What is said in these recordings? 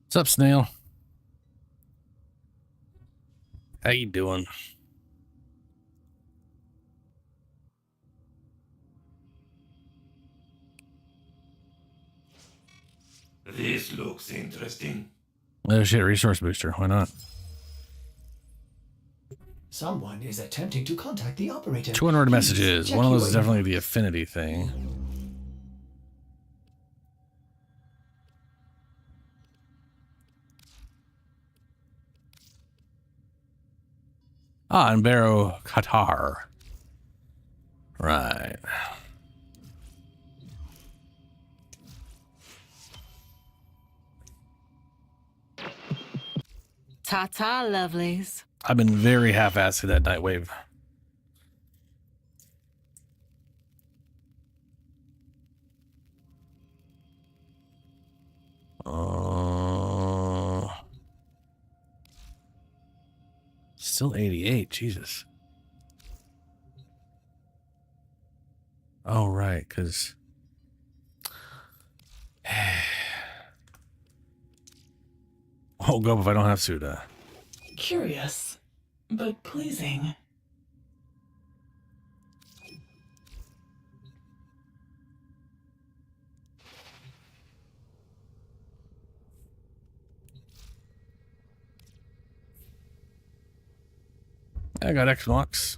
What's up, Snail? How you doing? This looks interesting. Oh shit, resource booster. Why not? Someone is attempting to contact the operator. 200 Please messages. check One of those is your definitely inbox. the affinity thing. Ah, and Barrow Qatar. Right. Ta-ta, lovelies. I've been very half-assed that Nightwave. Still 88. Jesus. Oh, right, because... I'll go if I don't have Suda. Curious, but pleasing. I got Xbox.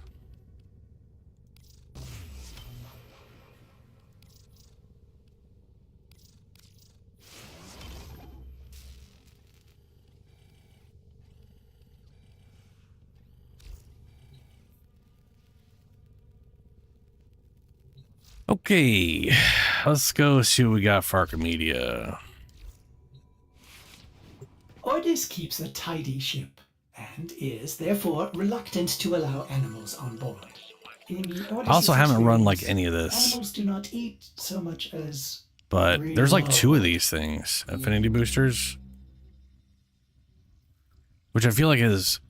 Okay, let's go see what we got for Archimedia. Ordis keeps a tidy ship and is therefore reluctant to allow animals on board. In I also haven't run like any of this, animals do not eat so much as but there's like 2 of reload. these things, affinity boosters, which I feel like is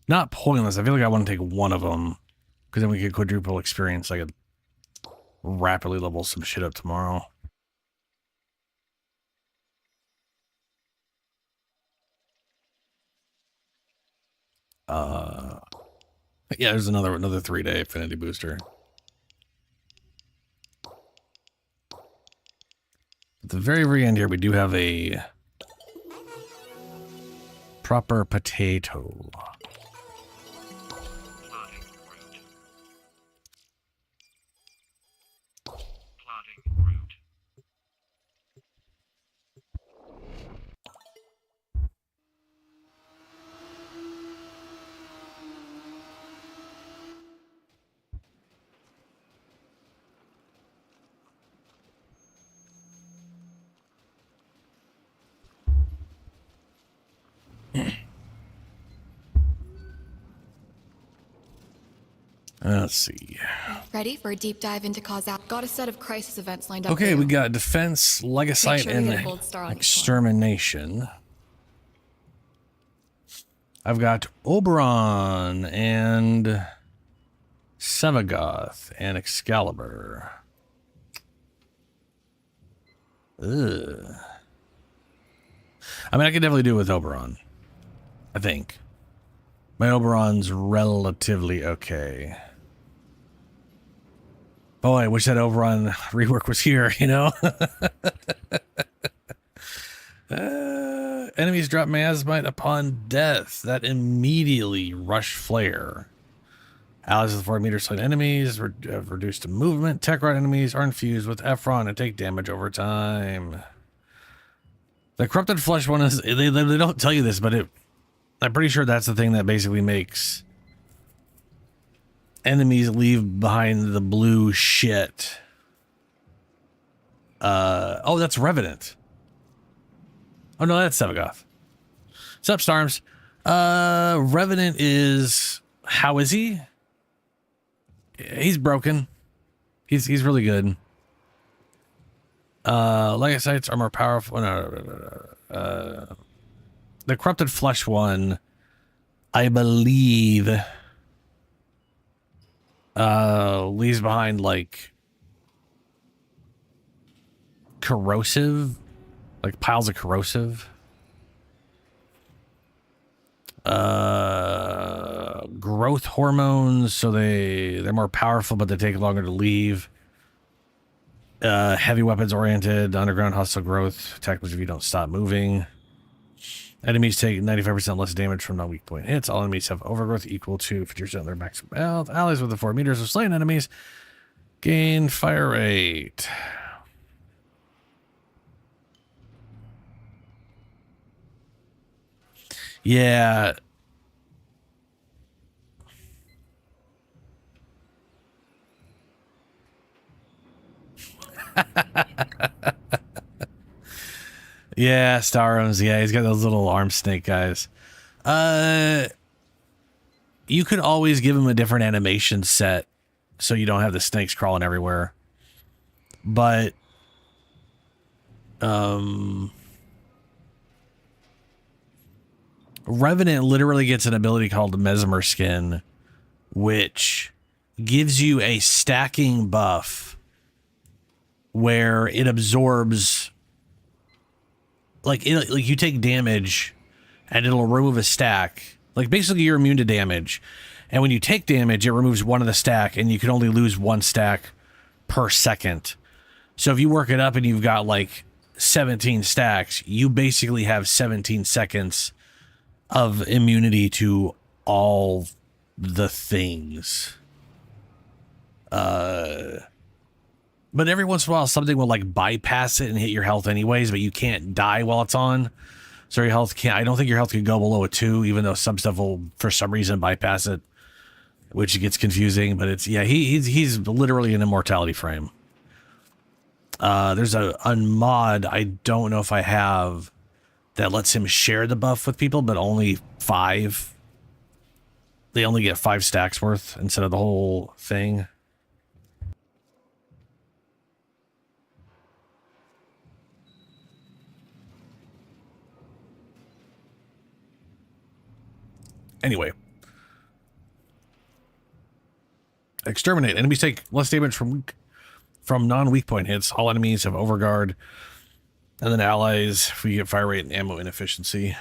not pointless. I feel like I want to take one of them because then we get quadruple experience. I could rapidly level some shit up tomorrow. Yeah, there's another 3-day affinity booster. At the very, very end here, we do have a proper potato. Let's see. Ready for a deep dive into causality? Got a set of crisis events lined up. Okay, we got defense, legacyte, Make sure we get a and gold star on each one. extermination. I've got Oberon and Sevagoth and Excalibur. Ugh. I mean, I could definitely do it with Oberon. I think. My Oberon's relatively okay. Boy, I wish that Oberon rework was here, you know? Enemies drop miasmite upon death. That immediately rush flare. Allies with 4 meters slain enemies have reduced to movement. Tech rod enemies are infused with Ephron and take damage over time. The corrupted flesh one is, they don't tell you this, but I'm pretty sure that's the thing that basically makes enemies leave behind the blue shit. Oh, that's Revenant. Oh no, that's Sevagoth. What's up, Starms? Revenant is, how is he? He's broken. He's really good. Legacytes are more powerful. No. The corrupted flesh one, I believe, leaves behind like corrosive, like piles of corrosive. Growth hormones, so they're more powerful, but they take longer to leave. Heavy weapons oriented, underground hostile growth, attack if you don't stop moving. Enemies take 95% less damage from non-weak point hits. All enemies have overgrowth equal to 50% of their maximum health. Allies within 4 meters of slain enemies gain fire rate. Yeah. Yeah, Starums. Yeah, he's got those little arm snake guys. You could always give him a different animation set so you don't have the snakes crawling everywhere. But Revenant literally gets an ability called Mesmer Skin, which gives you a stacking buff where it absorbs, like you take damage and it'll remove a stack. Like basically you're immune to damage. And when you take damage, it removes one of the stack and you can only lose one stack per second. So if you work it up and you've got like 17 stacks, you basically have 17 seconds of immunity to all the things. But every once in a while, something will like bypass it and hit your health anyways, but you can't die while it's on. So your health can't, I don't think your health could go below a 2, even though some stuff will, for some reason, bypass it, which gets confusing. But it's, yeah, he's literally an immortality frame. There's a mod I don't know if I have that lets him share the buff with people, but only 5. They only get 5 stacks worth instead of the whole thing. Anyway. Exterminate. Enemies take less damage from non-weak point hits. All enemies have overguard. And then allies, if we get fire rate and ammo inefficiency.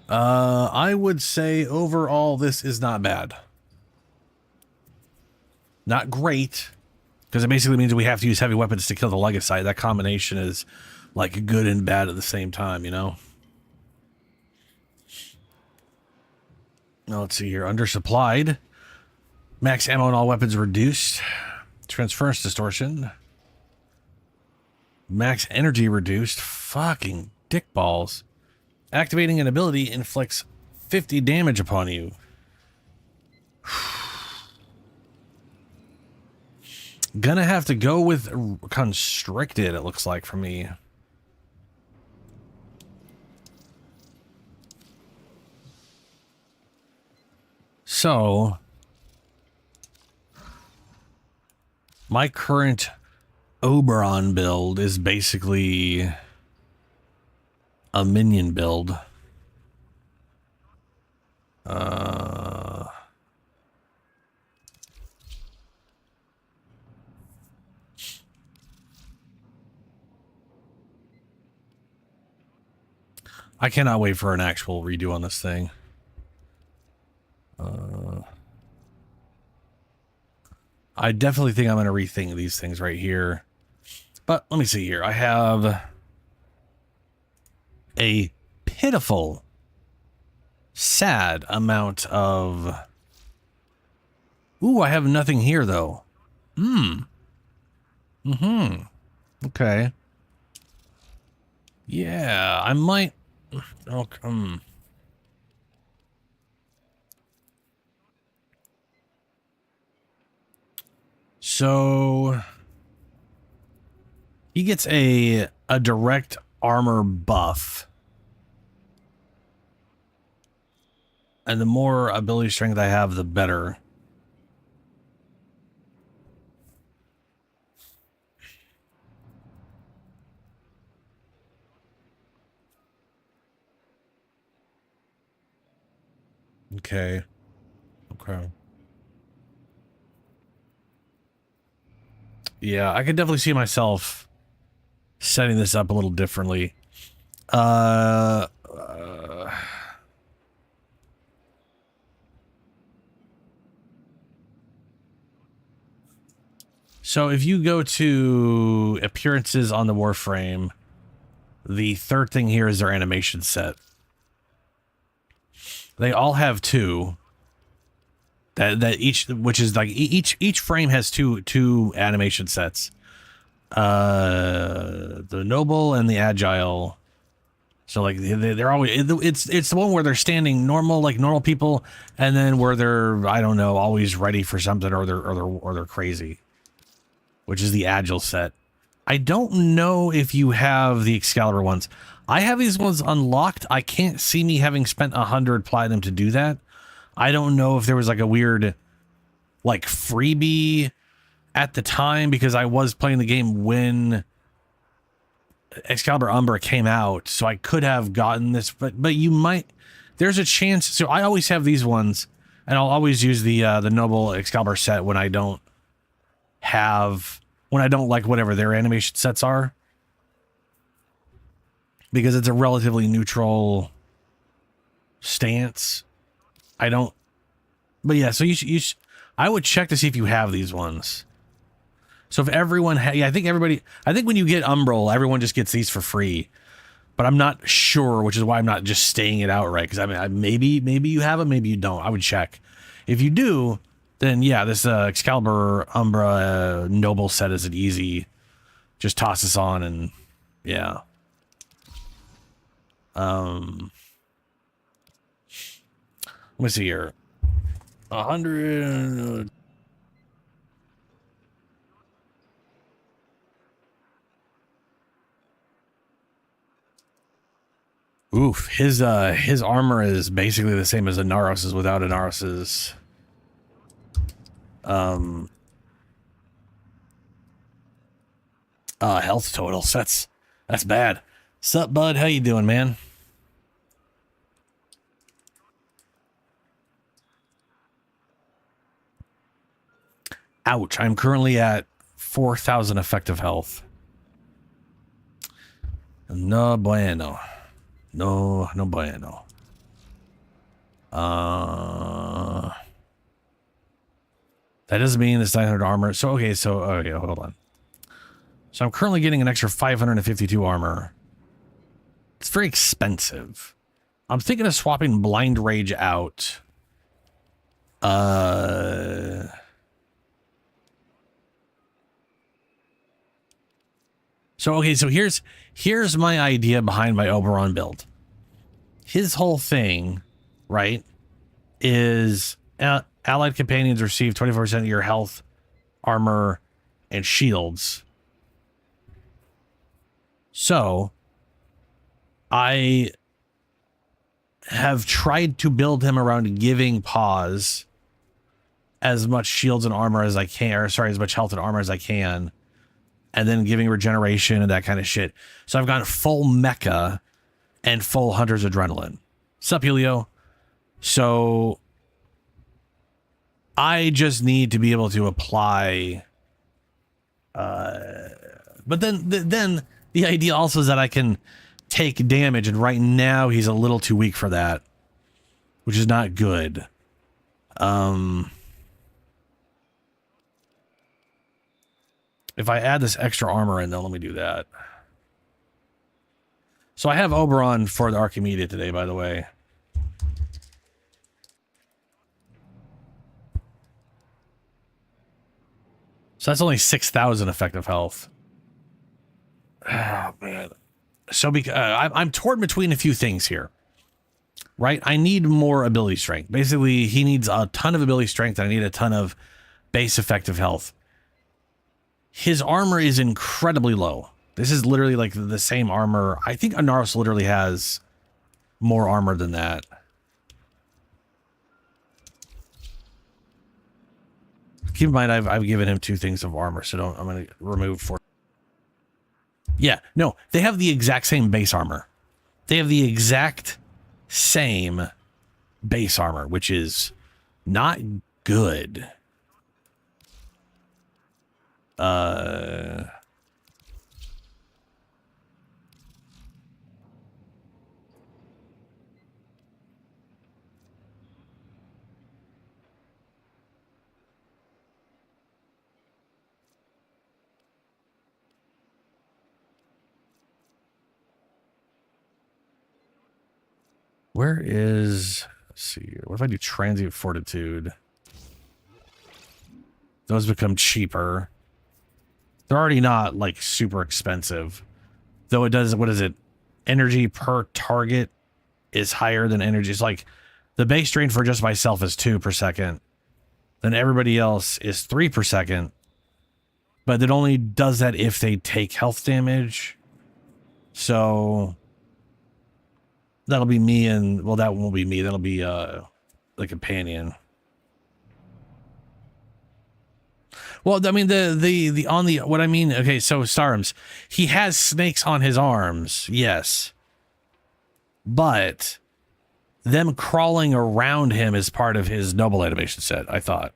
I would say overall this is not bad. Not great. Because it basically means we have to use heavy weapons to kill the Legacy. That combination is like good and bad at the same time, you know? Now let's see here. Undersupplied. Max ammo and all weapons reduced. Transference distortion. Max energy reduced. Fucking dick balls. Activating an ability inflicts 50 damage upon you. Gonna have to go with constricted, it looks like, for me. So, my current Oberon build is basically a minion build. I cannot wait for an actual redo on this thing. I definitely think I'm going to rethink these things right here. But let me see here. I have a pitiful, sad amount of... Ooh, I have nothing here, though. Okay. Yeah, I might... Okay. So he gets a direct armor buff. And the more ability strength I have, the better. Okay. Okay. Yeah, I could definitely see myself setting this up a little differently. So if you go to appearances on the Warframe, the third thing here is their animation set. They all have two. That each, which is like each frame has two animation sets. The noble and the agile. So like they're always, it's the one where they're standing normal, like normal people, and then where they're, I don't know, always ready for something, or they're crazy, which is the agile set. I don't know if you have the Excalibur ones. I have these ones unlocked. I can't see me having spent 100 platinum to do that. I don't know if there was like a weird like freebie at the time, because I was playing the game when Excalibur Umbra came out, so I could have gotten this, but you might, there's a chance. So I always have these ones, and I'll always use the Noble Excalibur set when I don't like whatever their animation sets are, because it's a relatively neutral stance. But yeah, so I would check to see if you have these ones. So if everyone, I think when you get Umbral, everyone just gets these for free. But I'm not sure, which is why I'm not just staying it outright. Because I mean, maybe you have them, maybe you don't. I would check. If you do, then yeah, this Excalibur Umbra Noble set is an easy. Just toss this on and yeah. Let me see here. 100. Oof, his armor is basically the same as Inaros's without Inaros's health totals. That's bad. Sup, bud? How you doing, man? Ouch, I'm currently at 4,000 effective health. No bueno. No bueno. That doesn't mean it's 900 armor. So, okay, hold on. So I'm currently getting an extra 552 armor. It's very expensive. I'm thinking of swapping Blind Rage out. So, okay, so here's my idea behind my Oberon build. His whole thing, right, is allied companions receive 24% of your health, armor, and shields. So, I have tried to build him around giving Paws as much shields and armor as I can, or sorry, as much health and armor as I can, and then giving regeneration and that kind of shit. So I've got full mecha and full Hunter's Adrenaline. Sup, Helio? So I just need to be able to apply. But then the idea also is that I can take damage, and right now he's a little too weak for that, which is not good. If I add this extra armor in, though, let me do that. So I have Oberon for the Archimedeas today, by the way. So that's only 6,000 effective health. Oh, man. So I'm torn between a few things here. Right? I need more ability strength. Basically, he needs a ton of ability strength, and I need a ton of base effective health. His armor is incredibly low. This is literally like the same armor. I think Inaros literally has more armor than that. Keep in mind, I've given him 2 things of armor, so I'm going to remove 4. Yeah, no, they have the exact same base armor. They have the exact same base armor, which is not good. Where is... Let's see. What if I do transient fortitude? Those become cheaper. They're already not, like, super expensive. Though it does... What is it? Energy per target is higher than energy. It's like... The base drain for just myself is 2 per second. Then everybody else is 3 per second. But it only does that if they take health damage. So... That'll be me and... Well, that won't be me. That'll be, the companion. Well, I mean, what I mean... Okay, so Starms. He has snakes on his arms. Yes. But... Them crawling around him is part of his noble animation set, I thought.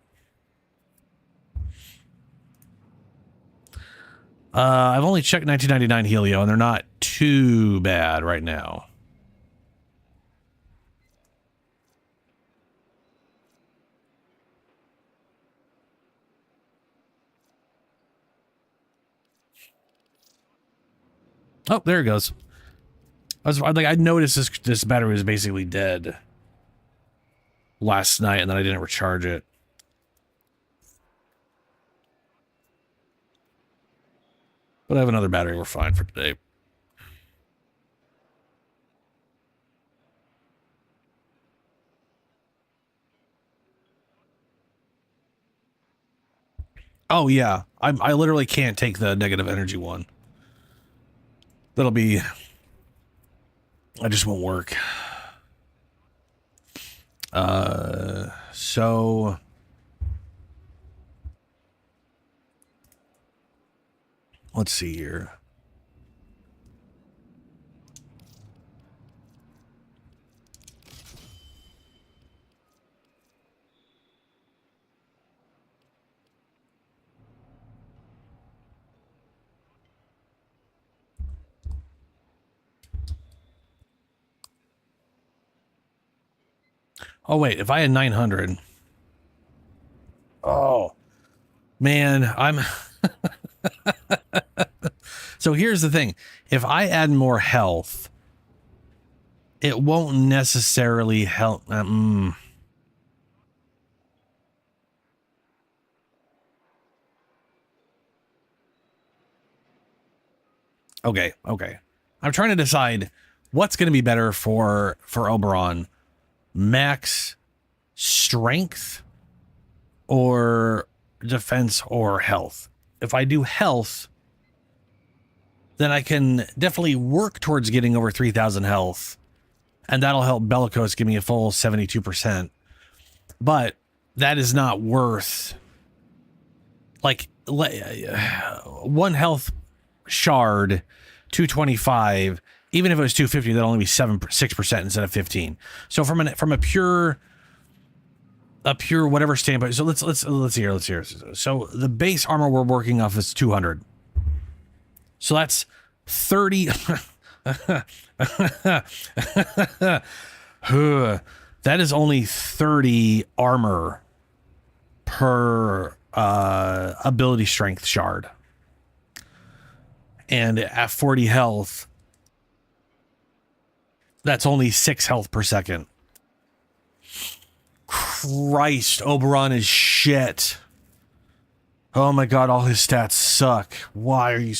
I've only checked 1999 Helio, and they're not too bad right now. Oh, there it goes. I noticed this battery was basically dead last night, and then I didn't recharge it. But I have another battery. We're fine for today. Oh yeah, I literally can't take the negative energy one. That'll be... I just won't work. So... Let's see here. Oh, wait, if I had 900... Oh, man, I'm... So here's the thing. If I add more health, it won't necessarily help... Okay. I'm trying to decide what's going to be better for Oberon. Max strength or defense or health. If I do health, then I can definitely work towards getting over 3,000 health, and that'll help Bellicose give me a full 72%. But that is not worth, like, one health shard, 225. Even if it was 250, that'd only be 6% instead of 15. So from a pure whatever standpoint. So let's hear. So the base armor we're working off is 200. So that's 30. That is only 30 armor per ability strength shard. And at 40 health, that's only 6 health per second. Christ, Oberon is shit. Oh my god, all his stats suck. Why?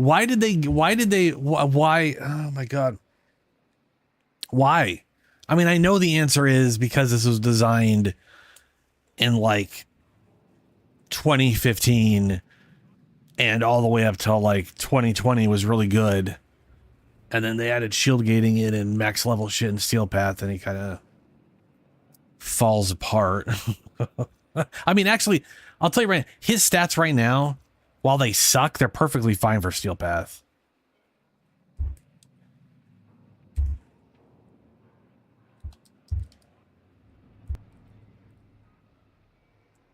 Oh my god. Why? I mean, I know the answer is because this was designed in like 2015 and all the way up till like 2020 was really good. And then they added shield gating in and max level shit in Steel Path, and he kind of falls apart. I mean, actually, I'll tell you right now, his stats right now, while they suck, they're perfectly fine for Steel Path.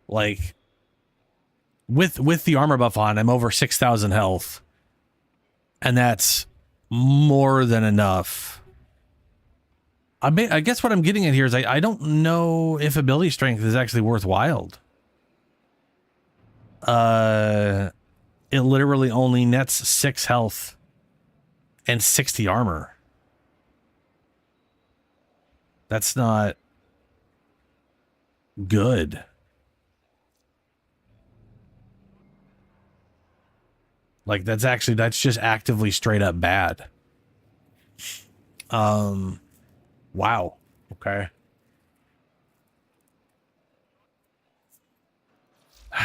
Like, with the armor buff on, I'm over 6,000 health. And that's more than enough. I guess what I'm getting at here is I don't know if ability strength is actually worthwhile. It literally only nets 6 health and 60 armor. That's not good. Like, that's just actively straight up bad. Wow. Okay.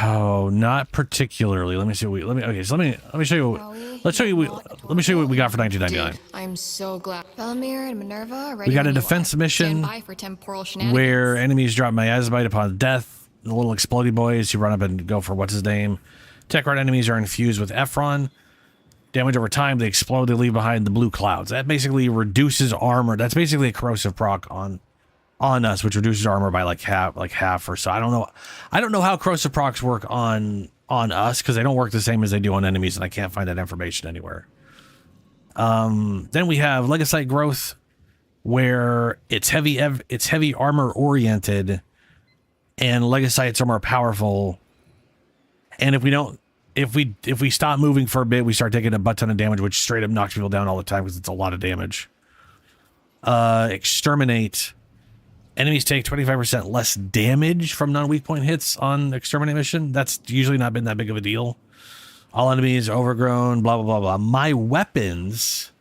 Oh, not particularly. Let me see what let me show you. Let's show you. Let me show you what we got for 1999. Dude, I'm so glad. Bellamere and Minerva are ready. We got a when you defense are. mission Stand by for temporal shenanigans. where enemies drop miasmite upon death. The little explodey boys who run up and go for what's his name. Techrod enemies are infused with Ephron. Damage over time, they explode, they leave behind the blue clouds. That basically reduces armor. That's basically a corrosive proc on us, which reduces armor by like half or so. I don't know how corrosive procs work on us, because they don't work the same as they do on enemies, and I can't find that information anywhere. Then we have Legasite growth, where it's heavy armor oriented, and Legasites are more powerful. And if we stop moving for a bit, we start taking a butt ton of damage, which straight up knocks people down all the time because it's a lot of damage. Exterminate. Enemies take 25% less damage from non-weak point hits on Exterminate mission. That's usually not been that big of a deal. All enemies overgrown, blah, blah, blah, blah. My weapons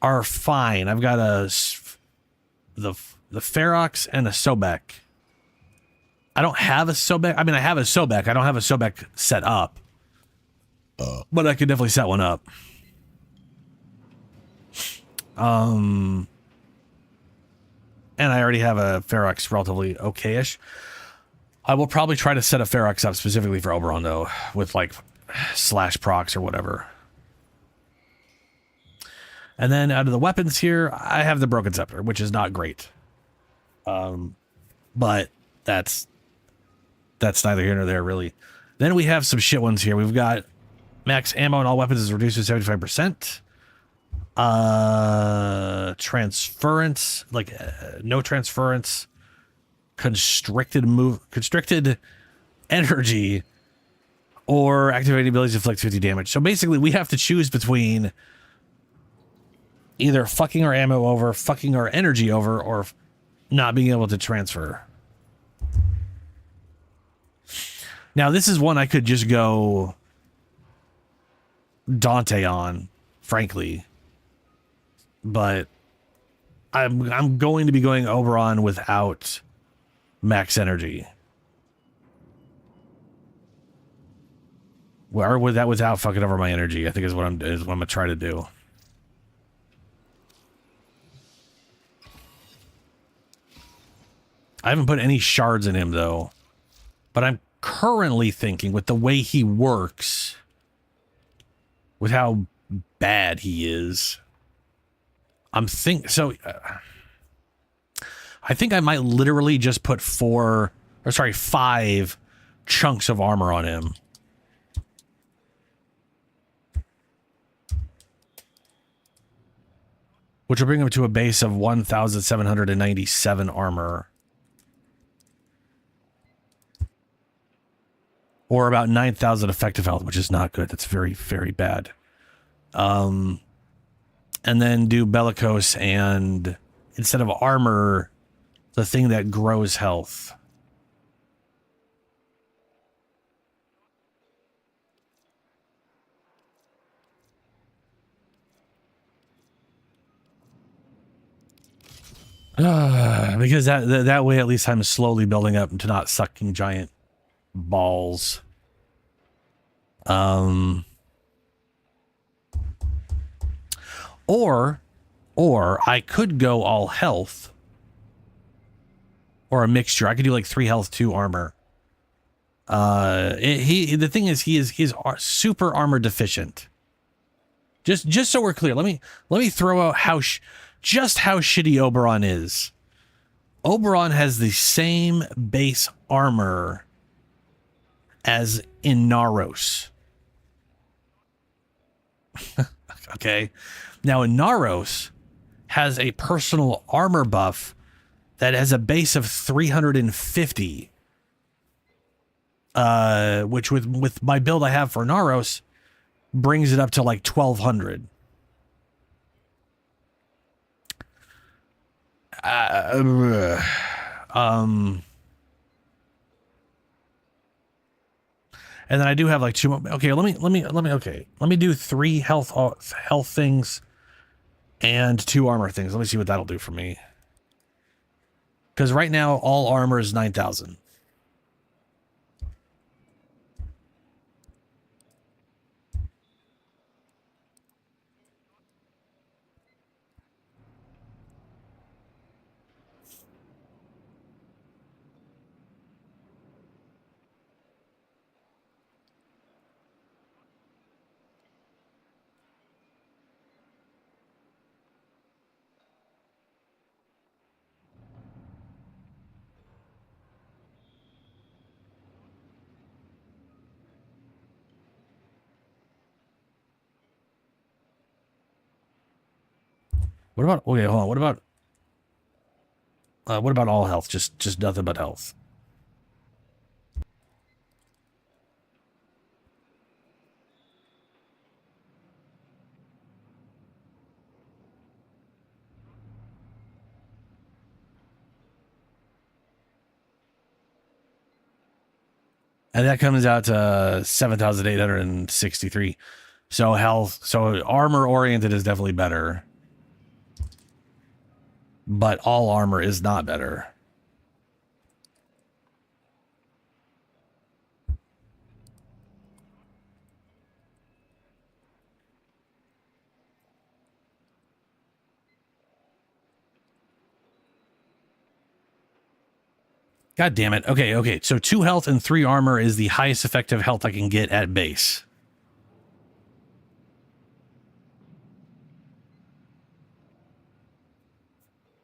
are fine. I've got the Ferox and a Sobek. I don't have a Sobek. I mean, I have a Sobek. I don't have a Sobek set up. But I could definitely set one up. And I already have a Ferox relatively okay-ish. I will probably try to set a Ferox up specifically for Oberon, though, with, like, slash procs or whatever. And then out of the weapons here, I have the Broken Scepter, which is not great. But that's neither here nor there, really. Then we have some shit ones here. We've got max ammo on all weapons is reduced to 75%. Transference, like no transference. Constricted energy, or activating abilities to inflict 50 damage. So basically, we have to choose between either fucking our ammo over, fucking our energy over, or not being able to transfer. Now, this is one I could just go Dante on, frankly. But I'm going to be going Oberon without max energy. Or with that without fucking over my energy, I think is what I'm gonna try to do. I haven't put any shards in him though. But I'm currently thinking with the way he works, with how bad he is, I think I might literally just put 5 chunks of armor on him. Which will bring him to a base of 1,797 armor. Or about 9,000 effective health, which is not good. That's very, very bad. And then do Bellicose and instead of armor, the thing that grows health. Because that way at least I'm slowly building up into not sucking giant balls. Or I could go all health. Or a mixture. I could do like 3 health, 2 armor. The thing is, he is super armor deficient. Just so we're clear, let me throw out how shitty Oberon is. Oberon has the same base armor as in Naros. Okay. Now, Inaros has a personal armor buff that has a base of 350. Which with my build I have for Naros brings it up to like 1,200. And then I do have like 2 more. Okay, let me do 3 health things and 2 armor things. Let me see what that'll do for me. Because right now all armor is 9,000. What about, okay, hold on. What about all health? Just nothing but health. And that comes out to 7,863. So armor oriented is definitely better. But all armor is not better. God damn it. Okay. So 2 health and 3 armor is the highest effective health I can get at base.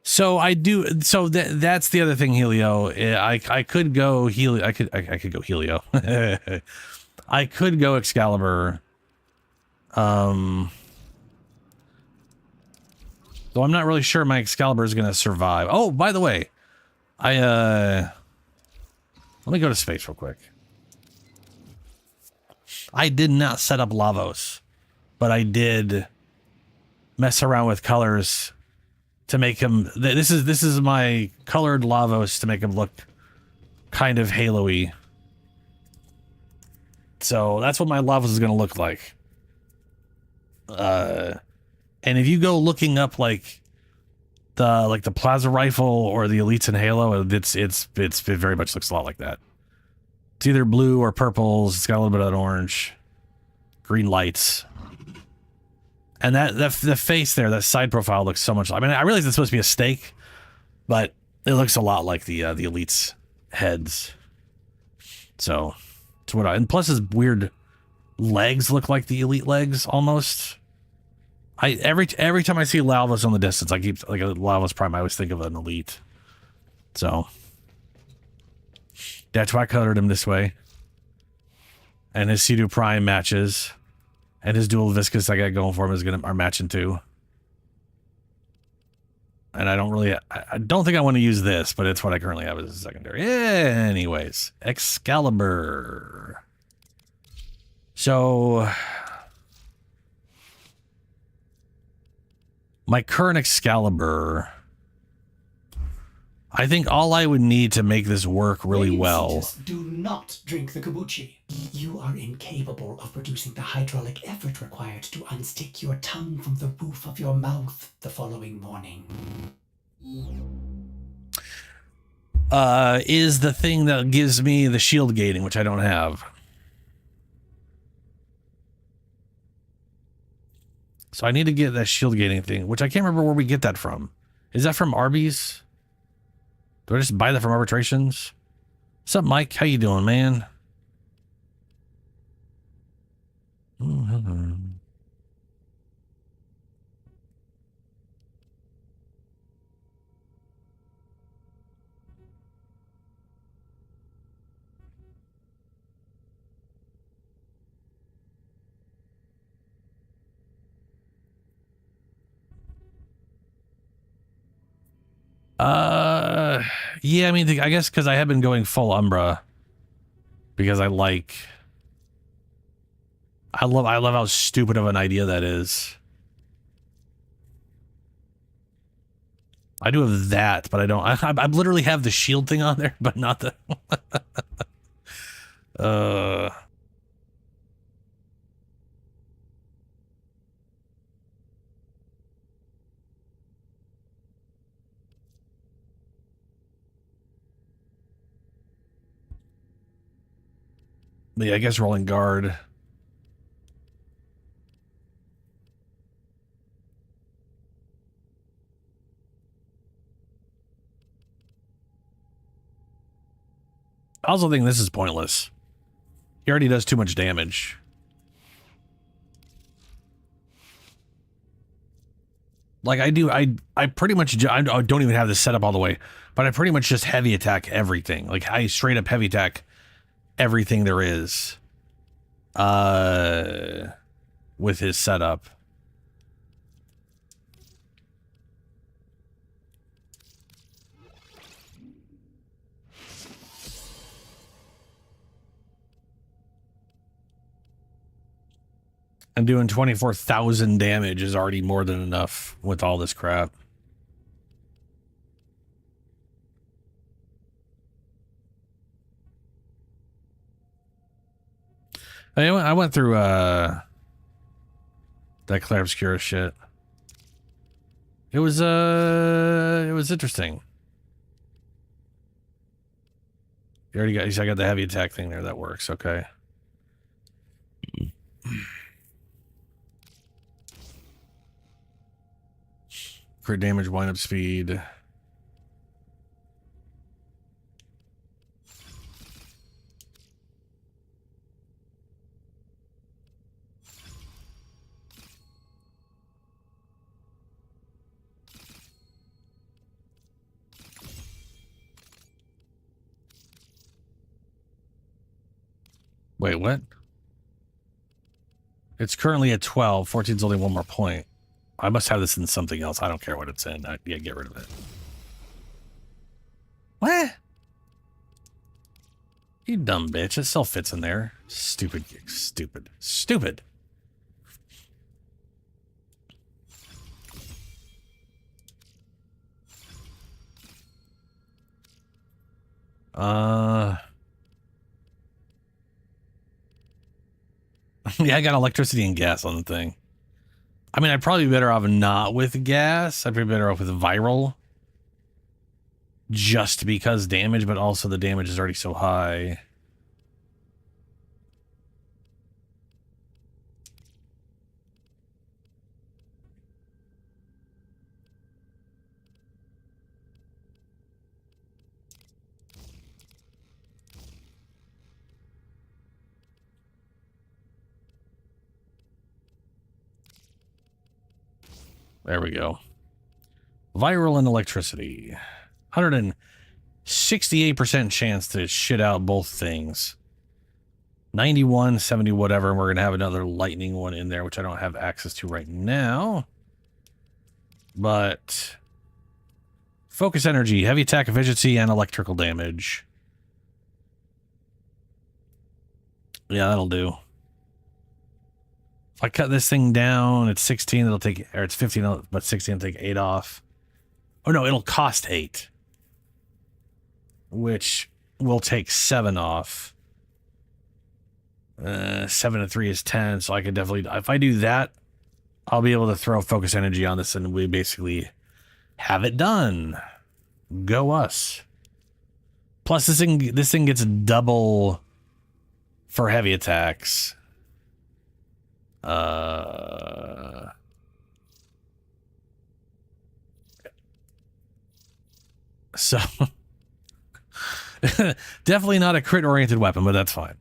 So that's the other thing, Helio. I could go Helio. I could go Helio. I could go Excalibur. Though I'm not really sure my Excalibur is going to survive. Oh, by the way, let me go to space real quick. I did not set up Lavos, but I did mess around with colors to make him. This is my colored Lavos to make him look kind of halo-y. So that's what my Lavos is going to look like. And if you go looking up like the plasma rifle or the elites in Halo, it very much looks a lot like that. It's either blue or purples. It's got a little bit of that orange, green lights, and the face there, that side profile looks so much. I mean, I realize it's supposed to be a stake, but it looks a lot like the elites' heads. So it's and plus his weird legs look like the elite legs almost. Every time I see Lavos on the distance, I keep like a Lavos Prime. I always think of an elite. So that's why I colored him this way. And his C2 Prime matches, and his dual viscous I got going for him are matching too. And I don't think I want to use this, but it's what I currently have as a secondary. Anyways, Excalibur. So my current Excalibur, I think all I would need to make this work really well. Do not drink the kombucha. You are incapable of producing the hydraulic effort required to unstick your tongue from the roof of your mouth the following morning. Is the thing that gives me the shield gating, which I don't have. So I need to get that shield gating thing, which I can't remember where we get that from. Is that from Arby's? Do I just buy that from arbitrations? What's up, Mike? How you doing, man? Yeah, I mean, I guess because I have been going full Umbra because I love how stupid of an idea that is. I do have that, but I don't. I literally have the shield thing on there, but not the. Yeah, I guess rolling guard. I also think this is pointless. He already does too much damage. Like I pretty much, I don't even have this set up all the way, but I pretty much just heavy attack everything. Like I straight up heavy attack everything there is. With his setup. And doing 24,000 damage is already more than enough with all this crap. I went through that Clair Obscura shit. It was interesting. You already got, I got the heavy attack thing there. That works. Okay. Crit damage, wind up speed. Wait, what? It's currently at 12. 14's only one more point. I must have this in something else. I don't care what it's in. Yeah, get rid of it. What? You dumb bitch. It still fits in there. Stupid. Stupid. Stupid. Yeah, I got electricity and gas on the thing. I mean, I'd probably be better off not with gas. I'd be better off with viral. Just because damage, but also the damage is already so high. There we go. Viral and electricity. 168% chance to shit out both things. 91, 70, whatever. And we're going to have another lightning one in there, which I don't have access to right now. But focus energy, heavy attack efficiency, and electrical damage. Yeah, that'll do. If I cut this thing down, it's 16, it'll take, or it's 15, but 16 will take 8 off. Oh no, it'll cost 8. Which will take 7 off. 7 and 3 is 10, so I could definitely, if I do that, I'll be able to throw focus energy on this and we basically have it done. Go us. Plus this thing gets double for heavy attacks. So definitely not a crit oriented weapon, but that's fine.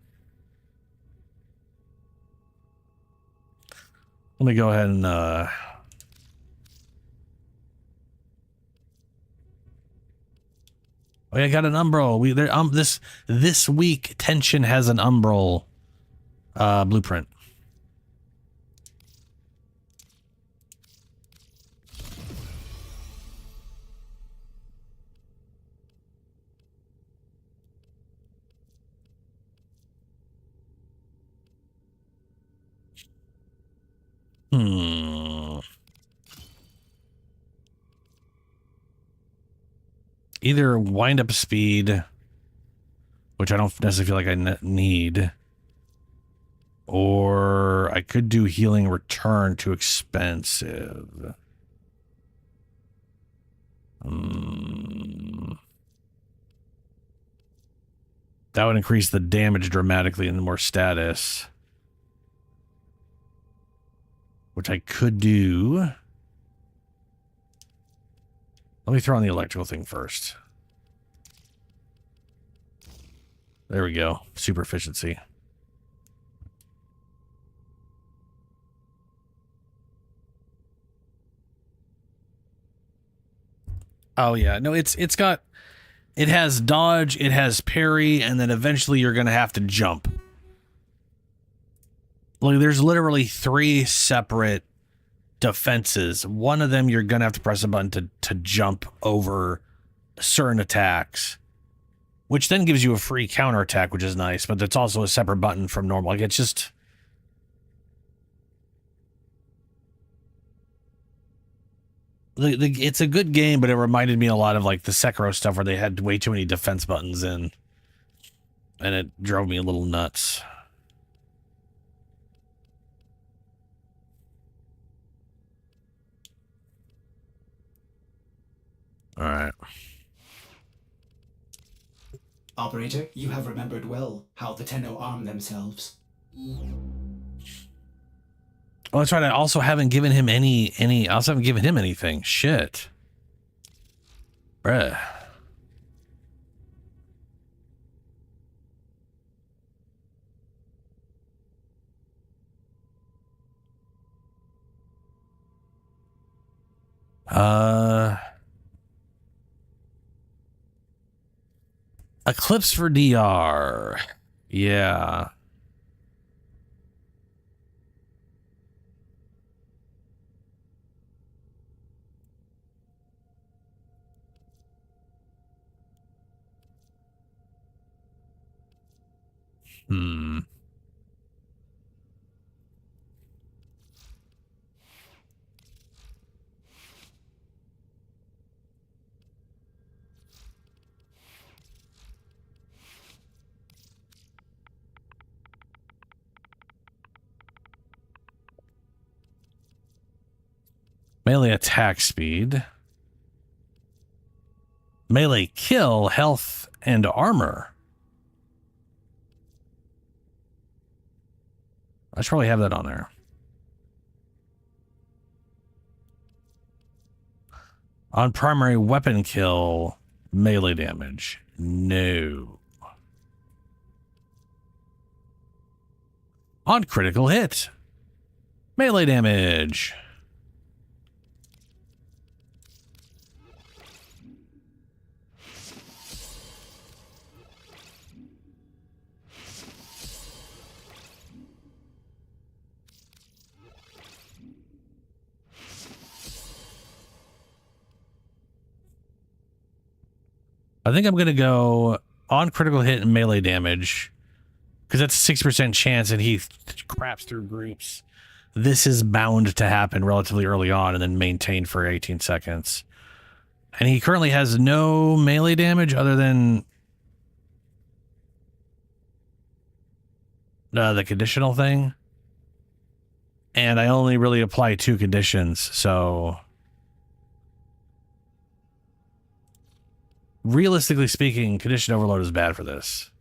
Let me go ahead and oh yeah, I got an umbral. This week Tension has an umbral blueprint. either wind up speed, which I don't necessarily feel like I need, or I could do healing return, too expensive. That would increase the damage dramatically and more status, which I could do. Let me throw on the electrical thing first. There we go. Super efficiency. Oh yeah, no, it has dodge, it has parry, and then eventually you're gonna have to jump. Like, there's literally 3 separate defenses. One of them you're gonna have to press a button to jump over certain attacks, which then gives you a free counterattack, which is nice, but it's also a separate button from normal. Like, it's just... it's a good game, but it reminded me a lot of like the Sekiro stuff where they had way too many defense buttons in, and it drove me a little nuts. All right. Operator, you have remembered well how the Tenno arm themselves. Oh, that's right. I also haven't given him I also haven't given him anything. Shit. Bruh. Eclipse for DR. Yeah. Melee attack speed. Melee kill, health, and armor. I should probably have that on there. On primary weapon kill, melee damage. No. On critical hit, melee damage. I think I'm going to go on critical hit and melee damage, because that's a 6% chance and he craps through groups. This is bound to happen relatively early on and then maintain for 18 seconds. And he currently has no melee damage other than the conditional thing. And I only really apply 2 conditions, so... realistically speaking, condition overload is bad for this.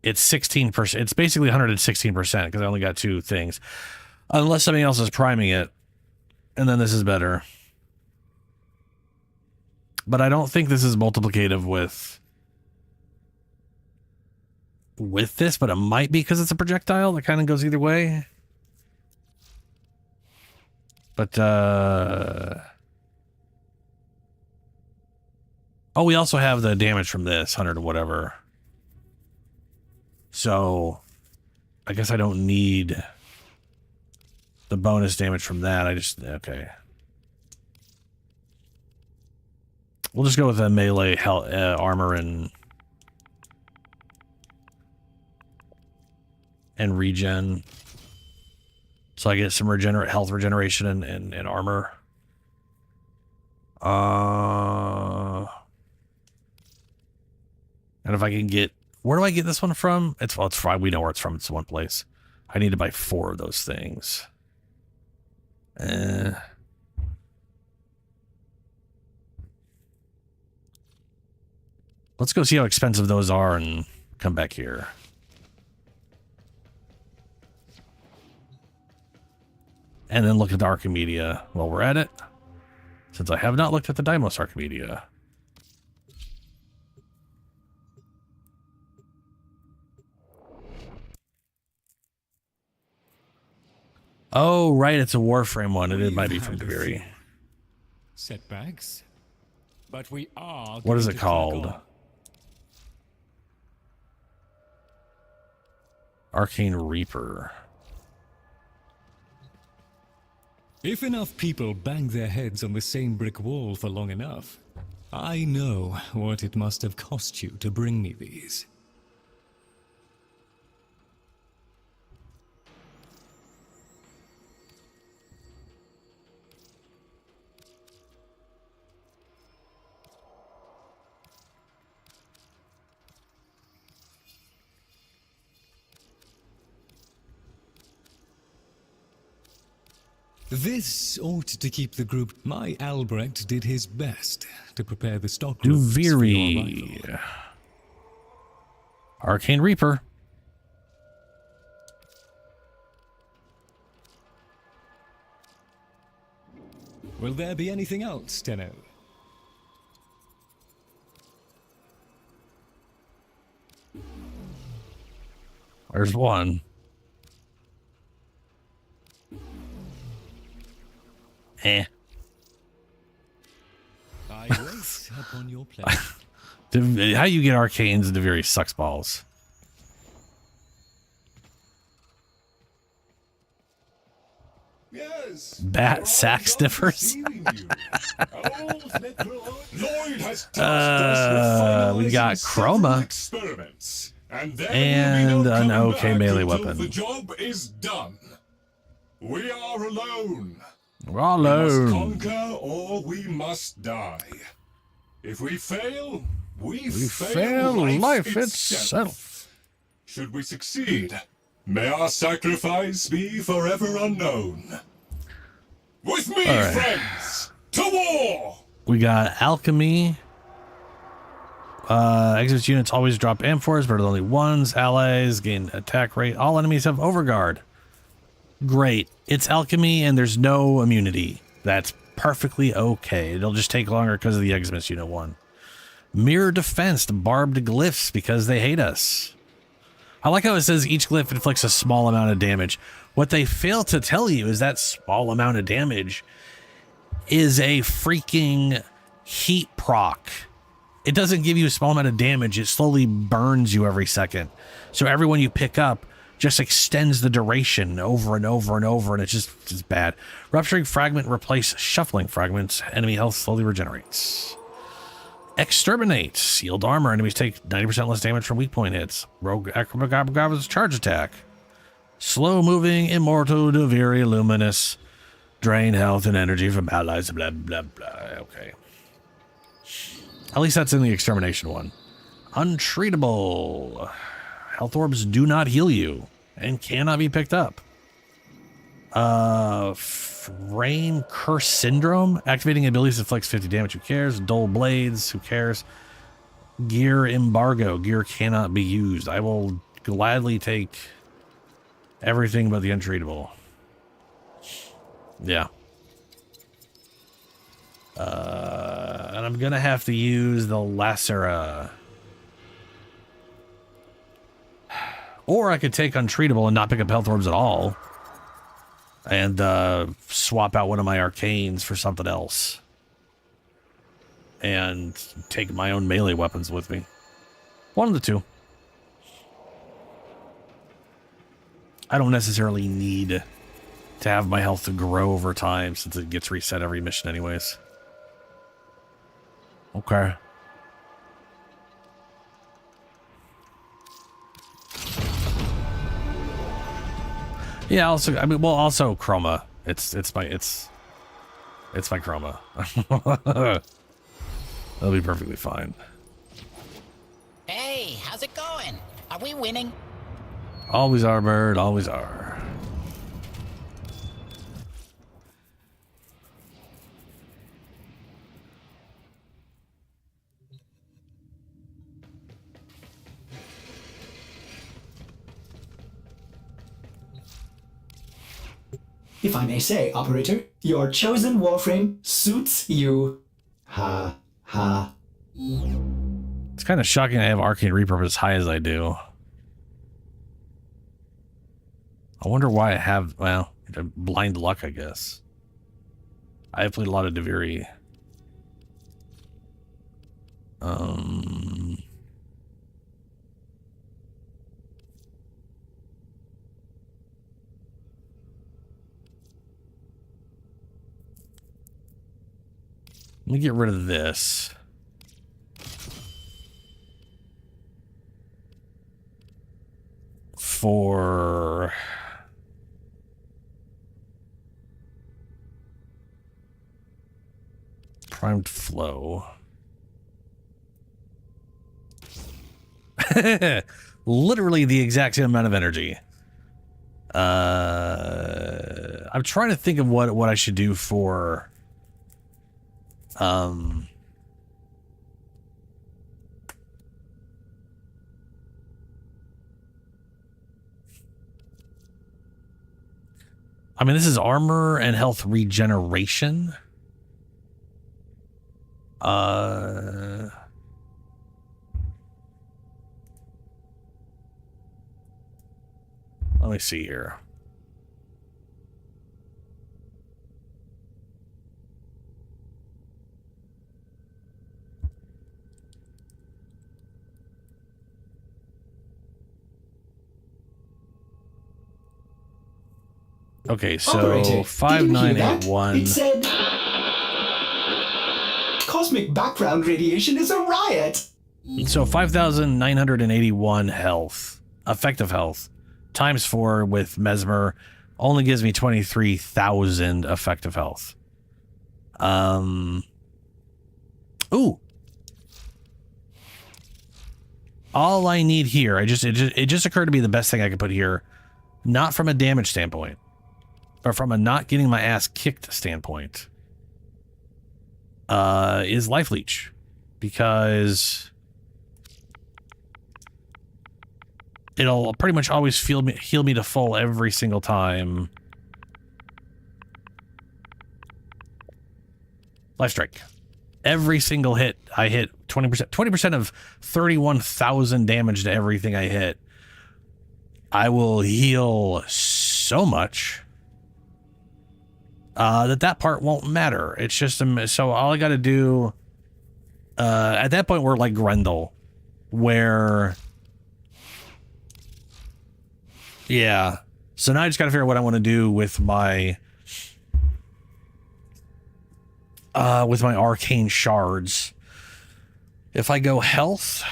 It's 16%. It's basically 116% because I only got 2 things. Unless something else is priming it. And then this is better. But I don't think this is multiplicative with this, but it might be because it's a projectile that kind of goes either way. But, oh, we also have the damage from this, 100 or whatever. So, I guess I don't need the bonus damage from that. I just, okay. We'll just go with the melee health, armor and regen. So I get some health regeneration and armor. And if I can get, where do I get this one from? It's fine. We know where it's from. It's one place. I need to buy 4 of those things. Let's go see how expensive those are and come back here. And then look at the Archimedea while we're at it, since I have not looked at the Deimos Archimedea. Oh, right, it's a Warframe one. It might be from Deviri. Setbacks, but we are. What is it called? Arcane Reaper. If enough people bang their heads on the same brick wall for long enough, I know what it must have cost you to bring me these. This ought to keep the group. My Albrecht did his best to prepare the stock. Deviri. Arcane Reaper. Will there be anything else, Tenno? There's one. I wait upon your pleasure. How you get arcanes into Deviri sucks balls. Yes. Bat sack sniffers. We got Chroma Experiments, and and an okay melee weapon. The job is done. We are alone. We're all We must alone. conquer or we must die. If we fail, we fail life itself. Should we succeed, may our sacrifice be forever unknown. With me, All right. friends, to war! We got Alchemy. Exits units always drop amphors, but only ones. Allies gain attack rate. All enemies have overguard. Great. It's Alchemy and there's no immunity. That's perfectly okay. It'll just take longer because of the Eximus Unit 1. Mirror Defense, the barbed glyphs, because they hate us. I like how it says each glyph inflicts a small amount of damage. What they fail to tell you is that small amount of damage is a freaking heat proc. It doesn't give you a small amount of damage. It slowly burns you every second. So everyone you pick up just extends the duration over and over and over, and it's just bad. Rupturing Fragment, replace Shuffling Fragments. Enemy health slowly regenerates. Exterminate, sealed armor. Enemies take 90% less damage from weak point hits. Rogue Acrobatic charge attack. Slow moving, immortal, Deviri, luminous. Drain health and energy from allies, blah, blah, blah. Okay. At least that's in the extermination one. Untreatable. Health orbs do not heal you and cannot be picked up. Frame Curse Syndrome. Activating abilities inflicts 50 damage. Who cares? Dull Blades. Who cares? Gear Embargo. Gear cannot be used. I will gladly take everything but the untreatable. Yeah. And I'm gonna have to use the Lacera. Or I could take untreatable and not pick up health orbs at all. And swap out one of my arcanes for something else. And take my own melee weapons with me. One of the two. I don't necessarily need to have my health to grow over time since it gets reset every mission anyways. Okay. Yeah, also also Chroma. It's my Chroma. That'll be perfectly fine. Hey, Are we winning? Always are, bird. Always are. If I may say, operator, your chosen Warframe suits you. Ha, ha. It's kind of shocking I have Arcane Repurpose as high as I do. I wonder why I have, well, blind luck, I guess. I have played a lot of Deviri. Let me get rid of this. For primed flow. Literally the exact same amount of energy. I'm trying to think of what I should do for I mean, this is armor and health regeneration. Let me see here. Okay, so Operator, did you hear that? 5981. It said cosmic background radiation is a riot. So 5,981 health, effective health, times 4 with Mesmer only gives me 23,000 effective health. Ooh. All I need here, it just occurred to me the best thing I could put here, not from a damage standpoint, but from a not getting my ass kicked standpoint, is Life Leech. Because it'll pretty much always heal me to full every single time. Life Strike. Every single hit I hit 20%. 20% of 31,000 damage to everything I hit. I will heal so much that part won't matter. It's just so all I got to do at that point we're like Grendel, where yeah. So now I just got to figure out what I want to do with my arcane shards. If I go health,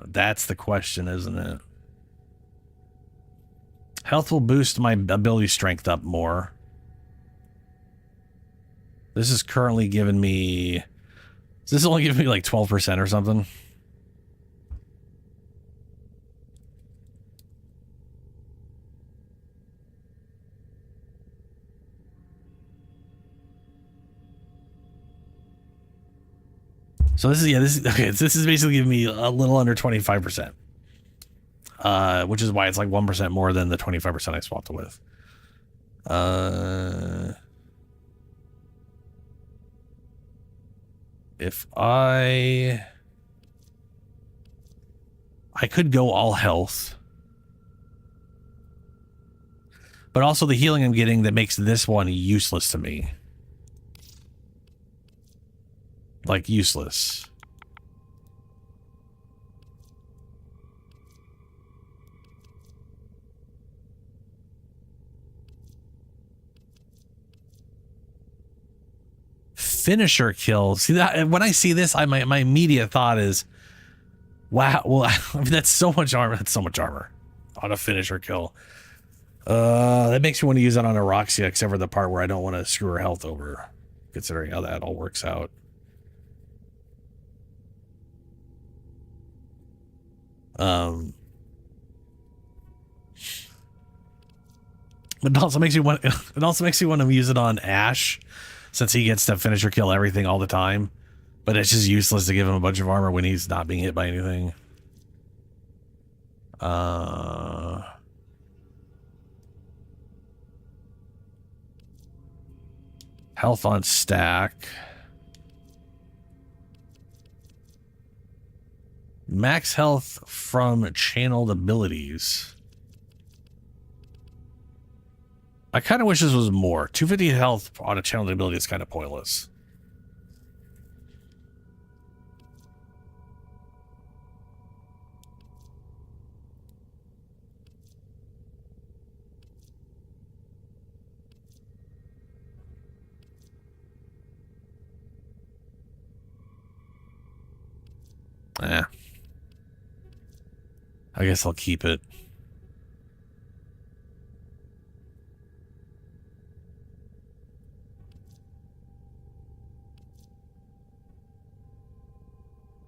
that's the question, isn't it? Health will boost my ability strength up more. This is currently giving me... This is only giving me like 12% or something. So this is, okay, so this is basically giving me a little under 25%. Which is why it's like 1% more than the 25% I swapped it with. If I could go all health, but also the healing I'm getting that makes this one useless to me. Like useless. Finisher kill. See that when I see this, my immediate thought is, wow. Well, I mean, that's so much armor. That's so much armor on a finisher kill. That makes me want to use that on Aroxia, except for the part where I don't want to screw her health over, considering how that all works out. Um, but it also makes you want. It also makes you want to use it on Ash, since he gets to finish or kill everything all the time. But it's just useless to give him a bunch of armor when he's not being hit by anything. Health on stack. Max health from channeled abilities. I kind of wish this was more. 250 health on a channeled ability is kind of pointless. I guess I'll keep it.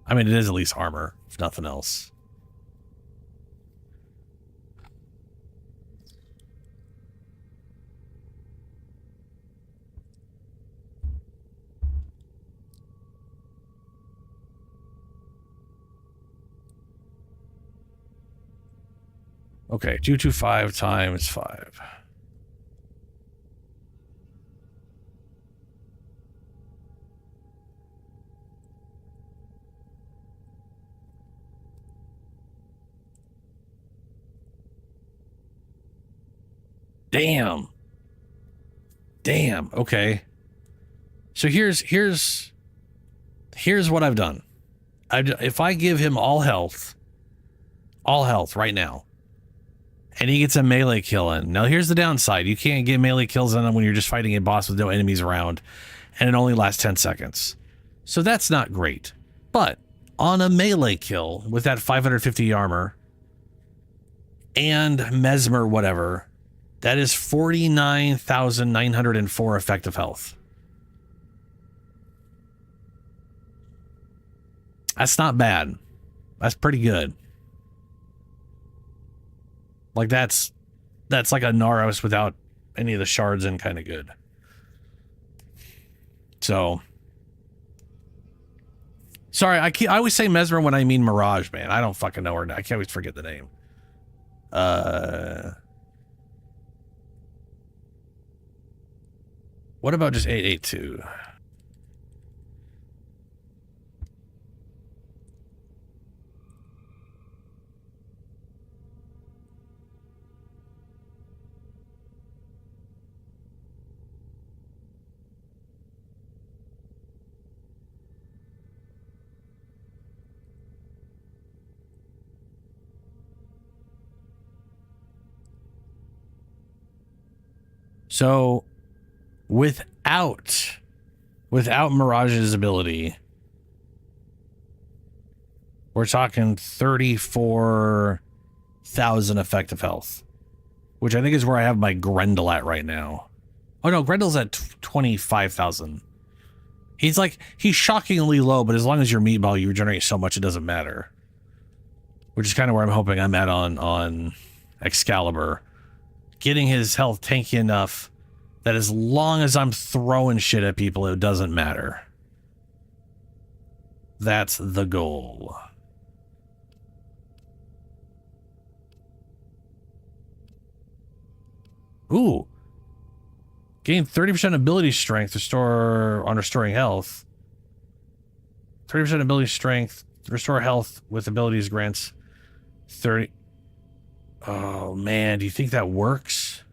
I mean, it is at least armor, if nothing else. Okay, 225 times 5. Damn. Damn. Okay. So here's what I've done. If I give him all health right now, and he gets a melee kill in. Now here's the downside. You can't get melee kills in when you're just fighting a boss with no enemies around, and it only lasts 10 seconds. So that's not great. But on a melee kill with that 550 armor and Mesmer whatever, that is 49,904 effective health. That's not bad. That's pretty good. Like that's like a Naros without any of the shards in, kind of good. So sorry, I always say Mesmer when I mean Mirage, man. I don't fucking know her. I can't always forget the name. What about just 882? So without Mirage's ability, we're talking 34,000 effective health, which I think is where I have my Grendel at right now. Oh no, Grendel's at 25,000. He's shockingly low, but as long as you're meatball, you regenerate so much it doesn't matter. Which is kind of where I'm hoping I'm at on Excalibur. Getting his health tanky enough that as long as I'm throwing shit at people, it doesn't matter. That's the goal. Ooh. Gain 30% ability strength on restoring health. 30% ability strength. Restore health with abilities grants 30. Oh man, do you think that works?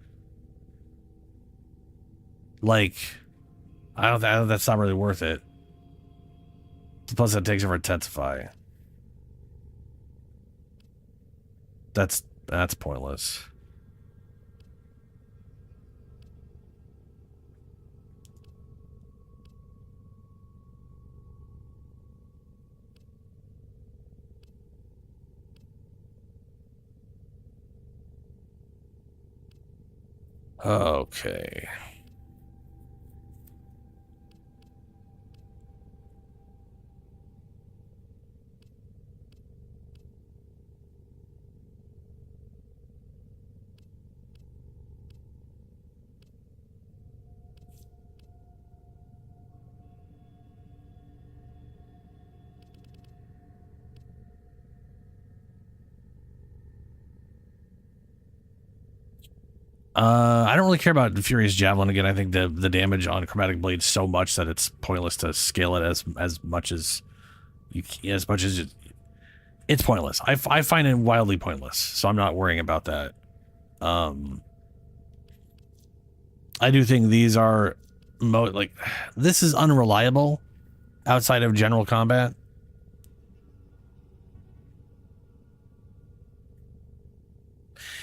Like, I don't that's not really worth it. Plus, that takes over intensify. That's pointless. Okay. I don't really care about Furious Javelin again. I think the damage on Chromatic Blade is so much that it's pointless to scale it as much as it's pointless. I find it wildly pointless, so I'm not worrying about that. I do think these are this is unreliable outside of general combat.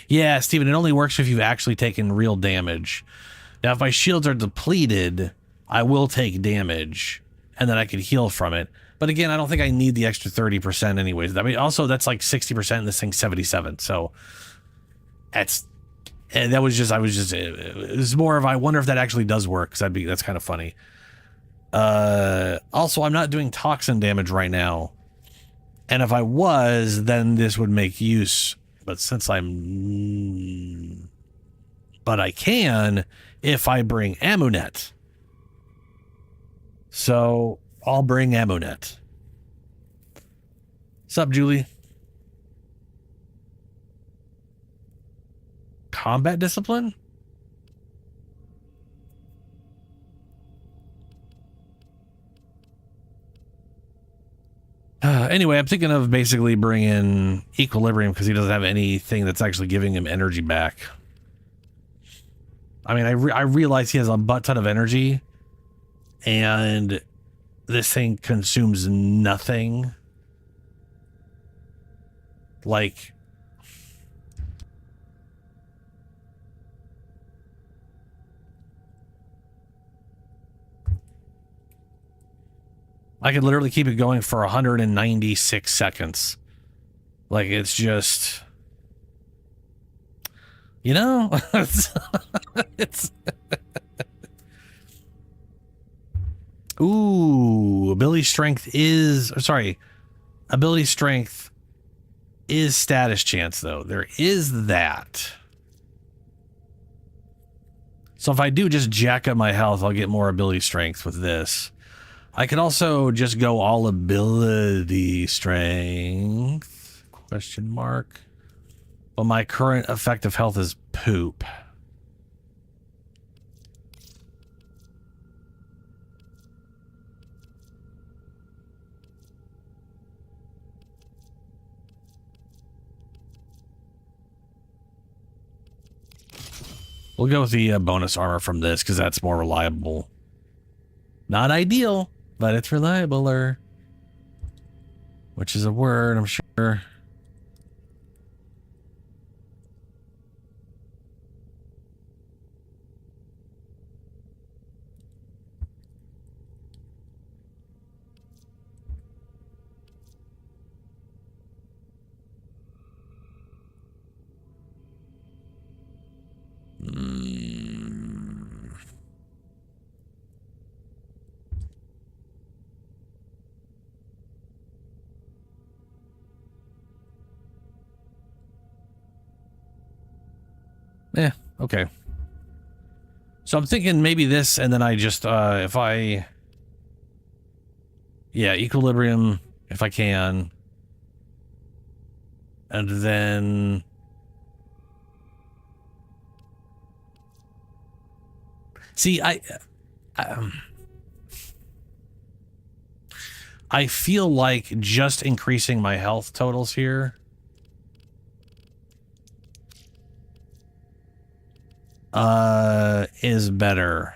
Yeah, Steven, it only works if you've actually taken real damage. Now, if my shields are depleted, I will take damage, and then I can heal from it. But again, I don't think I need the extra 30% anyways. I mean, also, that's like 60%, and this thing's 77, so it was more of, I wonder if that actually does work, because that's kind of funny. Also, I'm not doing toxin damage right now, and if I was, then this would make use. But I can if I bring Amunet. So I'll bring Amunet. Sup, Julie? Combat discipline? Anyway, I'm thinking of basically bringing Equilibrium because he doesn't have anything that's actually giving him energy back. I mean, I realize he has a butt ton of energy, and this thing consumes nothing. Like, I could literally keep it going for 196 seconds. Like, it's just, you know, it's ooh, ability strength is status chance, though. There is that. So if I do just jack up my health, I'll get more ability strength with this. I could also just go all ability strength, question mark. But my current effective health is poop. We'll go with the bonus armor from this because that's more reliable. Not ideal, but it's reliabler. Which is a word, I'm sure. Yeah, okay. So I'm thinking maybe this, and then I just, yeah, equilibrium, if I can. And then... See, I feel like just increasing my health totals here is better.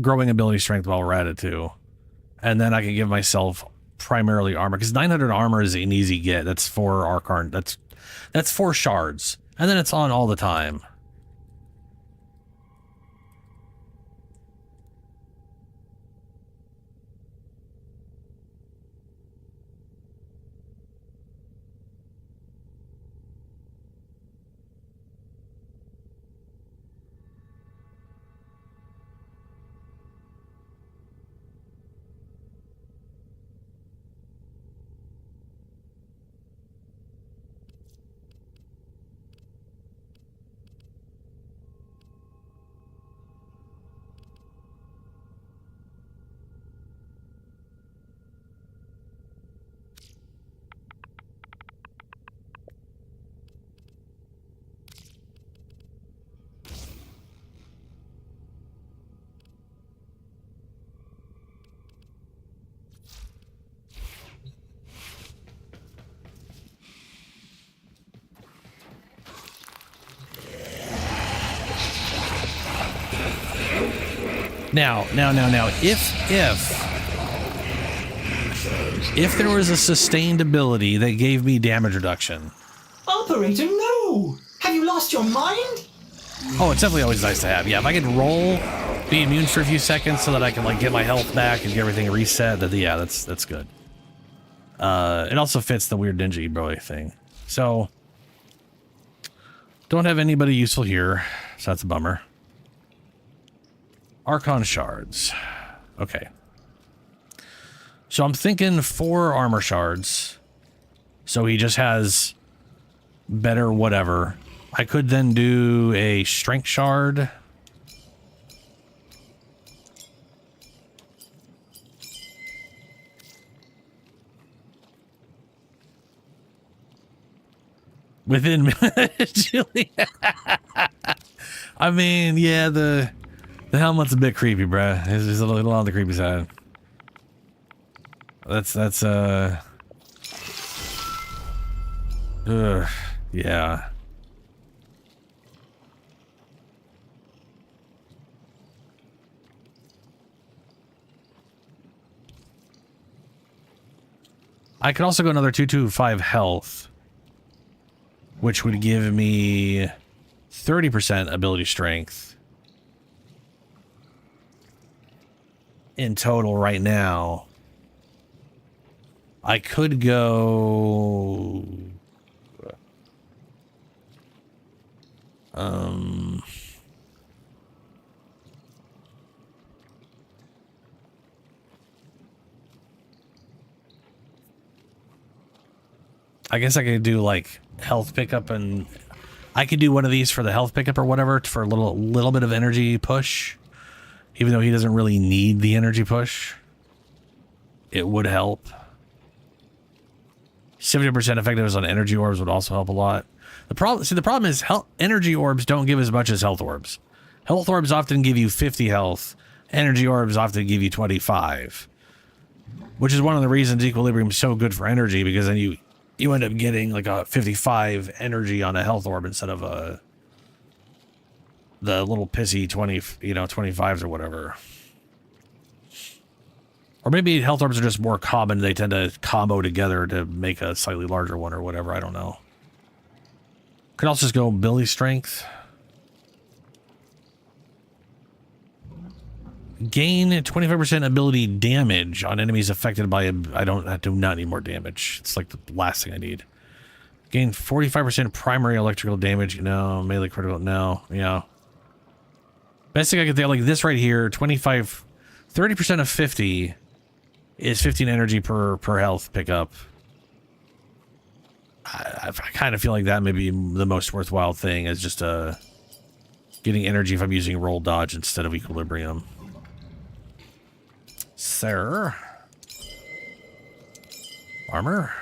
Growing ability strength while we're at it too. And then I can give myself primarily armor, because 900 armor is an easy get. That's 4 Arcarn. That's 4 shards. And then it's on all the time. Now, if there was a sustained ability that gave me damage reduction. Operator, no! Have you lost your mind? Oh, it's definitely always nice to have. Yeah, if I could roll, be immune for a few seconds so that I can like get my health back and get everything reset, then yeah, that's good. It also fits the weird ninja boy thing. So don't have anybody useful here, so that's a bummer. Archon shards. Okay. So I'm thinking 4 armor shards. So he just has better whatever. I could then do a strength shard. Within Julie. I mean, yeah, the helmet's a bit creepy, bruh. It's a little on the creepy side. That's yeah. I could also go another 225 health, which would give me 30% ability strength in total right now. I could go I guess I could do like health pickup, and I could do one of these for the health pickup or whatever for a little bit of energy push, even though he doesn't really need the energy push. It would help. 70% effectiveness on energy orbs would also help a lot. The problem is energy orbs don't give as much as health orbs. Health orbs often give you 50 health. Energy orbs often give you 25, which is one of the reasons Equilibrium is so good for energy, because then you end up getting like a 55 energy on a health orb instead of the little pissy 25s or whatever. Or maybe health orbs are just more common. They tend to combo together to make a slightly larger one or whatever. I don't know. Could also just go ability strength. Gain 25% ability damage on enemies affected by I do not need more damage. It's like the last thing I need. Gain 45% primary electrical damage. No. Melee critical. No. Yeah. Best thing I could think, like this right here, 30% of 50 is 15 energy per health pickup. I kind of feel like that may be the most worthwhile thing, is just getting energy if I'm using roll dodge instead of equilibrium. Sir. Armor.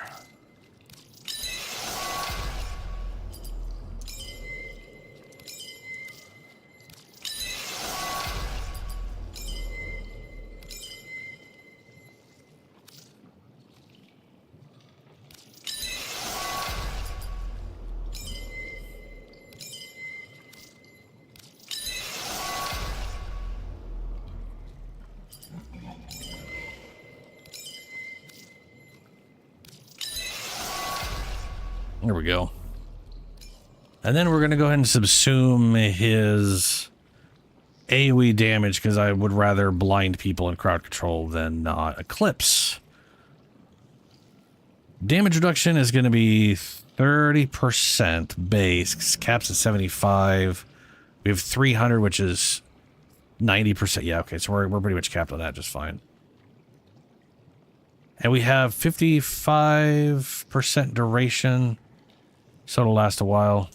There we go. And then we're going to go ahead and subsume his AoE damage, because I would rather blind people in crowd control than not eclipse. Damage reduction is going to be 30% base. Caps at 75. We have 300, which is 90%. Yeah, okay, so we're pretty much capped on that just fine. And we have 55% duration. So it'll last a while.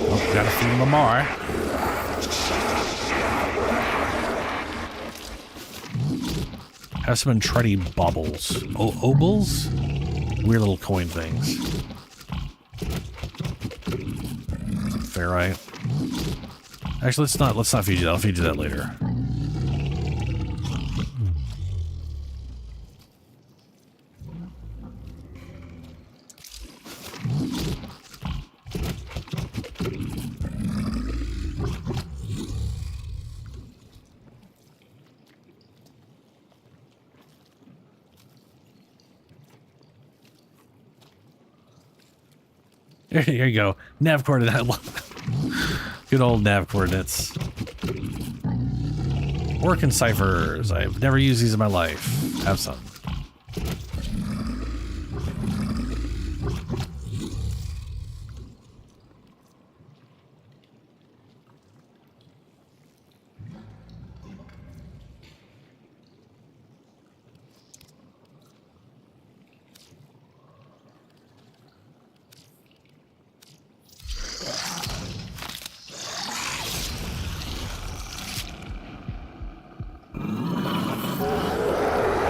Oh, gotta feed him more. Have some entreaty baubles. Oh, obols? Weird little coin things. Ferrite. Actually, let's not feed you that. I'll feed you that later. Here you go. Nav coordinate. Good old nav coordinates. Working ciphers. I've never used these in my life. Have some.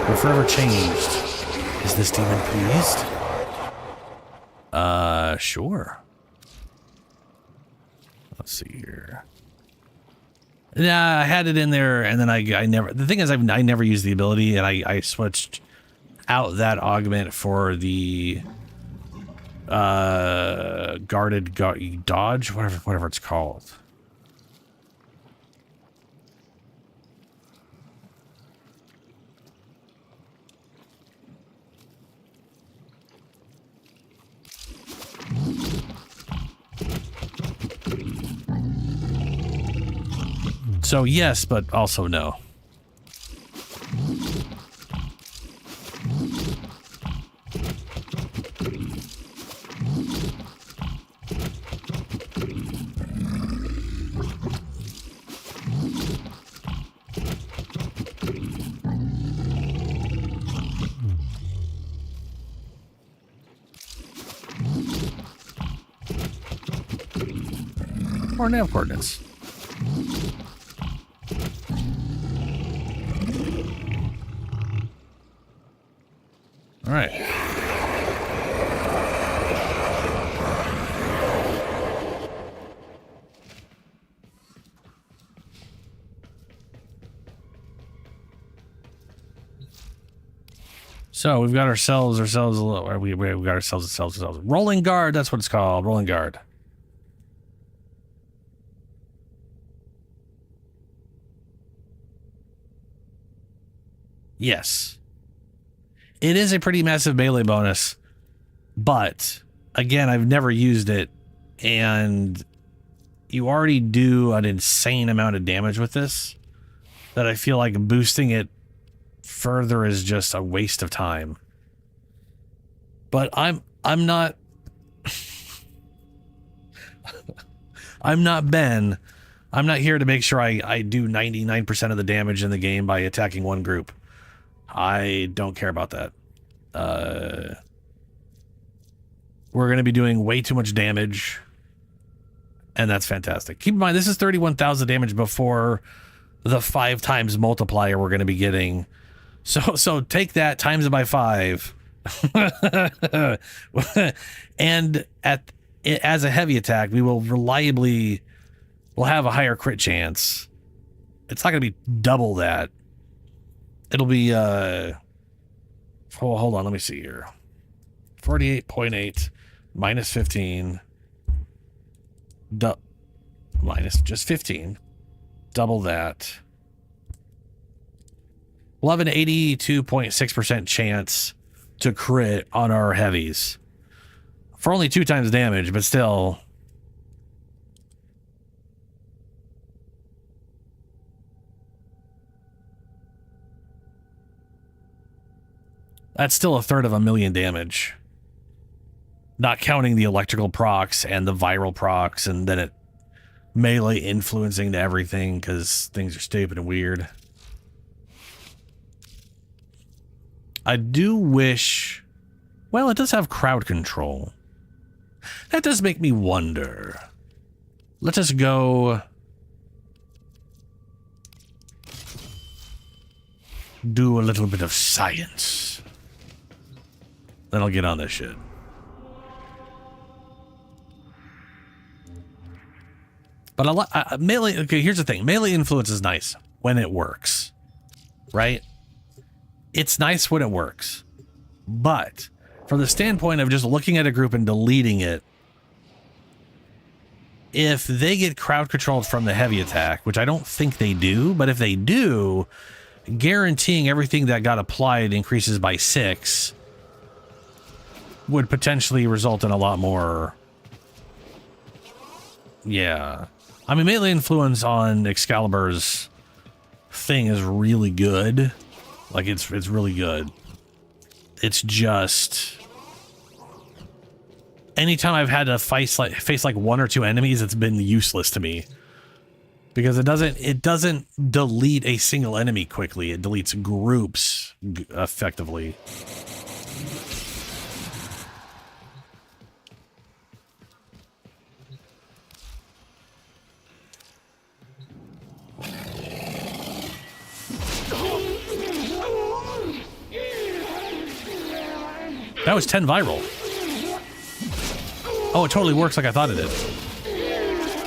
We're forever changed. Is this demon pleased? Sure. Let's see here. Yeah, I had it in there, and then I never. The thing is, I never used the ability, and I switched out that augment for the guarded dodge, whatever it's called. So yes, but also no. Or nav coordinates. All right. So we've got ourselves a little. We got ourselves. Rolling guard. That's what it's called. Rolling guard. Yes. It is a pretty massive melee bonus, but again, I've never used it, and you already do an insane amount of damage with this that I feel like boosting it further is just a waste of time. But I'm not I'm not Ben. I'm not here to make sure I do 99% of the damage in the game by attacking one group. I don't care about that. We're going to be doing way too much damage, and that's fantastic. Keep in mind, this is 31,000 damage before the 5 times multiplier we're going to be getting. So take that, times it by 5. And as a heavy attack, we will we'll have a higher crit chance. It's not going to be double that. It'll be, hold on, let me see here. 48.8 minus 15, minus just 15, double that. We'll have an 82.6% chance to crit on our heavies for only 2 times damage, but still. That's still 1/3 of a million damage. Not counting the electrical procs and the viral procs, and then it melee influencing to everything because things are stupid and weird. I do wish... Well, it does have crowd control. That does make me wonder. Let us go... do a little bit of science. Then I'll get on this shit. But melee... Okay, here's the thing. Melee influence is nice when it works. Right? It's nice when it works. But from the standpoint of just looking at a group and deleting it, if they get crowd controlled from the heavy attack, which I don't think they do, but if they do, guaranteeing everything that got applied increases by 6 would potentially result in a lot more Yeah. I mean, melee influence on Excalibur's thing is really good. Like, it's really good. It's just... anytime I've had to face like one or two enemies, it's been useless to me. Because it doesn't delete a single enemy quickly. It deletes groups effectively. That was 10 viral. Oh, it totally works like I thought it did.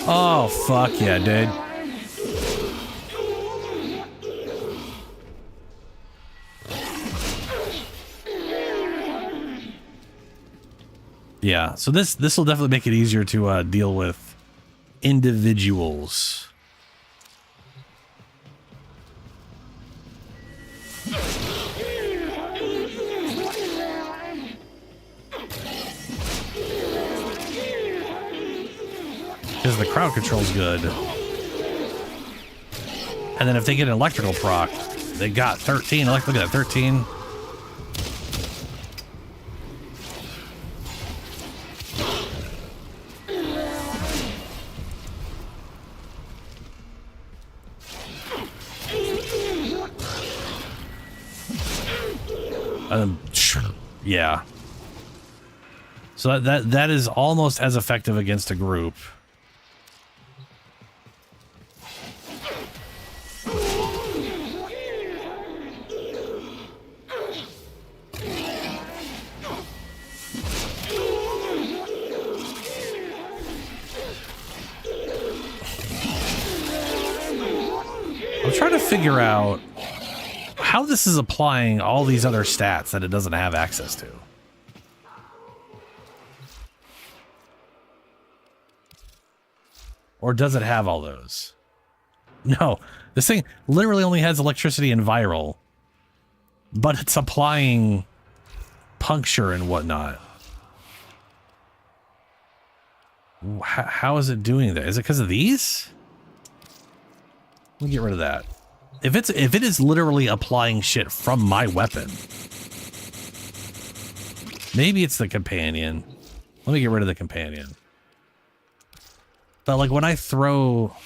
Oh, fuck yeah, dude. Yeah, so this will definitely make it easier to deal with individuals. Because the crowd control's good. And then if they get an electrical proc, they got 13. Look at that, 13. Yeah. So that is almost as effective against a group. I'm trying to figure out how this is applying all these other stats that it doesn't have access to. Or does it have all those? No, this thing literally only has electricity and viral, but it's applying puncture and whatnot. How is it doing that? Is it because of these? Let me get rid of that. If it is literally applying shit from my weapon, maybe it's the companion. Let me get rid of the companion. But like when I throw...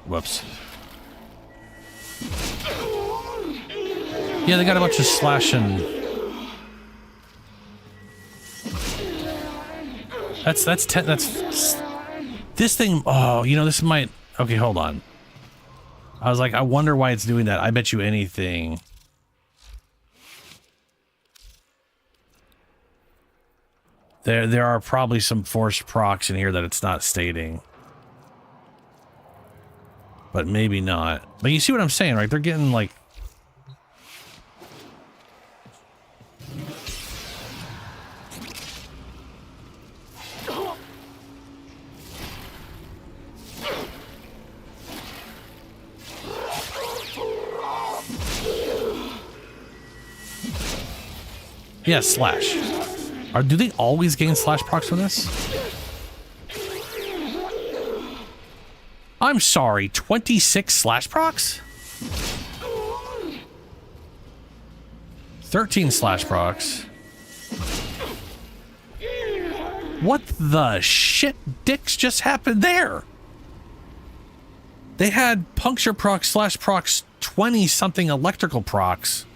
Whoops. Yeah, they got a bunch of slashing. That's 10. That's this thing. Oh, you know, this might. Okay, hold on. I was like, I wonder why it's doing that. I bet you anything. There are probably some forced procs in here that it's not stating. But maybe not. But you see what I'm saying, right? They're getting like... Yeah, slash. Do they always gain slash procs from this? I'm sorry, 26 slash procs? 13 slash procs. What the shit dicks just happened there? They had puncture procs, slash procs, 20 something electrical procs.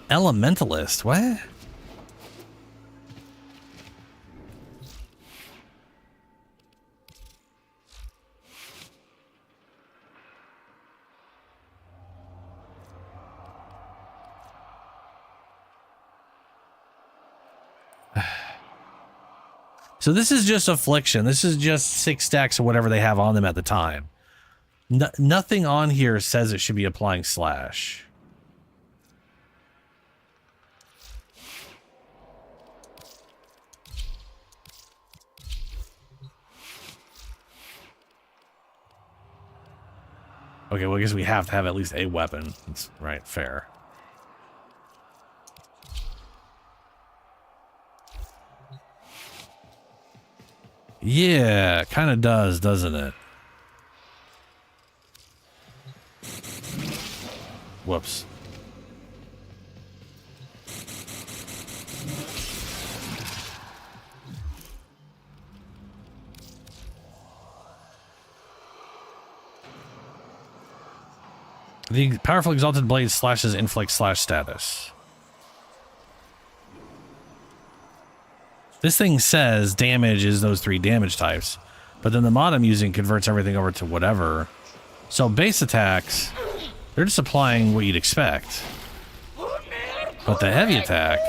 Elementalist, what? So this is just affliction. This is just 6 stacks or whatever they have on them at the time. Nothing on here says it should be applying slash. Okay, well, I guess we have to have at least a weapon. That's right, fair. Yeah, kind of does, doesn't it? Whoops. The powerful exalted blade slashes inflict slash status. This thing says damage is those 3 damage types, but then the mod I'm using converts everything over to whatever. So base attacks, they're just applying what you'd expect. But the heavy attack,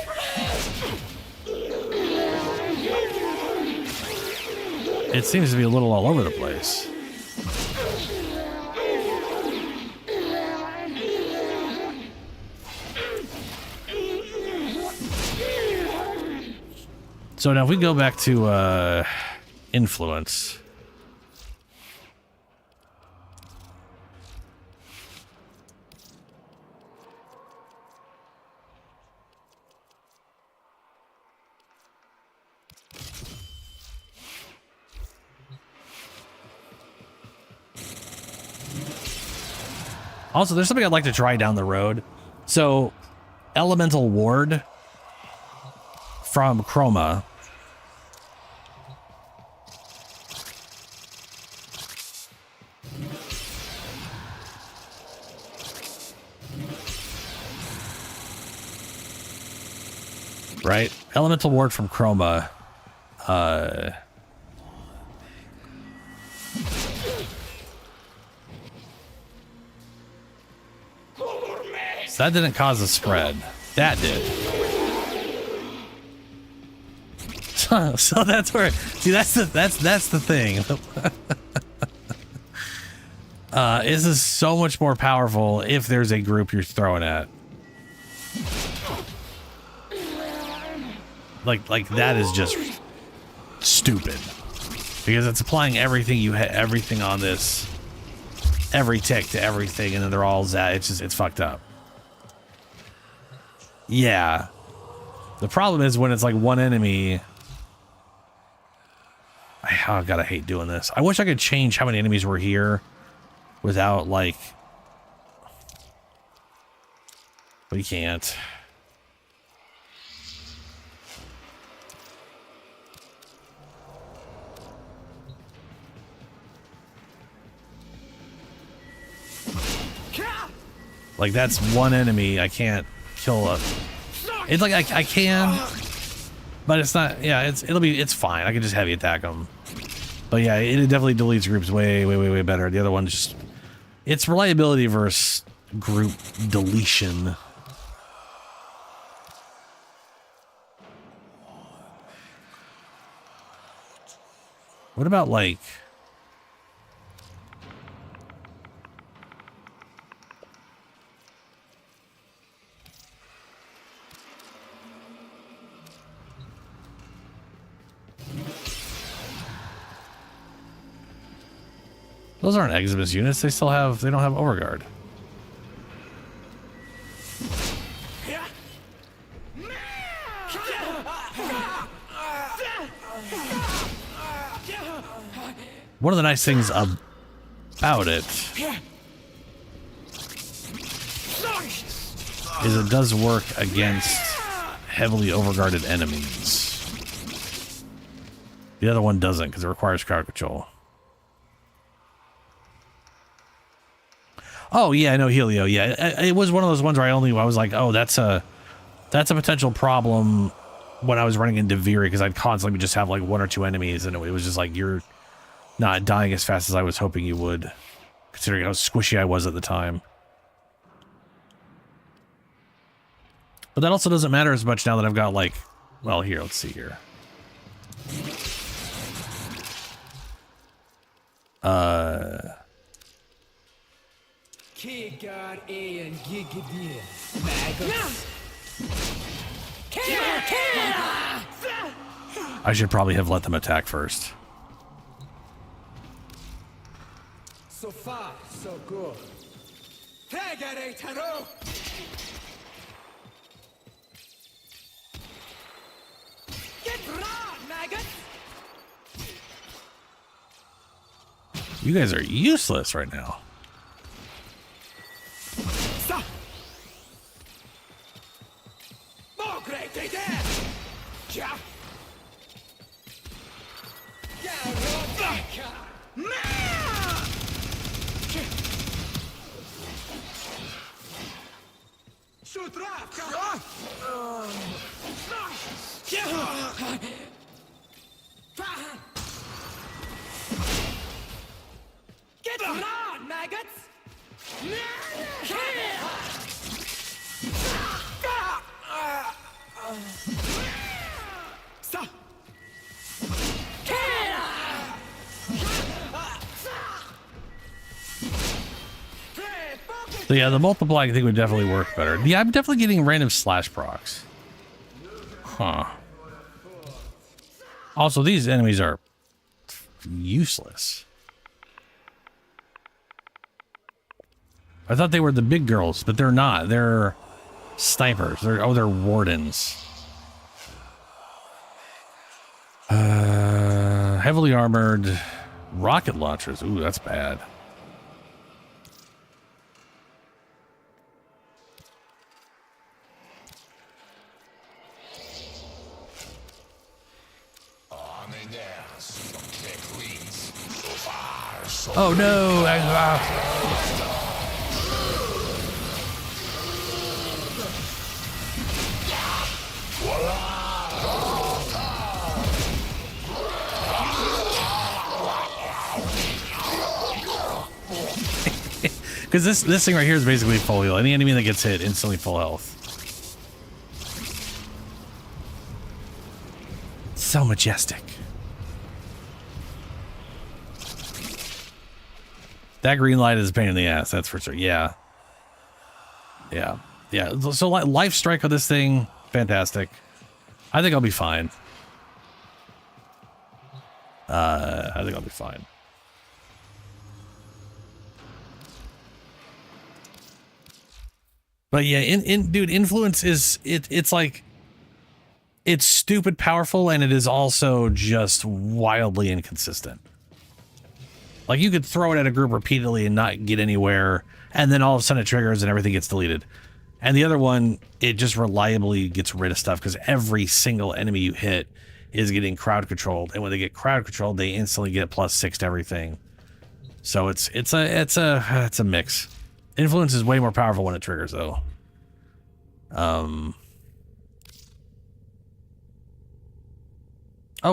it seems to be a little all over the place. So now if we go back to influence. Also, there's something I'd like to try down the road. So, Elemental Ward from Chroma. Right? Elemental Ward from Chroma. So that didn't cause a spread. That did. So that's where, see, that's the thing. This is so much more powerful if there's a group you're throwing at. Like that is just stupid because it's applying everything everything on this, every tick to everything, and then they're all it's fucked up. Yeah, the problem is when it's like one enemy. Oh god, I hate doing this. I wish I could change how many enemies were here without like, but you can't. Like that's one enemy I can't kill a. It's like I can, but it's not. Yeah, it's fine. I can just heavy attack them. But yeah, it definitely deletes groups way better. The other one's just it's reliability versus group deletion. What about like? Those aren't Exodus units. They don't have overguard. One of the nice things about it is it does work against heavily overguarded enemies. The other one doesn't because it requires crowd control. Oh yeah, no Helio. Yeah, it was one of those ones where I was like, oh, that's a potential problem when I was running into Viri because I'd constantly just have like 1 or 2 enemies, and it was just like you're not dying as fast as I was hoping you would, considering how squishy I was at the time. But that also doesn't matter as much now that I've got like, well, here, let's see here. I should probably have let them attack first. So far, so good. You guys are useless right now. Get around, maggots! So yeah, the multiply I think would definitely work better. Yeah, I'm definitely getting random slash procs. Huh. Also, these enemies are useless. I thought they were the big girls, but they're not. They're snipers. They're wardens. Heavily armored rocket launchers. Ooh, that's bad. Oh no! Because this thing right here is basically full heal. Any enemy that gets hit, instantly full health. So majestic. That green light is a pain in the ass, that's for sure. Yeah. Yeah. Yeah. So life strike on this thing, fantastic. I think I'll be fine. I think I'll be fine. But yeah, dude, influence is it's like it's stupid powerful, and it is also just wildly inconsistent. Like, you could throw it at a group repeatedly and not get anywhere, and then all of a sudden it triggers and everything gets deleted. And the other one, it just reliably gets rid of stuff because every single enemy you hit is getting crowd controlled, and when they get crowd controlled, they instantly get +6 to everything. So it's a mix. Influence is way more powerful when it triggers, though. Oh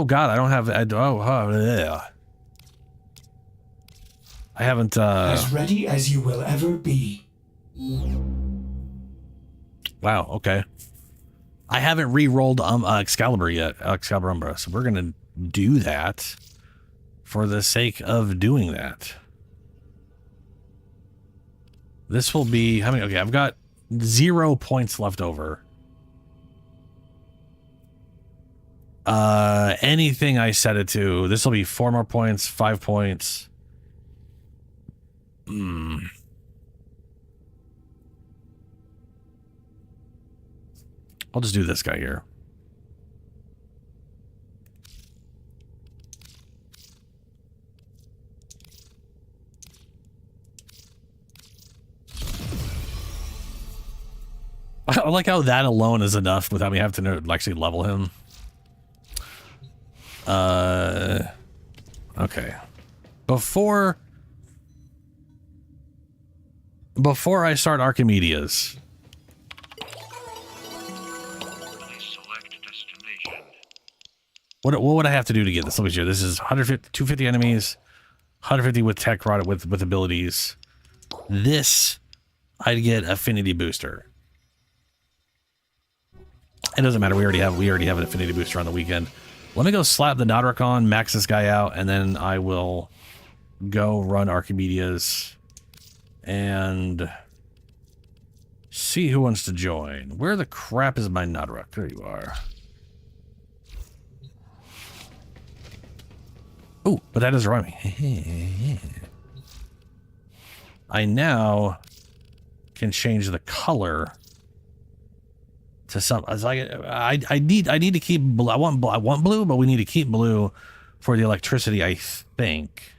God, I don't have. Yeah. I haven't. As ready as you will ever be. Wow. Okay. I haven't re-rolled Excalibur yet, Excalibur Umbra, so we're gonna do that for the sake of doing that. This will be how many? Okay, I've got 0 points left over. Anything I set it to, this will be 4 more points, 5 points. I'll just do this guy here. I like how that alone is enough without me having to actually level him. Okay. Before I start Archimedeas. What would I have to do to get this? Let me see. This is 150, 250 enemies, 150 with tech rod with abilities. This, I'd get affinity booster. It doesn't matter. We already have an affinity booster on the weekend. Let me go slap the Nodric on, max this guy out, and then I will go run Archimedeas and see who wants to join. Where the crap is my Nodric? There you are. Oh, but that doesn't remind me. I now can change the color to some. It's like I need to keep blue. I want blue, but we need to keep blue for the electricity. I think.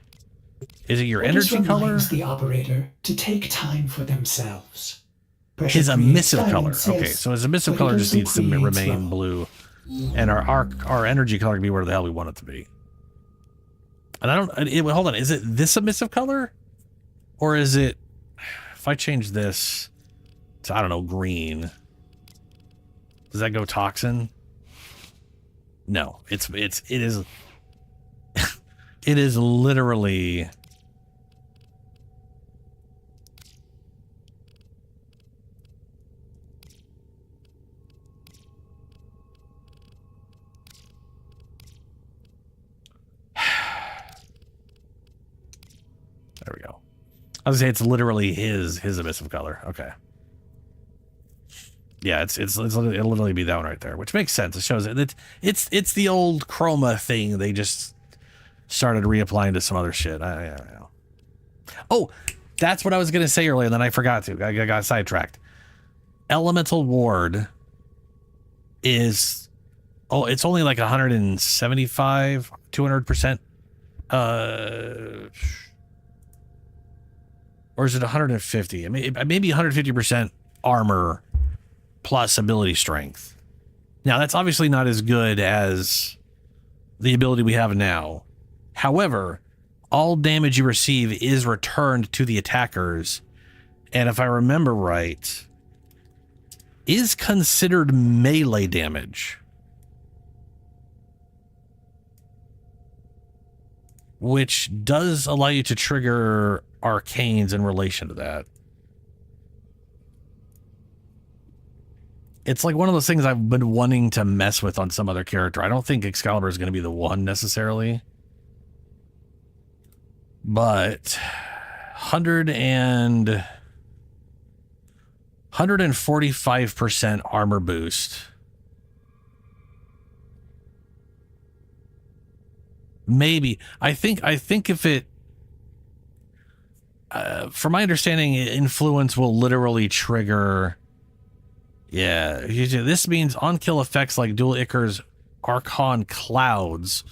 Is it your energy color? Reminds the operator to take time for themselves. His emissive color. Okay, so his emissive color just needs to remain blue, and our energy color can be where the hell we want it to be. And I don't. Hold on. Is it this emissive color, or is it? If I change this to, I don't know, green, does that go toxin? No. It is. It is literally. There we go. I was gonna say it's literally his emissive color. Okay. Yeah, it'll literally be that one right there, which makes sense. It shows it. It's the old chroma thing. They just started reapplying to some other shit. I don't know. Oh, that's what I was gonna say earlier, and then I forgot to. I got sidetracked. Elemental Ward is it's only like 175, 200%. Or is it 150? I mean, maybe 150% armor plus ability strength. Now, that's obviously not as good as the ability we have now. However, all damage you receive is returned to the attackers. And if I remember right, is considered melee damage. Which does allow you to trigger arcanes in relation to that. It's like one of those things I've been wanting to mess with on some other character. I don't think Excalibur is going to be the one necessarily. But 145% armor boost. Maybe. I think if it from my understanding, influence will literally trigger. Yeah, this means on-kill effects like Dual Icar's Archon Clouds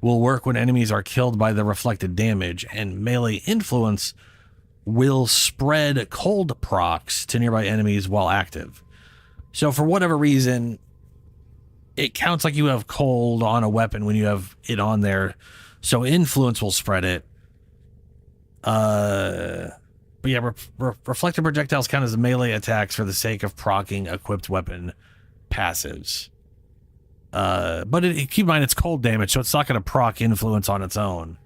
will work when enemies are killed by the reflected damage, and melee influence will spread cold procs to nearby enemies while active. So for whatever reason, it counts like you have cold on a weapon when you have it on there, so influence will spread it. But yeah, reflected projectiles count as melee attacks for the sake of proccing equipped weapon passives. But keep in mind it's cold damage, so it's not going to proc influence on its own.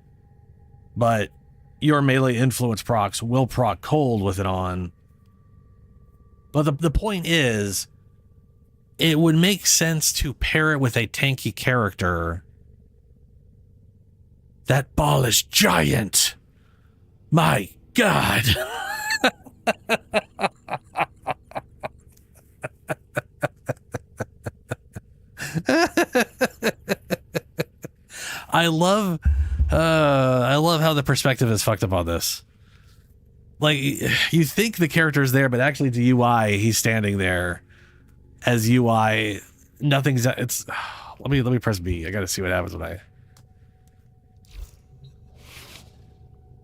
But your melee influence procs will proc cold with it on. But the point is, it would make sense to pair it with a tanky character. That ball is giant. My God. I love how the perspective is fucked up on this. Like, you think the character's there, but actually the UI, he's standing there as UI. Nothing's. It's. Let me press B. I gotta see what happens when I.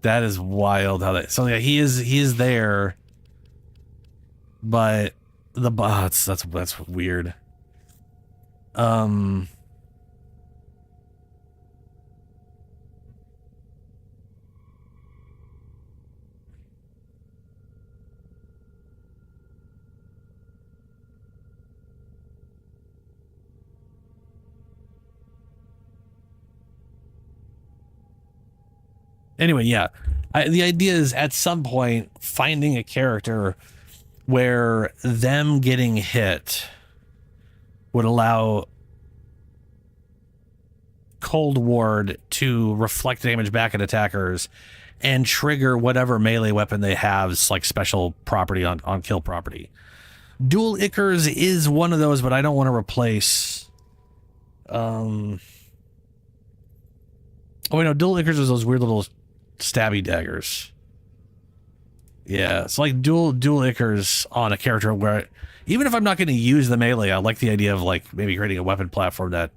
That is wild how that. So yeah, he is there, but the bots. That's weird. Anyway, yeah, the idea is at some point finding a character where them getting hit would allow Cold Ward to reflect damage back at attackers and trigger whatever melee weapon they have's like special property on kill property. Dual Icars is one of those, but I don't want to replace. Oh wait, no, Dual Icars is those weird little stabby daggers. Yeah, it's like dual Ichors on a character where even if I'm not going to use the melee, I like the idea of like maybe creating a weapon platform that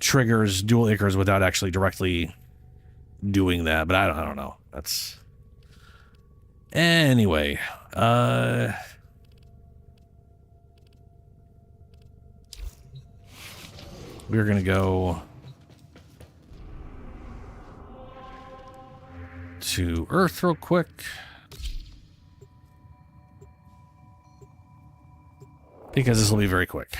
triggers dual Ichors without actually directly doing that. But I don't know. That's anyway. We're gonna go to Earth real quick. Because this will be very quick.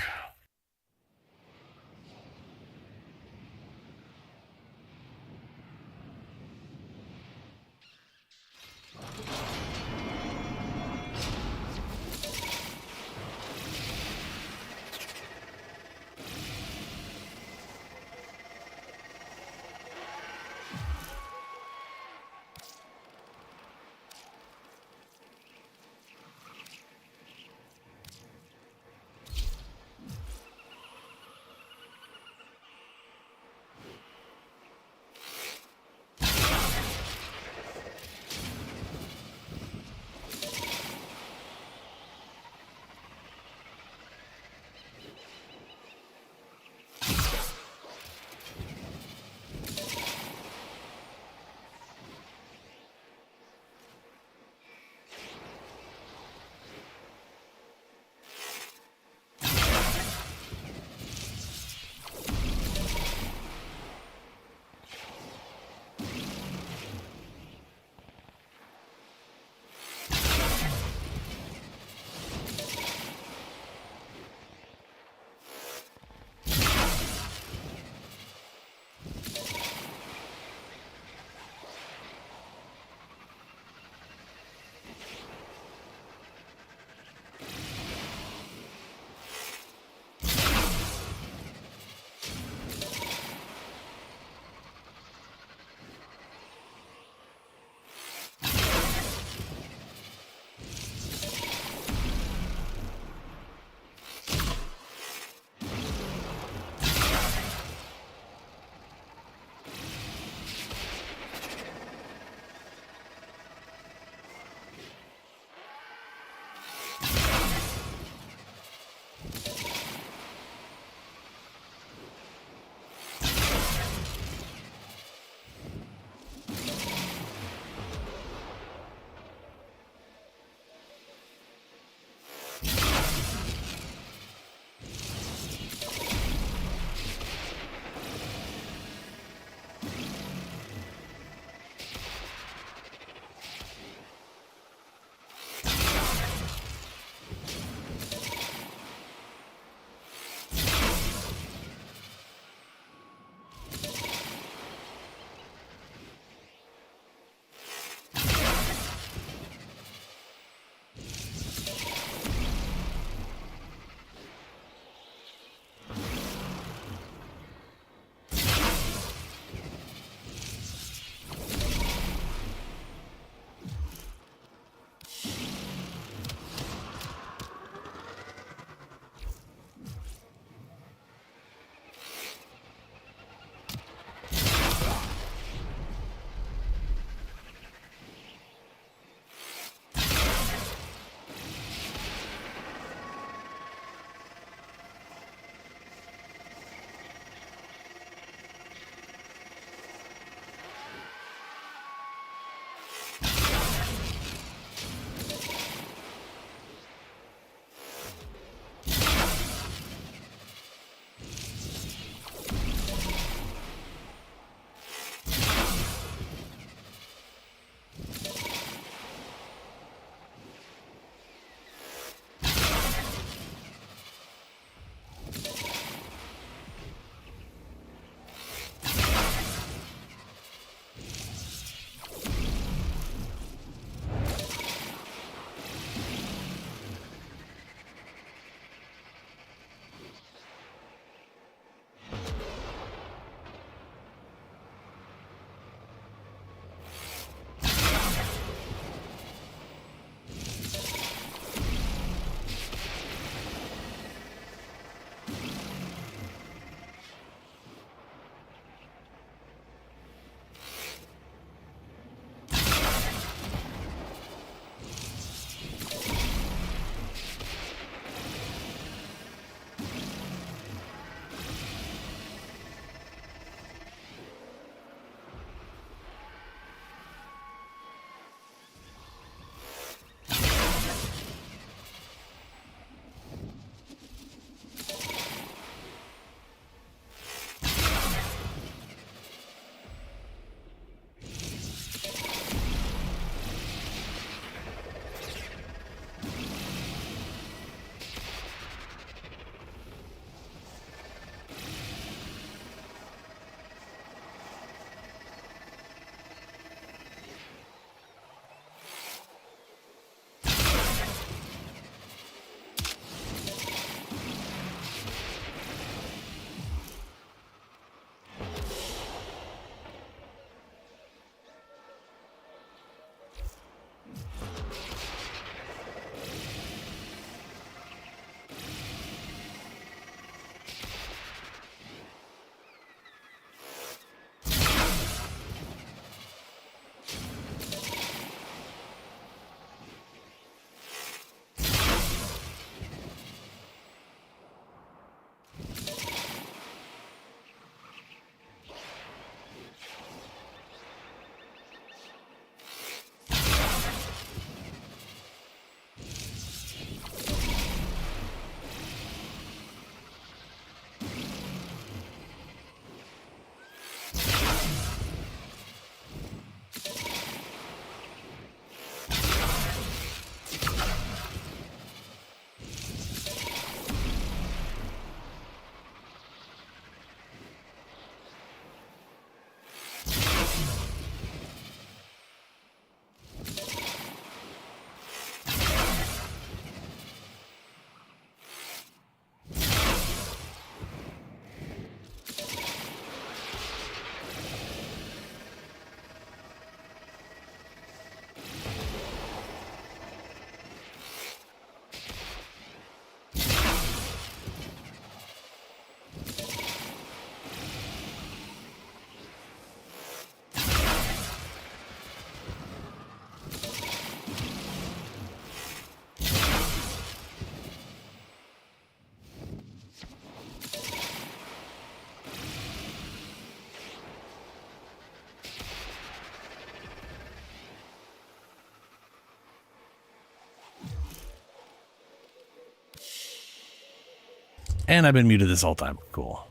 And I've been muted this whole time. Cool.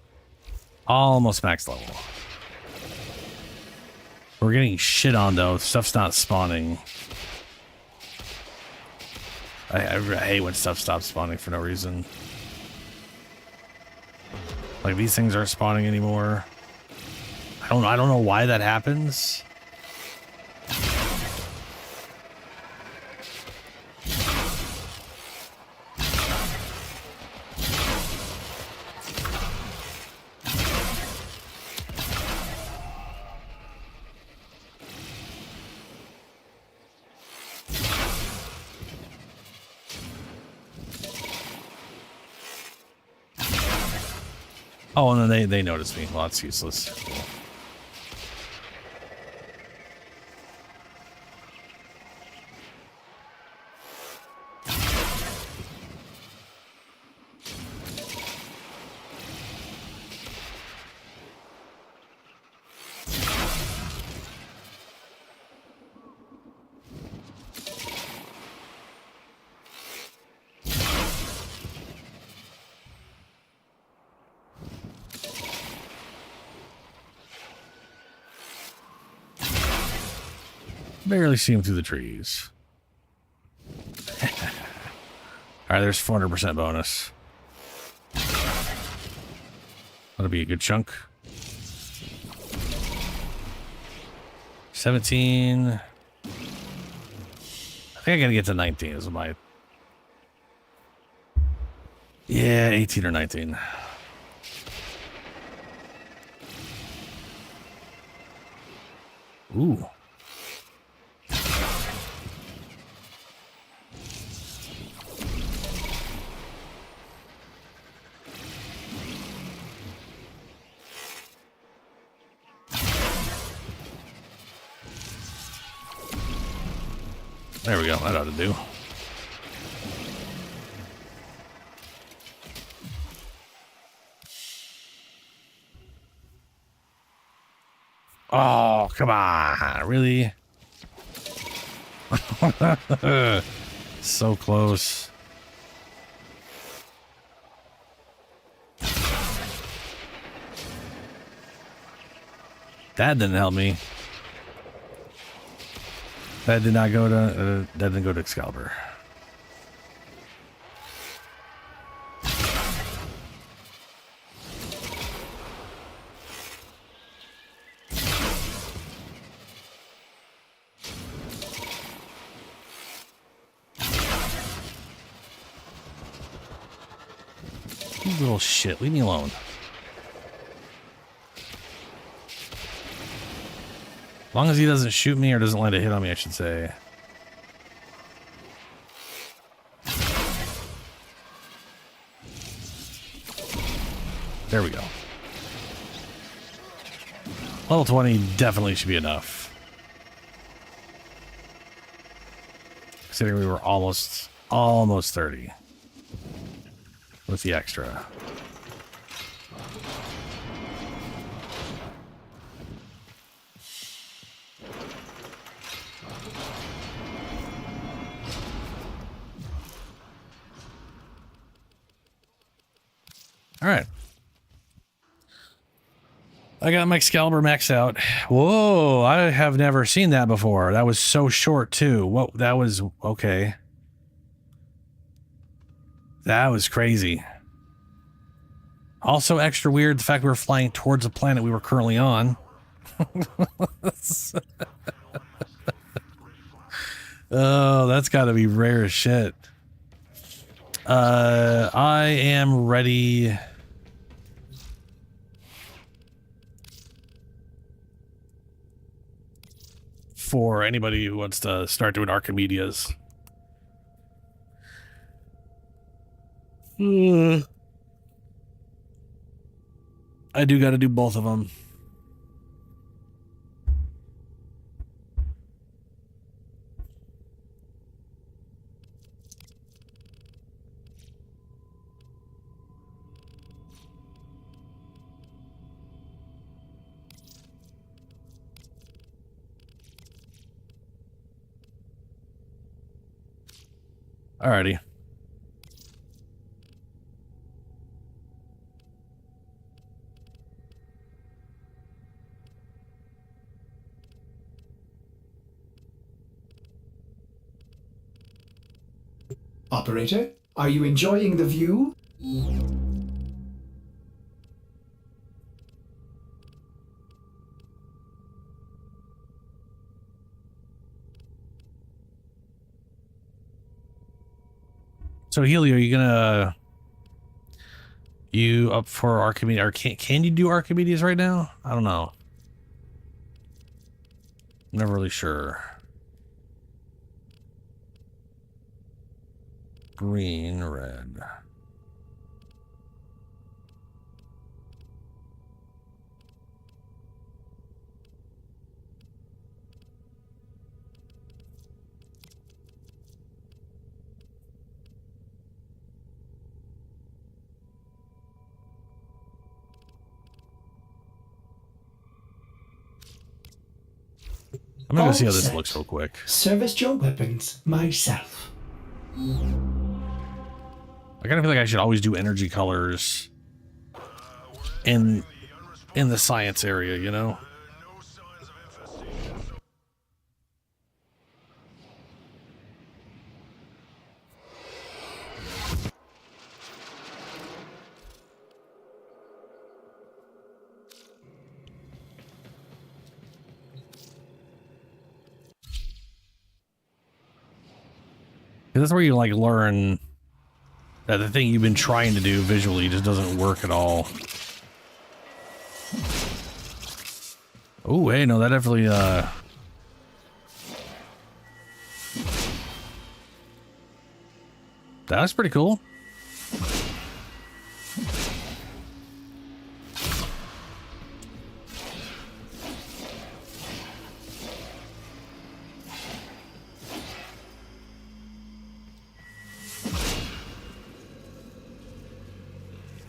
Almost max level. We're getting shit on, though. Stuff's not spawning. I hate when stuff stops spawning for no reason. Like, these things aren't spawning anymore. I don't know why that happens. Oh, and then they noticed me. Well, that's useless. Cool. Barely see him through the trees. All right, there's 400% bonus. That'll be a good chunk. 17. I think I gotta get to 19 is my... Yeah, 18 or 19. Ooh. There we go. That ought to do. Oh, come on. Really? So close. That didn't help me. That did not go to, that didn't go to Excalibur. You little shit, leave me alone. As long as he doesn't shoot me or doesn't let it hit on me, I should say. There we go. Level 20 definitely should be enough. Considering we were almost 30 with the extra. All right. I got my Excalibur maxed out. Whoa, I have never seen that before. That was so short too. Whoa, that was okay. That was crazy. Also extra weird the fact we were flying towards the planet we were currently on. Oh, that's got to be rare as shit. I am ready. For anybody who wants to start doing Archimedeas. I do got to do both of them. Alrighty. Operator, are you enjoying the view? So Helio, you up for Archimedes? Or can you do Archimedes right now? I don't know. I'm never really sure. Green, red. I'm gonna go see how this looks real quick. Service your weapons myself. I kind of feel like I should always do energy colors in the science area, you know? That's where you like learn that the thing you've been trying to do visually just doesn't work at all. Oh, hey, no, that definitely that's pretty cool.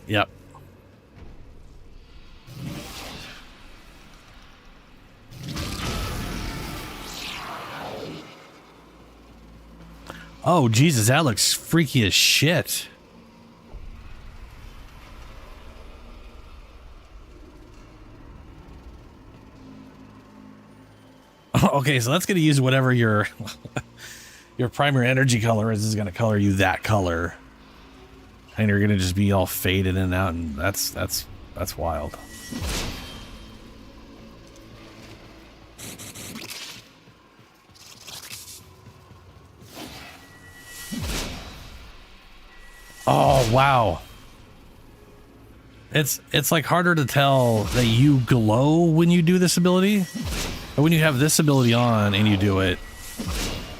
Yep. Oh, Jesus, that looks freaky as shit. Okay, so that's going to use whatever your your primary energy color is going to color you that color. And you're gonna just be all faded in and out, and that's wild. Oh wow. It's like harder to tell that you glow when you do this ability. But when you have this ability on and you do it,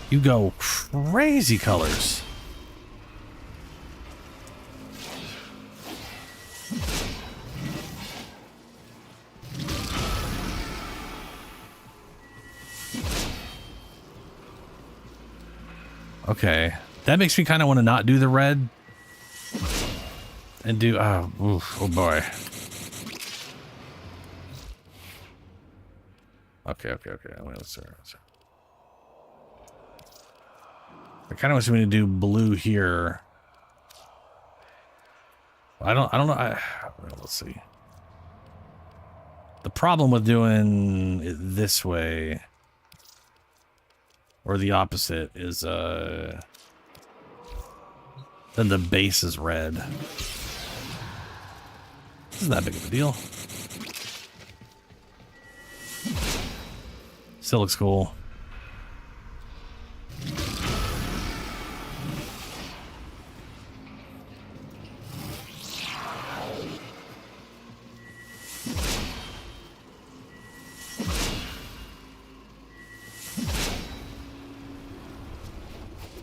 you go crazy colors. Okay, that makes me kind of want to not do the red and do oh boy. Okay. Let's see. I kind of wish me to do blue here. I don't know. Let's see. The problem with doing it this way or the opposite is then the base is red. This isn't that big of a deal. Still looks cool.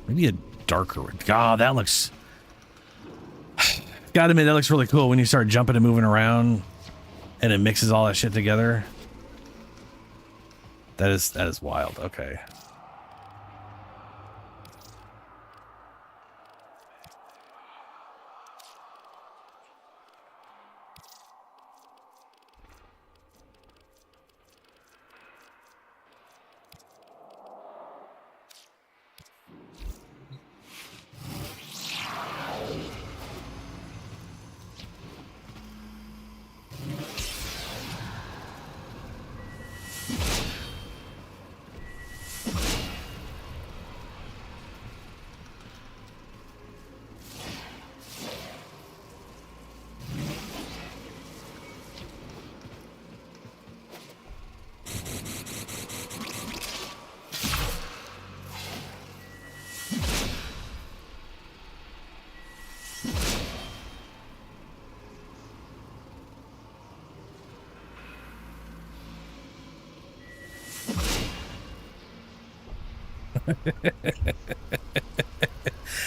Maybe a darker red. God, that looks... Gotta admit, that looks really cool when you start jumping and moving around and it mixes all that shit together. That is wild. Okay.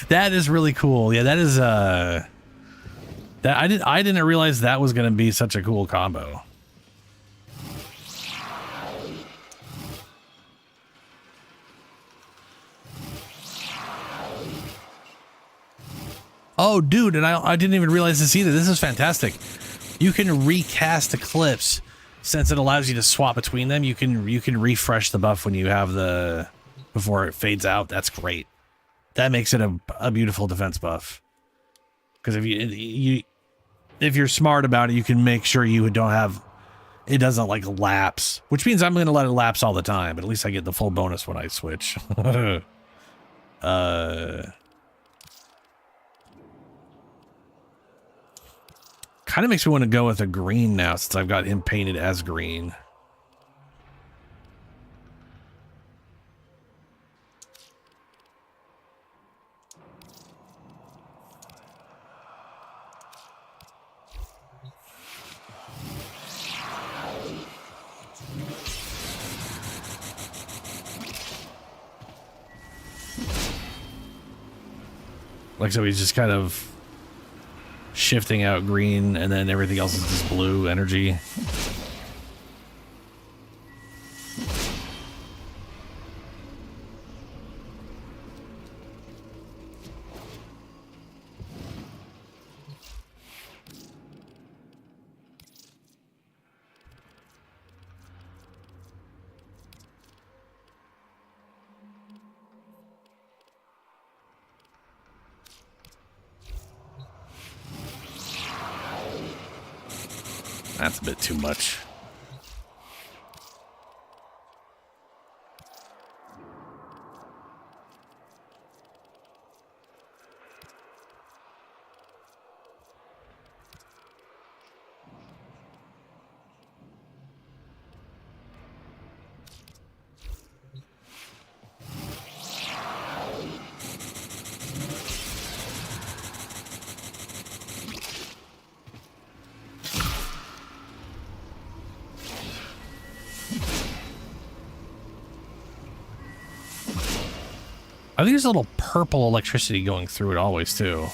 That is really cool. Yeah, that is that I didn't realize that was going to be such a cool combo. Oh, dude, and I didn't even realize this either. This is fantastic. You can recast eclipse since it allows you to swap between them. You can refresh the buff when you have the before it fades out. That's great. That makes it a beautiful defense buff. Because if you're smart about it, you can make sure you don't have it doesn't like lapse, which means I'm going to let it lapse all the time. But at least I get the full bonus when I switch. Kind of makes me want to go with a green now since I've got him painted as green. Like, so he's just kind of shifting out green, and then everything else is just blue energy. That's a bit too much. I think there's a little purple electricity going through it always, too.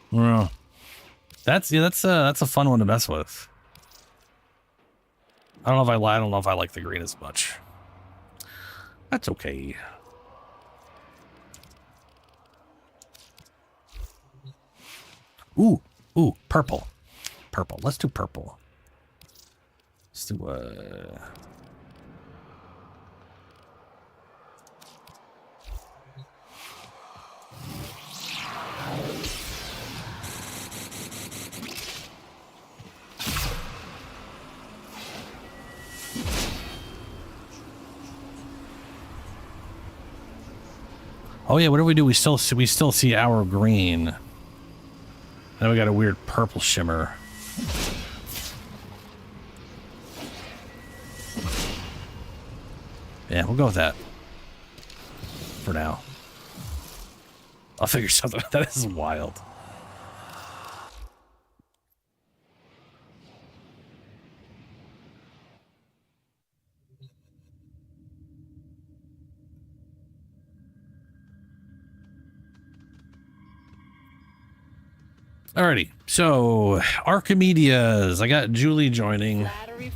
Well, that's a fun one to mess with. I don't know if I like the green as much. That's okay. Ooh, purple. Purple. Let's do purple. Let's do oh yeah, what do we do? We still see our green. Then we got a weird purple shimmer. Yeah, we'll go with that for now. I'll figure something out. That is wild. Alrighty, so Archimedeas. I got Julie joining.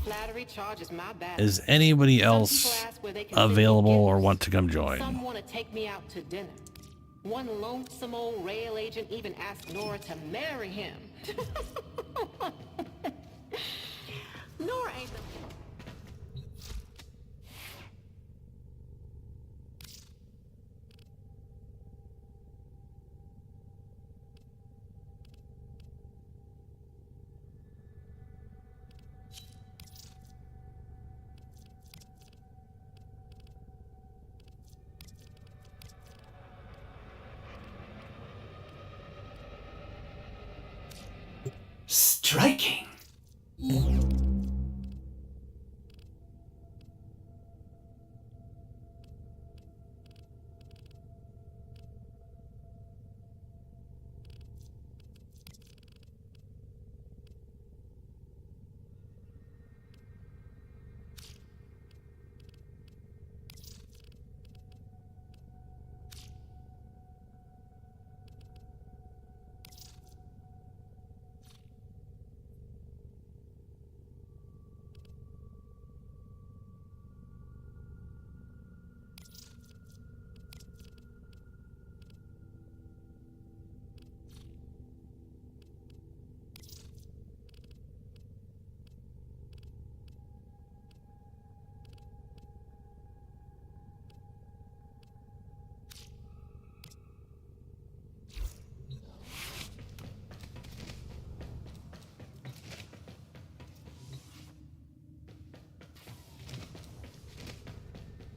Flattery charges my back. Is anybody else available or want to come join? Some want to take me out to dinner. One lonesome old rail agent even asked Nora to marry him. Nora ain't the... Striking.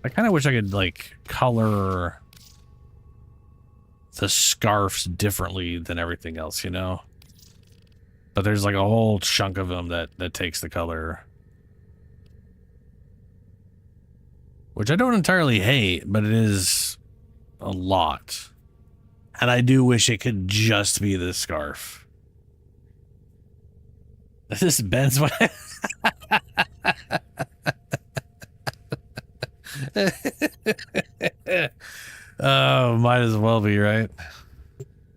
I kind of wish I could, like, color the scarves differently than everything else, you know? But there's, like, a whole chunk of them that takes the color. Which I don't entirely hate, but it is a lot. And I do wish it could just be the scarf. This is Ben's way. Oh, might as well be, right?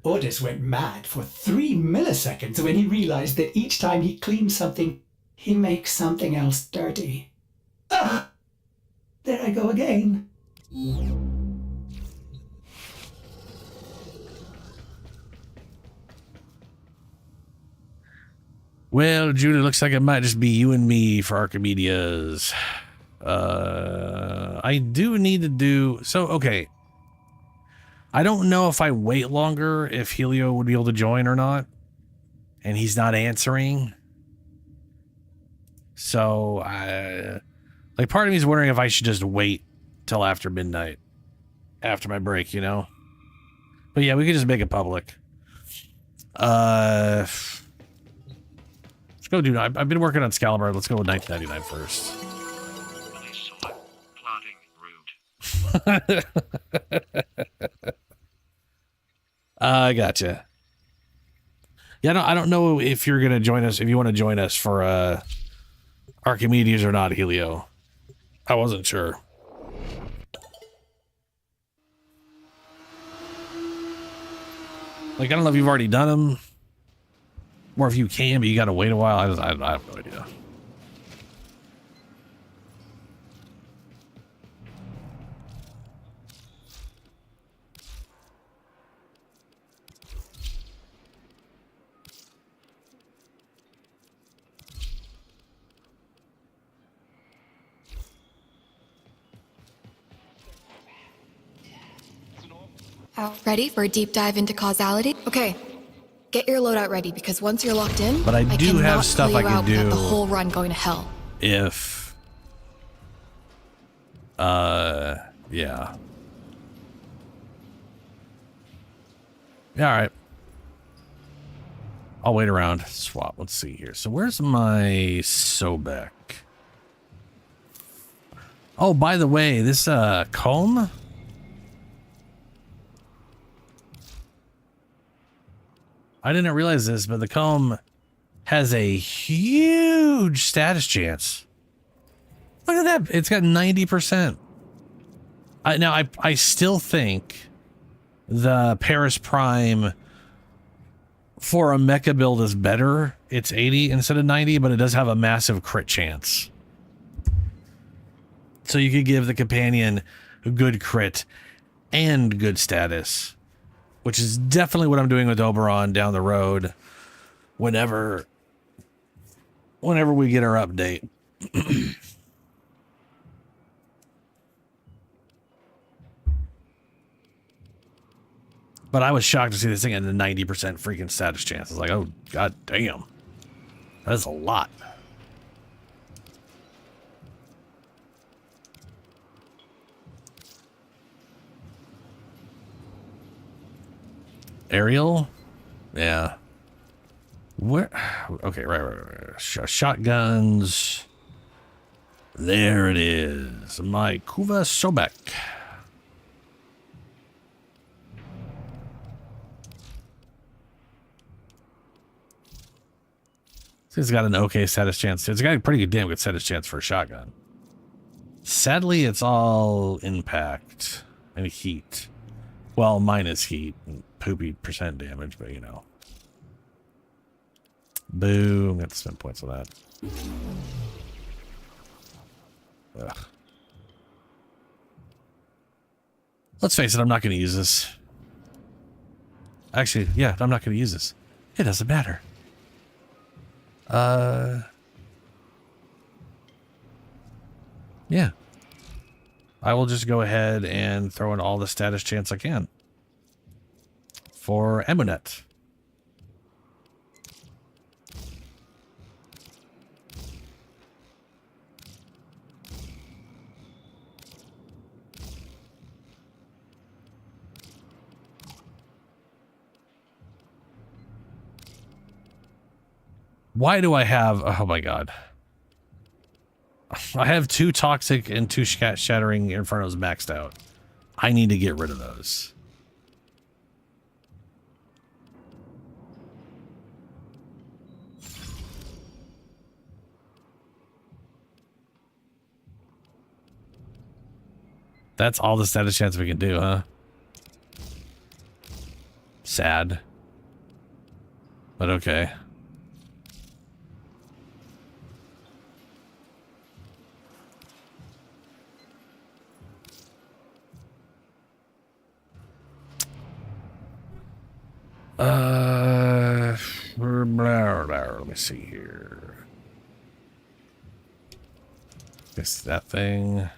Ordis went mad for 3 milliseconds when he realized that each time he cleans something, he makes something else dirty. Ah! There I go again. Well, Judah, looks like it might just be you and me for Archimedeas. I do need to do... So, okay. I don't know if I wait longer if Helio would be able to join or not. And he's not answering. So, like, part of me is wondering if I should just wait till after midnight. After my break, you know? But yeah, we could just make it public. Let's go do... I've been working on Excalibur. Let's go with 1999 first. I gotcha. Yeah, I don't know if you're gonna join us, if you want to join us for Archimedes or not, Helio. I wasn't sure. Like, I don't know if you've already done them, or if you can, but you gotta wait a while. I have no idea. Ready for a deep dive into causality? Okay. Get your loadout ready, because once you're locked in, But I do have stuff I can do the whole run going to hell. If yeah. Yeah, all right. I'll wait around. Swap. Let's see here. So where's my Sobek? Oh, by the way, this comb. I didn't realize this, but the comb has a huge status chance. Look at that. It's got 90%. Now, I still think the Paris Prime for a mecha build is better. It's 80 instead of 90, but it does have a massive crit chance. So you could give the companion a good crit and good status, which is definitely what I'm doing with Oberon down the road whenever we get our update. But I was shocked to see this thing at a 90% freaking status chance. I was like, oh, god damn. That's a lot. Aerial? Yeah. Where? Okay, right. Shotguns. There it is. My Kuva Sobek. It's got an okay status chance. It's got a pretty good, damn good status chance for a shotgun. Sadly, it's all impact and heat. Well, minus heat and poopy percent damage, but you know. Boom. Got to spend points on that. Ugh. Let's face it, I'm not going to use this. Actually, yeah, I'm not going to use this. It doesn't matter. Yeah. I will just go ahead and throw in all the status chance I can. For Emunet. Why do I have... Oh my god. I have 2 toxic and 2 shattering infernos maxed out. I need to get rid of those. That's all the status chance we can do, huh? Sad. But okay. Let me see here. Guess that thing.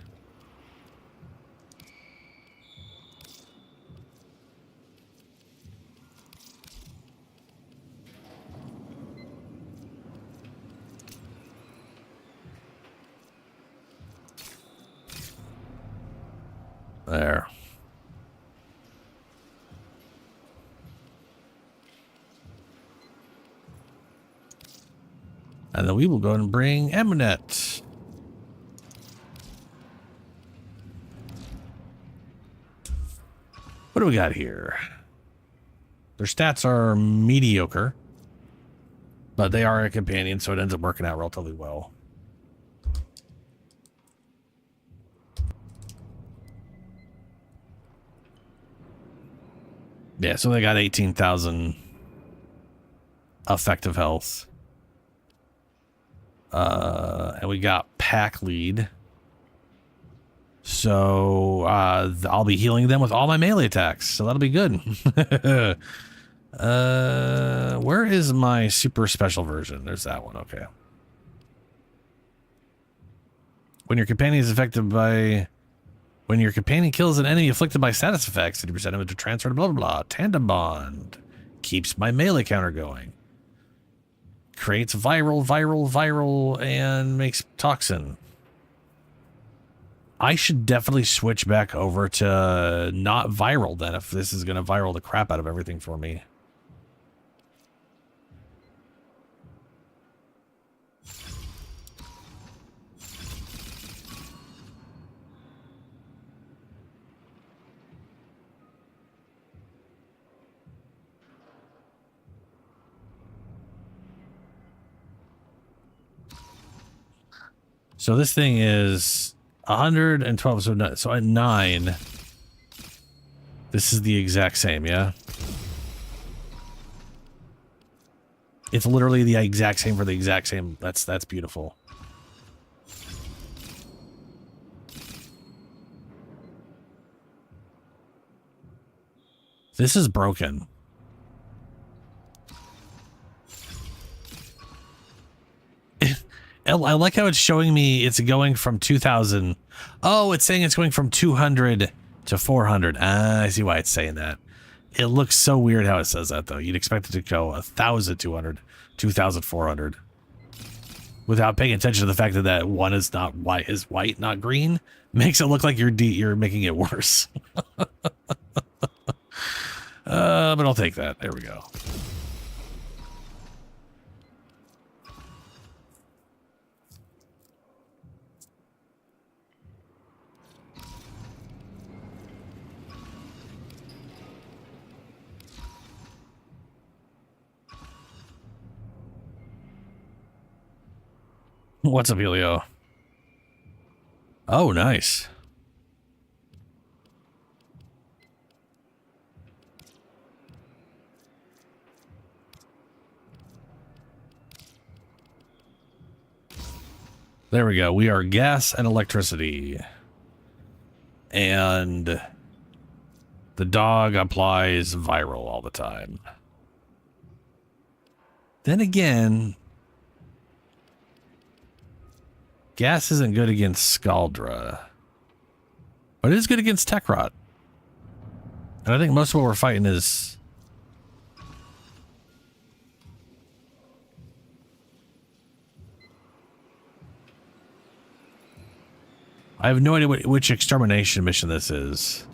There. And then we will go and bring Eminet. What do we got here? Their stats are mediocre, but they are a companion, so it ends up working out relatively well. Yeah, so they got 18,000 effective health. And we got pack lead. So I'll be healing them with all my melee attacks, so that'll be good. Where is my super special version? There's that one. Okay. When your companion is affected by... When your companion kills an enemy afflicted by status effects, 50% of it to transfer to blah, blah, blah. Tandem bond. Keeps my melee counter going. Creates viral, and makes toxin. I should definitely switch back over to not viral then, if this is going to viral the crap out of everything for me. So this thing is 112, so at 9, this is the exact same, yeah? It's literally the exact same for the exact same. That's beautiful. This is broken. I like how it's showing me it's going from 2,000. Oh, it's saying it's going from 200 to 400. I see why it's saying that. It looks so weird how it says that, though. You'd expect it to go 1,200, 2,400. Without paying attention to the fact that that one is not white, is white, not green, makes it look like you're making it worse. But I'll take that. There we go. What's up, Helio? Oh, nice. There we go. We are gas and electricity. And the dog applies viral all the time. Then again... Gas isn't good against Scaldra, but it is good against Tekrot. And I think most of what we're fighting is... I have no idea which extermination mission this is.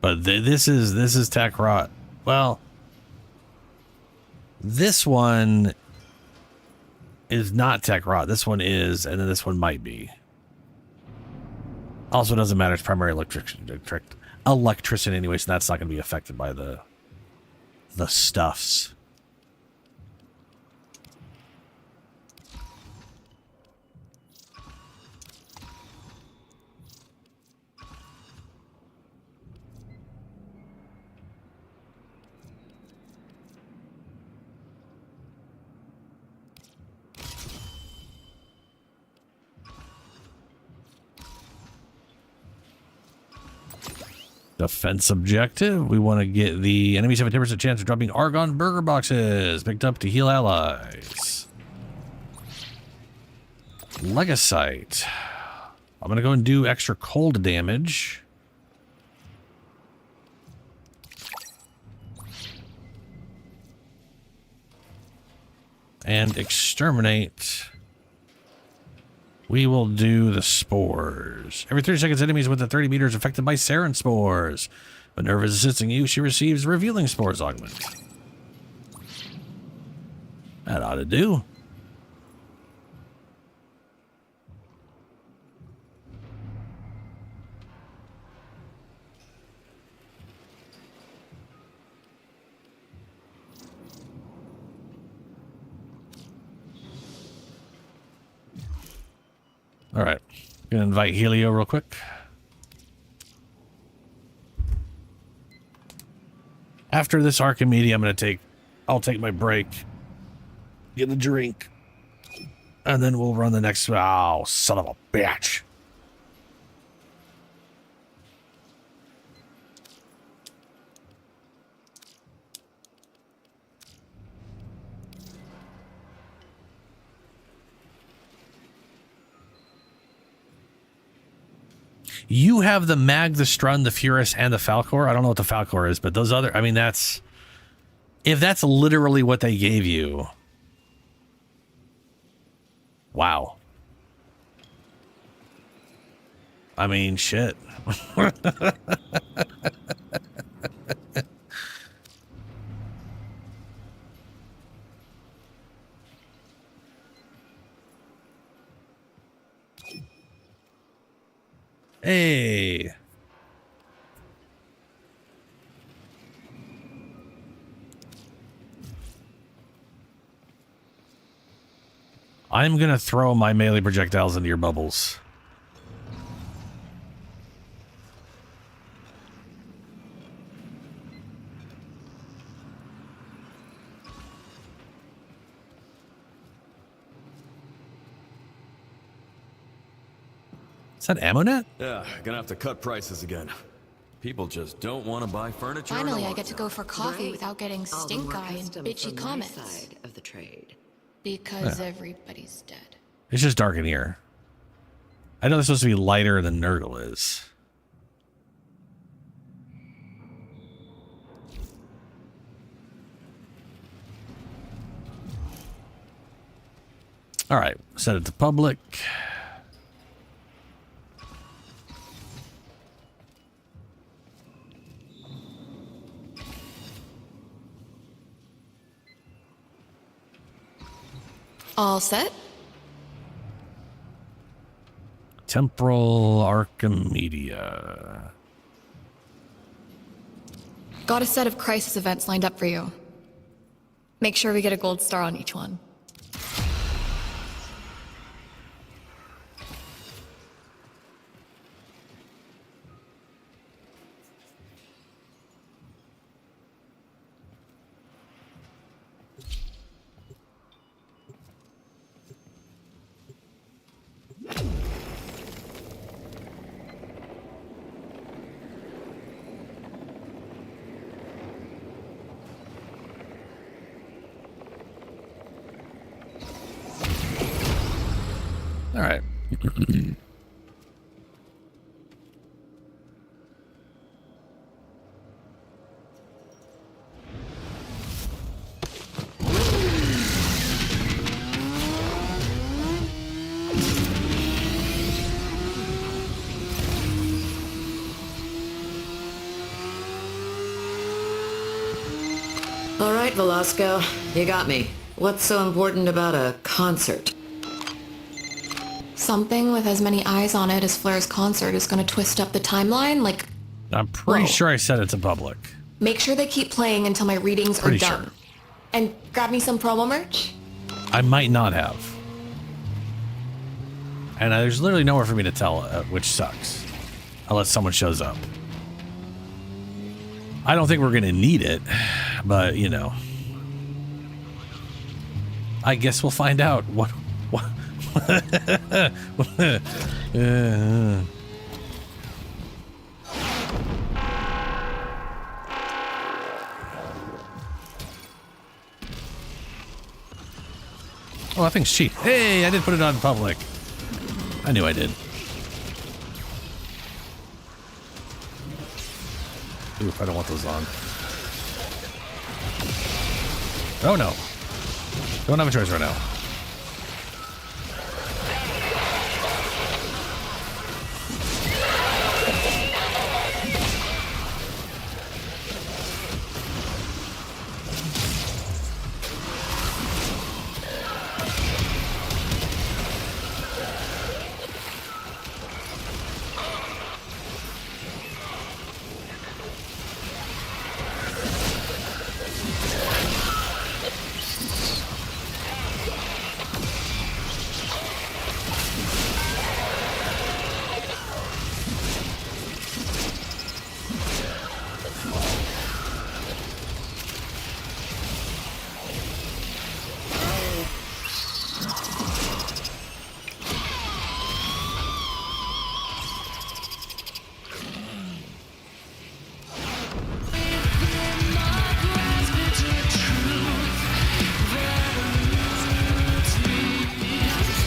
But this is Tekrot. Well, this one is not tech rot. This one is, and then this one might be. Also, it doesn't matter. It's primary electricity anyway, so that's not going to be affected by the stuffs. Defense objective. We want to get the enemies have a 10% chance of dropping Argon burger boxes picked up to heal allies. Legacite. I'm going to go and do extra cold damage. And exterminate. We will do the spores. Every 30 seconds, enemies within 30 meters affected by sarin spores. When Nerva is assisting you, she receives revealing spores augment. That ought to do. All right, gonna invite Helio real quick. After this Archimedes, I'll take my break, get a drink, and then we'll run the next. Oh, son of a bitch! You have the Mag, the Strun, the Furus, and the Falcor. I don't know what the Falcor is, but those other... I mean, that's... If that's literally what they gave you... Wow. I mean, shit. Hey. I'm gonna throw my melee projectiles into your bubbles. Is that ammo net? Yeah, gonna have to cut prices again. People just don't want to buy furniture. Finally, I get to go for coffee Right. without getting All the stink more eye and custom bitchy from my comments. side of the trade. Because everybody's dead. It's just dark in here. I know it's supposed to be lighter than Nurgle is. All right, set it to public. All set? Temporal Archimedia. Got a set of crisis events lined up for you. Make sure we get a gold star on each one. All right. All right, Velasco, you got me. What's so important about a concert? Something with as many eyes on it as Flair's concert is going to twist up the timeline, like... I'm pretty Whoa. sure I said it to public. Make sure they keep playing until my readings are Pretty done. sure. And grab me some promo merch? I might not have. And there's literally nowhere for me to tell, which sucks. Unless someone shows up. I don't think we're going to need it, but, you know. I guess we'll find out. What Oh, that thing's cheap. Hey, I did put it on public. I knew I did. Ooh, I don't want those on. Oh no. Don't have a choice right now.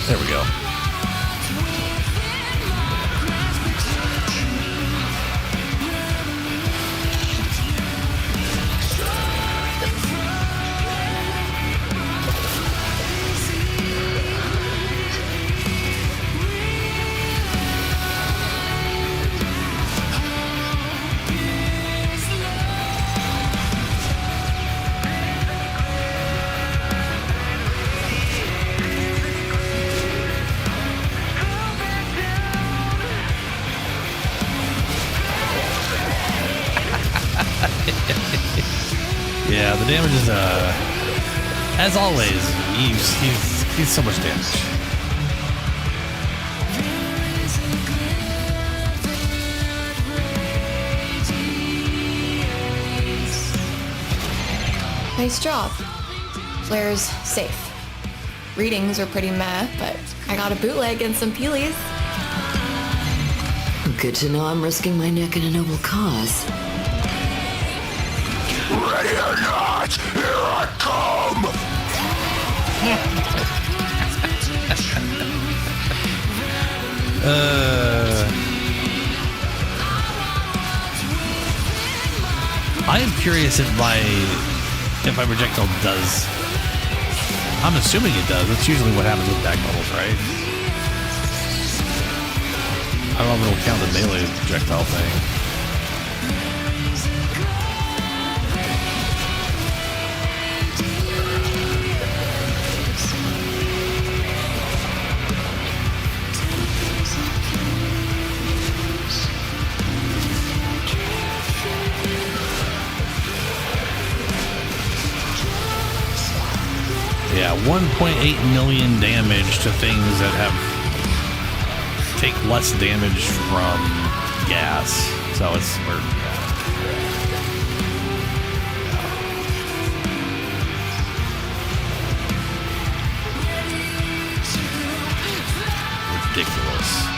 There we go. Yeah, the damage is, as always, he's so much damage. Nice job. Flair's safe. Readings are pretty meh, but I got a bootleg and some peelies. Good to know I'm risking my neck in a noble cause. Ready or not, here I come! I am curious if my projectile does. I'm assuming it does. That's usually what happens with back bubbles, right? I don't know if it'll count the melee projectile thing. Yeah, 1.8 million damage to things that take less damage from gas. So it's ridiculous.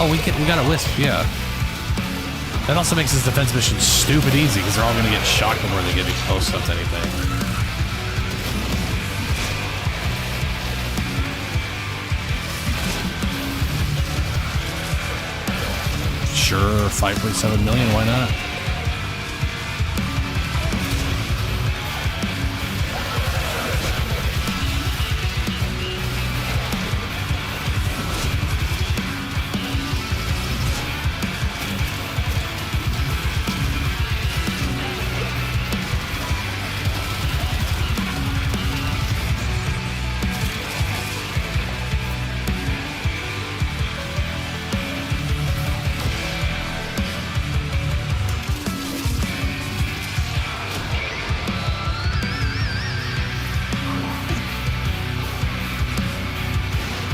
Oh, we got a wisp, yeah. That also makes this defense mission stupid easy because they're all going to get shocked before they get close enough to anything. Sure, 5.7 million, why not?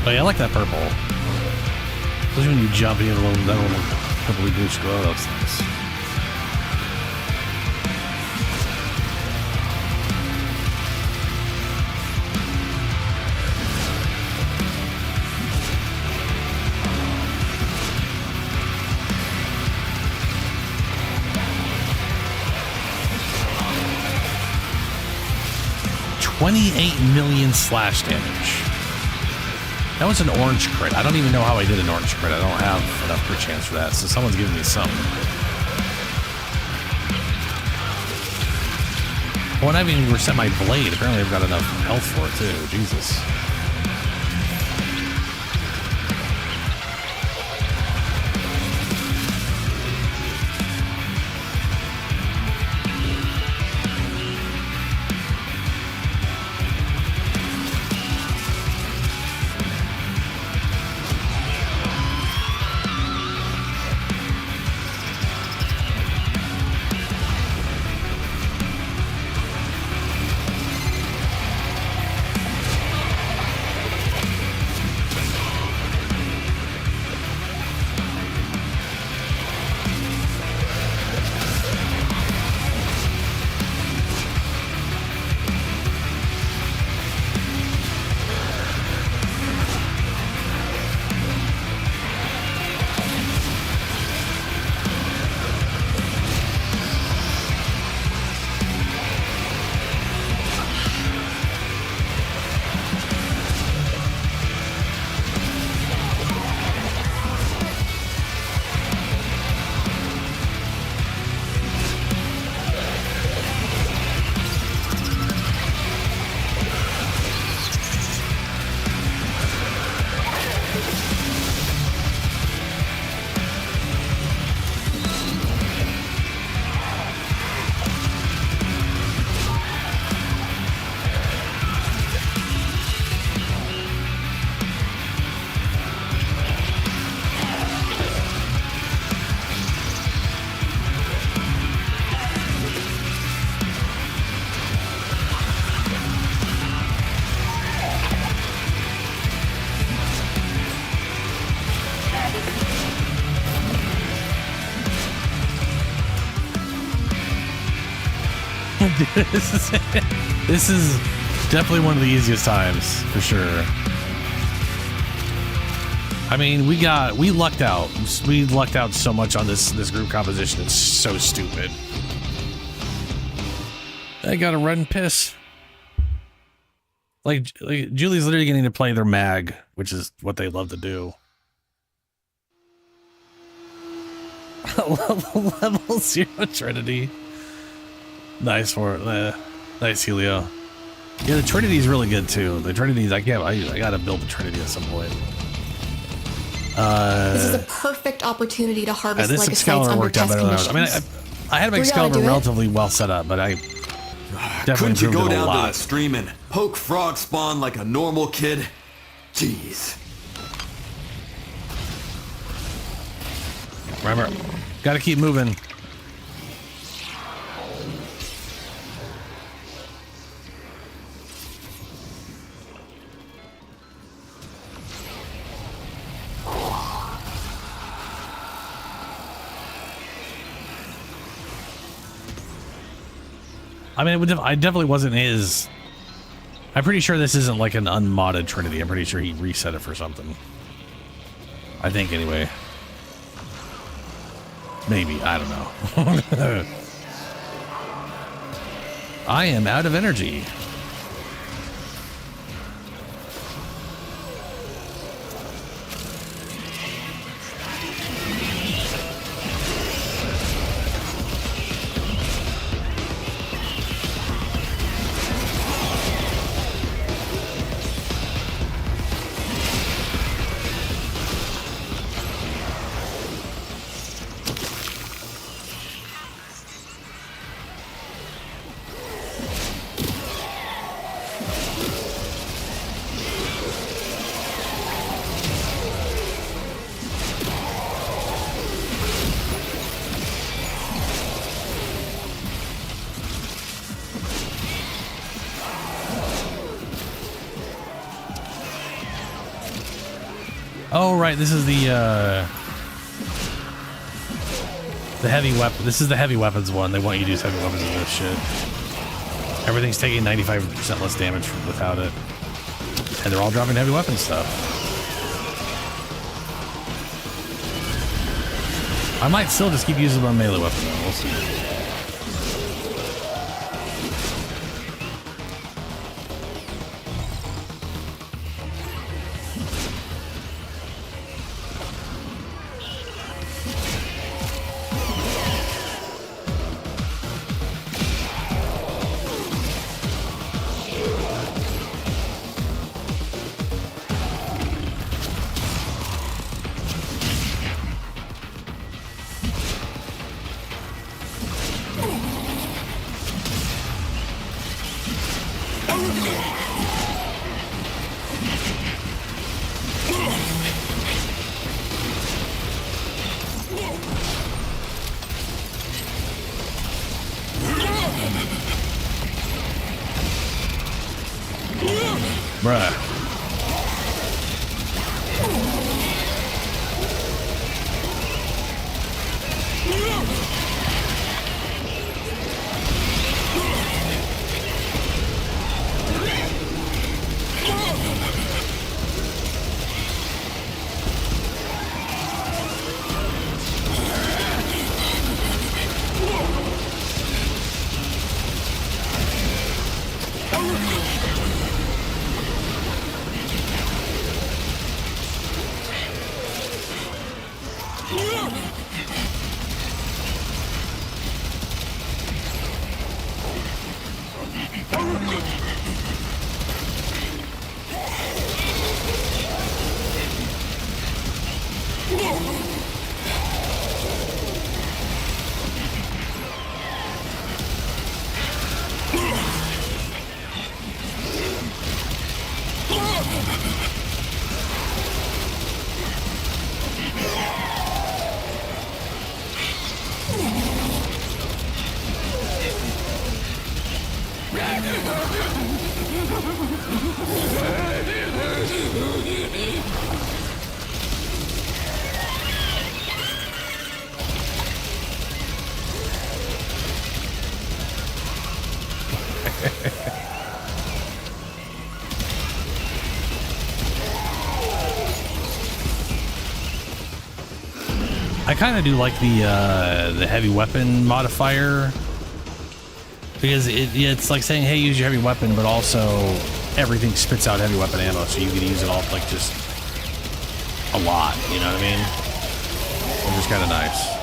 Oh yeah, I like that purple. Especially when you jump, you get a little, that little purpley boost glow. That's nice. $28 million slash damage. That was an orange crit. I don't even know how I did an orange crit. I don't have enough crit chance for that, so someone's giving me something. When I haven't even reset my blade, apparently I've got enough health for it too. Jesus. This is definitely one of the easiest times for sure. I mean, we lucked out. We lucked out so much on this group composition. It's so stupid. I got a run piss. Like Julie's literally getting to play their mag, which is what they love to do. Level 0 Trinity. Nice for it. Nice Helio. Yeah, the Trinity is really good too. The Trinity's I gotta build the Trinity at some point. This is a perfect opportunity to harvest this Legacites Excalibur under worked out test better than I was. conditions. I mean, I had my Excalibur relatively well set up, but I definitely Couldn't you improved go it a down to the lot. stream and poke frog spawn like a normal kid? Jeez. Remember, gotta keep moving. I mean, I definitely wasn't his. I'm pretty sure this isn't like an unmodded Trinity. I'm pretty sure he reset it for something. I think anyway. Maybe, I don't know. I am out of energy. Oh, right. This is the heavy weapon. This is the heavy weapons one. They want you to use heavy weapons in this shit. Everything's taking 95% less damage without it. And they're all dropping heavy weapon stuff. I might still just keep using my melee weapon though. We'll see. Bruh. I kind of do like the heavy weapon modifier because it's like saying, hey, use your heavy weapon, but also everything spits out heavy weapon ammo, so you can use it all like just a lot, you know what I mean? Which is kind of nice.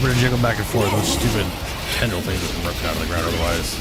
We're gonna jiggle back and forth. Those stupid tendril things that ripped out of the ground otherwise.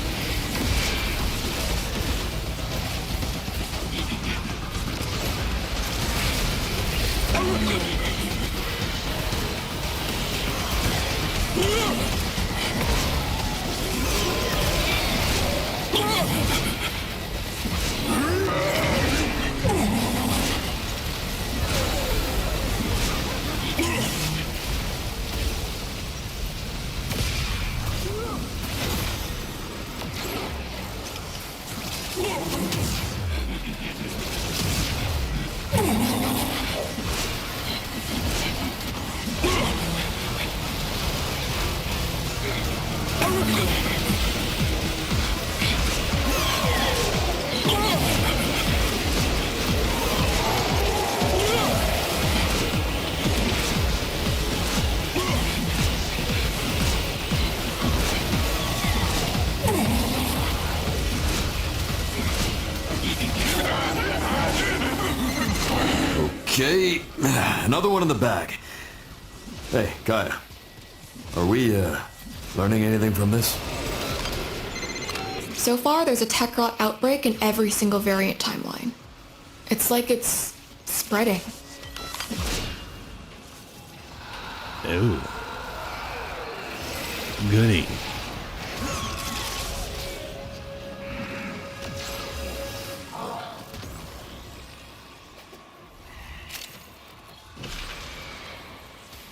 Okay, another one in the bag. Hey, Gaia. Are we, learning anything from this? So far, there's a tech rot outbreak in every single variant timeline. It's like it's spreading. Ooh. Goody.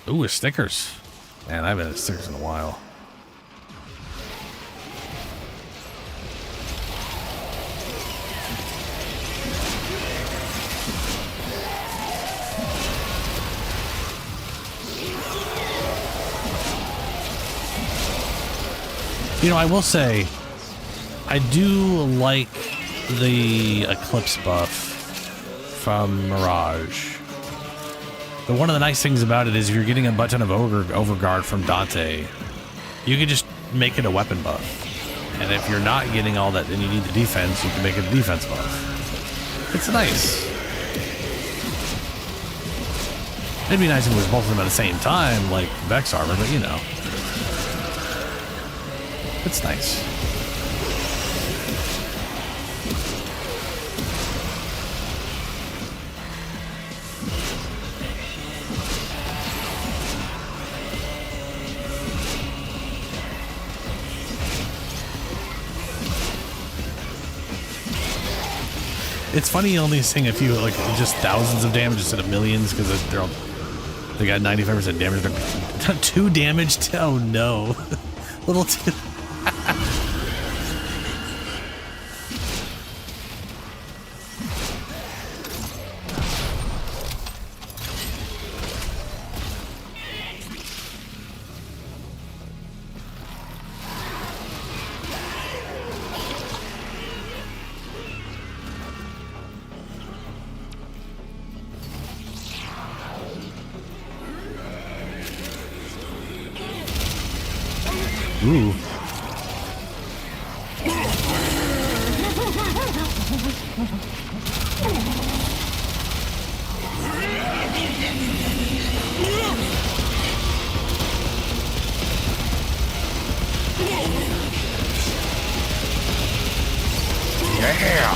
Ooh, stickers. Man, I haven't had stickers in a while. You know, I will say, I do like the Eclipse buff from Mirage. But one of the nice things about it is if you're getting a button of Overguard from Dante, you can just make it a weapon buff. And if you're not getting all that and you need the defense, you can make it a defense buff. It's nice. It'd be nice if it was both of them at the same time, like Vex armor, but you know. It's nice. It's funny you only seeing a few, like just thousands of damage instead of millions, because they got 95% damage. They're 2 damage. Oh no, little too. Ooh. Yeah.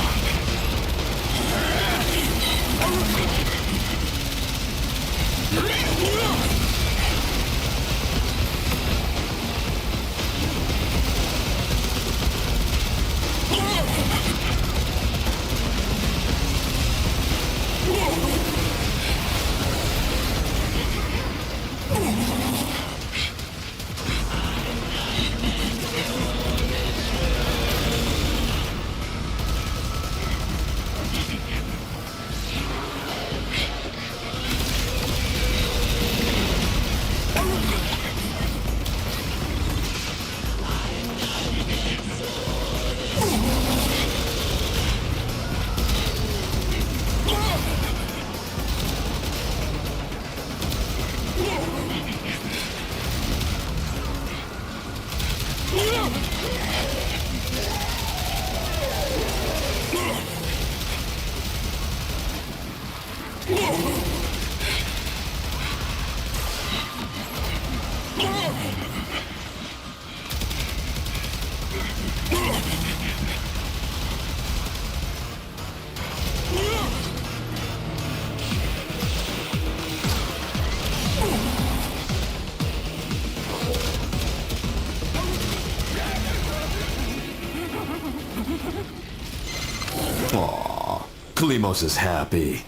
Aw, Kalimos is happy.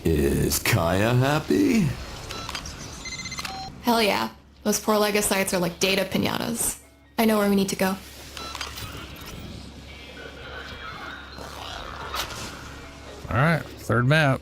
Is Kaya happy? Hell yeah. Those poor Legocytes are like data pinatas. I know where we need to go. All right, third map.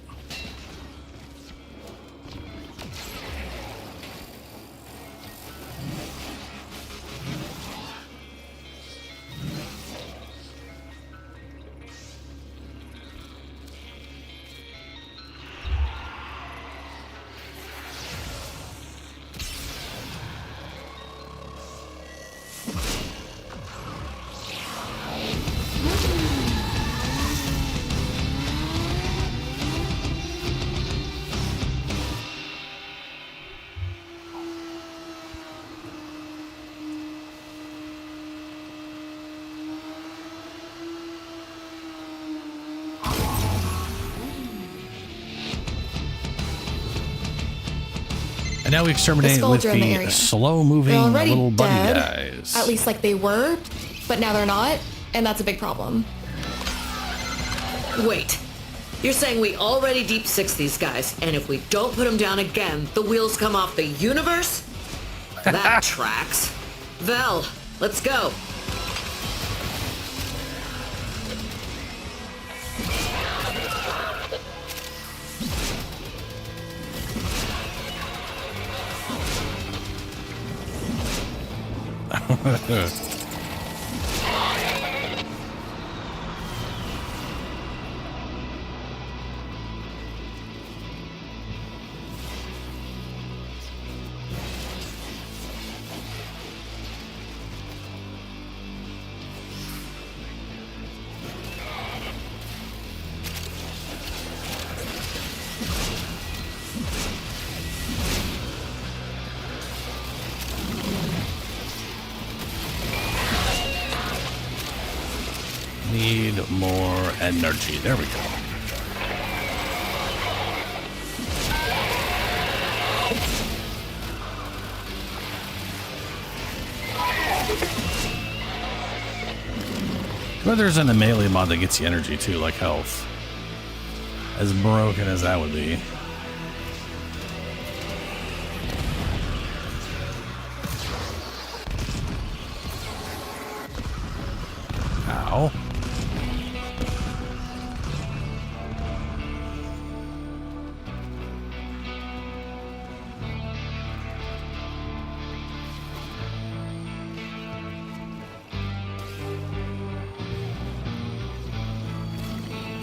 And now we exterminate with Skulls are in the the area. slow-moving They're already little bunny dead, guys. at least like they were, but now they're not, and that's a big problem. Wait. You're saying we already deep six these guys, and if we don't put them down again, the wheels come off the universe? That tracks. Vel, let's go. Need more energy. There we go. Well, there's an melee mod that gets you energy too, like health. As broken as that would be. Ow.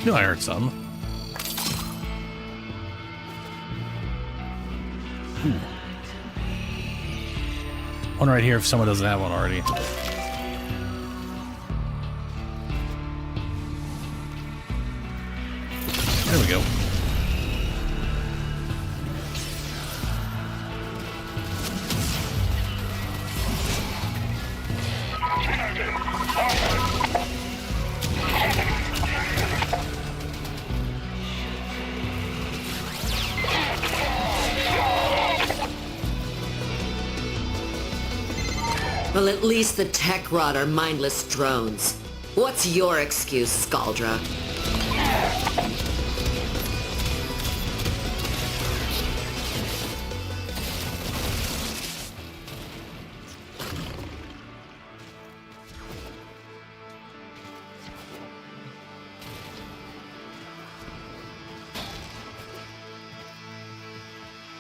No, I heard some. One right here if someone doesn't have one already. There we go. Well, at least the tech rot are mindless drones. What's your excuse, Scaldra?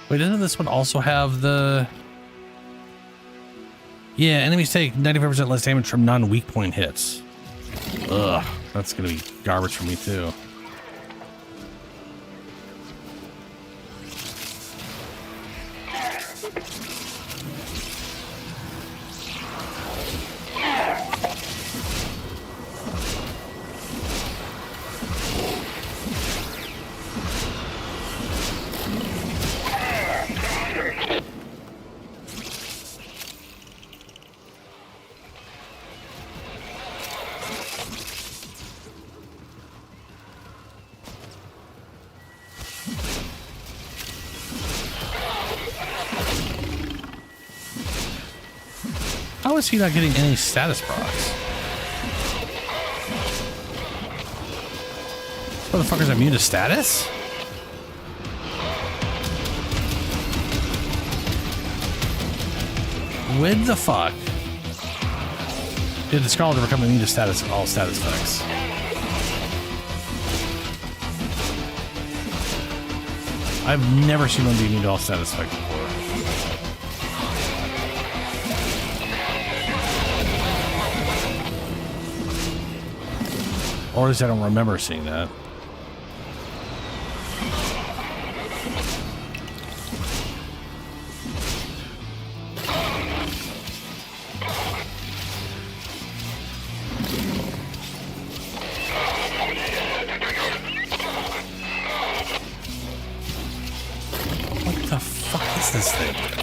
Wait, doesn't this one also have the... Yeah, enemies take 95% less damage from non-weak point hits. Ugh, that's gonna be garbage for me too. How is he not getting any status procs? Motherfucker's immune to status? What the fuck? Did the Scarlet become immune to status, all status effects? I've never seen one be immune to all status effects before. Or at least I don't remember seeing that. What the fuck is this thing?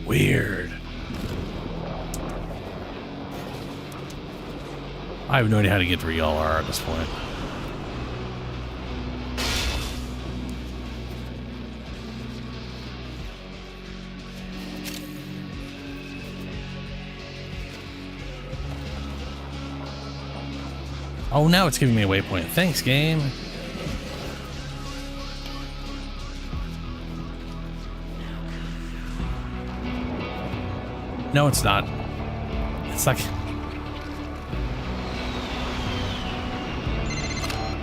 Weird. I have no idea how to get where y'all are at this point. Oh, now it's giving me a waypoint. Thanks, game. No, it's not. It's like...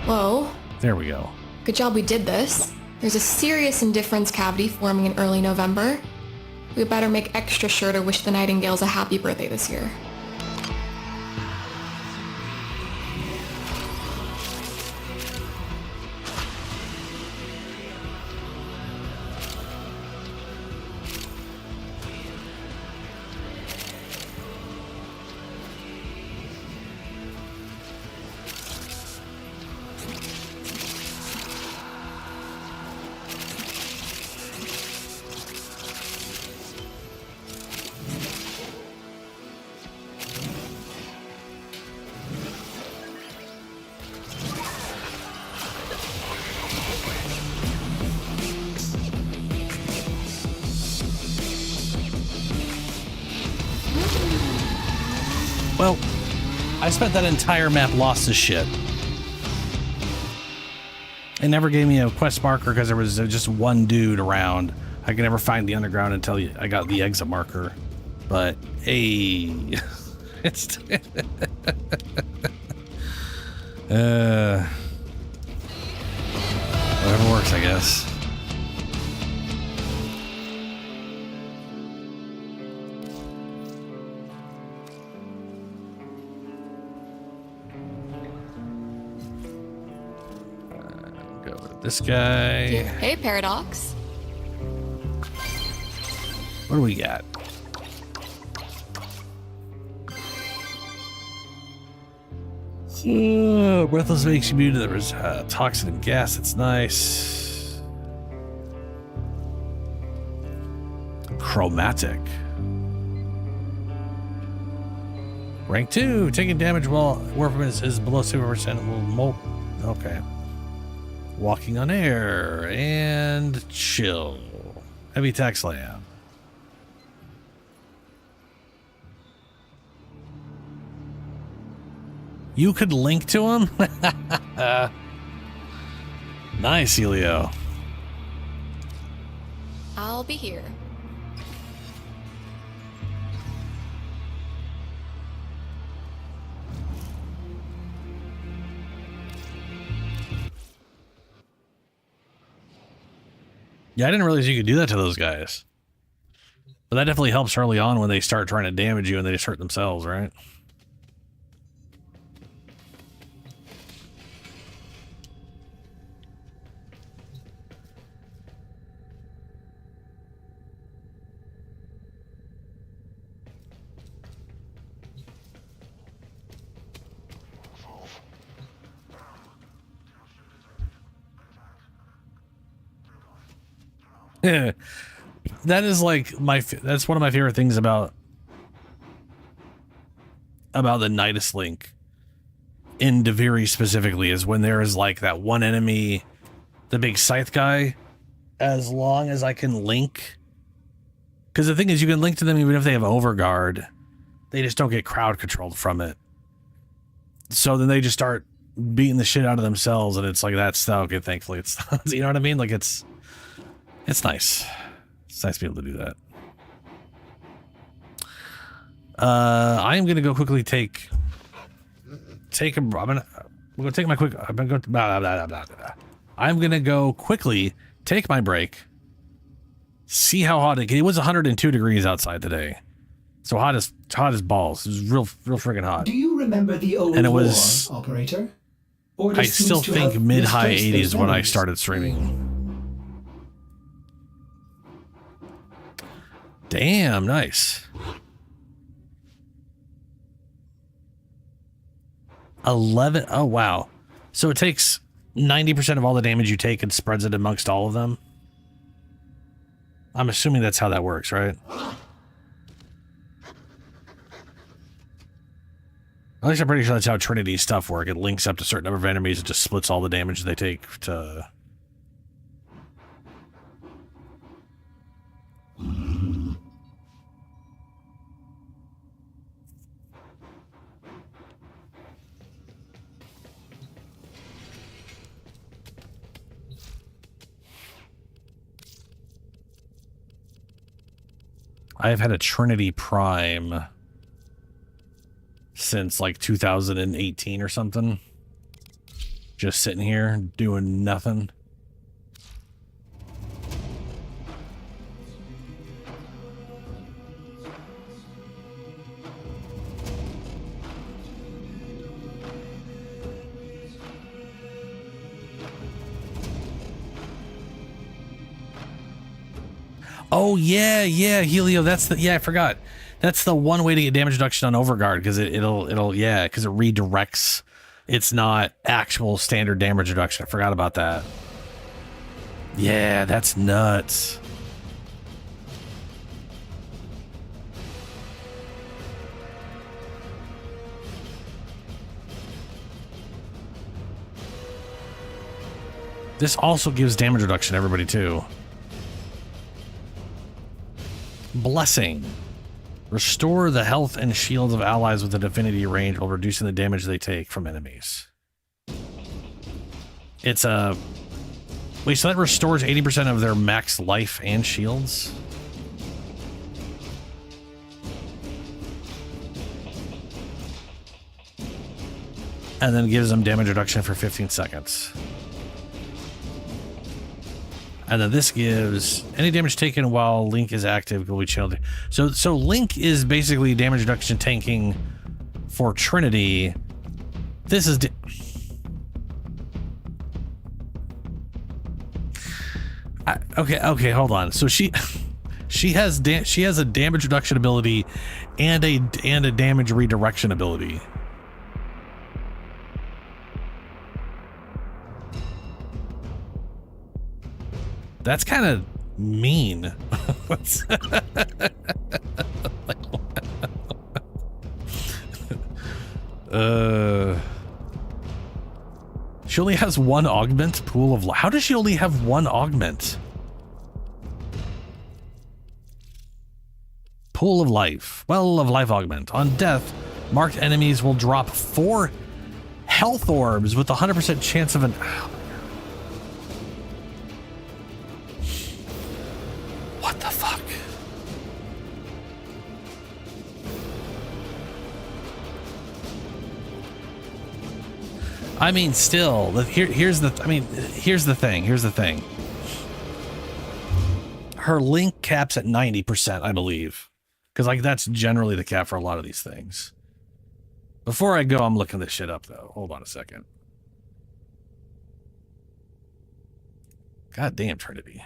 Whoa. There we go. Good job we did this. There's a serious indifference cavity forming in early November. We better make extra sure to wish the Nightingales a happy birthday this year. Well, I spent that entire map lost to shit. It never gave me a quest marker because there was just one dude around. I could never find the underground until I got the exit marker. But, hey... it's... whatever works, I guess. This guy. Hey, Paradox. What do we got? Breathless makes you immune to the toxin and gas. It's nice. Chromatic. Rank 2. Taking damage while Warframe is below 7% will molt. Okay. Walking on air and chill. Heavy attack slam. You could link to him? Nice, Helio. I'll be here. Yeah, I didn't realize you could do that to those guys. But that definitely helps early on when they start trying to damage you and they just hurt themselves, right? That is like that's one of my favorite things about the Nidus link in Deviri specifically is when there is like that one enemy, the big scythe guy, as long as I can link, because the thing is you can link to them even if they have overguard, they just don't get crowd controlled from it. So then they just start beating the shit out of themselves and it's like that's okay, thankfully it's you know what I mean, like it's nice. It's nice to be able to do that. I am gonna go quickly take a. I'm gonna take my quick. I'm gonna go quickly take my break. See how hot it was. 102 degrees outside today, so hot as balls. It was real friggin' hot. Do you remember the old and it was war, operator? Order I seems still to think have mid-high misplaced 80s those when I memories. started streaming. Damn, nice. 11. Oh, wow. So it takes 90% of all the damage you take and spreads it amongst all of them. I'm assuming that's how that works, right? At least I'm pretty sure that's how Trinity stuff works. It links up to certain number of enemies. It just splits all the damage they take to... I've had a Trinity Prime since like 2018 or something. Just sitting here doing nothing. Oh yeah, Helio. That's the I forgot. That's the one way to get damage reduction on Overguard because it'll because it redirects. It's not actual standard damage reduction. I forgot about that. Yeah, that's nuts. This also gives damage reduction to everybody too. Blessing. Restore the health and shields of allies within affinity range while reducing the damage they take from enemies. It's a... Wait, so that restores 80% of their max life and shields? And then gives them damage reduction for 15 seconds. And then this gives any damage taken while Link is active will be channeled. So Link is basically damage reduction tanking for Trinity. This is okay, hold on. So she has a damage reduction ability and a damage redirection ability. That's kind of mean. She only has one augment pool of life. How does she only have one augment? Pool of life. Well of life augment. On death, marked enemies will drop 4 health orbs with a 100% chance of an... What the fuck? I mean, still, here's the thing. Her link caps at 90%, I believe. Because, like, that's generally the cap for a lot of these things. Before I go, I'm looking this shit up, though. Hold on a second. God damn, Trinity.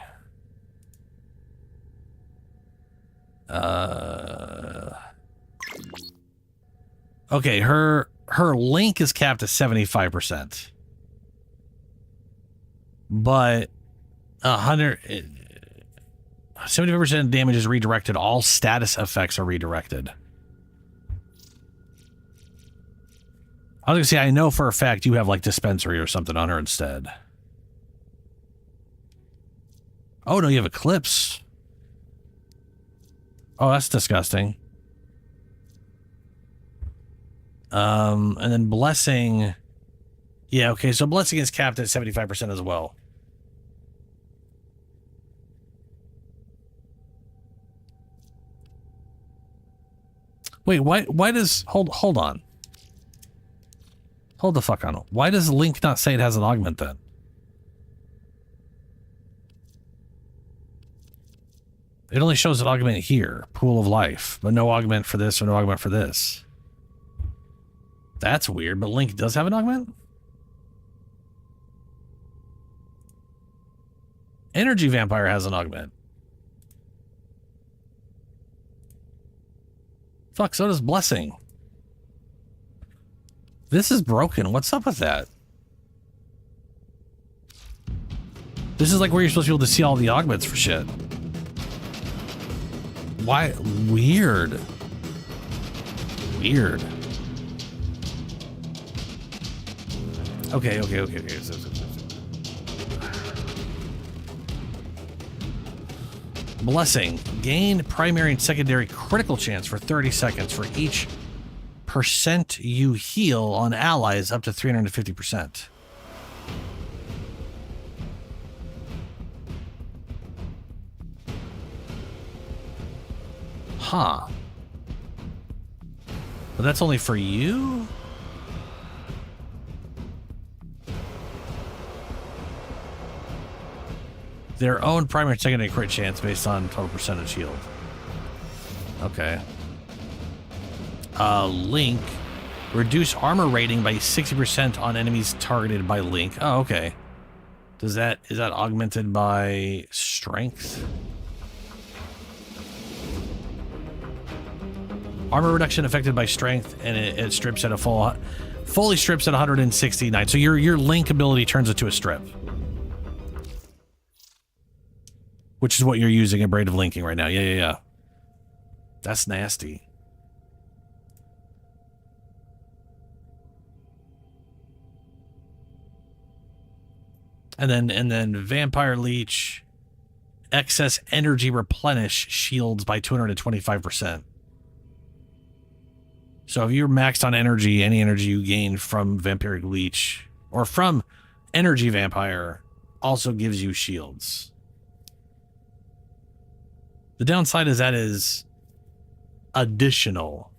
Okay, her link is capped at 75%. But 75% damage is redirected. All status effects are redirected. I was gonna say, I know for a fact you have like dispensary or something on her instead. Oh no, you have Eclipse. Oh, that's disgusting. And then Blessing. Yeah, okay, so Blessing is capped at 75% as well. Wait, why does... Hold on. Hold the fuck on. Why does Link not say it has an augment then? It only shows an augment here, Pool of Life, but no augment for this or no augment for this. That's weird, but Link does have an augment? Energy Vampire has an augment. Fuck, so does Blessing. This is broken. What's up with that? This is like where you're supposed to be able to see all the augments for shit. Why? Weird. Weird. Okay. Blessing. Gain primary and secondary critical chance for 30 seconds for each % you heal on allies up to 350%. Huh. But that's only for you? Their own primary and secondary crit chance based on total percentage healed. Okay. Link. Reduce armor rating by 60% on enemies targeted by Link. Oh, okay. Is that augmented by strength? Armor reduction affected by strength, and it strips at a fully strips at 169. So your Link ability turns into a strip. Which is what you're using Abraded Linking right now. Yeah. That's nasty. And then Vampire Leech, excess energy replenish shields by 225%. So if you're maxed on energy, any energy you gain from Vampiric Leech or from Energy Vampire also gives you shields. The downside is that is additional.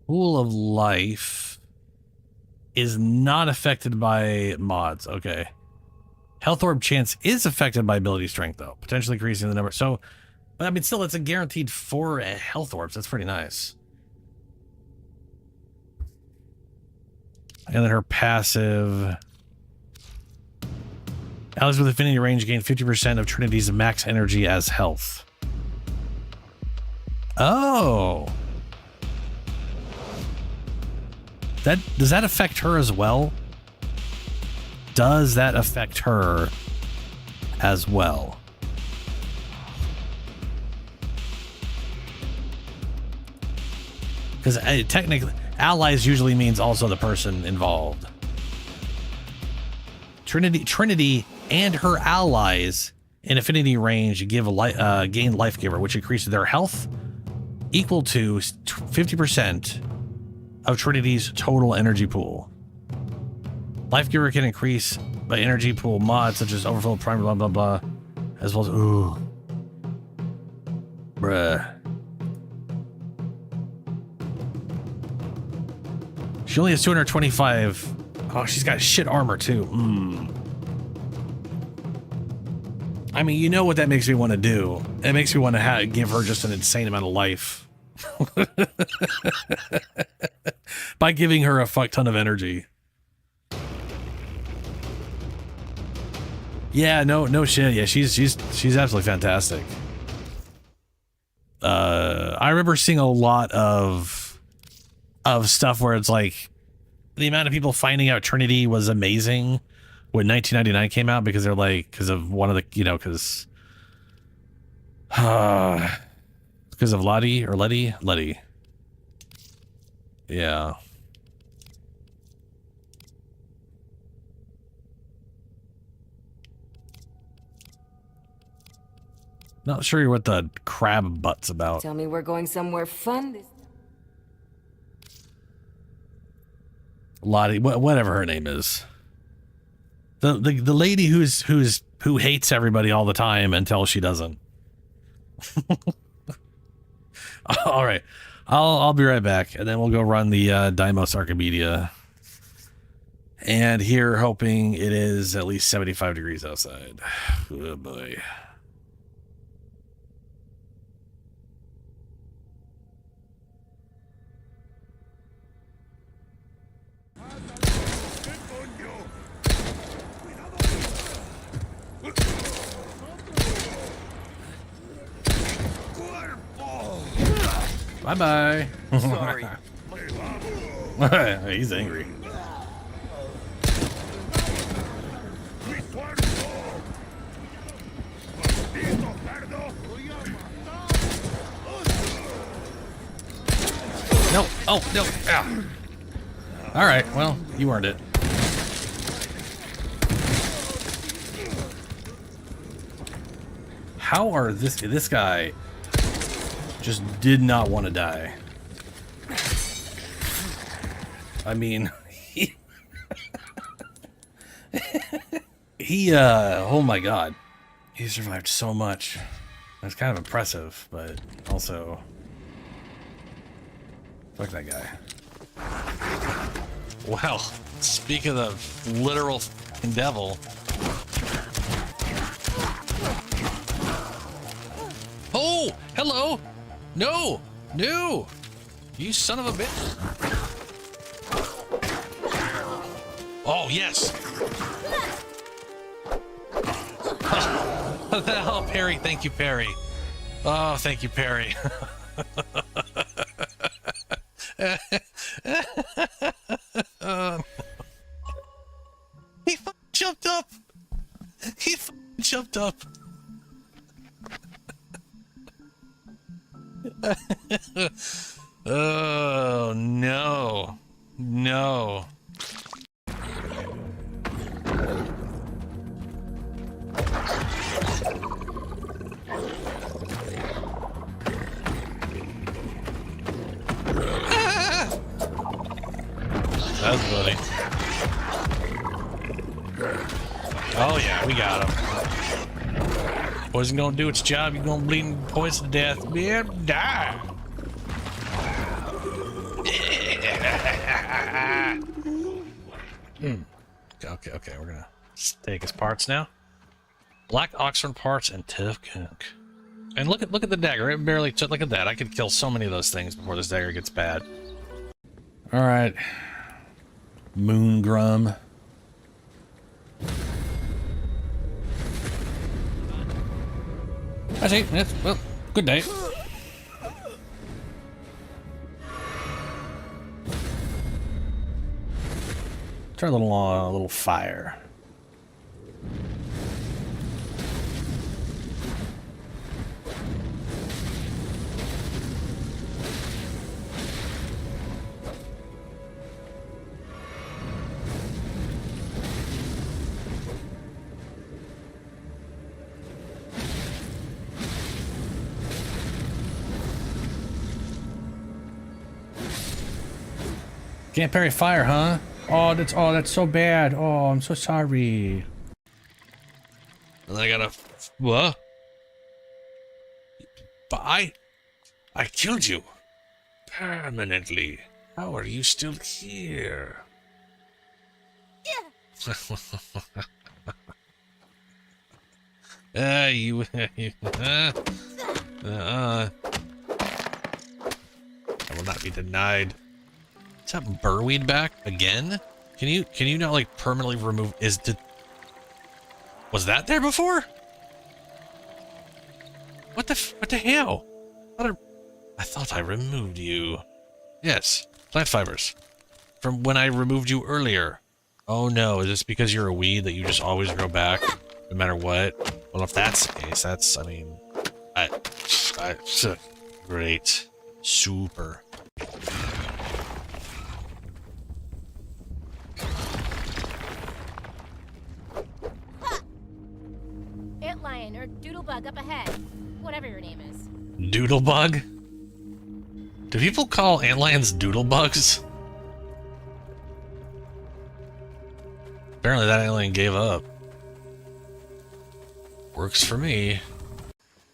Pool of Life is not affected by mods. Okay. Health Orb chance is affected by ability strength, though, potentially increasing the number. So, but I mean, still, it's a guaranteed 4 health orbs. That's pretty nice. And then her passive. Allies with affinity range gain 50% of Trinity's max energy as health. Oh. Does that affect her as well? Does that affect her as well? Because technically, allies usually means also the person involved. Trinity and her allies in affinity range give a gain Life Giver, which increases their health equal to 50% of Trinity's total energy pool. Life Giver can increase by energy pool mods such as Overflow, Primer, blah, blah, blah, as well as, ooh. Bruh. She only has 225. Oh, she's got shit armor too. I mean, you know what that makes me want to do? It makes me want to give her just an insane amount of life. By giving her a fuck ton of energy. Yeah, no shit. Yeah, she's absolutely fantastic. I remember seeing a lot of stuff where it's like the amount of people finding out Trinity was amazing when 1999 came out because they're like, because of one of the, you know, because of Letty. Yeah. Not sure what the crab butt's about. Tell me we're going somewhere fun this Lottie, whatever her name is. The lady who hates everybody all the time until she doesn't. All right. I'll be right back, and then we'll go run the Deimos Archimedea. And here, hoping it is at least 75 degrees outside. Oh boy. Bye-bye. Sorry. He's angry. No. Oh, no. Ah. All right. Well, you earned it. How are this guy just did not want to die. I mean, oh my god. He survived so much. That's kind of impressive, but also, fuck that guy. Well, speak of the literal f***ing devil. Oh, hello. No, no, you son of a bitch. Oh, yes. Oh, Perry, thank you, Perry. Oh, thank you, Perry. He jumped up. He jumped up. Oh, no. No. That's funny. Oh yeah, we got him. Poison gonna do its job. You're gonna bleed and poison to death. Yeah, die. Okay. We're gonna take his parts now. Black Oxford parts and tough gunk. And look at the dagger. It barely took. Look at that. I could kill so many of those things before this dagger gets bad. All right. Moongrum. I see. Yes. Well, good day. Try a little fire. Can't parry fire, huh? Oh, that's so bad. Oh, I'm so sorry. And then I gotta, what? But I killed you permanently. How are you still here? You. I will not be denied. Is that Burweed back again? Can you not like permanently remove? Was that there before? What the hell? I thought I removed you. Yes, plant fibers from when I removed you earlier. Oh no, is this because you're a weed that you just always grow back no matter what? Well, if that's the case, that's great, super. Antlion or Doodlebug up ahead. Whatever your name is. Doodlebug? Do people call antlions doodlebugs? Apparently that alien gave up. Works for me.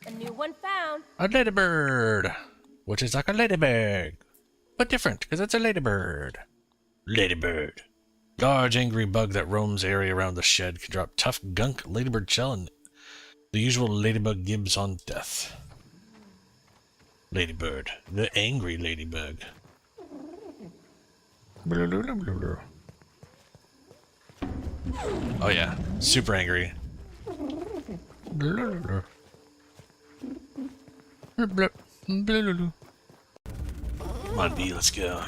A new one found. A ladybird! Which is like a ladybug. But different, because it's a ladybird. Ladybird. Large angry bug that roams the area around the shed can drop tough gunk ladybird shell and the usual ladybug gibbs on death. Ladybird. The angry ladybug. Oh yeah. Super angry. Come on, B, let's go.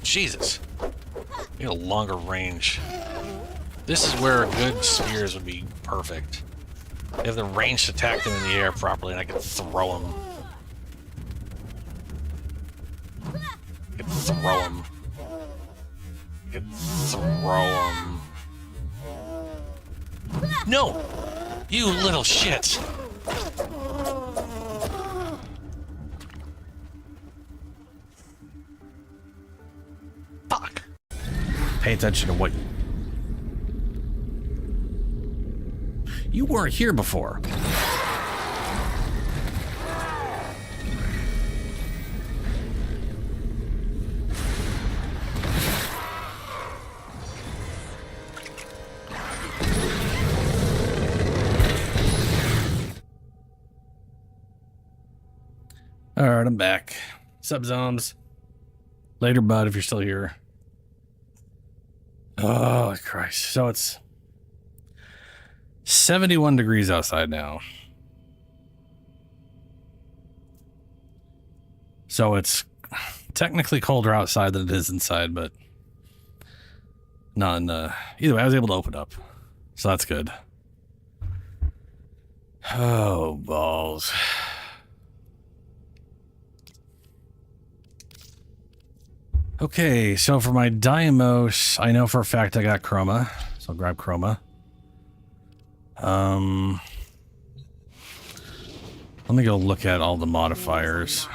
Jesus. We got a longer range. This is where good spears would be perfect. They have the range to attack them in the air properly, and I can throw them. I can throw them. I can throw them. No! You little shit! Fuck! Pay attention to what... You weren't here before. Alright, I'm back. Sup, zombs? Later, bud, if you're still here. Oh, Christ. So it's 71 degrees outside now. So it's technically colder outside than it is inside, but not in either way, I was able to open up. So that's good. Oh, balls. Okay, so for my Diamos, I know for a fact I got Chroma, so I'll grab Chroma. Let me go look at all the modifiers.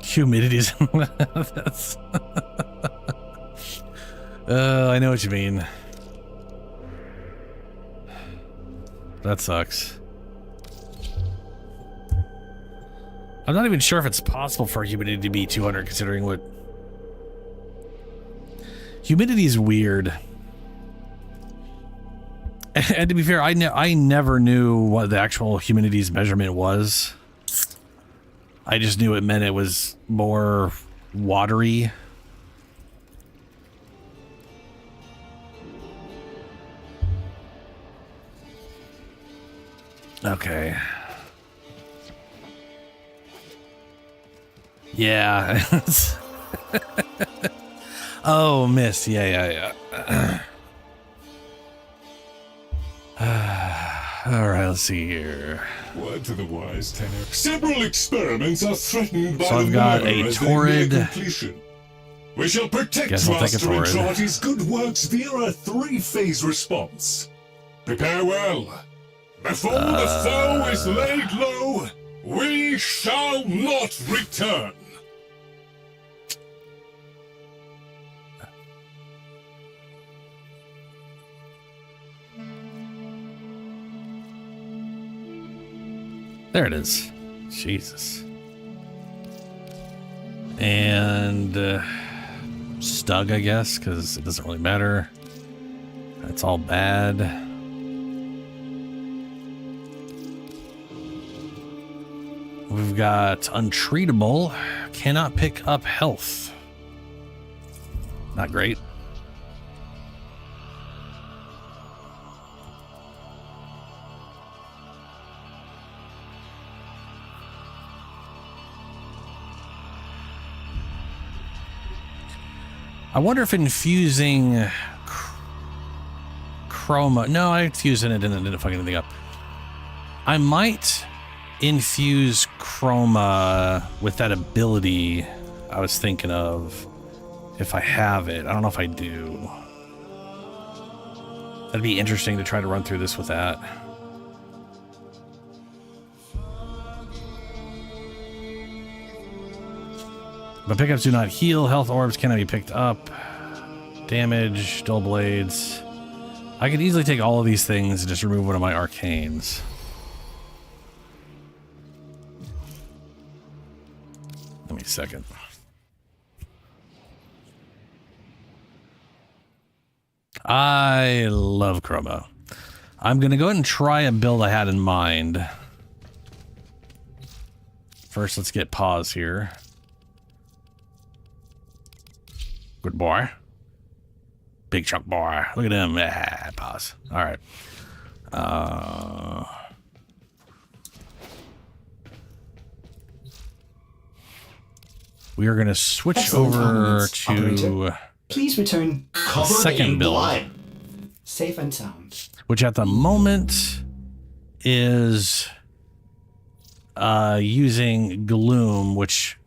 Humidities. That's I know what you mean. That sucks. I'm not even sure if it's possible for humidity to be 200, considering what... Humidity is weird. And to be fair, I never knew what the actual humidity's measurement was. I just knew it meant it was more watery. Okay. Yeah. Oh, miss. Yeah. All right, let's see here. Word to the wise, Tenor. Several experiments are threatened by So I've got a torrid. completion. We shall protect Guess I'll take a Master torrid. Intrati's good works via a 3-phase response. Prepare well. Before the foe is laid low, we shall not return. There it is. Jesus. And Stug, I guess, because it doesn't really matter. That's all bad. We've got Untreatable. Cannot pick up health. Not great. I wonder if infusing Chroma... No, I infused it and it didn't fuck anything up. I might infuse Chroma with that ability I was thinking of if I have it. I don't know if I do. That'd be interesting to try to run through this with that. But pickups do not heal. Health orbs cannot be picked up. Damage, dull blades. I could easily take all of these things and just remove one of my arcanes. Give me a second. I love Chroma. I'm going to go ahead and try a build I had in mind. First, let's get pause here. Good boy. Big chunk boy. Look at him. Ah, pause. All right. We are going to switch Excellent over armaments, to operator. Please return the Covered second in build, blood. safe and sound. which at the moment is using Gloom, which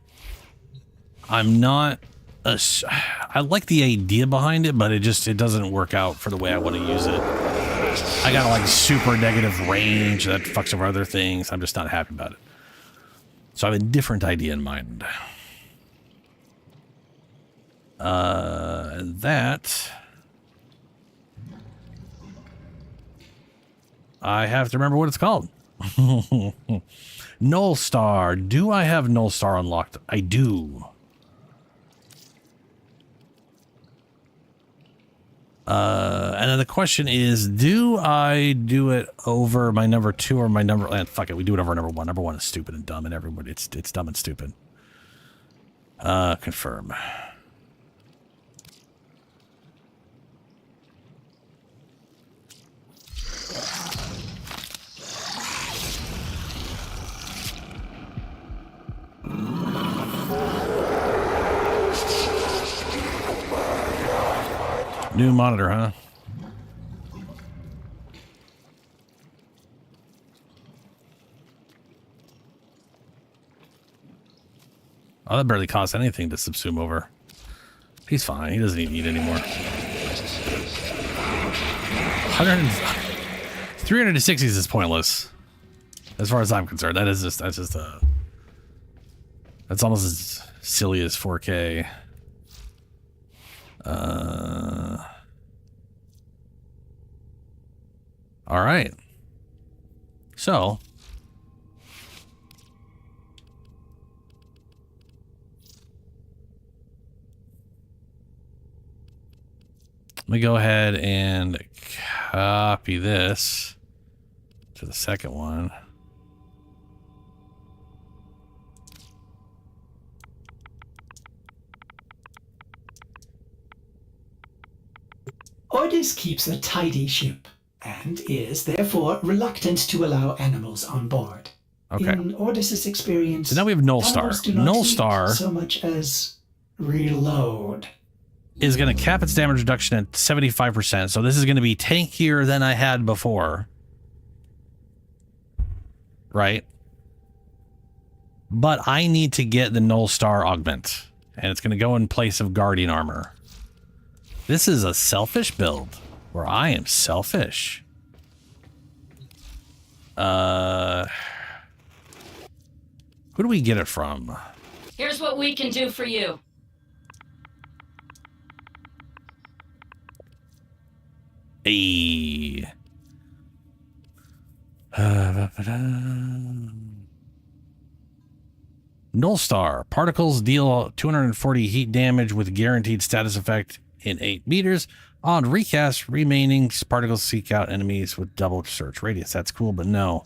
I'm not. I like the idea behind it, but it doesn't work out for the way I want to use it. I got like super negative range that fucks over other things. I'm just not happy about it. So I have a different idea in mind. And that I have to remember what it's called. Null Star. Do I have Null Star unlocked? I do. And then the question is, do I do it over my number 2 or my number... fuck it, we do it over number 1. Number 1 is stupid and dumb, and everybody, it's dumb and stupid. Confirm. New monitor, huh? Oh, that barely costs anything to subsume over. He's fine. He doesn't even need anymore. 360s is pointless, as far as I'm concerned. That's almost as silly as 4K. All right. So let me go ahead and copy this to the second one. Ordis keeps a tidy ship and is therefore reluctant to allow animals on board. Okay. In Ordis's experience, So now we have Null Star. animals do not Null eat Star so much as reload. is going to cap its damage reduction at 75%. So this is going to be tankier than I had before. Right? But I need to get the Null Star augment. And it's going to go in place of Guardian Armor. This is a selfish build. Where I am selfish. Who do we get it from? Here's what we can do for you. Hey. Null Star. Particles deal 240 heat damage with guaranteed status effect in 8 meters. On recast, remaining particles seek out enemies with double search radius. That's cool, but no.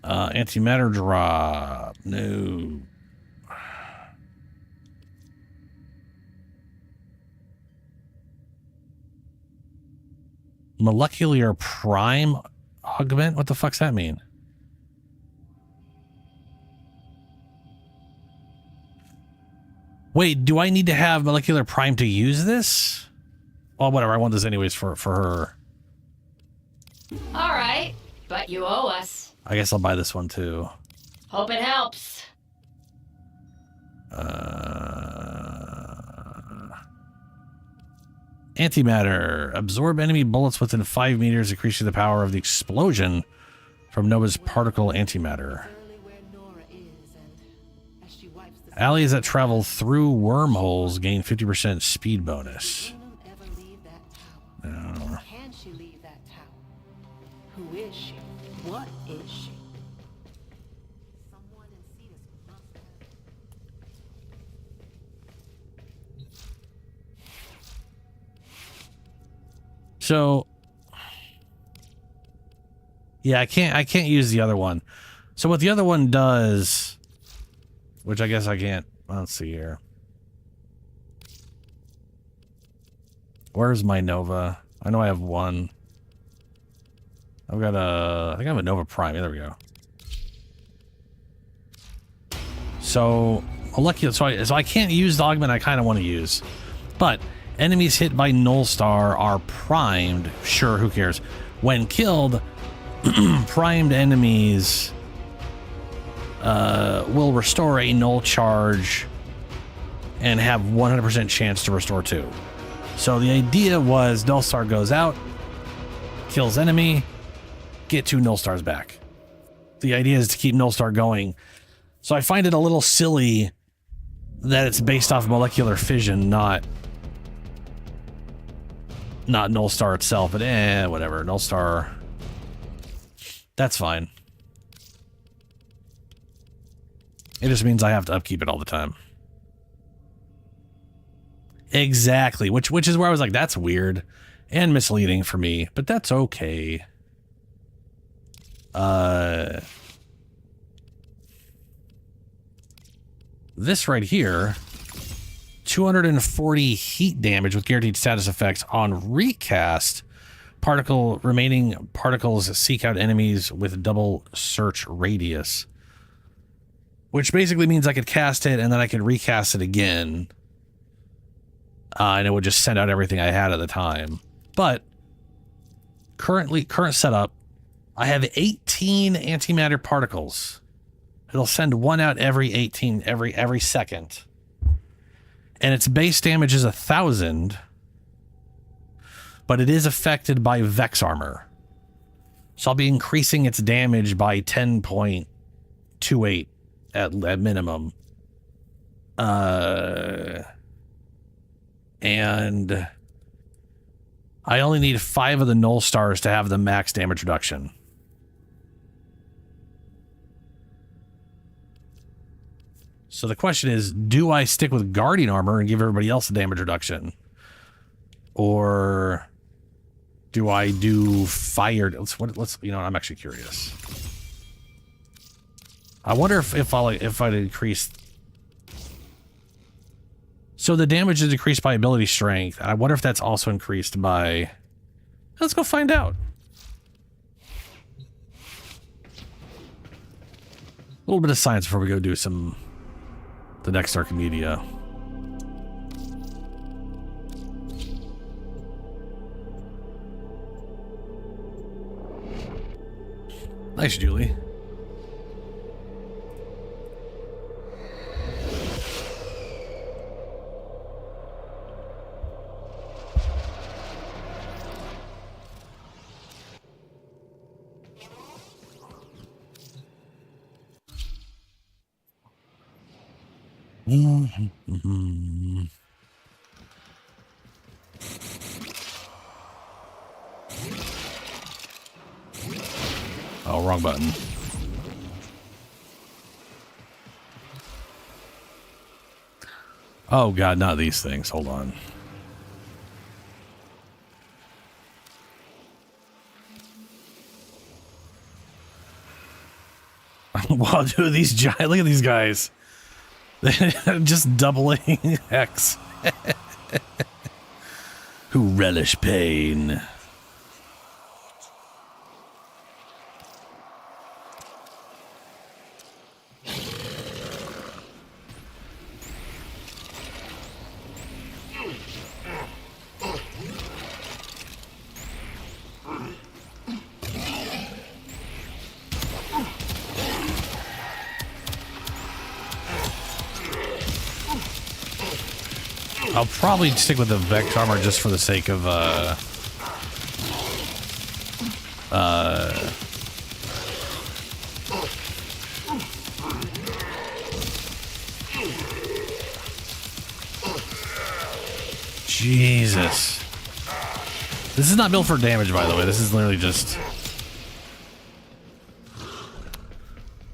Antimatter drop. No. Molecular prime augment? What the fuck's that mean? Wait, do I need to have molecular prime to use this? Well, whatever. I want this anyways for her. All right, but you owe us. I guess I'll buy this one too. Hope it helps. Antimatter. Absorb enemy bullets within 5 meters, increasing the power of the explosion from Nova's particle antimatter. Allies that travel through wormholes gain 50% speed bonus. No. Can she leave that tower? Who is she? What is she? Someone in Cetus must have. So yeah, I can't use the other one. So what the other one does, which I guess I can't, let's see here. Where's my Nova? I know I have one. I've got I think I have a Nova Prime. Yeah, there we go. So molecular. So I can't use the augment I kind of want to use. But enemies hit by Null Star are primed. Sure, who cares? When killed, primed enemies will restore a null charge and have 100% chance to restore 2. So the idea was Null Star goes out, kills enemy, get 2 Null Stars back. The idea is to keep Null Star going. So I find it a little silly that it's based off molecular fission, not Null Star itself, but whatever. Null Star, that's fine. It just means I have to upkeep it all the time. Exactly, which is where I was like, that's weird and misleading for me, but that's okay. This right here, 240 heat damage with guaranteed status effects on recast. Remaining particles seek out enemies with double search radius. Which basically means I could cast it and then I could recast it again. And it would just send out everything I had at the time. But current setup, I have 18 antimatter particles. It'll send one out every second. And its base damage is 1,000. But it is affected by Vex armor. So I'll be increasing its damage by 10.28 at minimum. And I only need 5 of the Null Stars to have the max damage reduction. So the question is, do I stick with Guardian Armor and give everybody else a damage reduction? Or do I do Fire? Let's you know, I'm actually curious. I wonder if I'd increase. So the damage is increased by ability strength. I wonder if that's also increased by. Let's go find out. A little bit of science before we go do the next Archimedia. Nice, Julie. Oh, wrong button. Oh god, not these things. Hold on. Wow, dude, these giant, look at these guys. They're just doubling X. Who relish pain. I'll probably stick with the Vex armor just for the sake of Jesus. This is not built for damage, by the way. This is literally just...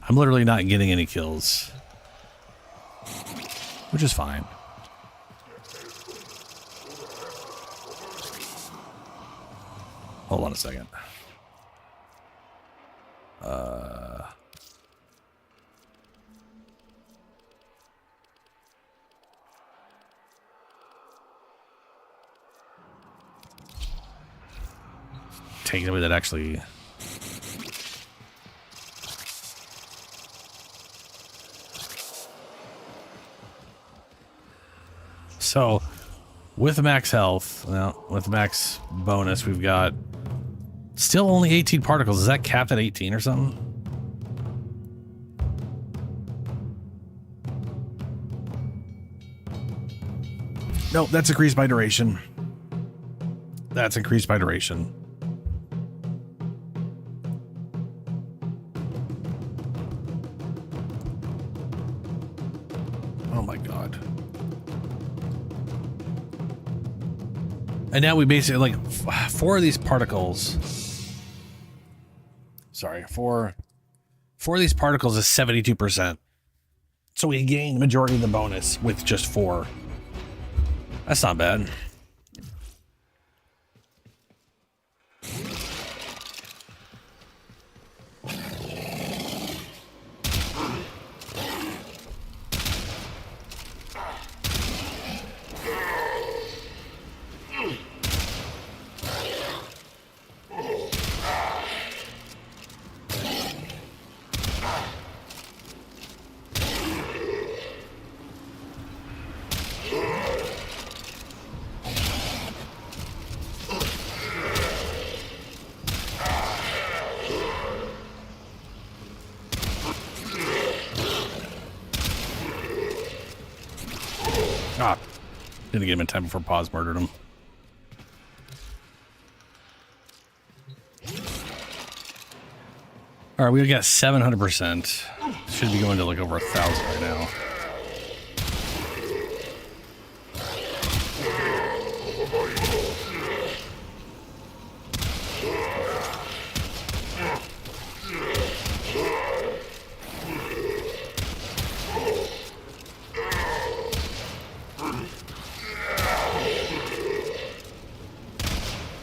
I'm literally not getting any kills. Which is fine. Hold on a second. Taking away that actually... So with max health, well, with max bonus, we've got still only 18 particles. Is that capped at 18 or something? Nope, that's increased by duration. That's increased by duration. Oh my god. And now we basically, like, 4 of these particles. Sorry, 4 of these particles is 72%. So we gain the majority of the bonus with just 4. That's not bad. Ah, didn't get him in time before Paz murdered him. All right, we got 700%. Should be going to like over 1,000 right now.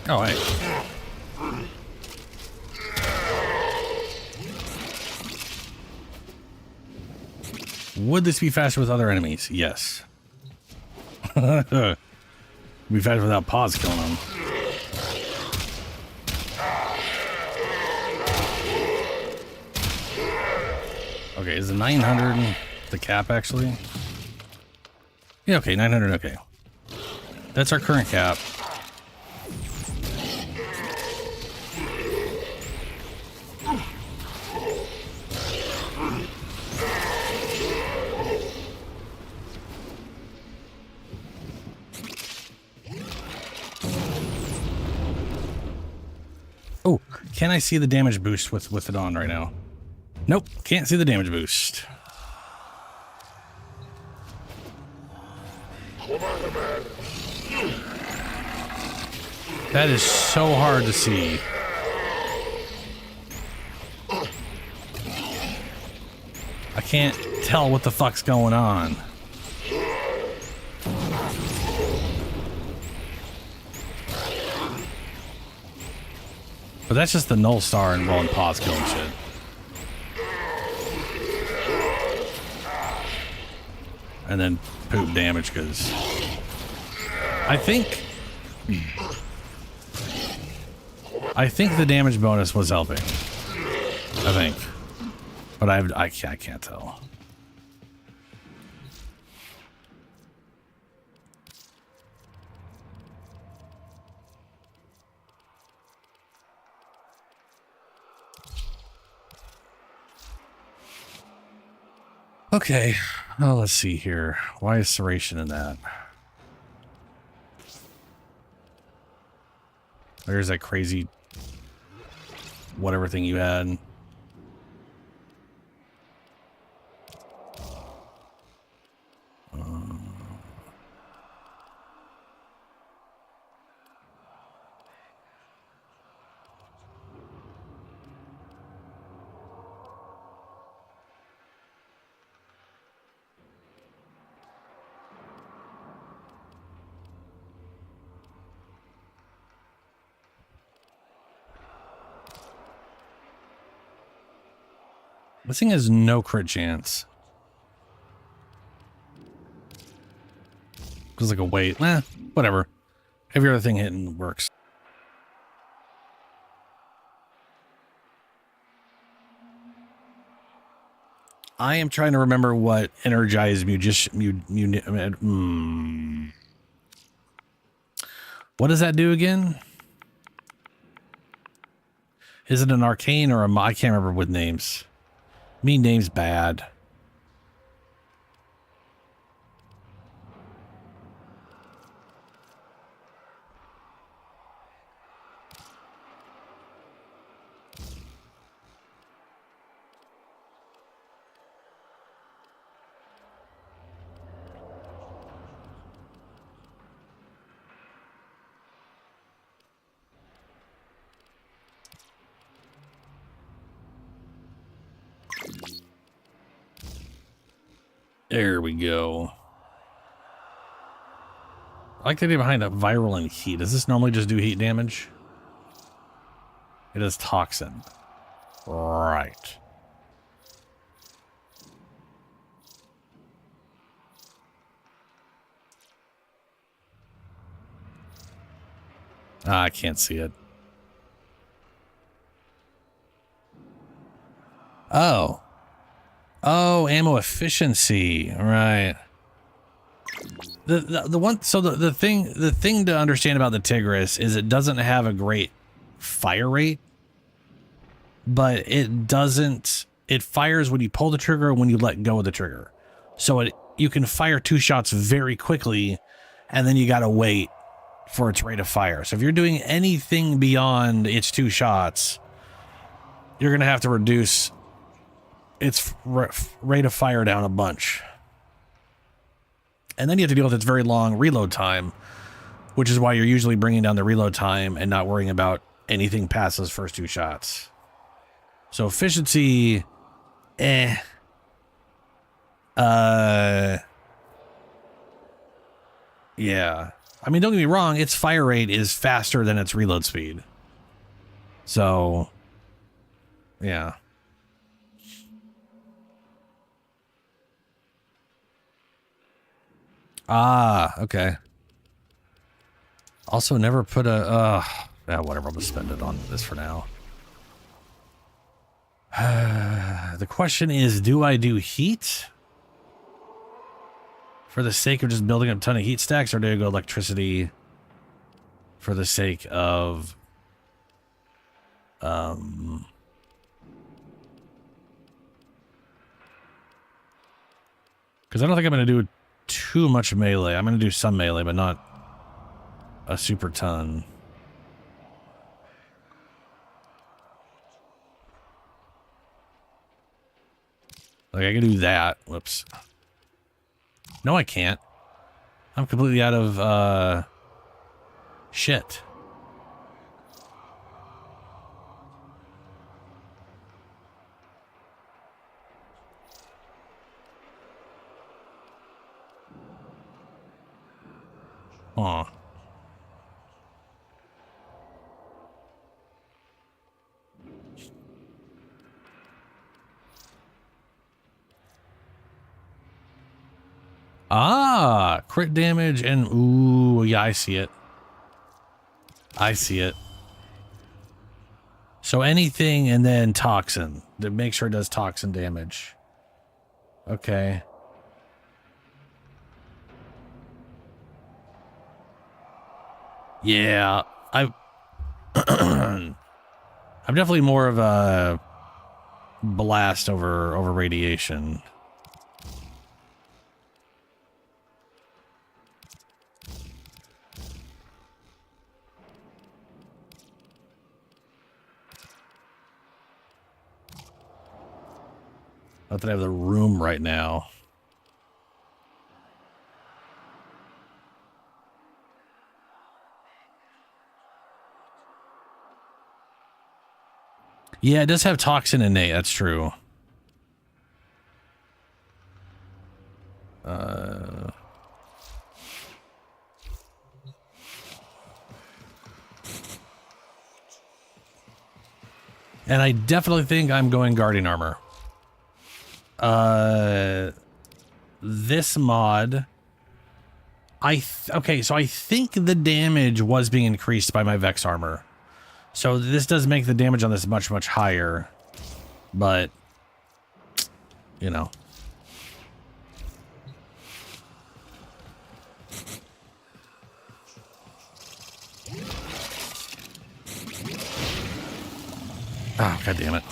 Oh, hey. Would this be faster with other enemies? Yes. Be faster without Paz killing them. Okay, is the 900 the cap actually? Yeah, okay, 900, okay. That's our current cap. Oh, can I see the damage boost with it on right now? Nope, can't see the damage boost. That is so hard to see. I can't tell what the fuck's going on. But that's just the null star and rolling Paz killing shit. And then poop damage because I think the damage bonus was helping. I think. But I can't tell. Okay, well, let's see here. Why is Serration in that? There's that crazy whatever thing you had. This thing has no crit chance. Feels like a weight. Whatever. Every other thing hitting works. I am trying to remember what energized What does that do again? Is it an arcane or a... I can't remember with names. Me name's bad. There we go. I like the idea behind that viral and heat. Does this normally just do heat damage? It is toxin. Right. I can't see it. Oh. Oh, ammo efficiency. Right. The one, so the thing to understand about the Tigris is it doesn't have a great fire rate, but it fires when you pull the trigger and when you let go of the trigger. So you can fire 2 shots very quickly, and then you gotta wait for its rate of fire. So if you're doing anything beyond its 2 shots, you're gonna have to reduce its rate of fire down a bunch. And then you have to deal with its very long reload time, which is why you're usually bringing down the reload time and not worrying about anything past those first 2 shots. So efficiency, yeah. I mean, don't get me wrong, its fire rate is faster than its reload speed. So, yeah. Ah, okay. Also, never put a... whatever, I'm gonna spend it on this for now. The question is, do I do heat? For the sake of just building up a ton of heat stacks, or do I go electricity for the sake of... Because I don't think I'm going to do too much melee. I'm going to do some melee, but not a super ton. Like, I can do that. Whoops. No, I can't. I'm completely out of, shit. Aw. Ah, crit damage and ooh, yeah, I see it. I see it. So anything and then toxin to make sure it does toxin damage. Okay. Yeah, I'm definitely more of a blast over radiation. Not that I have the room right now. Yeah, it does have toxin innate, that's true. And I definitely think I'm going guardian armor. This mod... okay, so I think the damage was being increased by my Vex armor. So this does make the damage on this much, much higher. But, you know. Oh, god damn it.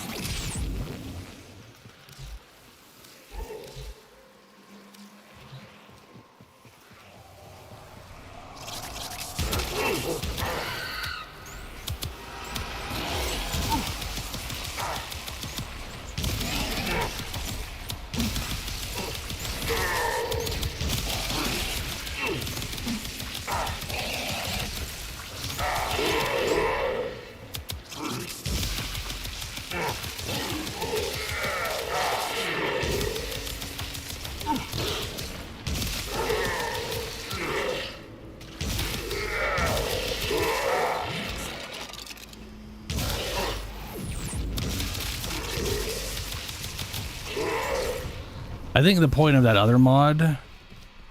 I think the point of that other mod,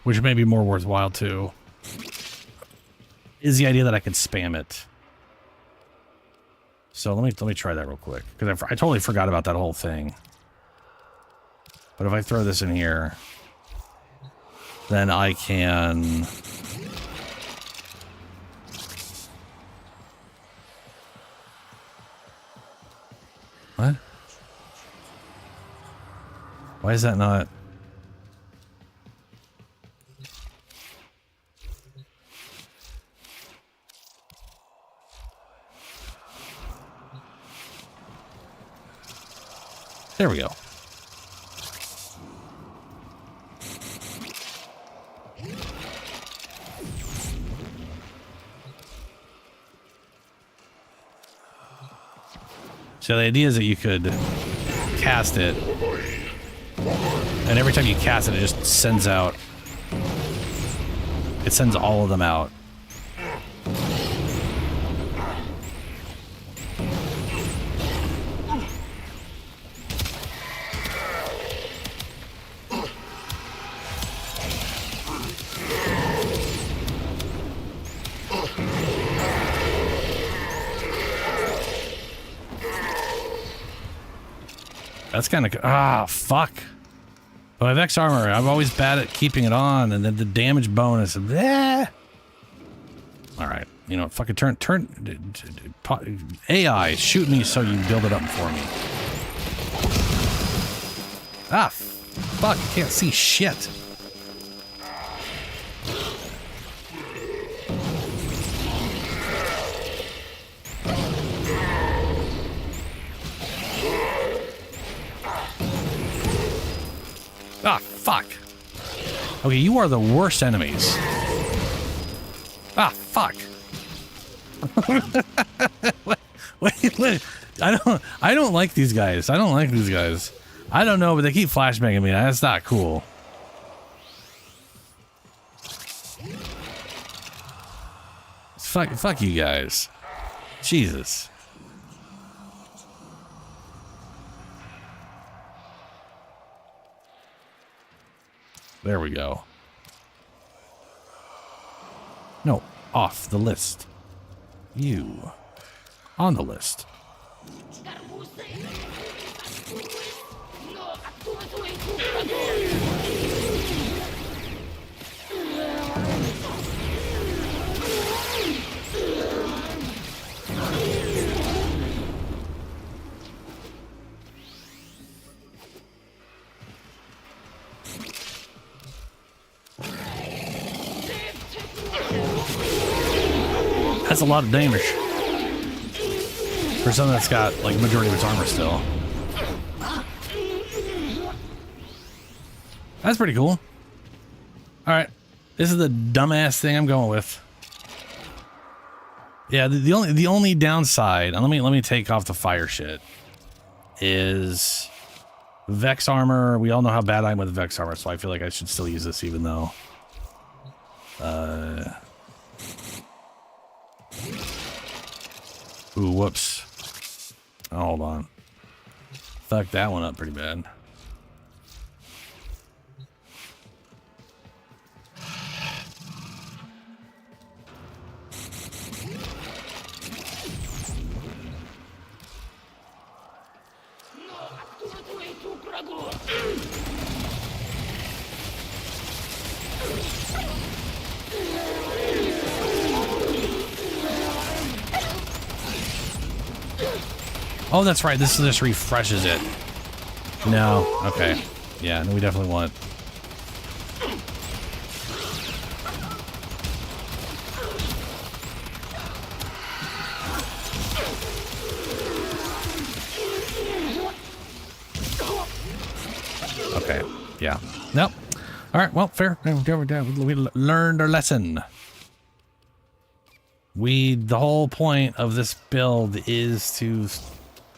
which may be more worthwhile too, is the idea that I can spam it. So let me try that real quick, because I totally forgot about that whole thing. But if I throw this in here, then I can... What? Why is that not... There we go. So the idea is that you could cast it, and every time you cast it, it just sends out... It sends all of them out. That's kind of... Ah, fuck. But with X armor, I'm always bad at keeping it on, and then the damage bonus. Alright. You know what? Fucking turn... AI, shoot me so you build it up for me. Ah, fuck. I can't see shit. Ah, fuck. Okay, you are the worst enemies. Ah, fuck. wait. I don't like these guys. I don't like these guys. I don't know, but they keep flashbanging me. That's not cool. Fuck you guys. Jesus. There we go. No, off the list. You. On the list. That's a lot of damage for something that's got like majority of its armor still. That's pretty cool. All right, this is the dumbass thing I'm going with. Yeah, the only downside, and let me take off the fire shit, is Vex armor. We all know how bad I am with Vex armor, so I feel like I should still use this even though. Ooh, whoops. Oh, hold on. Fucked that one up pretty bad. Oh, that's right. This just refreshes it. No. Okay. Yeah, no, we definitely want... Okay. Yeah. Nope. All right. Well, fair. We learned our lesson. The whole point of this build is to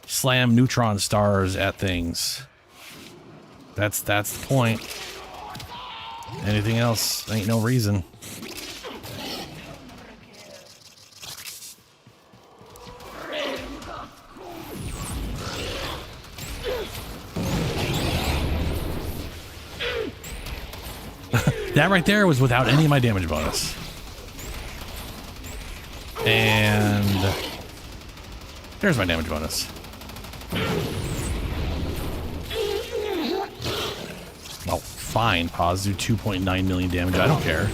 slam neutron stars at things. That's the point. Anything else ain't no reason. That right there was without any of my damage bonus. And there's my damage bonus. Well, fine. Pause. Do 2.9 million damage. I don't care.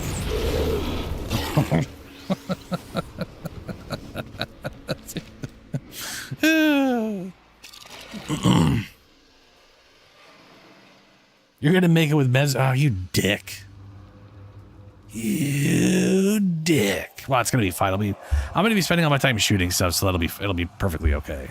You're gonna make it with Mez. Oh, you dick. You dick. Well, it's gonna be fine. I'm gonna be spending all my time shooting stuff, so it'll be perfectly okay.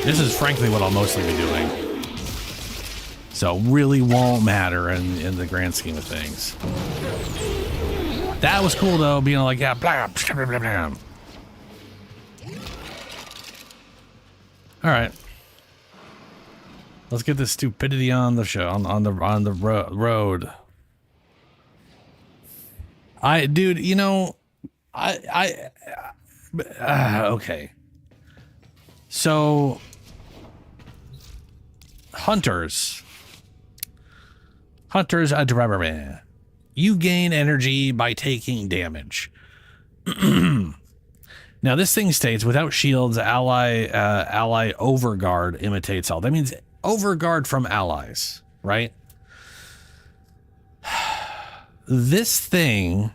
This is frankly what I'll mostly be doing. So really won't matter in the grand scheme of things. That was cool though, being like, yeah, blah, blah, blah, blah. All right. Let's get this stupidity on the show, on the road. Dude, you know, okay. So, hunters, you gain energy by taking damage. Now, this thing states, without shields, ally overguard imitates all. That means overguard from allies, right? This thing,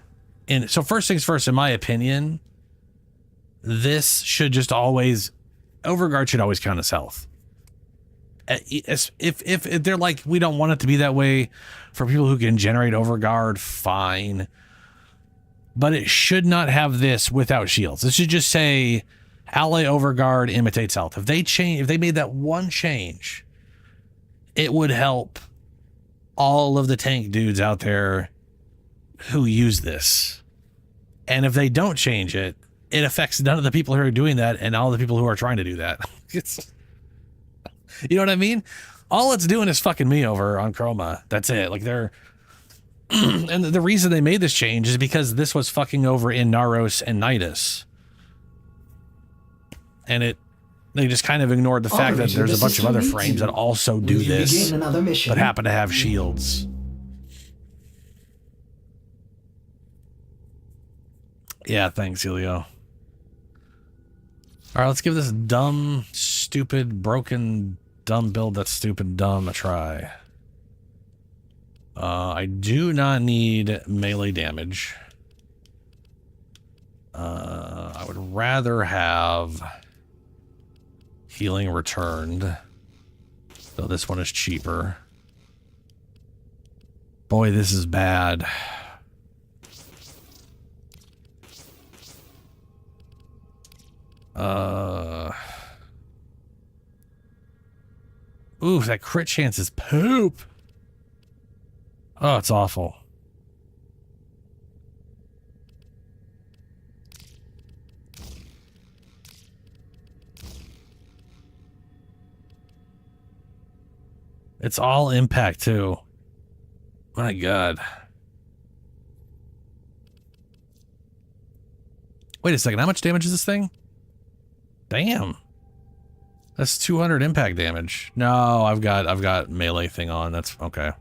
so first things first, in my opinion, this should just always, overguard should always count as health. If they're like, we don't want it to be that way for people who can generate overguard, fine. But it should not have this without shields. It should just say ally overguard imitates health. If they made that one change, it would help all of the tank dudes out there who use this. And if they don't change it, it affects none of the people who are doing that and all the people who are trying to do that. You know what I mean? All it's doing is fucking me over on Chroma. That's it. Like and the reason they made this change is because this was fucking over in Naros and Nidus. And they just kind of ignored the fact that there's a bunch of other frames that also do this, but happen to have shields. Yeah, thanks, Helio. All right, let's give this dumb, stupid, broken, dumb build that's stupid dumb a try. I do not need melee damage. I would rather have healing returned, though this one is cheaper. Boy, this is bad. Ooh, that crit chance is poop. Oh, it's awful. It's all impact too. My God. Wait a second, how much damage is this thing? Damn. That's 200 impact damage. No, I've got melee thing on. That's okay.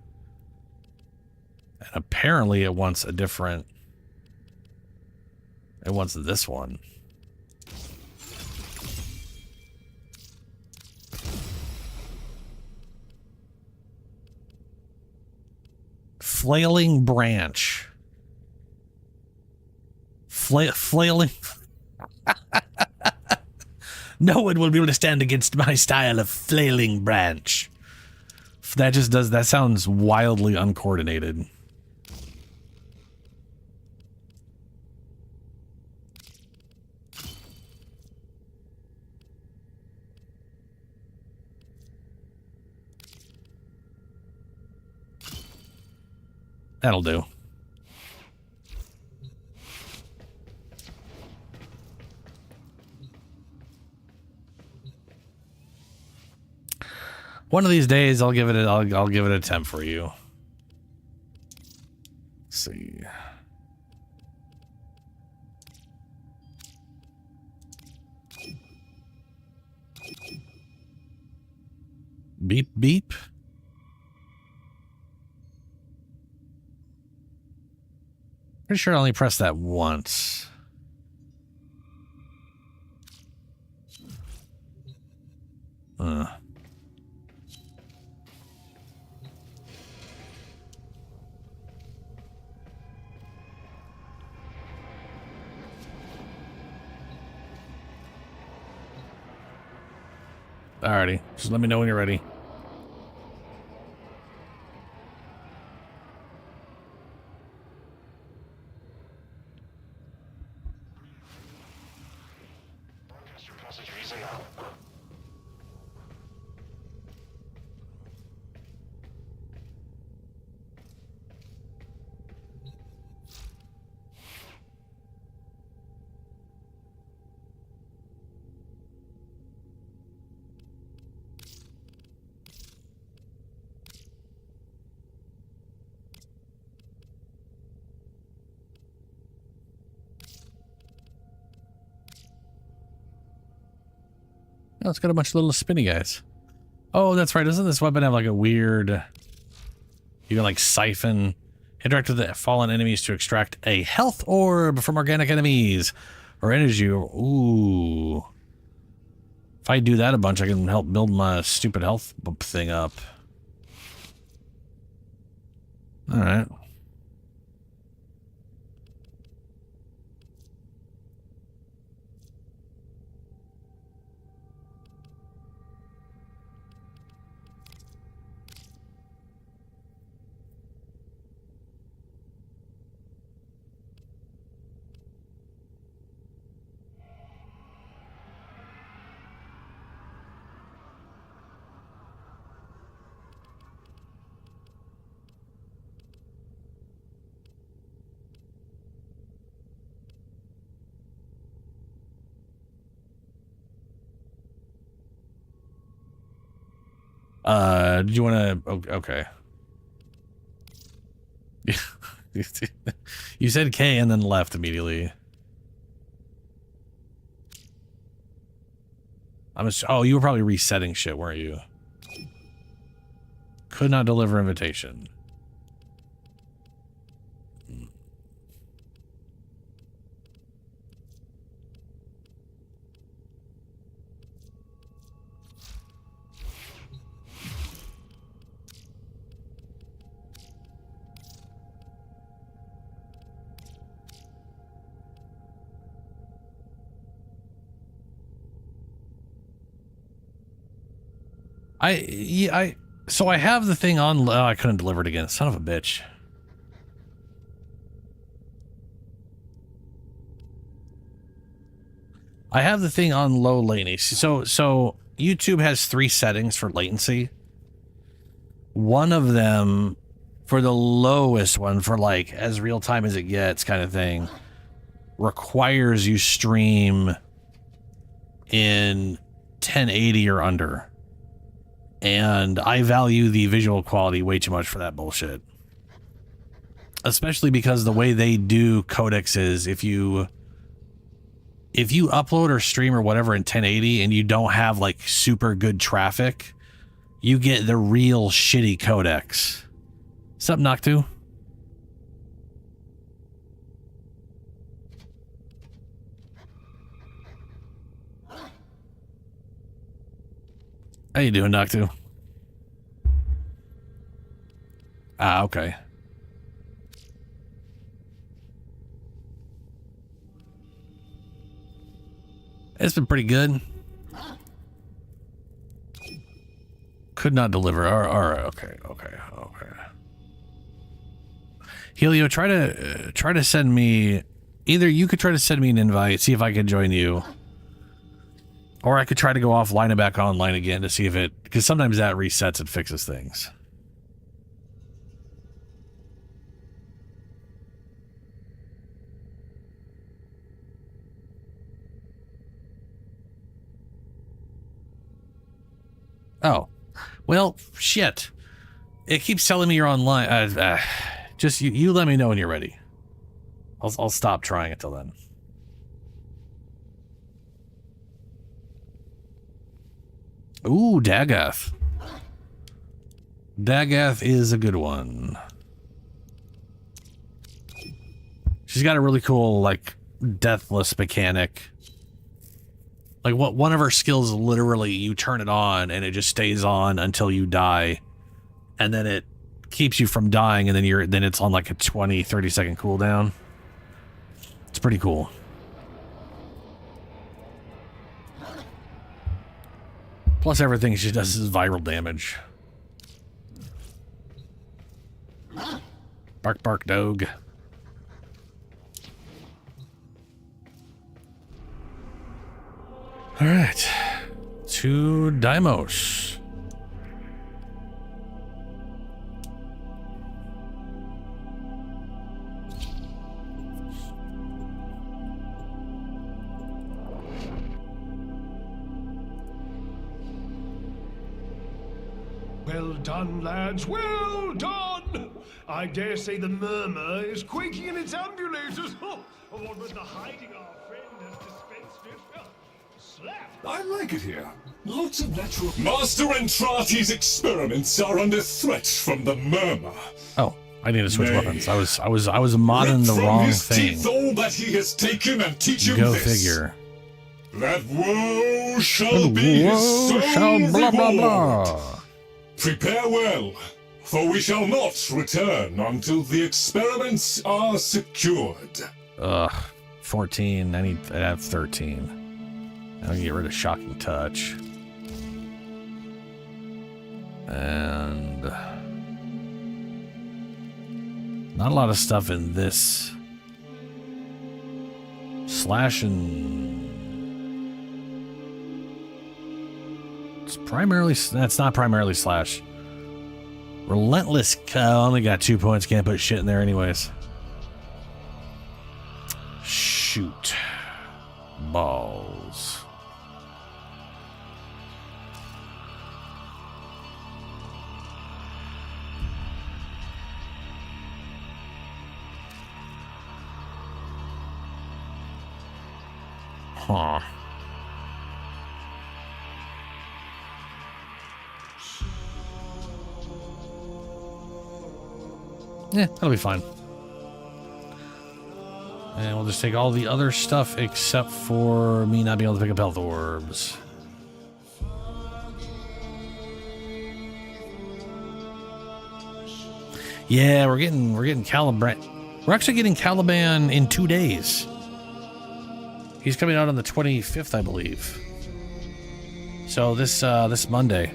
And apparently it wants a different... It wants this one. flailing branch. Flailing. No one will be able to stand against my style of flailing branch. That just does, that sounds wildly uncoordinated. That'll do. One of these days, I'll give it I'll give it a attempt for you. Let's see. Beep beep. Pretty sure I only pressed that once. Alrighty, just let me know when you're ready. Oh, it's got a bunch of little spinny guys. Oh, that's right. Doesn't this weapon have like a weird... You can like siphon... Interact with the fallen enemies to extract a health orb from organic enemies. Or energy. Ooh. If I do that a bunch, I can help build my stupid health thing up. Alright. Did you want to... Okay. You said K and then left immediately. Oh, you were probably resetting shit, weren't you? Could not deliver invitation. So I have the thing on. Oh, I couldn't deliver it again. Son of a bitch. I have the thing on low latency. So YouTube has 3 settings for latency. One of them, for the lowest one, for like as real time as it gets kind of thing, requires you stream in 1080 or under. And I value the visual quality way too much for that bullshit. Especially because the way they do codecs is if you upload or stream or whatever in 1080 and you don't have like super good traffic, you get the real shitty codecs. What's up, Noctu? How you doing, Noctu? Ah, okay. It's been pretty good. Could not deliver. All right. Okay. Helio, try to send me. Either you could try to send me an invite, see if I can join you, or I could try to go offline and back online again to see if it, because sometimes that resets and fixes things. Oh, well, shit. It keeps telling me you're online. Just you let me know when you're ready. I'll stop trying until then. Ooh, Dagath. Dagath is a good one. She's got a really cool, like, deathless mechanic. Like, one of her skills is literally you turn it on and it just stays on until you die. And then it keeps you from dying, and then it's on like a 20-30 second cooldown. It's pretty cool. Plus everything she does is viral damage. Bark bark dog. Alright. To Deimos. Well done, lads, well done! I dare say the murmur is quaking in its ambulators. What with the hiding our friend has dispensed it? Slap! I like it here. Lots of natural. Master Entrati's experiments are under threat from the murmur. Oh, I need to switch weapons. I was modding the wrong his thing. Teeth all that he has taken and teach him Go this. figure. That woe shall be his sole blah blah reward. blah. Prepare well, for we shall not return until the experiments are secured. 14. I have 13. I'll get rid of Shocking Touch. And not a lot of stuff in this. Slash and it's primarily, that's not primarily slash. Relentless, only got 2 points, can't put shit in there anyways. Shoot. Balls. Huh. Yeah, that'll be fine. And we'll just take all the other stuff except for me not being able to pick up health orbs. Yeah, we're getting Caliban. We're actually getting Caliban in 2 days. He's coming out on the 25th, I believe. So this Monday.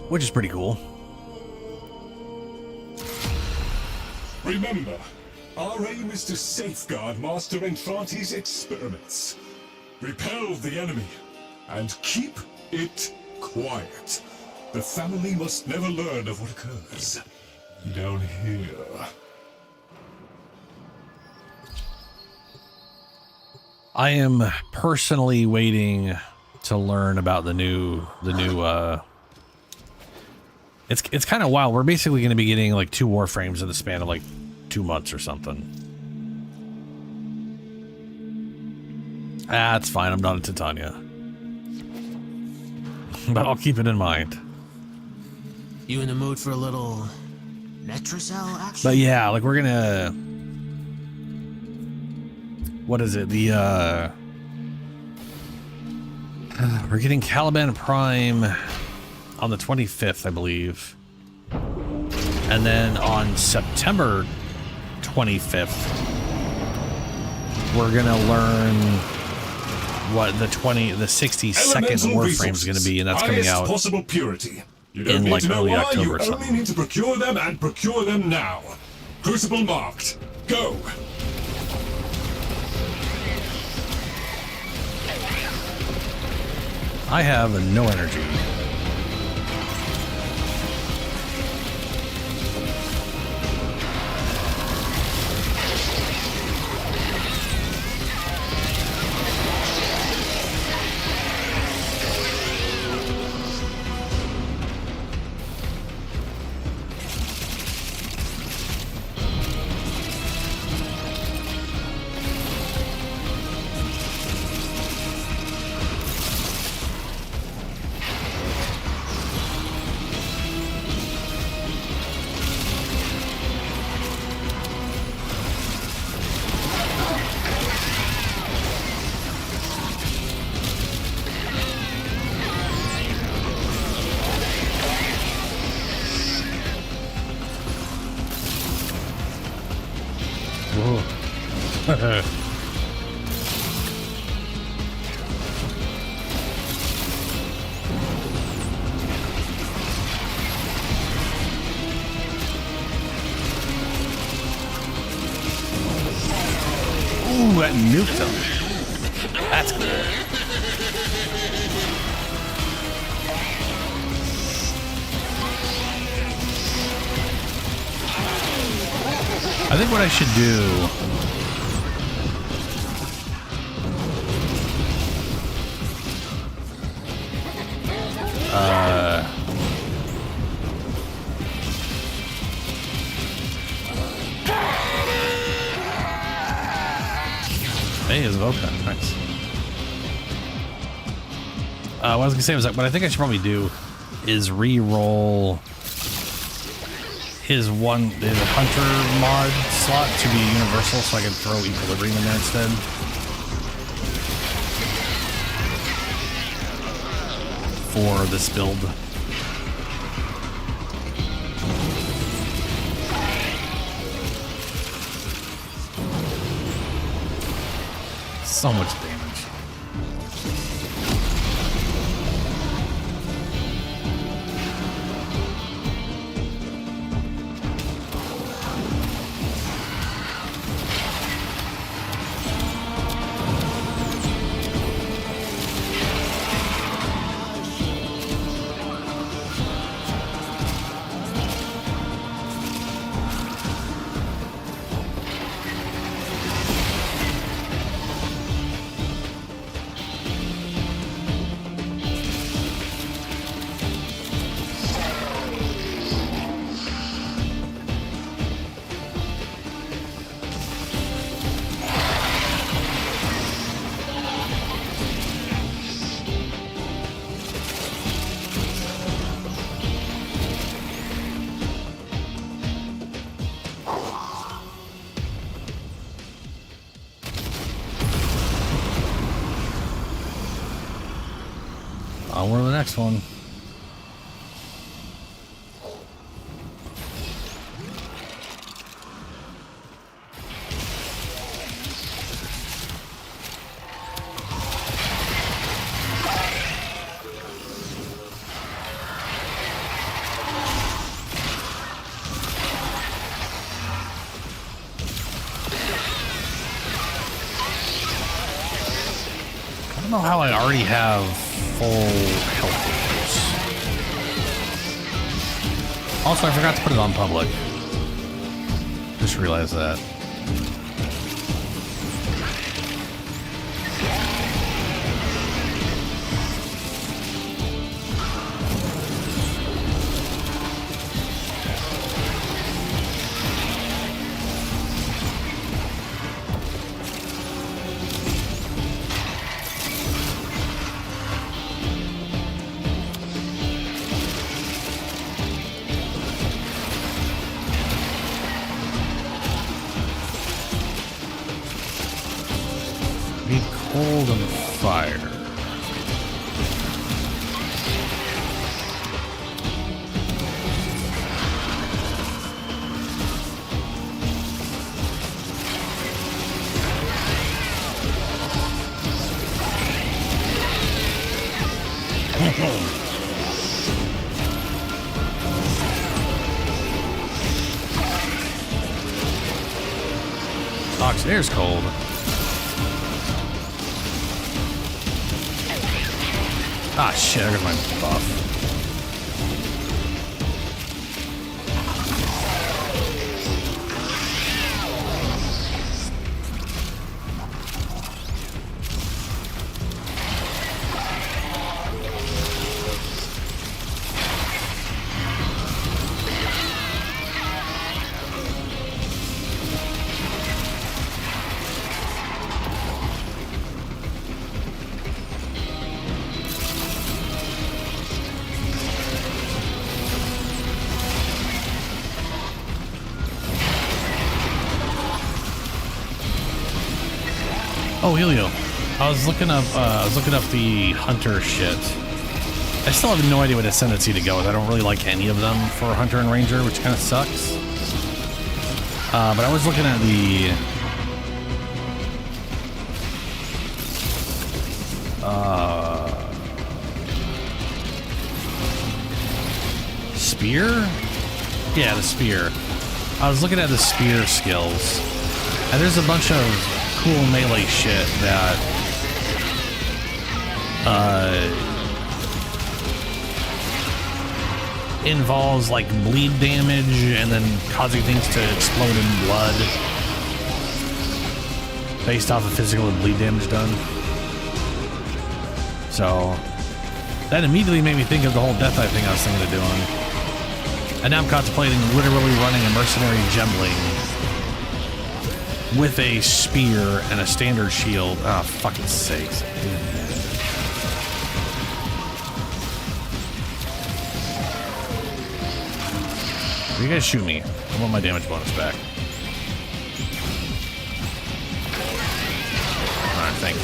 Which is pretty cool. Remember, our aim is to safeguard Master Entrati's experiments. Repel the enemy, and keep it quiet. The family must never learn of what occurs down here. I am personally waiting to learn about the new It's kind of wild. We're basically going to be getting like 2 Warframes in the span of like 2 months or something. Ah, it's fine. I'm not a Titania. But I'll keep it in mind. You in the mood for a little Metrocell action? But yeah, like we're gonna... What is it? We're getting Caliban Prime on the 25th, I believe. And then on September 25th, we're gonna learn what the 60-second Warframe is gonna be, and that's coming out possible purity. You don't in need like to know early why, October you or only something. need to procure them and procure them now. Crucible marked. Go. I have no energy. Ooh, that nuked him. That's cool. I think what I should do hey, is it open? Nice. What I was gonna say was that what I think I should probably do is re-roll his hunter mod slot to be universal, so I can throw equilibrium in there instead. For this build. So much damage. We're on the next one. I don't know how I already have full health bars. Also, I forgot to put it on public. Just realized that. Be cold and fire. Auctioneer's cold. Ah, shit, there goes my buff. Oh, Helio. I was looking up the hunter shit. I still have no idea what ascendancy to go with. I don't really like any of them for hunter and ranger, which kind of sucks. But I was looking at the spear? Yeah, the spear. I was looking at the spear skills, and there's a bunch of cool melee shit that involves like bleed damage and then causing things to explode in blood based off of physical and bleed damage done. So that immediately made me think of the whole Death Eye thing I was thinking of doing. And now I'm contemplating literally running a mercenary gembling with a spear and a standard shield. Ah, oh, fucking sakes. You guys shoot me. I want my damage bonus back. Alright, thank you.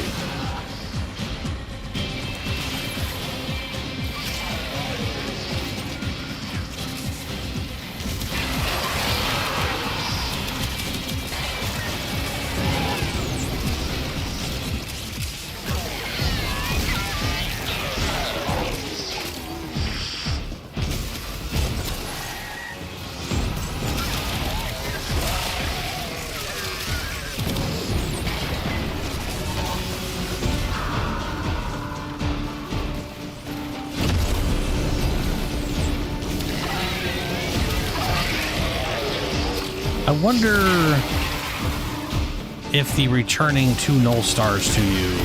I wonder if the returning 2 null stars to you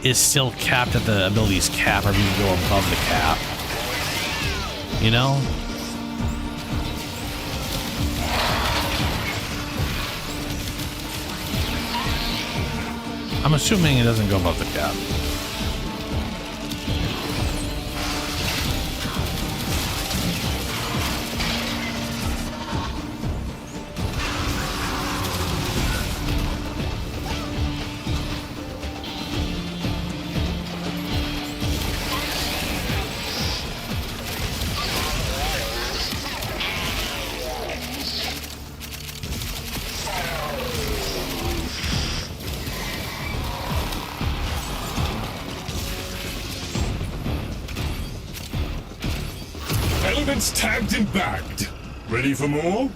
is still capped at the ability's cap, or if you can go above the cap. You know? I'm assuming it doesn't go above the cap. Elements tagged and bagged. Ready for more?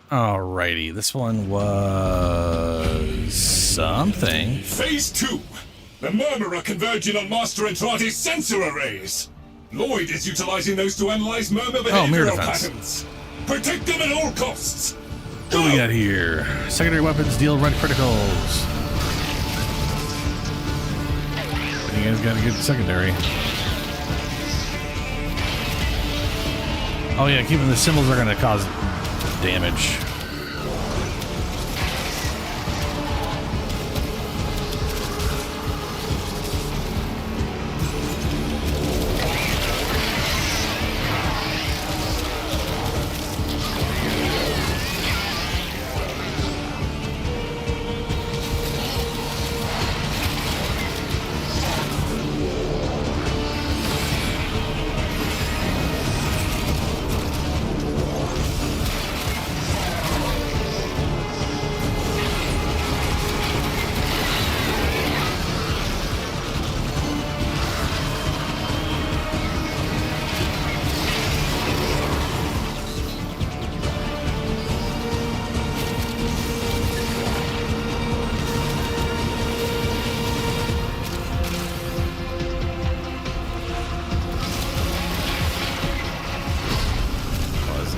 Alrighty, this one was something. Phase 2. The Murmur are converging on Master Entrante's sensor arrays. Lloyd is utilizing those to analyze Murmur mirror behavioral defense. patterns. Protect them at all costs. What do we got here? Secondary weapons deal red criticals. You guys got a good secondary. Oh yeah, keeping the symbols are going to cause damage.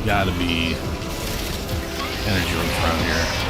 Gotta be energy rooms around here.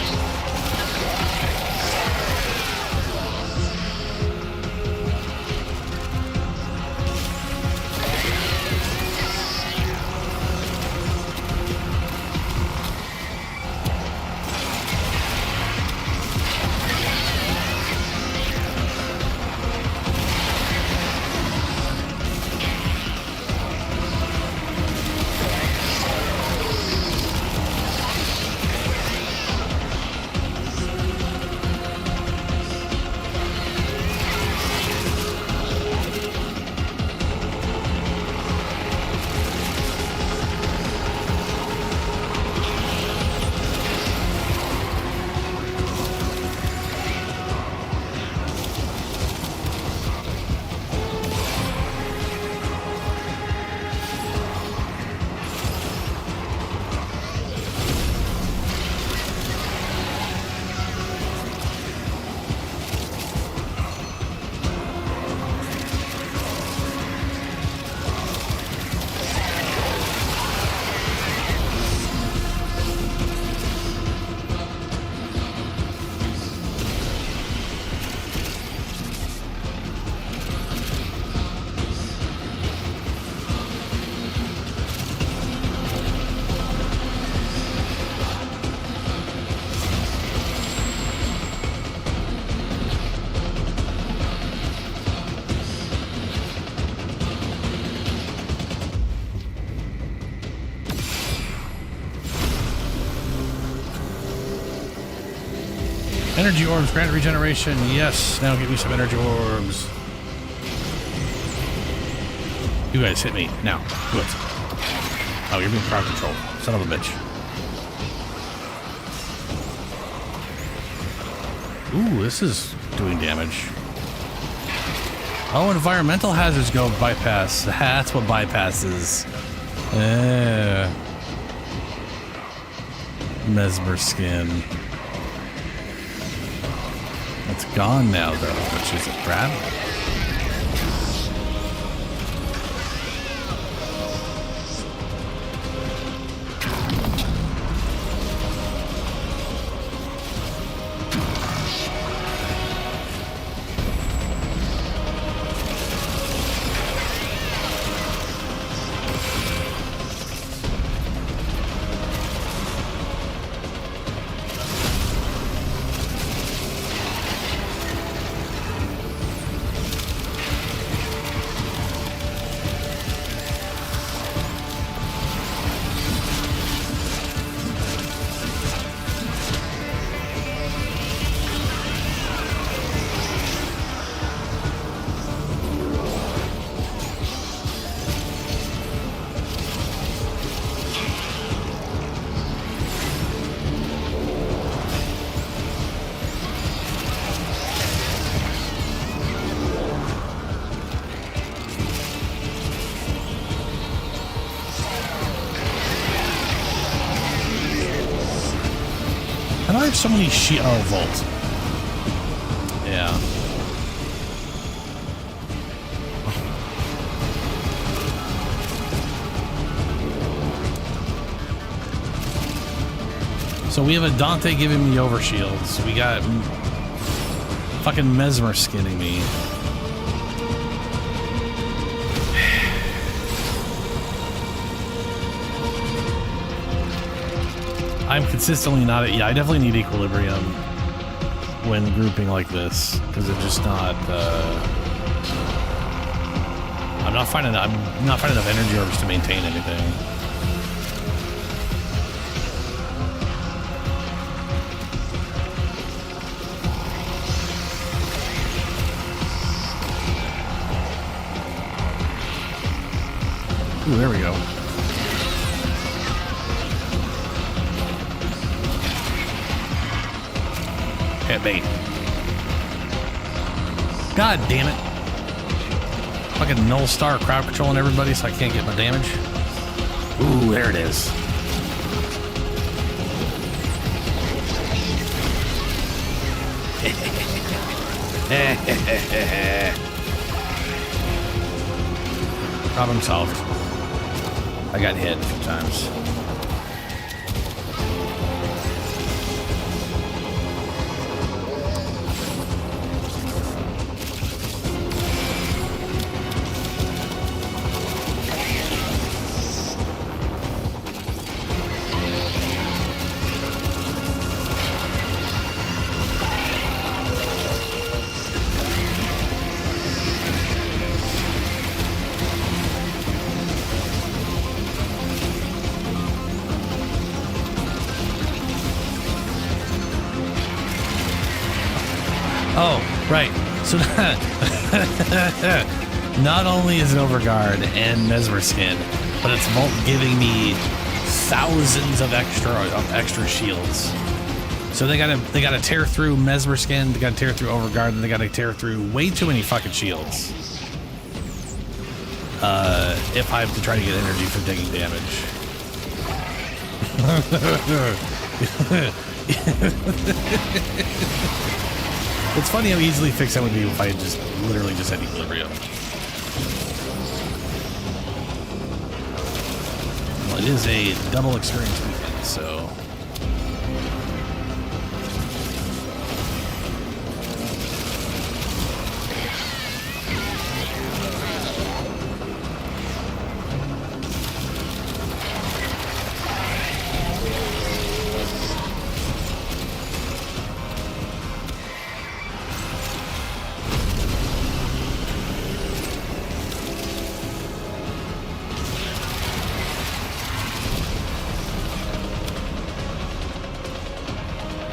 Energy orbs grant regeneration. Yes, now give me some energy orbs. You guys hit me now. Do it. Oh, you're being crowd control. Son of a bitch. Ooh, this is doing damage. Oh, environmental hazards go bypass. That's what bypasses. Mesmer skin. It's gone now, though. Which is a crap. I have so many oh, Volt. Yeah. So we have a Dante giving me overshields. We got fucking Mesmer skinning me. I'm consistently not at, yeah, I definitely need equilibrium when grouping like this, because it's just not, I'm not finding enough energy orbs to maintain anything. Ooh, there we go. Hit me. God damn it. Fucking null star crowd controlling everybody so I can't get my damage. Ooh, there it is. Problem solved. I got hit a few times. Oh, right. So not only is it Overguard and Mesmer skin, but it's Volt giving me thousands of extra shields. So they gotta tear through Mesmer skin, they gotta tear through Overguard, and they gotta tear through way too many fucking shields. If I have to try to get energy for taking damage. It's funny how easily fixed that would be if I just literally just had equilibrium. Well, it is a double experience weekend, so.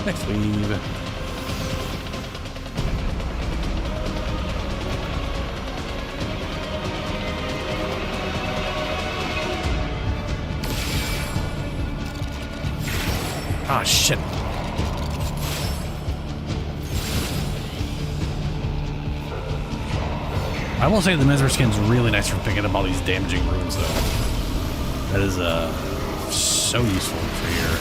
Next weave. Ah, shit. I will say the Mesmer skin's really nice for picking up all these damaging runes, though. That is so useful for your.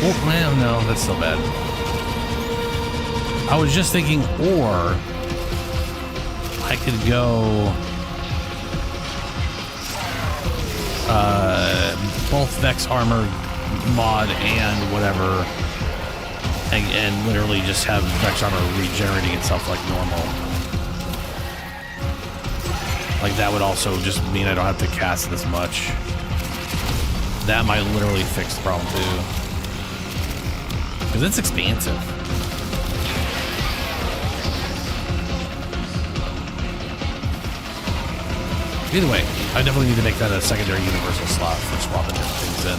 Oh man, no, that's still bad. I was just thinking, or I could go both Vex armor mod and whatever, and literally just have Vex armor regenerating itself like normal. Like that would also just mean I don't have to cast it as much. That might literally fix the problem too. Because it's expansive. Either way, I definitely need to make that a secondary universal slot for swapping different things in.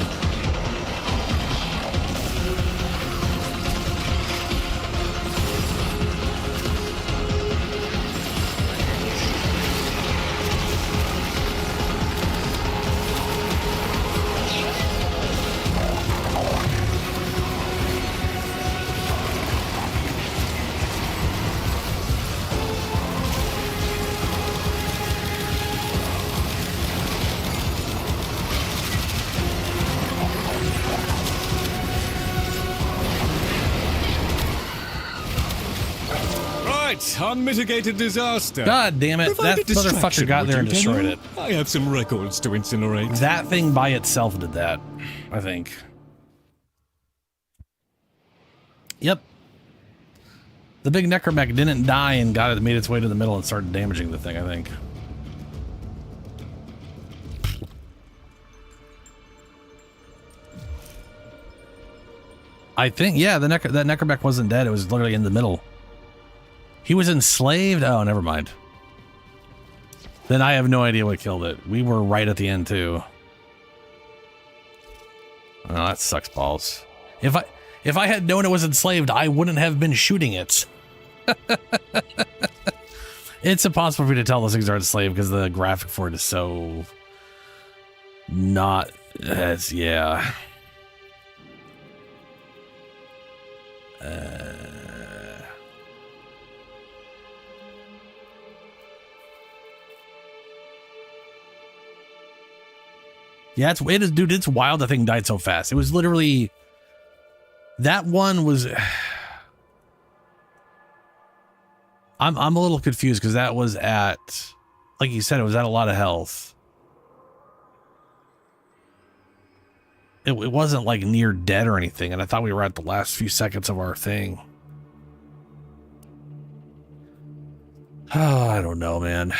right, unmitigated disaster. God damn it. That Provide a motherfucker distraction, got would there you, and destroyed General? it. I have some records to incinerate. That thing by itself did that, I think. Yep. The big necromech didn't die and made its way to the middle and started damaging the thing, I think. Yeah, that necromech wasn't dead. It was literally in the middle. He was enslaved? Oh, never mind. Then I have no idea what killed it. We were right at the end, too. Oh, that sucks balls. If I had known it was enslaved, I wouldn't have been shooting it. It's impossible for me to tell those things are enslaved because the graphic for it is so not as yeah. Yeah, it is, dude. It's wild. The thing died so fast. It was literally that one was. I'm a little confused because that was at, like you said, it was at a lot of health. It wasn't like near dead or anything, and I thought we were at the last few seconds of our thing. Oh, I don't know, man.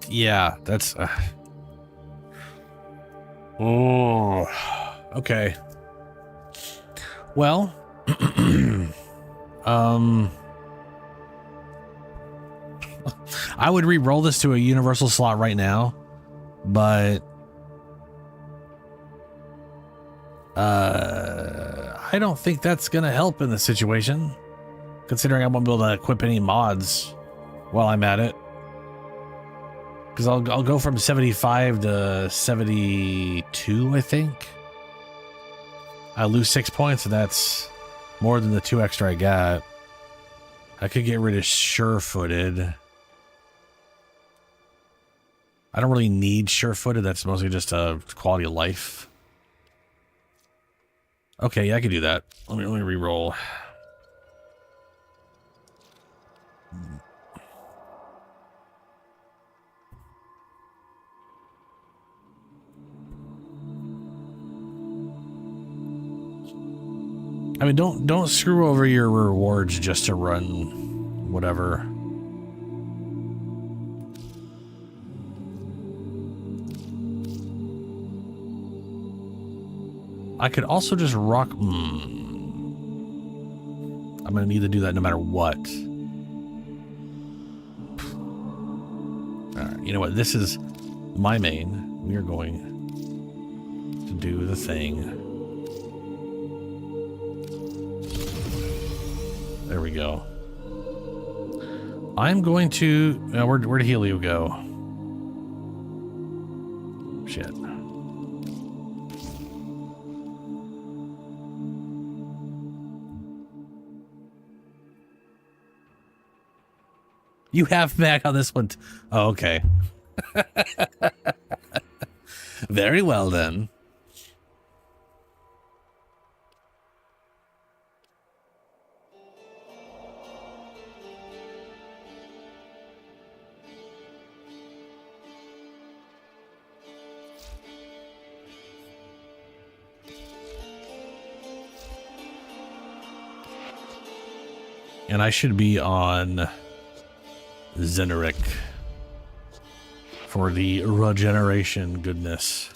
Yeah, that's oh, okay. Well, I would re-roll this to a universal slot right now, but I don't think that's gonna help in the situation, considering I won't be able to equip any mods while I'm at it. Because I'll go from 75 to 72, I think. I lose 6 points, and that's more than the 2 extra I got. I could get rid of sure-footed. I don't really need sure-footed. That's mostly just a quality of life. Okay, yeah, I could do that. Let me re-roll. I mean, don't screw over your rewards just to run whatever. I could also just rock. I'm gonna need to do that no matter what. All right, you know what? This is my main. We are going to do the thing. There we go. I'm going to... where'd Helio go? Shit. You have back on this one. Oh, okay. Very well, then. And I should be on Zeneric for the regeneration goodness.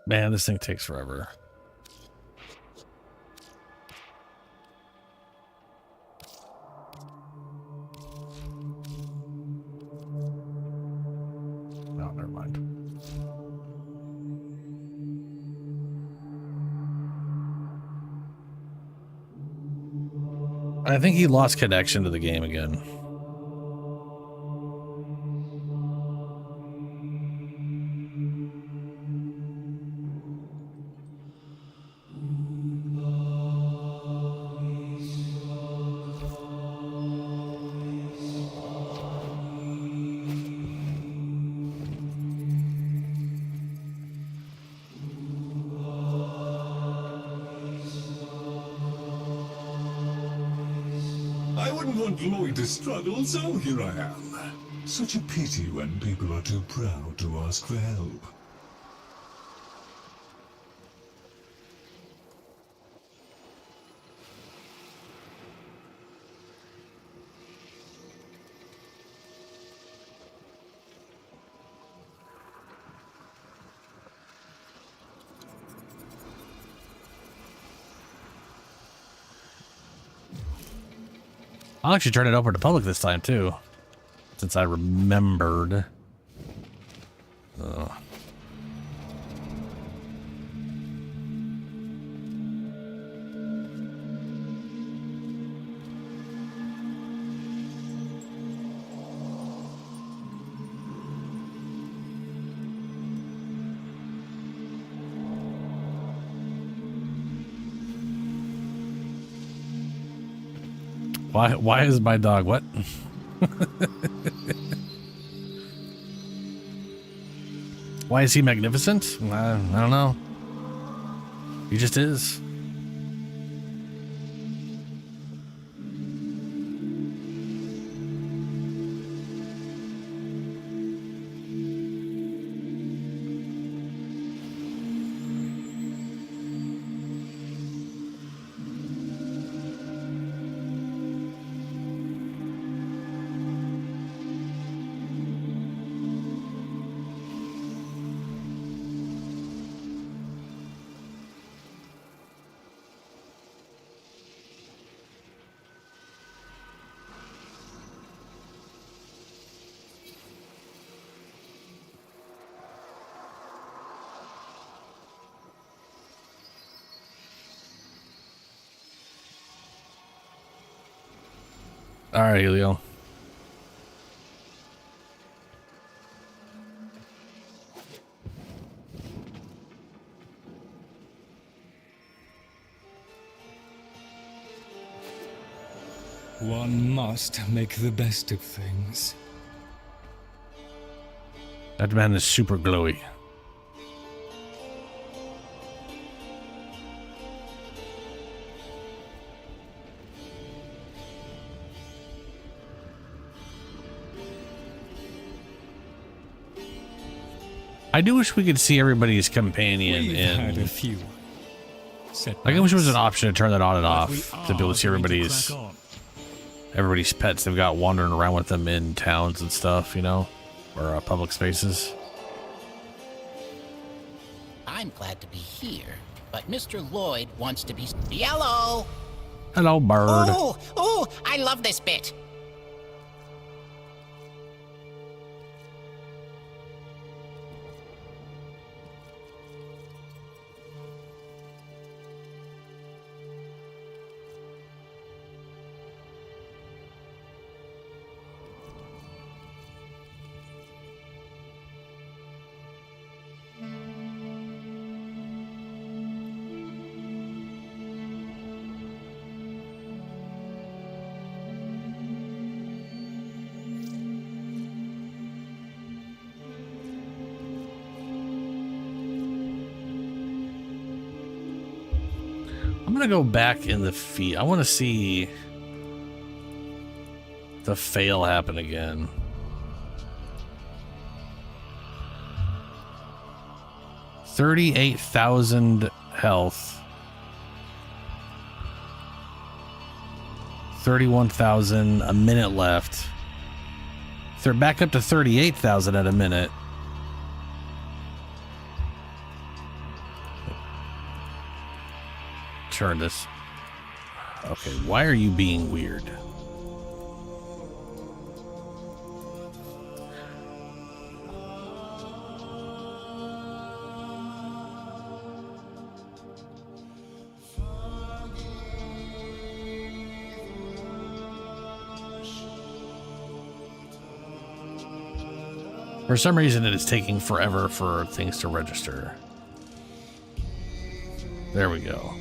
Man, this thing takes forever. No, never mind. I think he lost connection to the game again. I wouldn't want Lloyd to struggle, so here I am. Such a pity when people are too proud to ask for help. I'll actually turn it over to public this time too, since I remembered. Why is my dog what? Why is he magnificent? I don't know. He just is. All right, Helio. One must make the best of things. That man is super glowy. I do wish we could see everybody's companion We've in. had a few. I wish there was an option to turn that on and off to be able to see going to everybody's pets they've got wandering around with them in towns and stuff, you know, or public spaces. I'm glad to be here, but Mr. Lloyd wants to be yellow. Hello, bird. Oh, I love this bit. I'm gonna go back in the feed. I want to see the fail happen again. $38,000 health. 31,000, a minute left. They're back up to 38,000 at a minute. turn this. Okay, why are you being weird? For some reason, it is taking forever for things to register. There we go.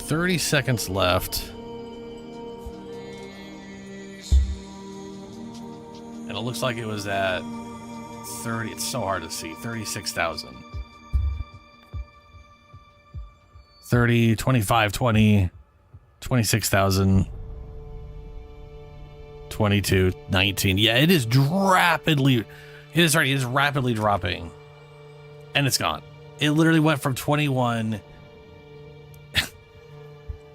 $30 left. And it looks like it was at 30. It's so hard to see. 36,000. 30, 25, 20, 26,000, 22, 19. Yeah, it is rapidly, it is rapidly dropping. And it's gone. It literally went from 21.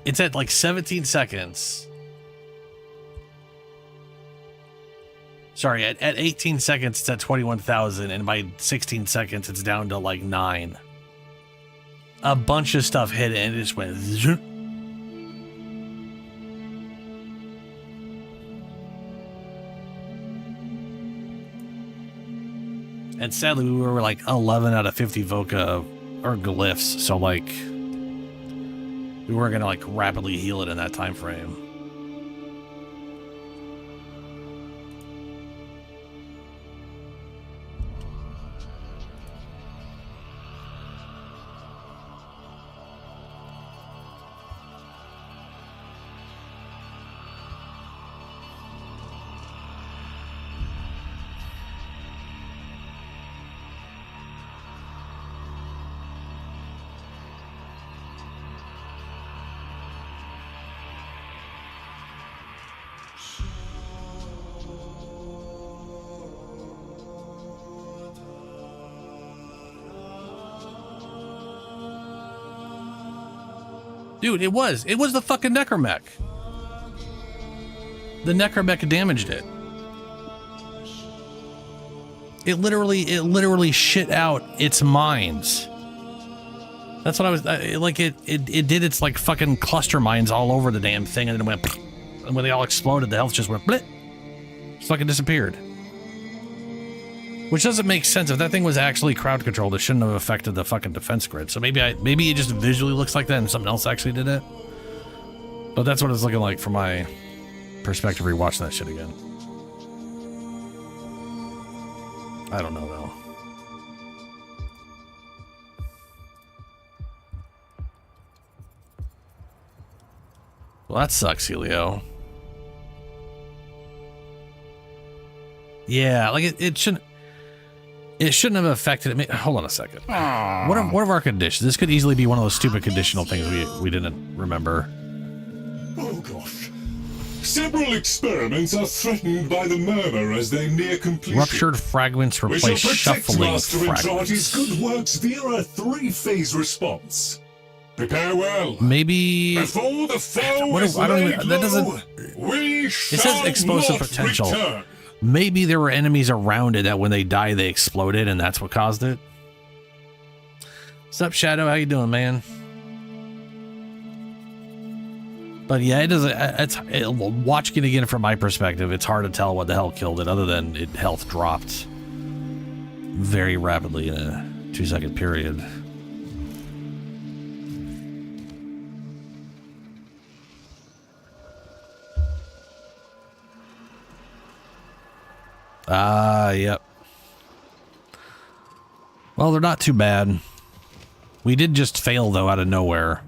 It's at like 17 seconds. Sorry, at 18 seconds, it's at 21,000. And by 16 seconds, it's down to like 9. A bunch of stuff hit it and it just went zoom. And sadly, we were like 11 out of 50 Voca or glyphs, so like we weren't gonna like rapidly heal it in that time frame. Dude, it was the fucking Necromech. The Necromech damaged it. It literally shit out its mines. That's what I was like. It did its like fucking cluster mines all over the damn thing, and then it went. And when they all exploded, the health just went blip. Just fucking disappeared. Which doesn't make sense. If that thing was actually crowd controlled, it shouldn't have affected the fucking defense grid. So maybe it just visually looks like that and something else actually did it. But that's what it's looking like from my perspective rewatching that shit again. I don't know though. Well, that sucks, Helio. Yeah, like it shouldn't have affected it. Hold on a second. What of our conditions? This could easily be one of those stupid conditional things we didn't remember. Oh gosh. Several experiments are threatened by the murmur as they near completion. Ruptured fragments replace shuffling Master fragments. good works via a 3-phase response. Prepare well. Maybe before the foe what is I don't laid even, that doesn't. low, we It says explosive not potential. return. Maybe there were enemies around it that when they die they exploded and that's what caused it. What's up, Shadow? How you doing, man? But yeah, it doesn't. Watching it again from my perspective, it's hard to tell what the hell killed it, other than it health dropped very rapidly in a 2-second period. Yep. Well, they're not too bad. We did just fail, though, out of nowhere.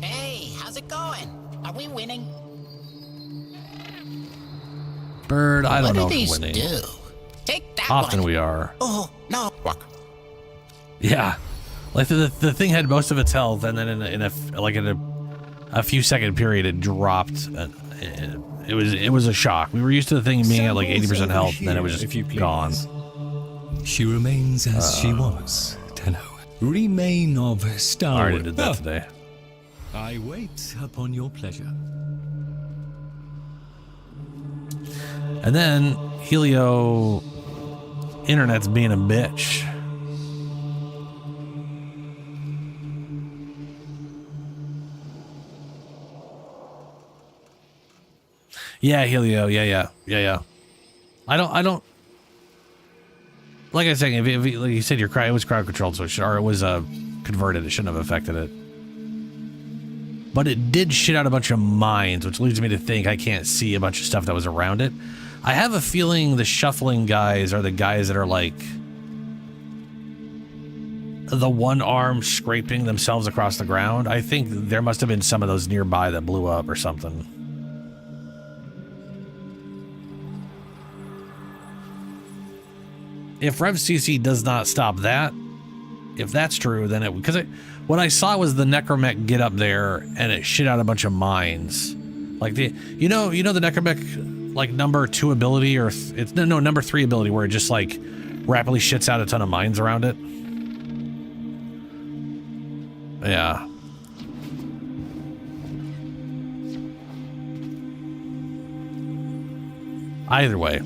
Hey, how's it going? Are we winning? Bird, I don't know What do if these we're winning. do? Take that Often one. we are. Oh, no. Yeah. Like, the thing had most of its health, and then in a few second period, it dropped. It was a shock. We were used to the thing being at like 80% health, and then it was just gone. She remains as she was, Tenno. Remain of I Star already did that today. I wait upon your pleasure. And then Helio Internet's being a bitch. Yeah, Helio. Yeah. I don't. Like I said, if like you said, it was crowd controlled, so it was converted. It shouldn't have affected it. But it did shit out a bunch of mines, which leads me to think I can't see a bunch of stuff that was around it. I have a feeling the shuffling guys are the guys that are like the one arm scraping themselves across the ground. I think there must have been some of those nearby that blew up or something. If RevCC does not stop that, if that's true, then it, because what I saw was the Necromech get up there and it shit out a bunch of mines. Like the, you know the Necromech like number 2 ability, or it's no number 3 ability, where it just like rapidly shits out a ton of mines around it. Yeah. Either way,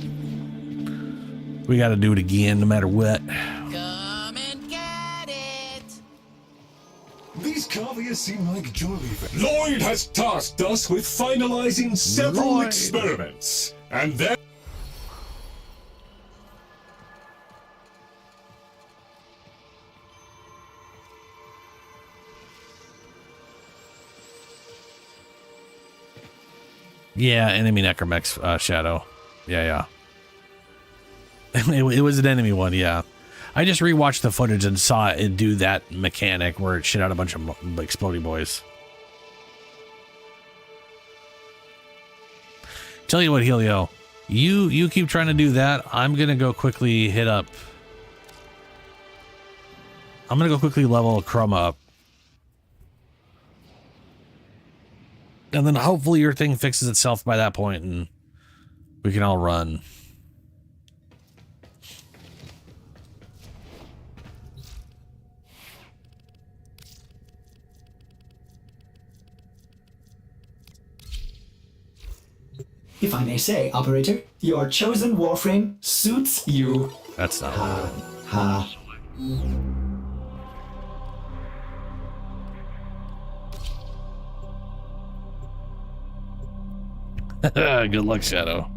we got to do it again, no matter what. Come and get it. These caviars seem like jolly. Lloyd has tasked us with finalizing several experiments, and then. Yeah, enemy Necromech's shadow. Yeah. It was an enemy one, yeah. I just rewatched the footage and saw it do that mechanic where it shit out a bunch of exploding boys. Tell you what, Helio, you keep trying to do that. I'm gonna go quickly hit up. I'm gonna go quickly level Chroma up. And then hopefully your thing fixes itself by that point and we can all run. If I may say, operator, your chosen Warframe suits you. That's not Ha. Good luck, Shadow.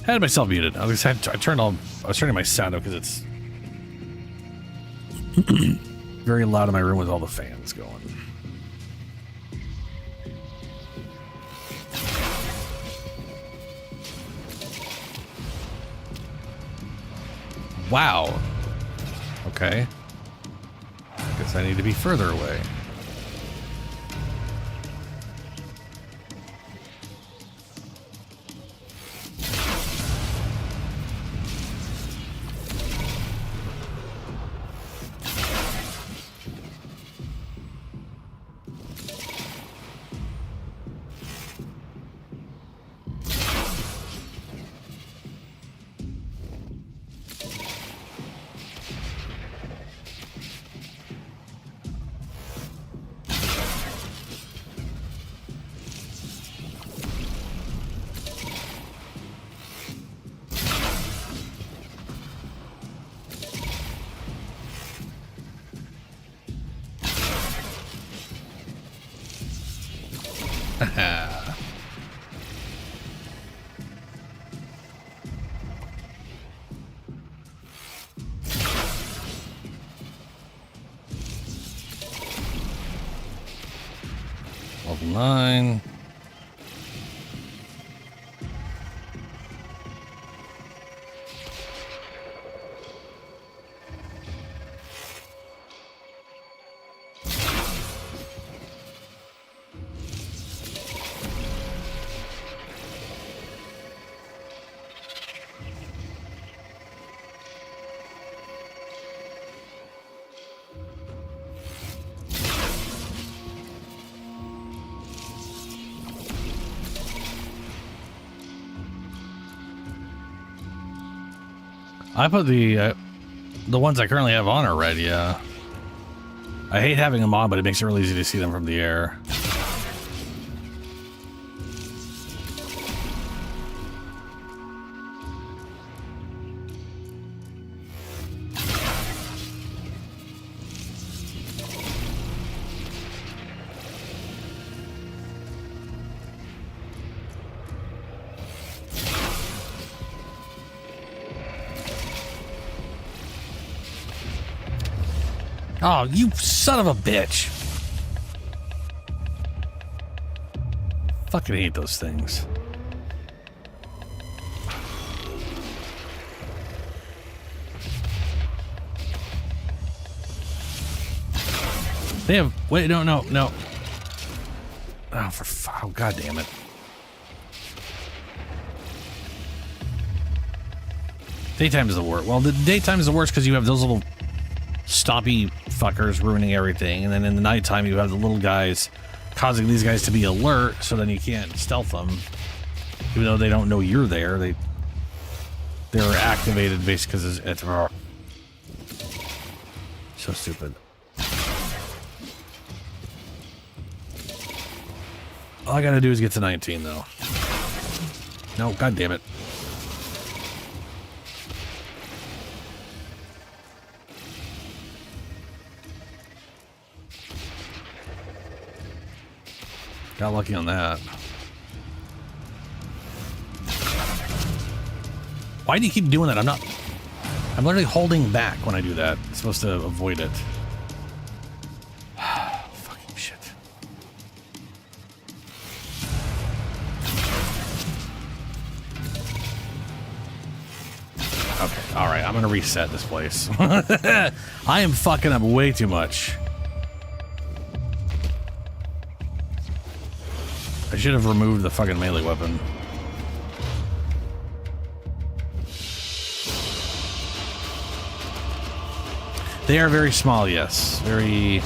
I had myself muted. I was turning my sound up because it's very loud in my room with all the fans going. Wow. Okay. Guess I need to be further away. Level 9. I put the ones I currently have on are red, yeah. I hate having them on, but it makes it really easy to see them from the air. Oh, you son of a bitch. Fucking hate those things. They have... Wait, no. Oh, god damn it. Daytime is the worst. Well, the daytime is the worst because you have those little stompy fuckers ruining everything, and then in the nighttime you have the little guys causing these guys to be alert, so then you can't stealth them, even though they don't know you're there. They're activated basically because it's so stupid. All I gotta do is get to 19 though. No, god damn it. Got lucky on that. Why do you keep doing that? I'm literally holding back when I do that. I'm supposed to avoid it. Fucking shit. Okay, alright, I'm gonna reset this place. I am fucking up way too much. I should have removed the fucking melee weapon. They are very small, yes. Very,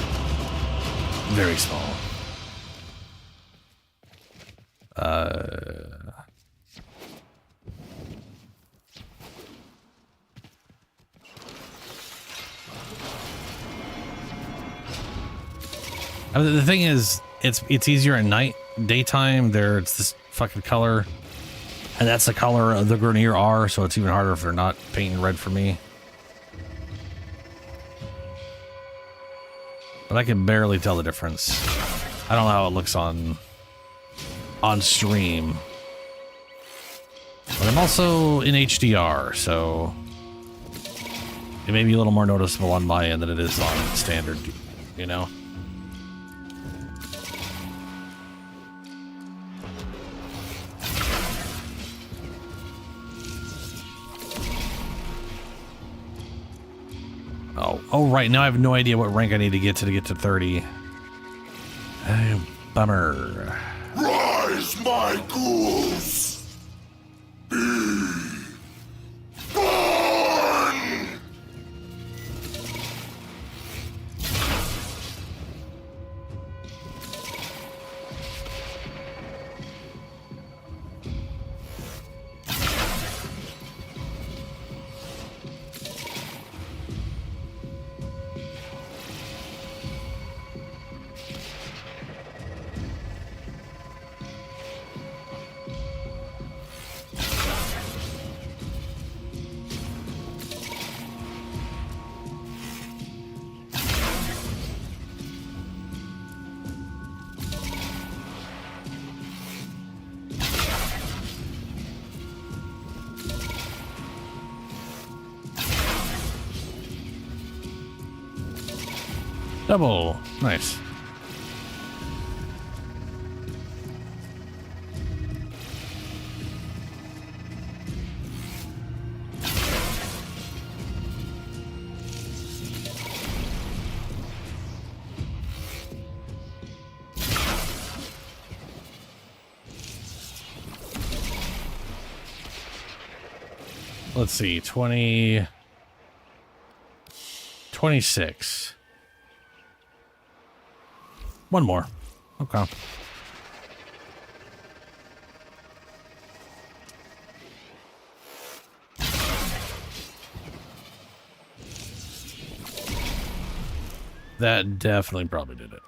very small. I mean, the thing is, it's easier at night. Daytime, it's this fucking color, and that's the color of the Grenier are, so it's even harder if they're not painting red for me. But I can barely tell the difference. I don't know how it looks on stream, but I'm also in HDR, so it may be a little more noticeable on my end than it is on standard, you know. Oh, right, now I have no idea what rank I need to get to get to 30. Bummer. Rise, my ghouls! Be born! Double. Nice. Let's see, 26. One more. Okay. That definitely probably did it.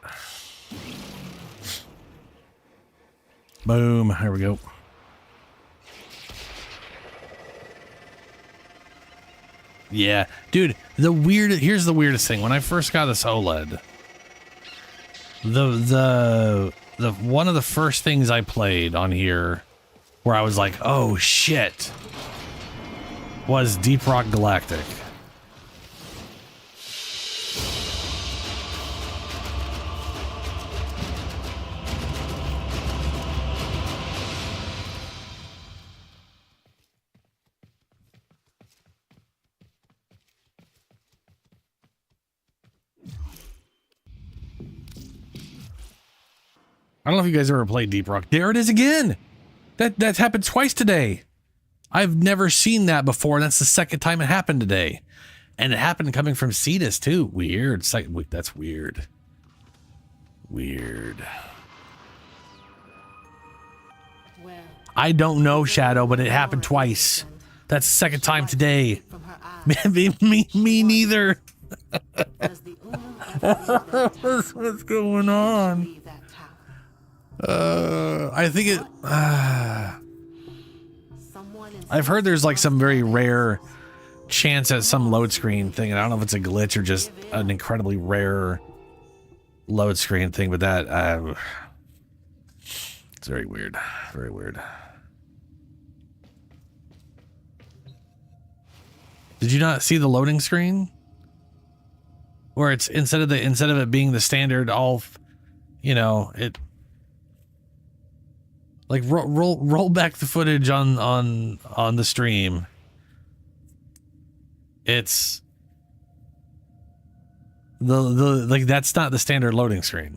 Boom. Here we go. Yeah, dude, here's the weirdest thing. When I first got this OLED, the one of the first things I played on here where I was like, oh shit, was Deep Rock Galactic. I don't know if you guys ever played Deep Rock. There it is again. That's happened twice today. I've never seen that before. That's the second time it happened today. And it happened coming from Cetus too. Weird. That's weird. Weird. I don't know, Shadow, but it happened twice. That's the second time today. me neither. What's going on? I think it. I've heard there's like some very rare chance at some load screen thing, and I don't know if it's a glitch or just an incredibly rare load screen thing, but that it's very weird. Very weird. Did you not see the loading screen? Where it's instead of it being the standard all, you know, it like roll back the footage on the stream. It's the like that's not the standard loading screen.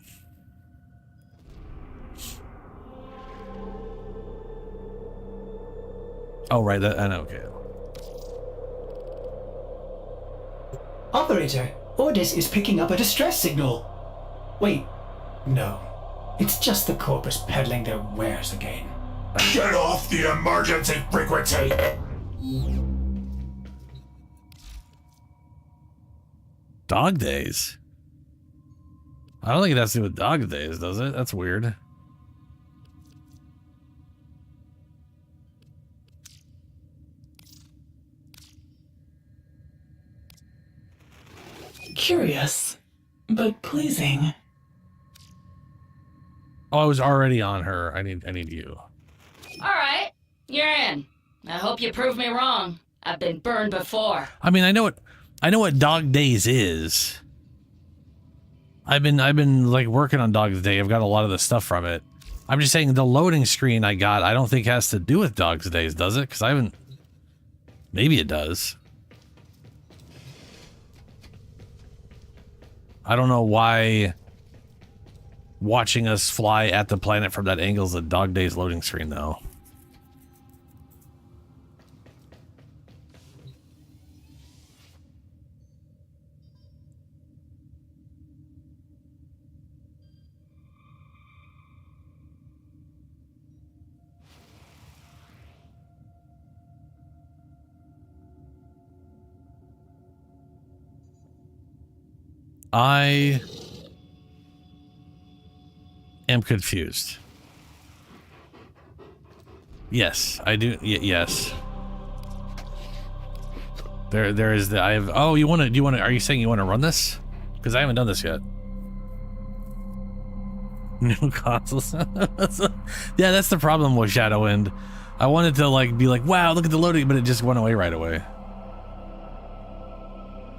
Oh right, that I know. Okay. Operator, Ordis is picking up a distress signal. Wait, no. It's just the corpus peddling their wares again. Get off the emergency frequency! Dog days? I don't think it has to do with dog days, does it? That's weird. Curious, but pleasing. Oh, I was already on her. I need you. All right, you're in. I hope you prove me wrong. I've been burned before. I mean, I know what Dog Days is. I've been like working on Dog's Day. I've got a lot of the stuff from it. I'm just saying the loading screen I got, I don't think has to do with Dog's Days, does it? Because I haven't. Maybe it does. I don't know why watching us fly at the planet from that angle is a Dog Days loading screen, though. I am confused. Yes, I do. Yes. There is the. I have. Oh, you want to? Do you want to? Are you saying you want to run this? Because I haven't done this yet. New consoles. Yeah, that's the problem with Shadow End. I wanted to like be like, wow, look at the loading, but it just went away right away.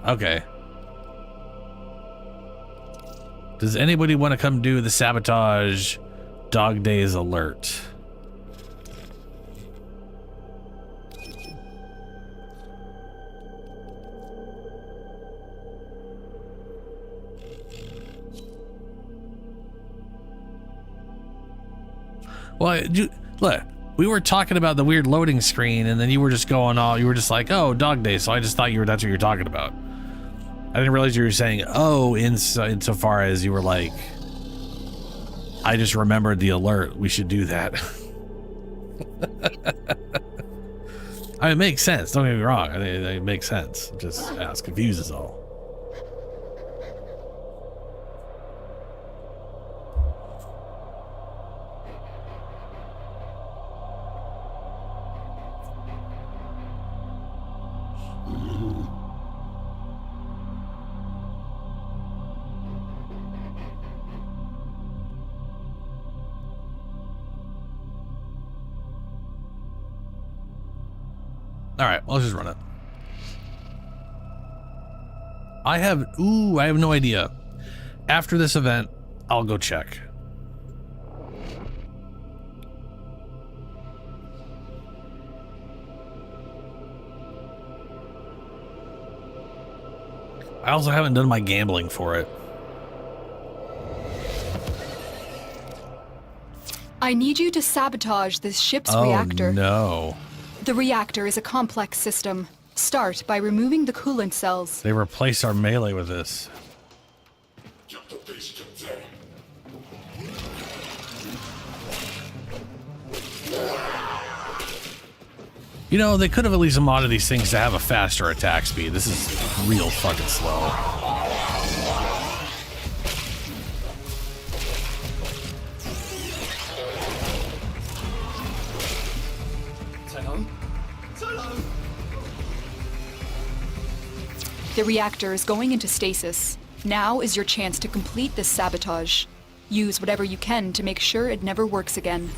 Okay. Does anybody want to come do the sabotage Dog Days alert? Well, look, we were talking about the weird loading screen, and then you were just going all, you were just like, oh, Dog Days, so I just thought that's what you're talking about. I didn't realize you were saying, oh, insofar as you were like, I just remembered the alert. We should do that. I mean, it makes sense. Don't get me wrong. It makes sense. Just confused us all. Alright, let's just run it. I have no idea. After this event, I'll go check. I also haven't done my gambling for it. I need you to sabotage this ship's reactor. Oh, no. The reactor is a complex system. Start by removing the coolant cells. They replace our melee with this. You know, they could have at least modded these things to have a faster attack speed. This is real fucking slow. The reactor is going into stasis. Now is your chance to complete this sabotage. Use whatever you can to make sure it never works again.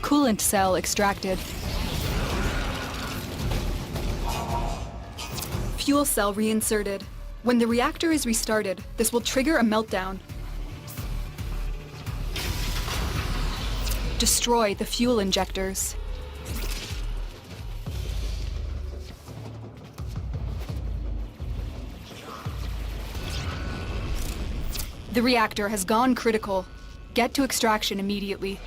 Coolant cell extracted. Fuel cell reinserted. When the reactor is restarted, this will trigger a meltdown. Destroy the fuel injectors. The reactor has gone critical. Get to extraction immediately.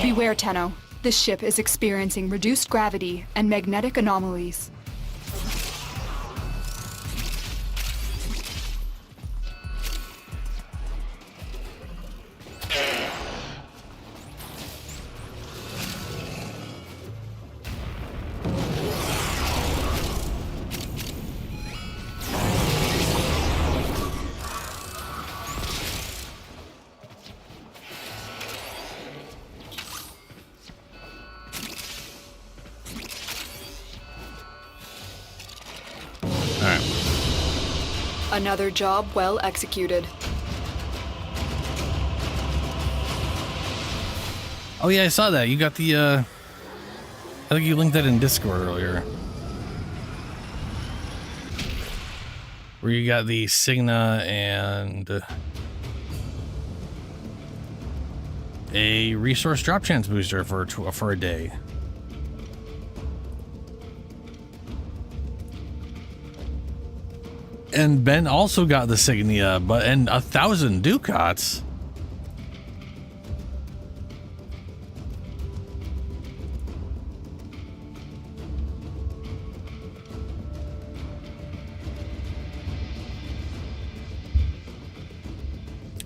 Beware, Tenno. This ship is experiencing reduced gravity and magnetic anomalies. Another job well executed. Oh yeah, I saw that. You got the, I think you linked that in Discord earlier. Where you got the Signa and a resource drop chance booster for a day. And Ben also got the Signia, and 1,000 ducats.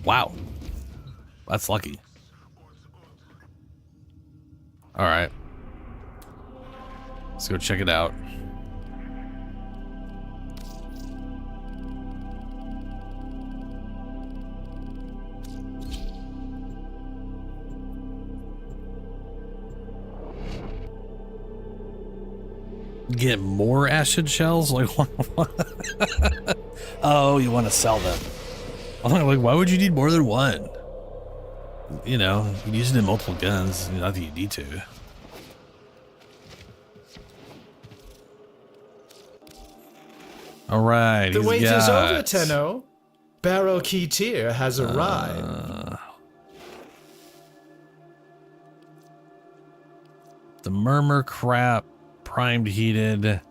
Wow. That's lucky. All right. Let's go check it out. Get more acid shells? Like, what? Oh, you want to sell them? I'm like, why would you need more than one? You know, you can use it in multiple guns. Not that you need to. All right. The wait is over, Tenno. Barrow Key Tier has arrived. The murmur crap. Primed heated,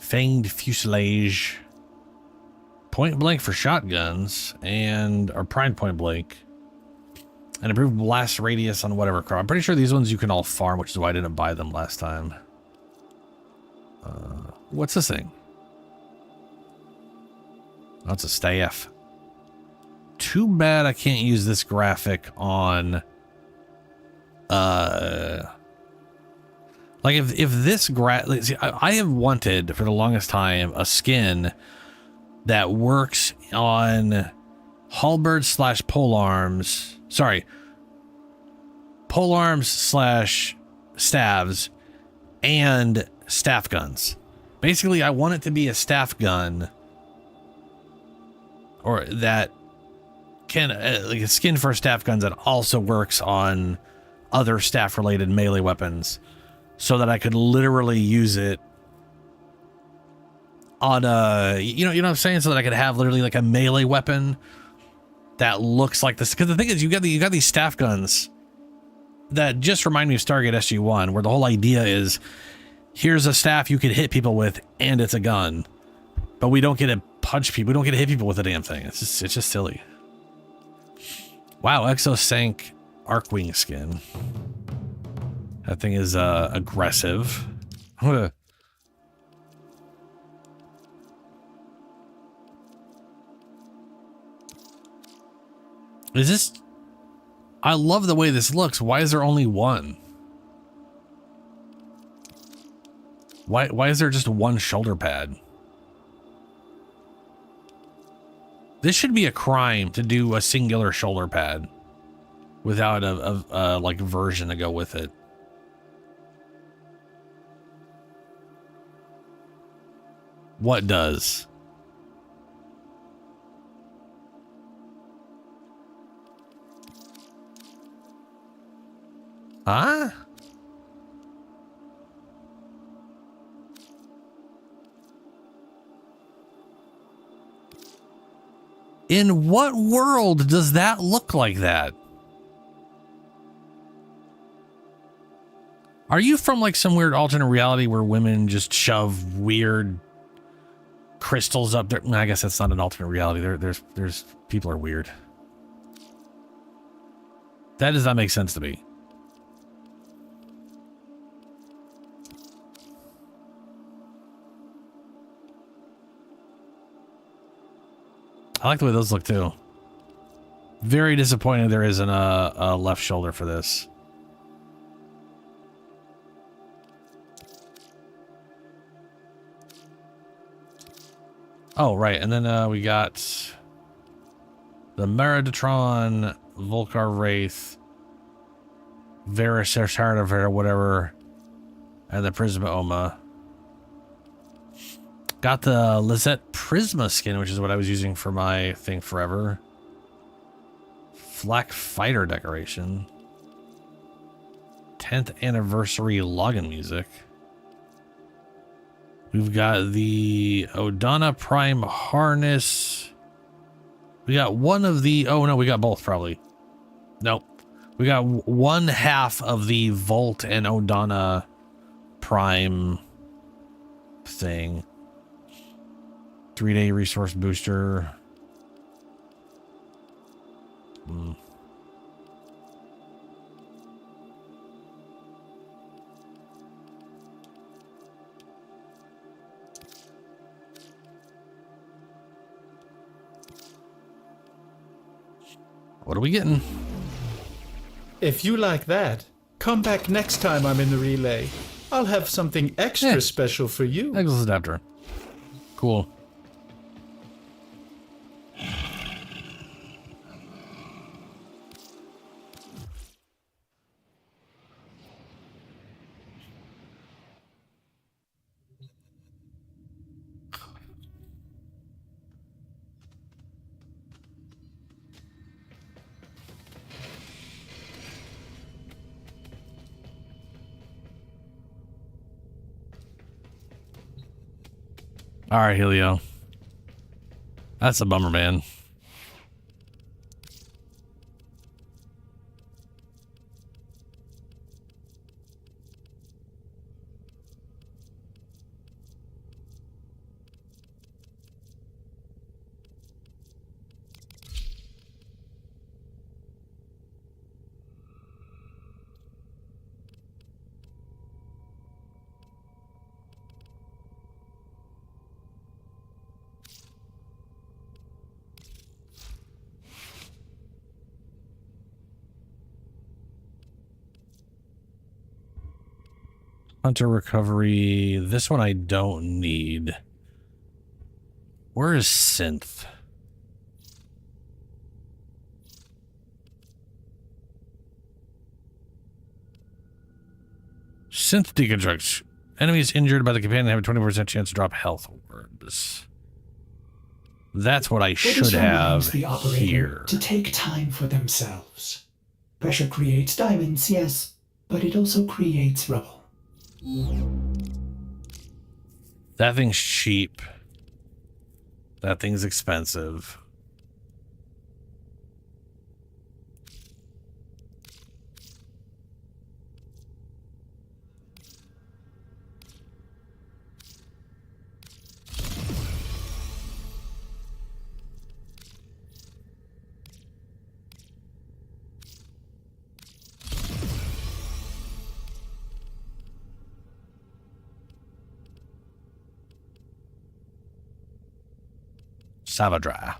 fanged fuselage, point blank for shotguns, and or primed point blank, and improved blast radius on whatever crap. I'm pretty sure these ones you can all farm, which is why I didn't buy them last time. What's this thing? Oh, it's a staff. Too bad I can't use this graphic on like if this I have wanted for the longest time a skin that works on halberds / polearms. Sorry, polearms / staves and staff guns. Basically, I want it to be a staff gun, or that can like a skin for staff guns that also works on other staff related melee weapons, so that I could literally use it on a, you know what I'm saying, so that I could have literally like a melee weapon that looks like this. Because the thing is, you got these staff guns that just remind me of Stargate SG-1, where the whole idea is, here's a staff you can hit people with, and it's a gun, but we don't get to punch people. We don't get to hit people with the damn thing. It's just silly. Wow, Exosank Arcwing skin. That thing is aggressive. Is this... I love the way this looks. Why is there only one? Why is there just one shoulder pad? This should be a crime to do a singular shoulder pad without a like version to go with it. What does? Huh? In what world does that look like that? Are you from like some weird alternate reality where women just shove weird crystals up there? I guess that's not an alternate reality. There's people are weird. That does not make sense to me. I like the way those look too. Very disappointed there isn't a left shoulder for this. Oh, right. And then we got the Meridatron, Volcar Wraith, Varus or whatever, and the Prisma Oma. Got the Lizette Prisma skin, which is what I was using for my thing forever. Flak Fighter decoration. 10th anniversary login music. We've got the Odana Prime harness. We got one of the... Oh, no, we got both, probably. Nope. We got one half of the Volt and Odana Prime thing. 3-day resource booster. What are we getting? If you like that, come back next time I'm in the relay. I'll have something extra special for you. Exos adapter. Cool. All right, Helio. That's a bummer, man. Hunter recovery. This one I don't need. Where is synth? Synth deconstructs. Enemies injured by the companion have a 24% chance to drop health orbs. That's what I It should is reminds have the operator here. to take time for themselves. Pressure creates diamonds, yes, but it also creates rubble. That thing's cheap. That thing's expensive. Savadra.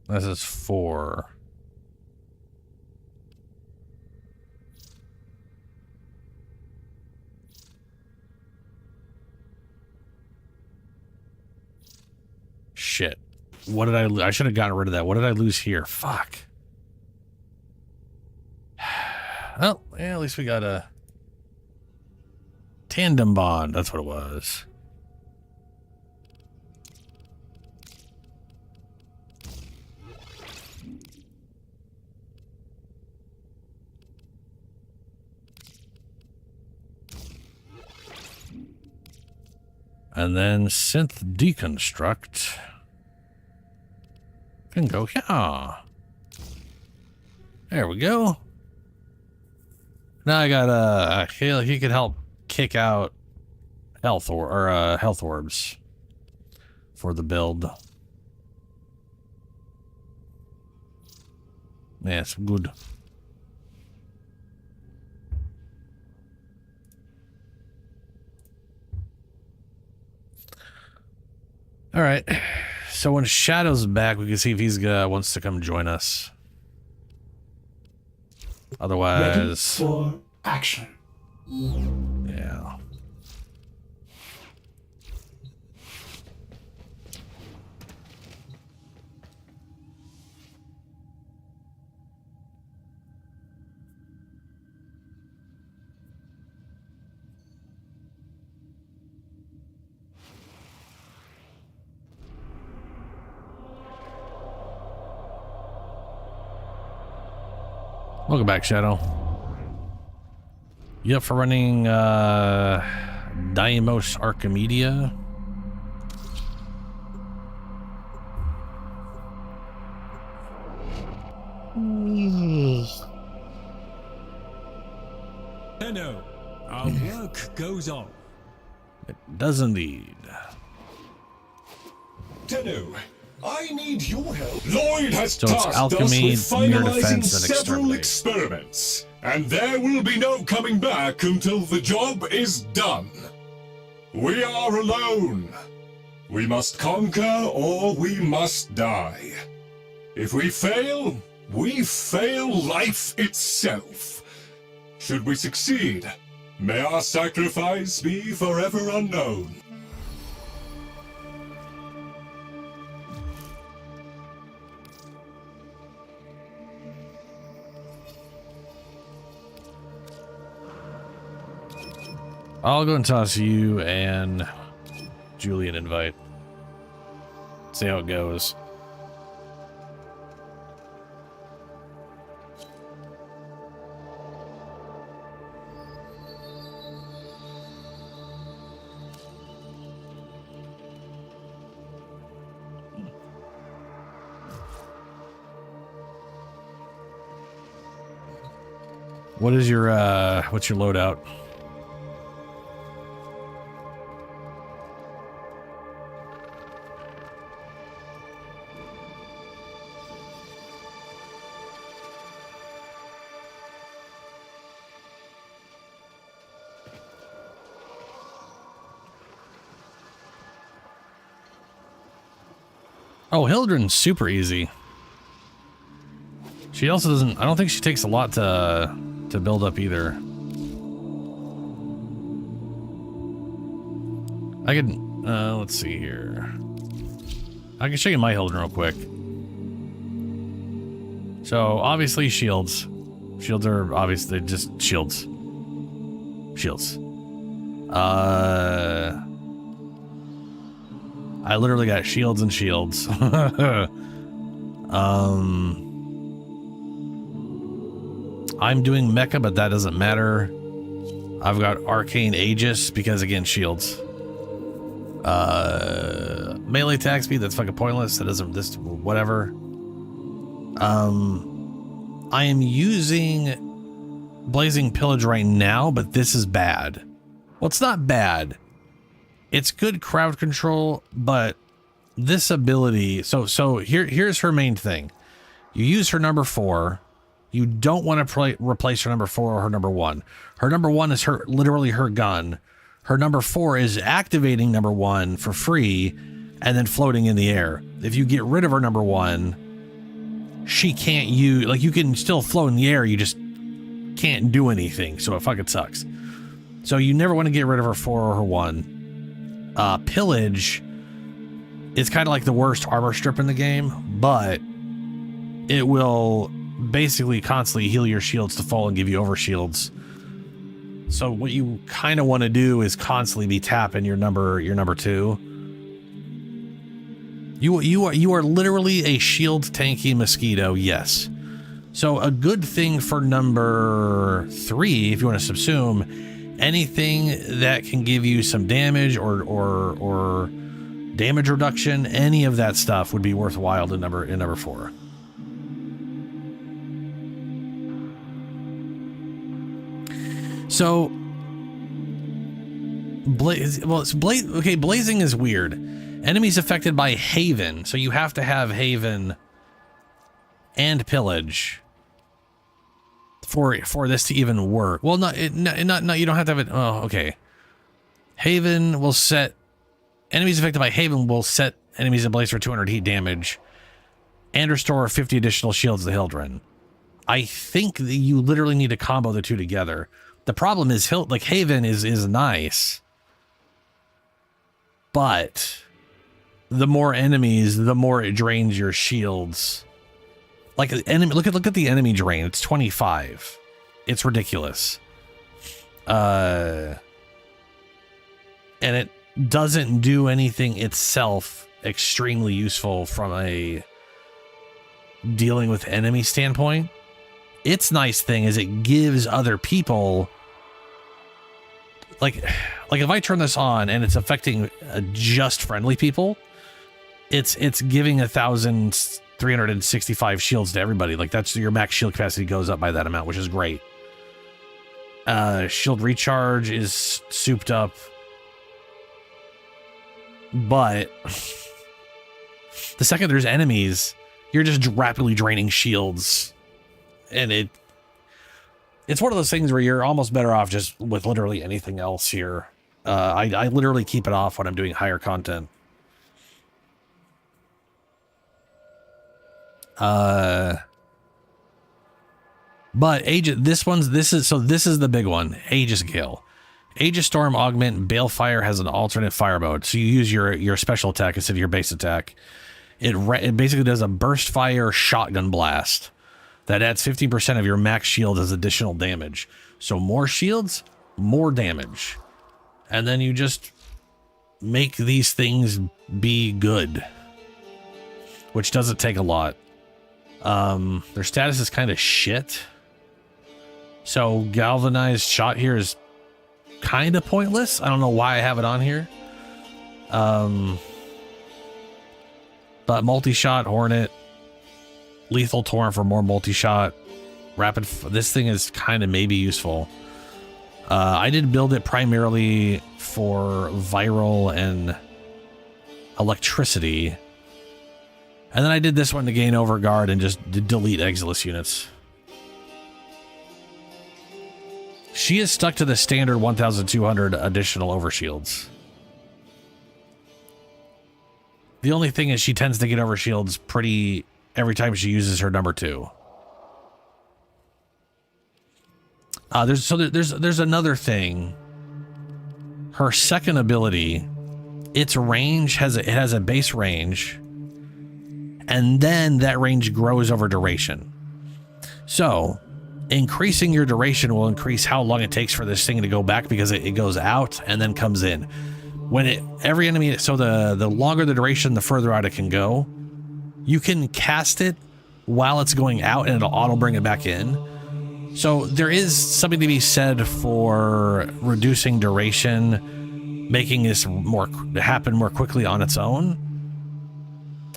This is 4. Shit. What did I should have gotten rid of that. What did I lose here? Fuck. Well, yeah, at least we got a tandem bond. That's what it was. And then synth deconstruct can go here. There we go. Now I got he could help kick out health health orbs for the build. Yes, good. All right. So when Shadow's back, we can see if he's wants to come join us. Otherwise, ready for action. Yeah. Welcome back, Shadow. You up for running Deimos Archimedea? No, our work goes on. It does indeed. Tenno, I need your help. Lloyd has So it's tasked alchemy, us with mirror finalizing defense, and several exterminate. experiments, and there will be no coming back until the job is done. We are alone. We must conquer or we must die. If we fail life itself. Should we succeed, may our sacrifice be forever unknown. I'll go and toss you and Julie an invite. See how it goes. What is your what's your loadout? Oh, Hildren's super easy. She also doesn't, I don't think she takes a lot to build up either. I can, let's see here. I can show you my Hildren real quick. So, obviously shields. Shields are obviously just shields. Shields. I literally got shields and shields. I'm doing mecha, but that doesn't matter. I've got arcane aegis because again, shields. Melee attack speed, that's fucking pointless. That doesn't, this, whatever. I am using Blazing Pillage right now, but this is bad. Well, it's not bad. It's good crowd control, but this ability, so here's her main thing. You use her number 4. You don't want to replace her number 4 or her number 1. Her number 1 is literally her gun. Her number 4 is activating number 1 for free and then floating in the air. If you get rid of her number 1, she can't use, like, you can still float in the air, you just can't do anything, so it fucking sucks. So you never want to get rid of her 4 or her 1. Pillage is kind of like the worst armor strip in the game, but it will basically constantly heal your shields to full and give you over shields. So what you kind of want to do is constantly be tapping your number 2. You are literally a shield tanky mosquito, yes. So a good thing for number 3, if you want to subsume, anything that can give you some damage or damage reduction, any of that stuff would be worthwhile in number 4. So, blazing is weird. Enemies affected by Haven, so you have to have Haven and Pillage for this to even work. Well, you don't have to have it. Oh, okay. Haven will set enemies affected by Haven will set enemies ablaze for 200 heat damage and restore 50 additional shields to Hildren. I think that you literally need to combo the two together. The problem is Haven is nice, but the more enemies, the more it drains your shields. Like enemy, look at the enemy drain. It's 25. It's ridiculous. And it doesn't do anything itself extremely useful from a dealing with enemy standpoint. Its nice thing is it gives other people, like if I turn this on and it's affecting just friendly people, it's giving 1,365 shields to everybody. Like that's your max shield capacity goes up by that amount, which is great. Shield recharge is souped up, but the second there's enemies, you're just rapidly draining shields, and it's one of those things where you're almost better off just with literally anything else here. I literally keep it off when I'm doing higher content. But this is the big one. Aegis Gale. Aegis Storm Augment Balefire has an alternate fire mode, so you use your special attack instead of your base attack. It basically does a burst fire shotgun blast that adds 15% of your max shield as additional damage. So more shields, more damage. And then you just make these things be good, which doesn't take a lot. Their status is kind of shit. So galvanized shot here is kind of pointless. I don't know why I have it on here. But multi-shot Hornet, lethal Torrent for more multi-shot, this thing is kind of maybe useful. I did build it primarily for viral and electricity. And then I did this one to gain overguard and just delete Exilus units. She is stuck to the standard 1,200 additional overshields. The only thing is she tends to get overshields every time she uses her number 2. There's another thing. Her second ability, its range has a base range, and then that range grows over duration. So increasing your duration will increase how long it takes for this thing to go back, because it goes out and then comes in. every enemy, so the longer the duration, the further out it can go. You can cast it while it's going out and it'll auto bring it back in. So there is something to be said for reducing duration, making this happen more quickly on its own.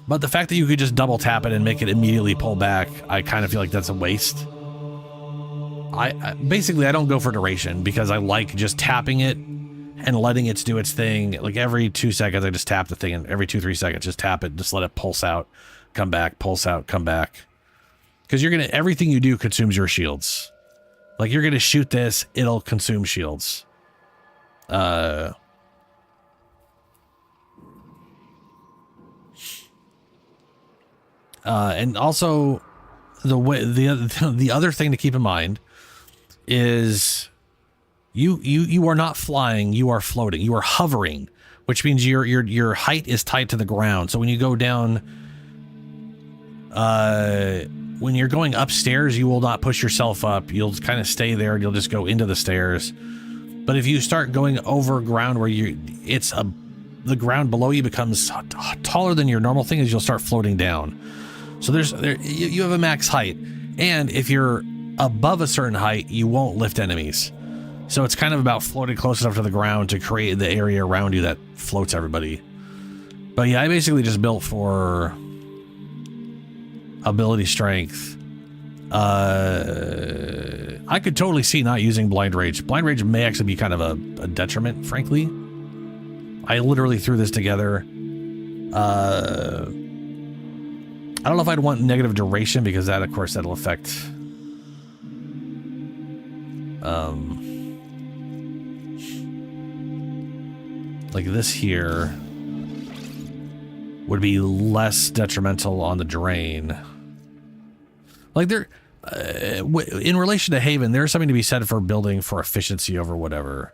But the fact that you could just double tap it and make it immediately pull back, I kind of feel like that's a waste. Basically I don't go for duration because I like just tapping it and letting it do its thing. Like every 2 seconds I just tap the thing, and every 2-3 seconds just tap it, just let it pulse out, come back, pulse out, come back. Because everything you do consumes your shields. Like you're gonna shoot this, it'll consume shields. And also the other thing to keep in mind is you are not flying, you are floating, you are hovering, which means your height is tied to the ground. So when you go down, when you're going upstairs, you will not push yourself up. You'll kind of stay there and you'll just go into the stairs. But if you start going over ground where the ground below you becomes taller than your normal thing, is you'll start floating down. So you have a max height. And if you're above a certain height, you won't lift enemies. So it's kind of about floating close enough to the ground to create the area around you that floats everybody. But yeah, I basically just built for ability strength. I could totally see not using blind rage. Blind rage may actually be kind of a detriment, frankly. I literally threw this together. I don't know if I'd want negative duration because that, of course, that'll affect like this here would be less detrimental on the drain. Like in relation to Haven, there's something to be said for building for efficiency over whatever.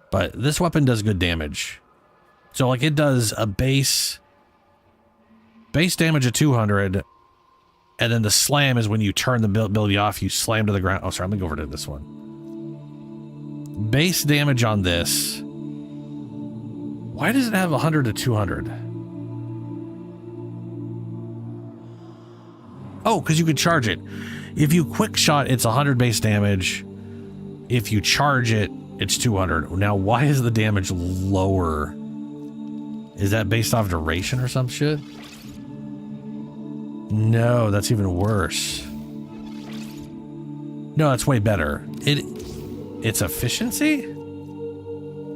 But this weapon does good damage. So like it does a base damage of 200, and then the slam is when you turn the ability off, you slam to the ground. Oh, sorry, let me go over to this one. Base damage on this. Why does it have 100 to 200? Oh, because you could charge it. If you quick shot, it's 100 base damage. If you charge it, it's 200. Now, why is the damage lower? Is that based off duration or some shit? No, that's even worse. No, that's way better. It's efficiency?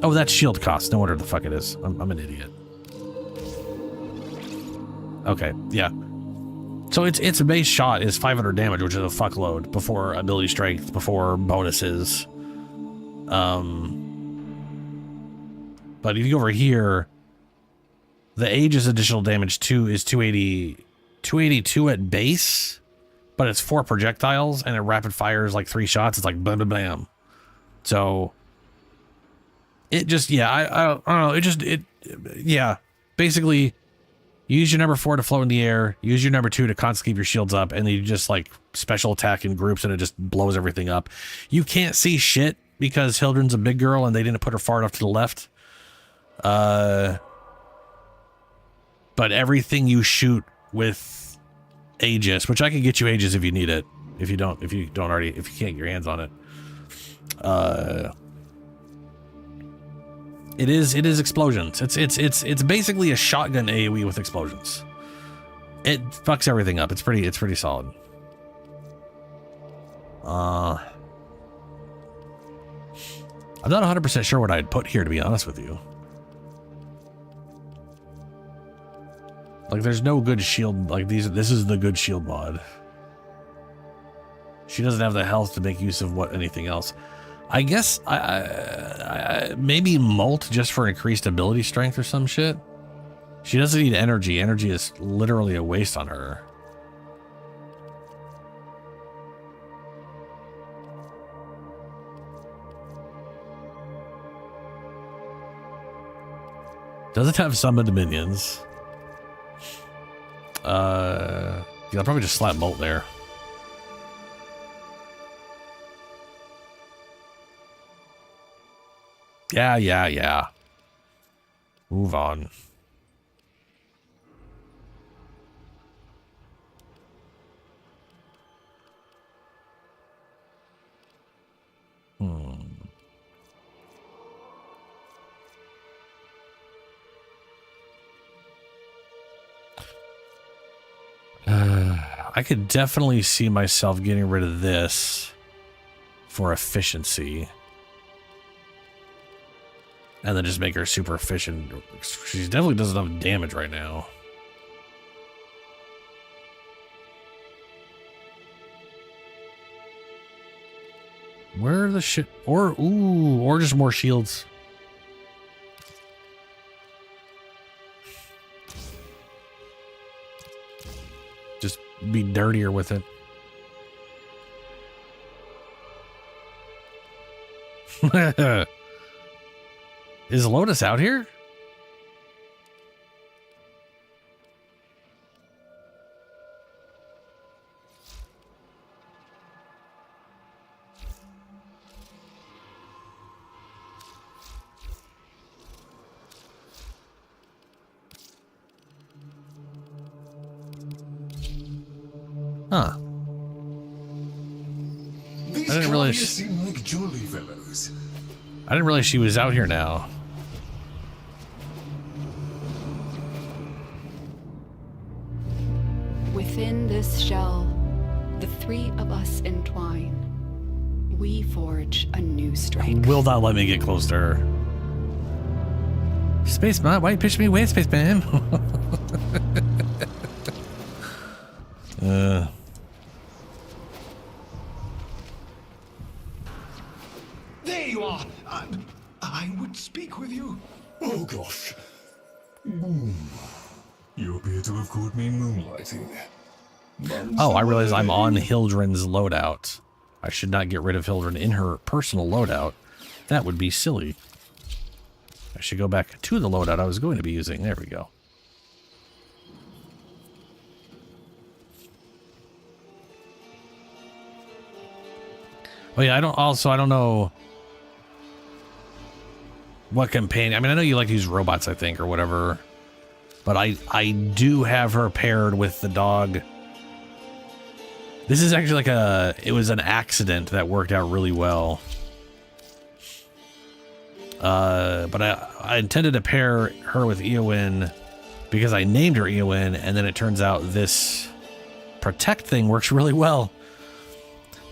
Oh, that's shield cost. No wonder the fuck it is. I'm an idiot. Okay, yeah. So its base shot is 500 damage, which is a fuckload before ability strength, before bonuses. But if you go over here, the Aegis additional damage too is 282 at base, but it's 4 projectiles and it rapid fires like 3 shots. It's like bam, bam, bam. So it just, yeah, I don't know. Yeah, basically use your number 4 to float in the air, use your number 2 to constantly keep your shields up, and then you just like special attack in groups and it just blows everything up. You can't see shit because Hildren's a big girl and they didn't put her far enough to the left. But everything you shoot with Aegis, which I can get you Aegis if you need it, if you can't get your hands on it. It is explosions. It's basically a shotgun AoE with explosions. It fucks everything up. It's pretty solid. I'm not 100% sure what I'd put here, to be honest with you. Like, there's no good shield. Like, this is the good shield mod. She doesn't have the health to make use of anything else. I guess I maybe Molt just for increased ability strength or some shit. She doesn't need energy. Energy is literally a waste on her. Doesn't have summoned minions. Yeah, I'll probably just slap Molt there. Yeah. Move on. I could definitely see myself getting rid of this for efficiency. And then just make her super efficient. She definitely does enough damage right now. Where are the shit? Or just more shields. Just be dirtier with it. Is Lotus out here? Huh. These I didn't realize. seem like jolly fellows. I didn't realize she was out here now. Within this shell, the three of us entwine. We forge a new strength. Will not let me get close to her. Spaceman, why you push me away, Spaceman? There you are. I would speak with you. Oh gosh. You appear to have caught me moonlighting. Oh, I realize I'm on Hildren's loadout. I should not get rid of Hildren in her personal loadout. That would be silly. I should go back to the loadout I was going to be using. There we go. Oh yeah, I don't know what companion. I mean, I know you like to use robots, I think, or whatever. But I do have her paired with the dog. This is actually like it was an accident that worked out really well. But I intended to pair her with Eowyn because I named her Eowyn, and then it turns out this protect thing works really well.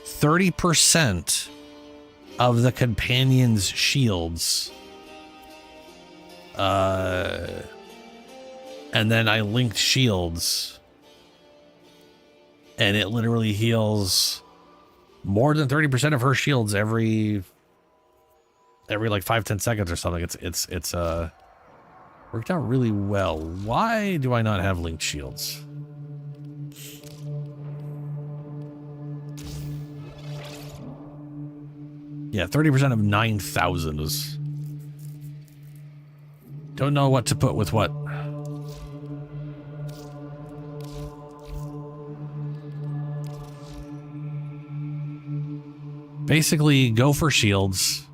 30% of the companion's shields. And then I linked shields. And it literally heals more than 30% of her shields every like 5-10 seconds or something. It's worked out really well. Why do I not have linked shields? Yeah, 30% of 9,000 is... Don't know what to put with what. Basically, go for shields.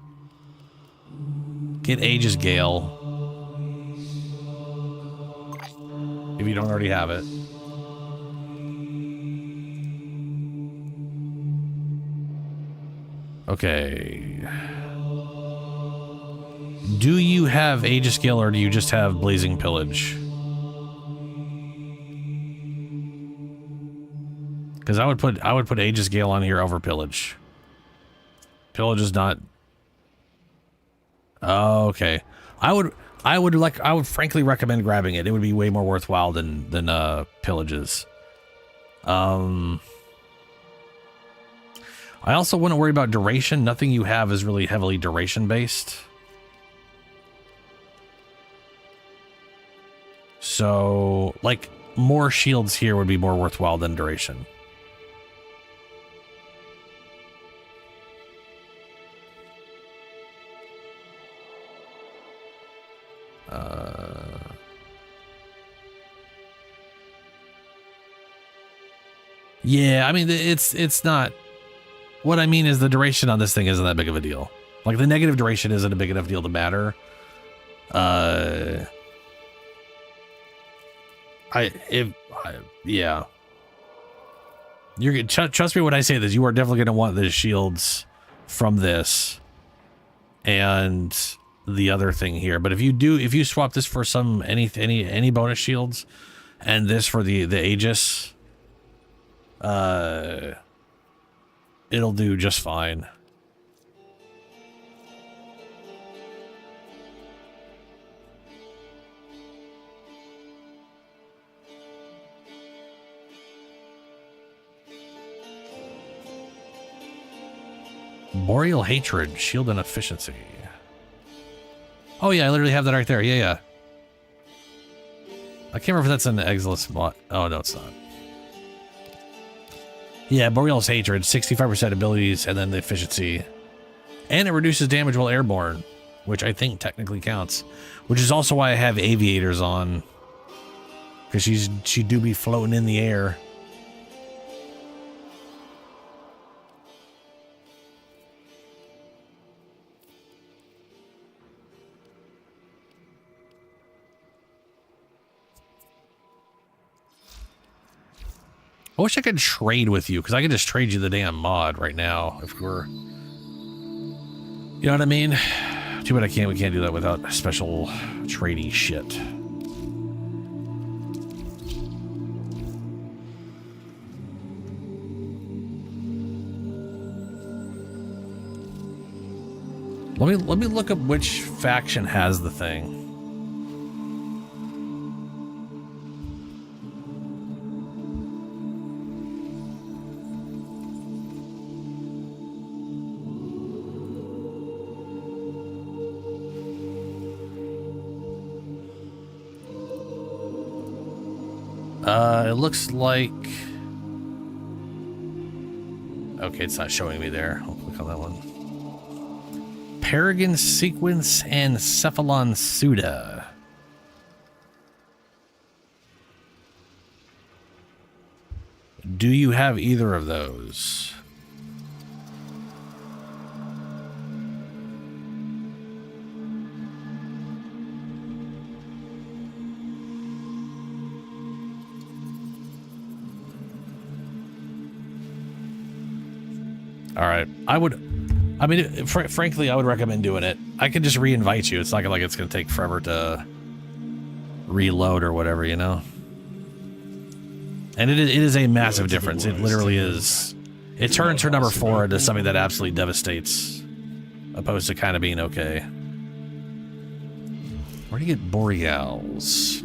Get Aegis Gale. If you don't already have it. Okay. Do you have Aegis Gale or do you just have Blazing Pillage? Because I would put Aegis Gale on here over Pillage. Pillage is not. Oh, okay. I would frankly recommend grabbing it. It would be way more worthwhile than Pillages. I also wouldn't worry about duration. Nothing you have is really heavily duration based. So, like, more shields here would be more worthwhile than duration. Yeah, I mean, it's not... What I mean is the duration on this thing isn't that big of a deal. Like, the negative duration isn't a big enough deal to matter. Yeah. You're trust me when I say this. You are definitely going to want the shields from this and the other thing here. But if you swap this for any bonus shields and this for the Aegis, it'll do just fine. Boreal Hatred, shield and efficiency. Oh yeah, I literally have that right there. Yeah. I can't remember if that's an Exilus mod. Oh no, it's not. Yeah, Boreal's Hatred, 65% abilities, and then the efficiency. And it reduces damage while airborne, which I think technically counts. Which is also why I have aviators on. Because she do be floating in the air. I wish I could trade with you, because I could just trade you the damn mod right now if we're... You know what I mean? Too bad we can't do that without special trading shit. Let me look up which faction has the thing. It looks like... Okay, it's not showing me there. I'll click on that one. Paragon Sequence and Cephalon Suda. Do you have either of those? All right, frankly, I would recommend doing it. I could just re-invite you. It's not like it's going to take forever to reload or whatever, you know? And it is a massive difference. It literally is. It turns her number 4 into something that absolutely devastates, opposed to kind of being okay. Where do you get Boreals?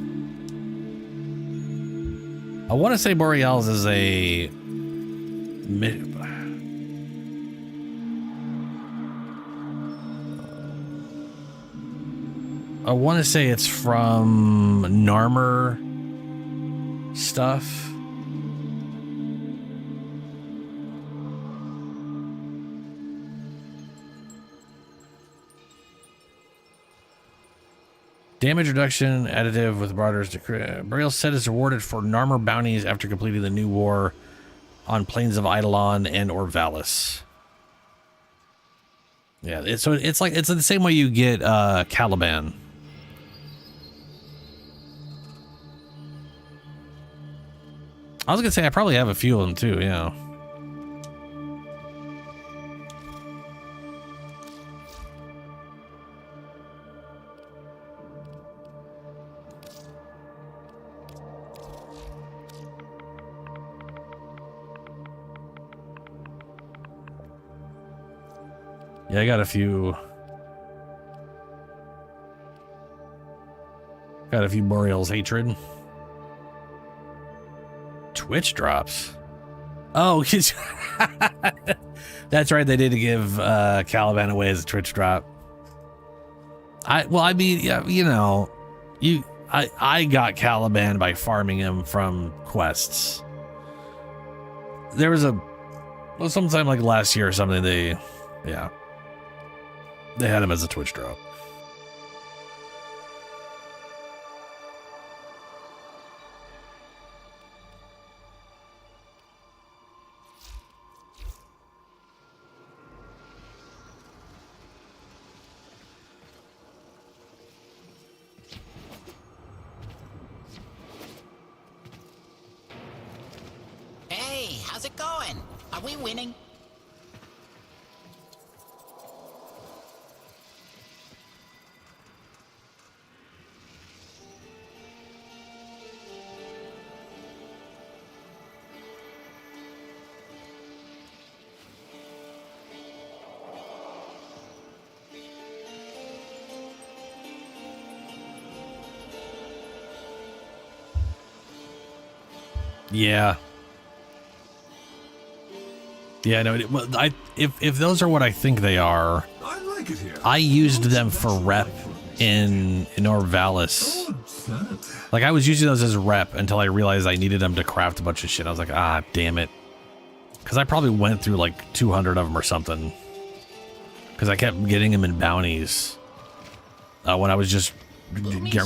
I want to say Boreals is a... I want to say it's from Narmer stuff. Damage reduction additive with Broder's decree. Burial set is rewarded for Narmer bounties after completing the new war on plains of Eidolon and or Valis. Yeah, it's the same way you get Caliban. I was gonna say I probably have a few of them too, yeah. Yeah, I got a few. Got a few Boreal's Hatred. Twitch drops. Oh, that's right. They did give Caliban away as a Twitch drop. I mean, yeah, you know, I got Caliban by farming him from quests. There was sometime like last year or something. They had him as a Twitch drop. How's it going? Are we winning? Yeah. Yeah, no. If those are what I think they are, I like it here. I used them for rep in Orvalis. Like I was using those as rep until I realized I needed them to craft a bunch of shit. I was like, ah, damn it, because I probably went through like 200 of them or something. Because I kept getting them in bounties when I was just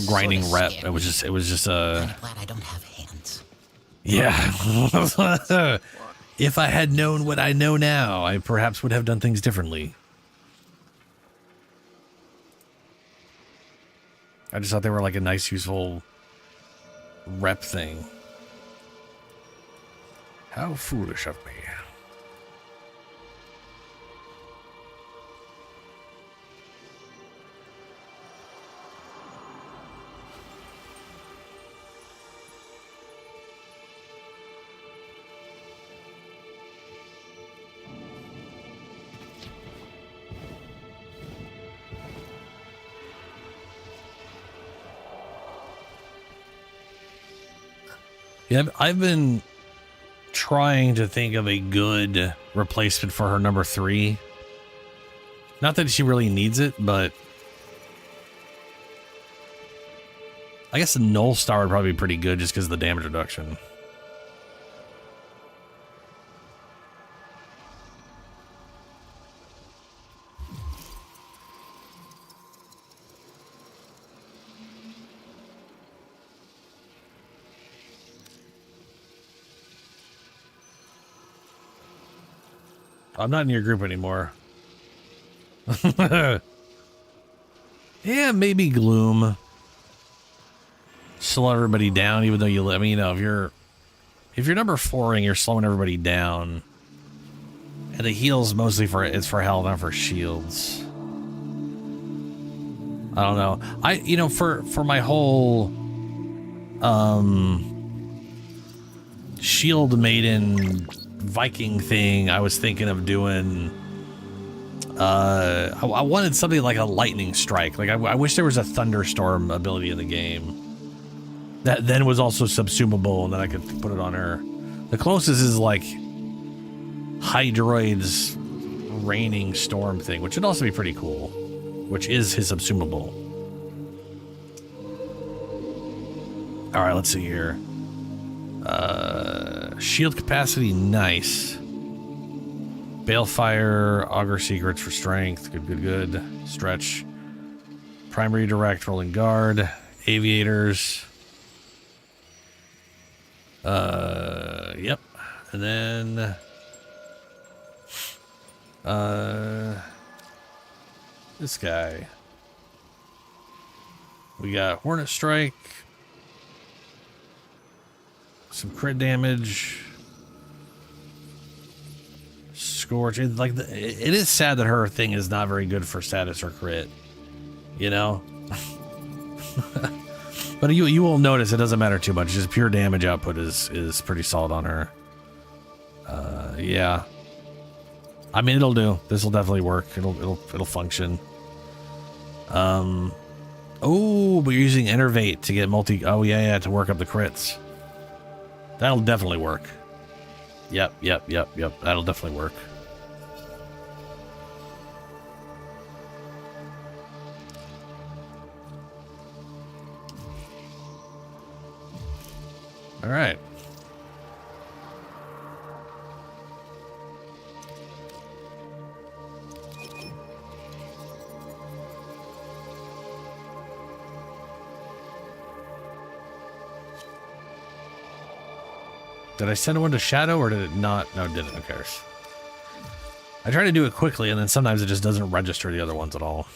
grinding rep. It was just I'm glad I don't have hands. Yeah. If I had known what I know now, I perhaps would have done things differently. I just thought they were like a nice, useful rep thing. How foolish of me. Yeah, I've been trying to think of a good replacement for her number 3. Not that she really needs it, but I guess the Null Star would probably be pretty good just because of the damage reduction. I'm not in your group anymore. Yeah, maybe Gloom. Slow everybody down, even though you. I mean, you know, if you're number 4 and you're slowing everybody down, and the heals mostly it's for health, not for shields. I don't know. For my whole Shield Maiden Viking thing, I was thinking of doing I wanted something like a lightning strike. Like I wish there was a thunderstorm ability in the game that then was also subsumable, and then I could put it on her. The closest is like Hydroid's raining storm thing, which would also be pretty cool, which is his subsumable. All right, let's see here. Shield capacity, nice. Balefire, Augur Secrets for strength, good. Stretch. Primary Direct, Rolling Guard, Aviators. Yep. And then this guy. We got Hornet Strike. Some crit damage. Scorch. It is sad that her thing is not very good for status or crit. You know? But you will notice it doesn't matter too much. Just pure damage output is pretty solid on her. Yeah. I mean, it'll do. This will definitely work. It'll function. Oh, but you're using Innervate to get oh yeah, to work up the crits. That'll definitely work. Yep. That'll definitely work. All right. Did I send one to Shadow or did it not? No, it didn't. Who cares? I try to do it quickly and then sometimes it just doesn't register the other ones at all.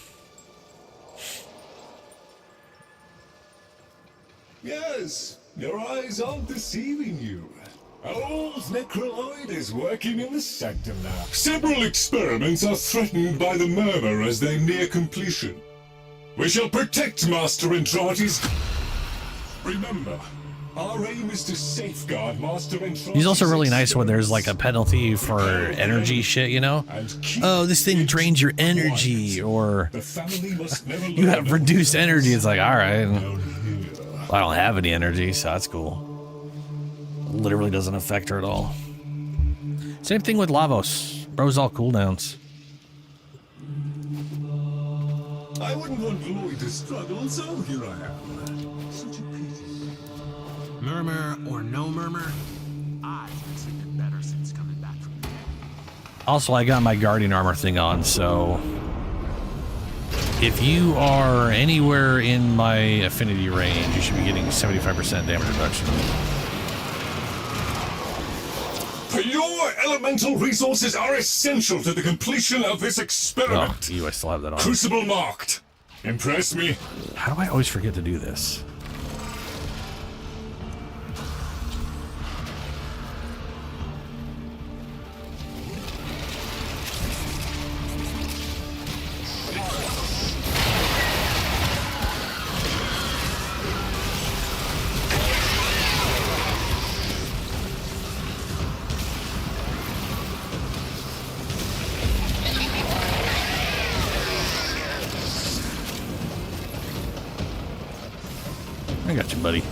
Yes, your eyes aren't deceiving you. Old Necroloid is working in the sanctum now. Several experiments are threatened by the Murmur as they near completion. We shall protect Master Entrati's... Remember, our aim is to safeguard Master Entrati's... He's also really nice when there's like a penalty for energy shit, you know? Oh, this thing drains your energy, or you have reduced energy. It's like, alright. I don't have any energy, so that's cool. Literally doesn't affect her at all. Same thing with Lavos. Bro's all cooldowns. I wouldn't want Lloyd to struggle, so here I am. Such a pity. Murmur or no murmur, I've been sleeping better since coming back from the dead. Also, I got my guardian armor thing on, so if you are anywhere in my affinity range, you should be getting 75% damage reduction. Your elemental resources are essential to the completion of this experiment. Oh, I still have that on. Crucible marked. Impress me. How do I always forget to do this? I got you, buddy.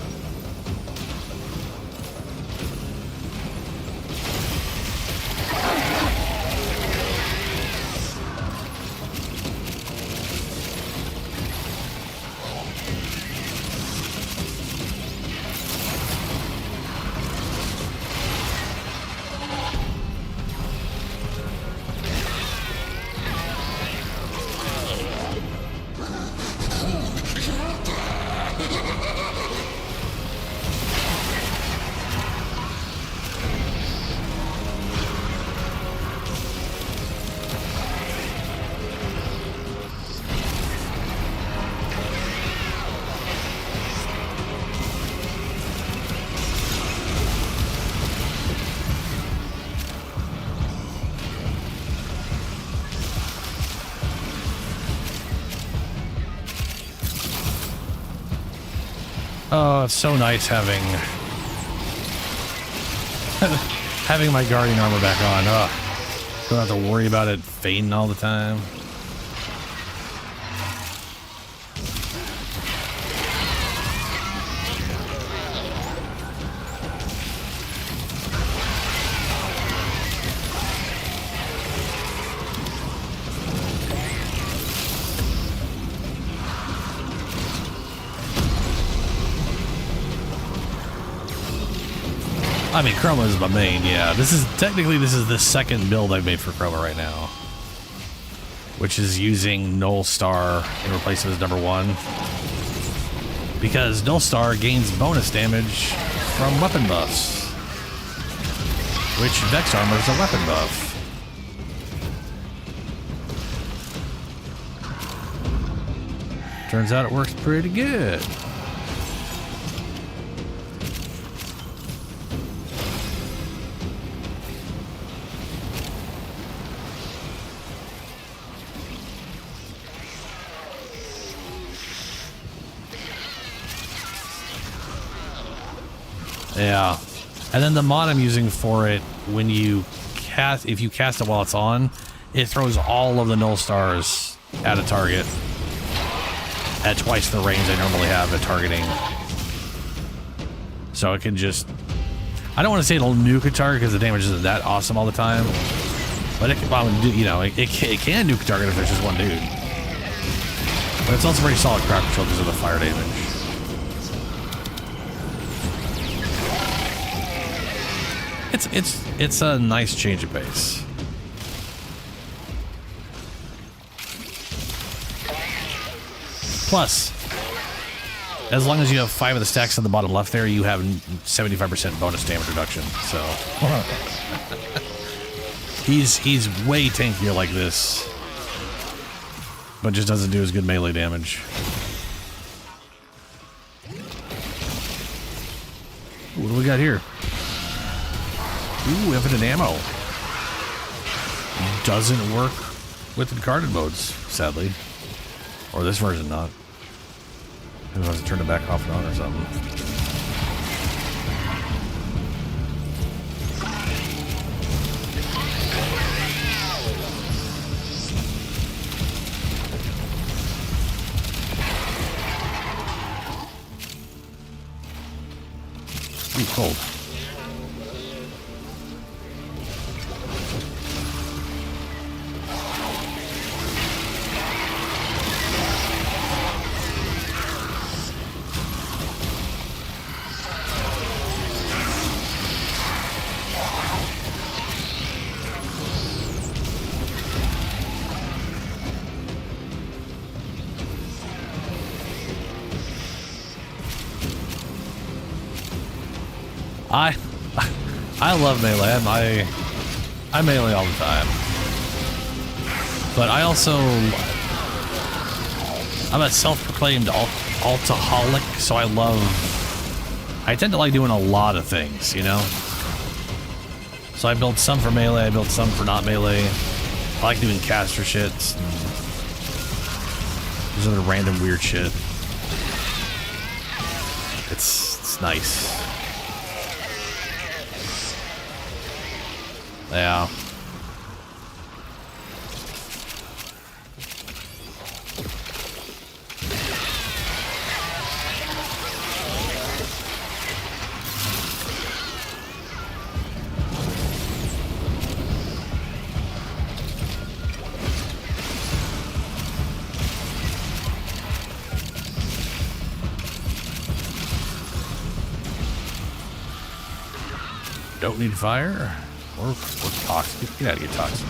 Oh, it's so nice having having my guardian armor back on. Oh, don't have to worry about it fading all the time. I mean, Chroma is my main, yeah. This is the second build I've made for Chroma right now, which is using Null Star in replacement as number 1, because Null Star gains bonus damage from weapon buffs, which Vex Armor is a weapon buff. Turns out it works pretty good. Yeah, and then the mod I'm using for it, when you cast, if you cast it while it's on, it throws all of the null stars at a target at twice the range I normally have at targeting. So it can just, I don't want to say it'll nuke a target because the damage isn't that awesome all the time, but it can, well, you know, it can nuke a target if there's just one dude. But it's also very solid crowd control because of the fire damage. It's a nice change of pace. Plus, as long as you have 5 of the stacks on the bottom left there, you have 75% bonus damage reduction. So he's way tankier like this, but just doesn't do as good melee damage. What do we got here? Ooh, infinite ammo. Doesn't work with the carded modes, sadly. Or this version, not. Maybe I have to turn it back off and on or something. Ooh, cold. I love melee. I melee all the time. But I also, I'm a self-proclaimed altaholic, so I tend to like doing a lot of things, you know? So I build some for melee, I build some for not melee. I like doing caster shits. There's other random weird shit. It's nice. Yeah. Don't need fire. Or toxic. Get out of here, toxic.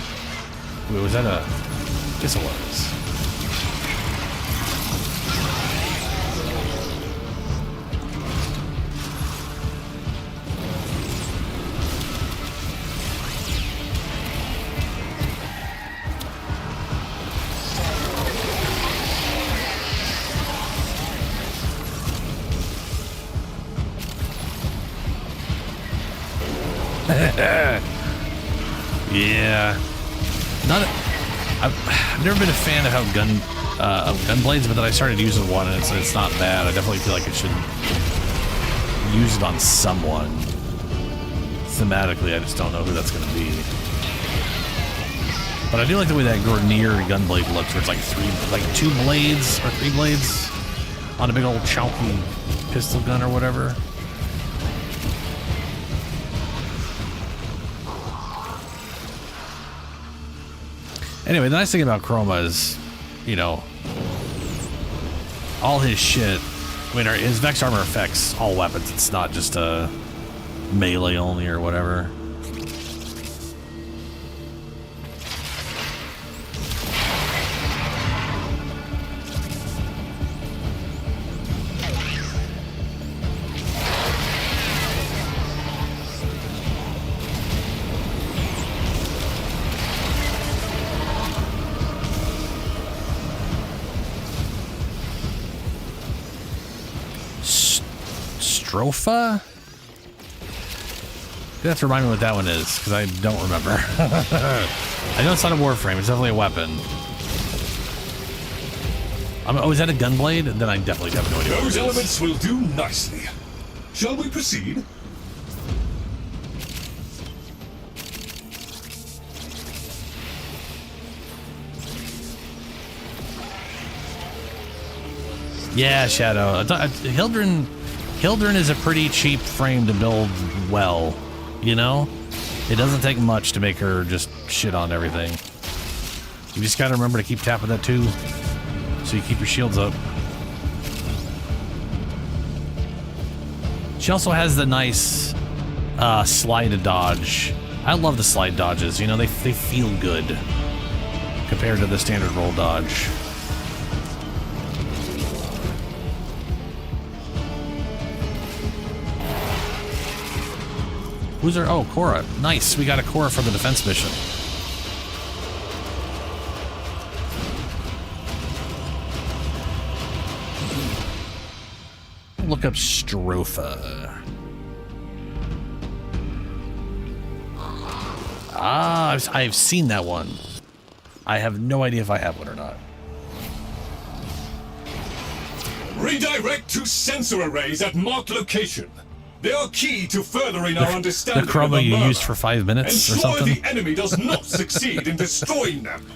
Wait, was that a... Guess it was. Yeah, I've never been a fan of how gun blades, but then I started using one, and it's not bad. I definitely feel like I should use it on someone. Thematically, I just don't know who that's going to be. But I do like the way that Gornier gun blade looks, where it's like two blades or three blades on a big old chunky pistol gun or whatever. Anyway, the nice thing about Chroma is, you know, all his shit, I mean, his Vex armor affects all weapons. It's not just a melee only or whatever. Stropha? You have to remind me what that one is, because I don't remember. I know it's not a Warframe, it's definitely a weapon. Oh, is that a gunblade? Then I definitely have no idea what it is. Those elements will do nicely. Shall we proceed? Yeah, Shadow. Hildren is a pretty cheap frame to build well, you know? It doesn't take much to make her just shit on everything. You just gotta remember to keep tapping that too, so you keep your shields up. She also has the nice slide dodge. I love the slide dodges, you know, they feel good compared to the standard roll dodge. Who's our... Oh, Korra. Nice. We got a Korra for the defense mission. Look up Stropha. Ah, I've seen that one. I have no idea if I have one or not. Redirect to sensor arrays at marked location. They are key to furthering our understanding The chroma of the you murder. used for 5 minutes or Ensure something? the enemy does not succeed in destroying them.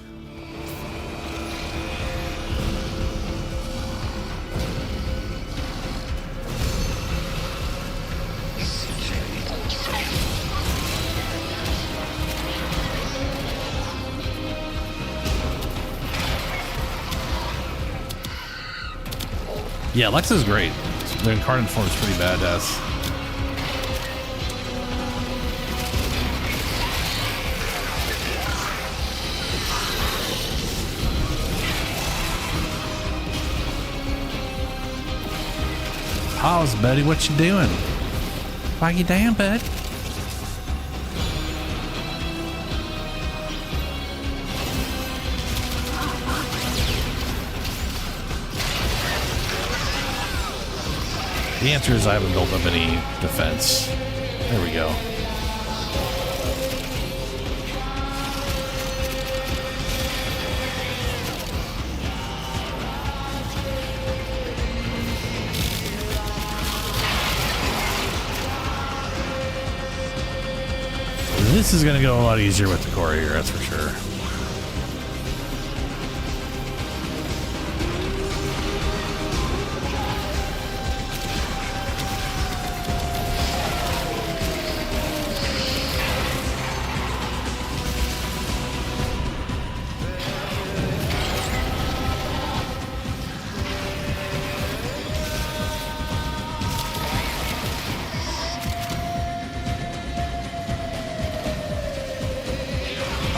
Yeah, Lexa's great. The incarnate form is pretty badass. Pause, buddy. What you doing? Why you down, bud? The answer is I haven't built up any defense. There we go. This is going to go a lot easier with the core here, that's for sure.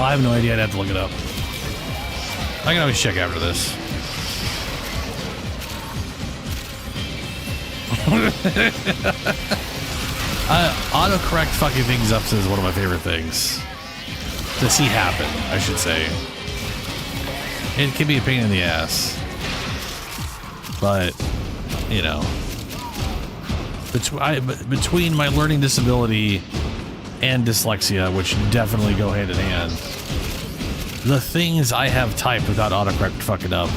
I have no idea. I'd have to look it up. I can always check after this. Autocorrect fucking things up is one of my favorite things to see happen, I should say. It can be a pain in the ass, but you know, between my learning disability and dyslexia, which definitely go hand in hand, the things I have typed without autocorrect fucking up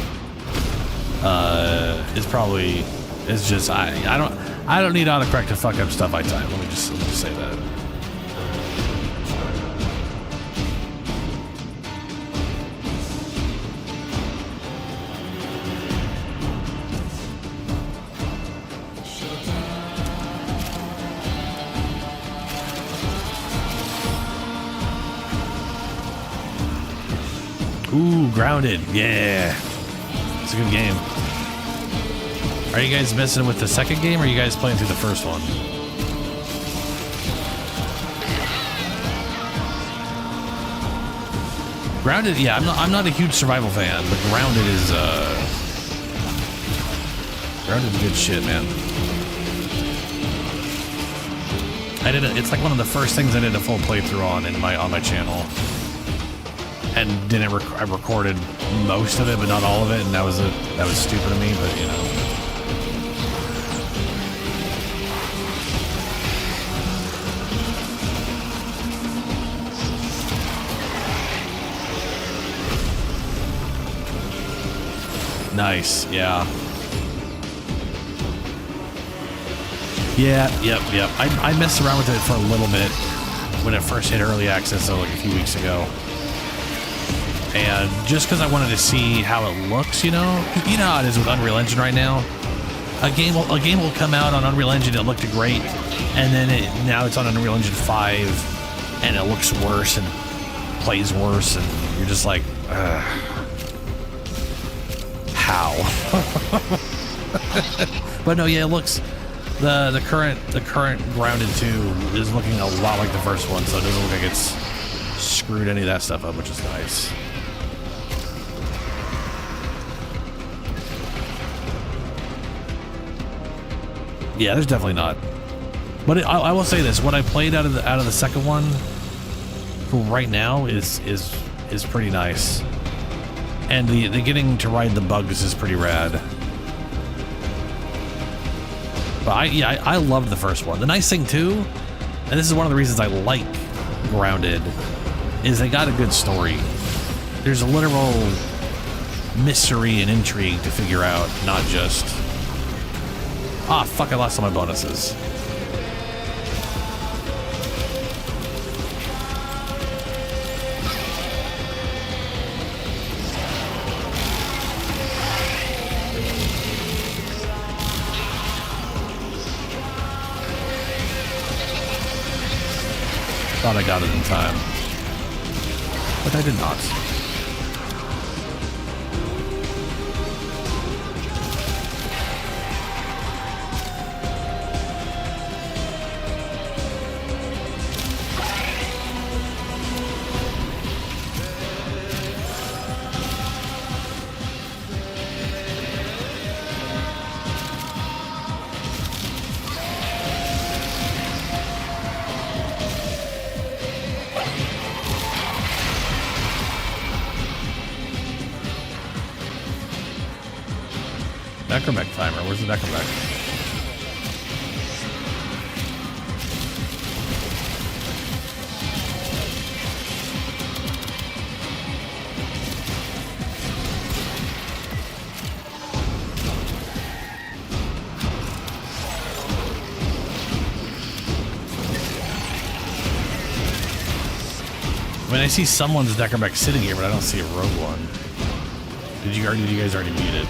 is just I don't need autocorrect to fuck up stuff I type. Let me just say that. Ooh, Grounded. Yeah. It's a good game. Are you guys messing with the second game, or are you guys playing through the first one? Grounded, yeah, I'm not a huge survival fan, but Grounded is Grounded's good shit, man. It's like one of the first things I did a full playthrough on my channel. And I recorded most of it, but not all of it, and that was stupid of me, but you know. Nice, yeah. Yeah, yep. I messed around with it for a little bit when it first hit early access, so like a few weeks ago. And just because I wanted to see how it looks, you know how it is with Unreal Engine right now. A game will come out on Unreal Engine, it looked great, and then now it's on Unreal Engine 5, and it looks worse and plays worse, and you're just like, how? But no, yeah, it looks the current Grounded 2 is looking a lot like the first one, so it doesn't look like it's screwed any of that stuff up, which is nice. Yeah, there's definitely not. But I will say this: what I played out of the second one, right now is pretty nice, and the getting to ride the bugs is pretty rad. But I loved the first one. The nice thing too, and this is one of the reasons I like Grounded, is they got a good story. There's a literal mystery and intrigue to figure out, not just, ah, fuck, I lost all my bonuses. Thought I got it in time, but I did not. Necromech timer. Where's the Necromech? I mean, I see someone's Necromech sitting here, but I don't see a rogue one. Did you guys already beat it?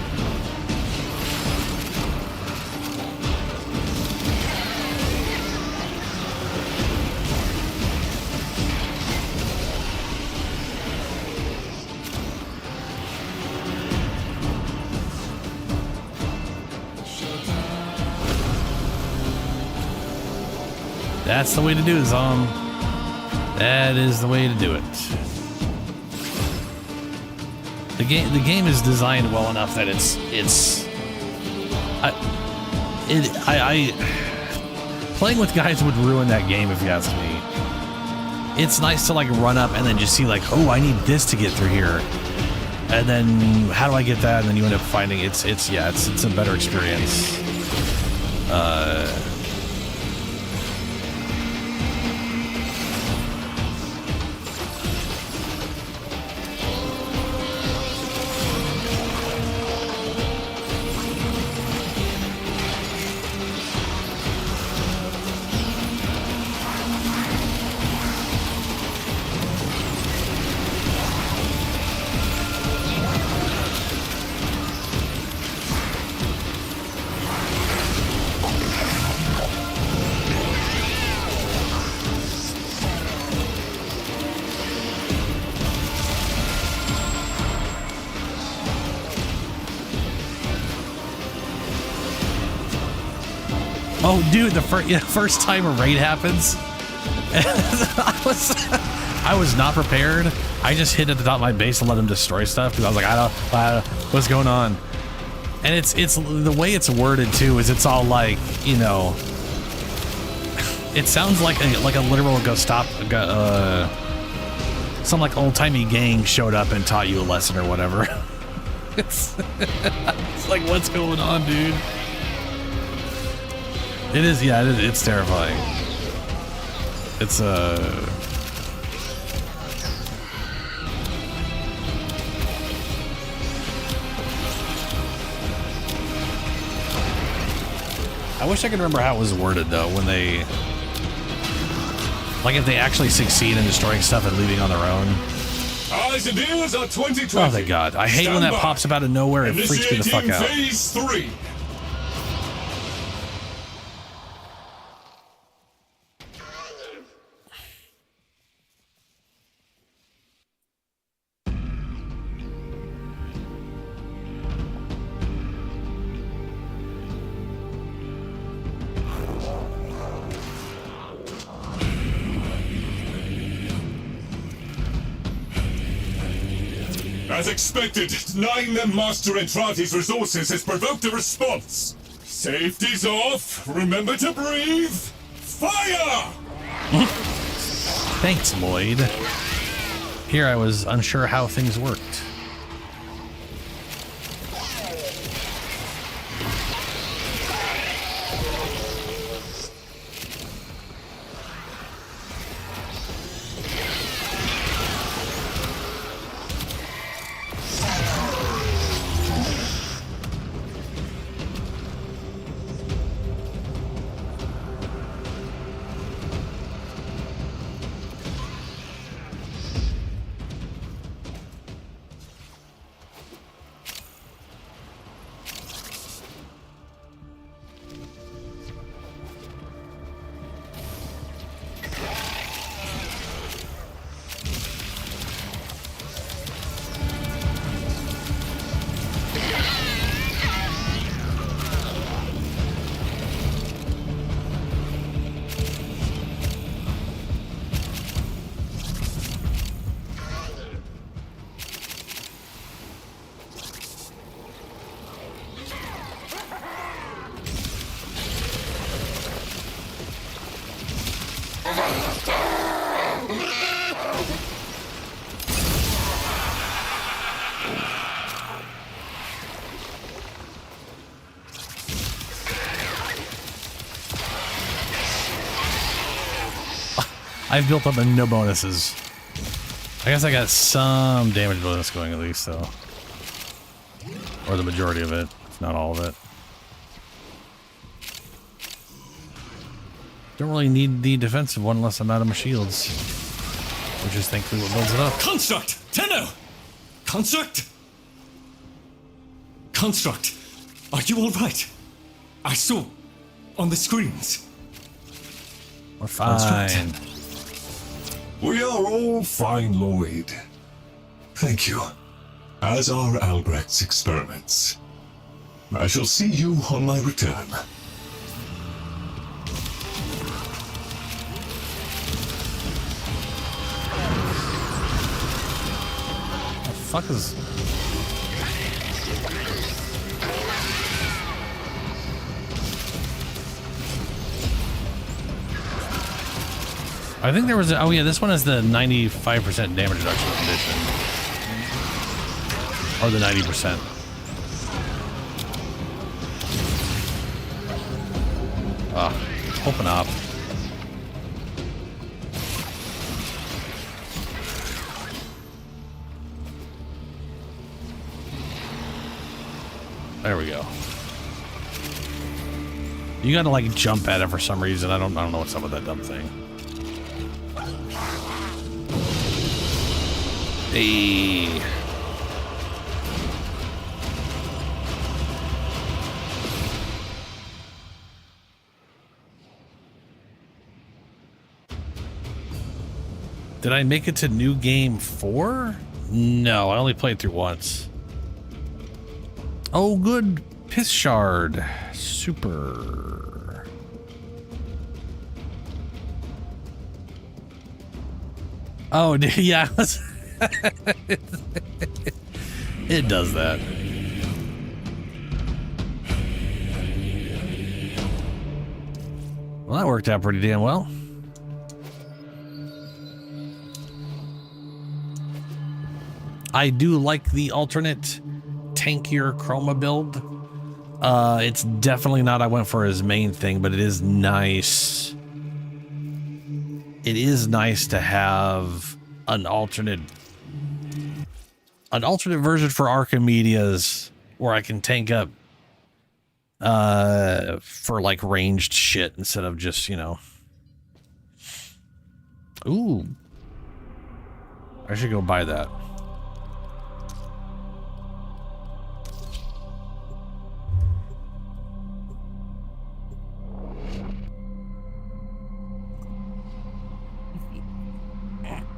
That's the way to do it, Zom. That is the way to do it. The game is designed well enough that playing with guys would ruin that game if you ask me. It's nice to like run up and then just see like, oh, I need this to get through here, and then how do I get that? And then you end up finding it's a better experience. Oh, dude, the first time a raid happens, I was not prepared. I just hit at the top of my base and let him destroy stuff because I was like, I don't, what's going on? And it's the way it's worded too is it's all like, you know, it sounds like a literal go stop, some like old timey gang showed up and taught you a lesson or whatever. It's like, what's going on, dude? It is, yeah, it's terrifying. It's I wish I could remember how it was worded though, when they, like if they actually succeed in destroying stuff and leaving on their own. Archimedeas are 2020. Oh thank God. I hate when that pops up out of nowhere. It freaks me the fuck out. Phase 3. As expected, denying them Master Entranti's resources has provoked a response. Safety's off. Remember to breathe. Fire! Thanks, Lloyd. Here I was unsure how things worked. I've built up no bonuses. I guess I got some damage bonus going at least, though. Or the majority of it, if not all of it. Don't really need the defensive one unless I'm out of my shields. Which is thankfully what builds it up. Construct! Tenno! Construct! Construct! Are you alright? I saw on the screens. We're fine. We are all fine, Lloyd. Thank you. As are Albrecht's experiments. I shall see you on my return. The fuck is... I think there was a, oh yeah, this one is the 95% damage reduction condition. Or the 90%. Open up. There we go. You gotta like jump at it for some reason. I don't know what's up with that dumb thing. Hey. Did I make it to New Game 4? No, I only played through once. Oh, good. Piss Shard. Super. Oh, yeah. It does that. Well, that worked out pretty damn well. I do like the alternate tankier chroma build. It's definitely not I went for his main thing, but it is nice. It is nice to have an alternate version for Archimedeas where I can tank up for like ranged shit instead of just, you know. Ooh. I should go buy that.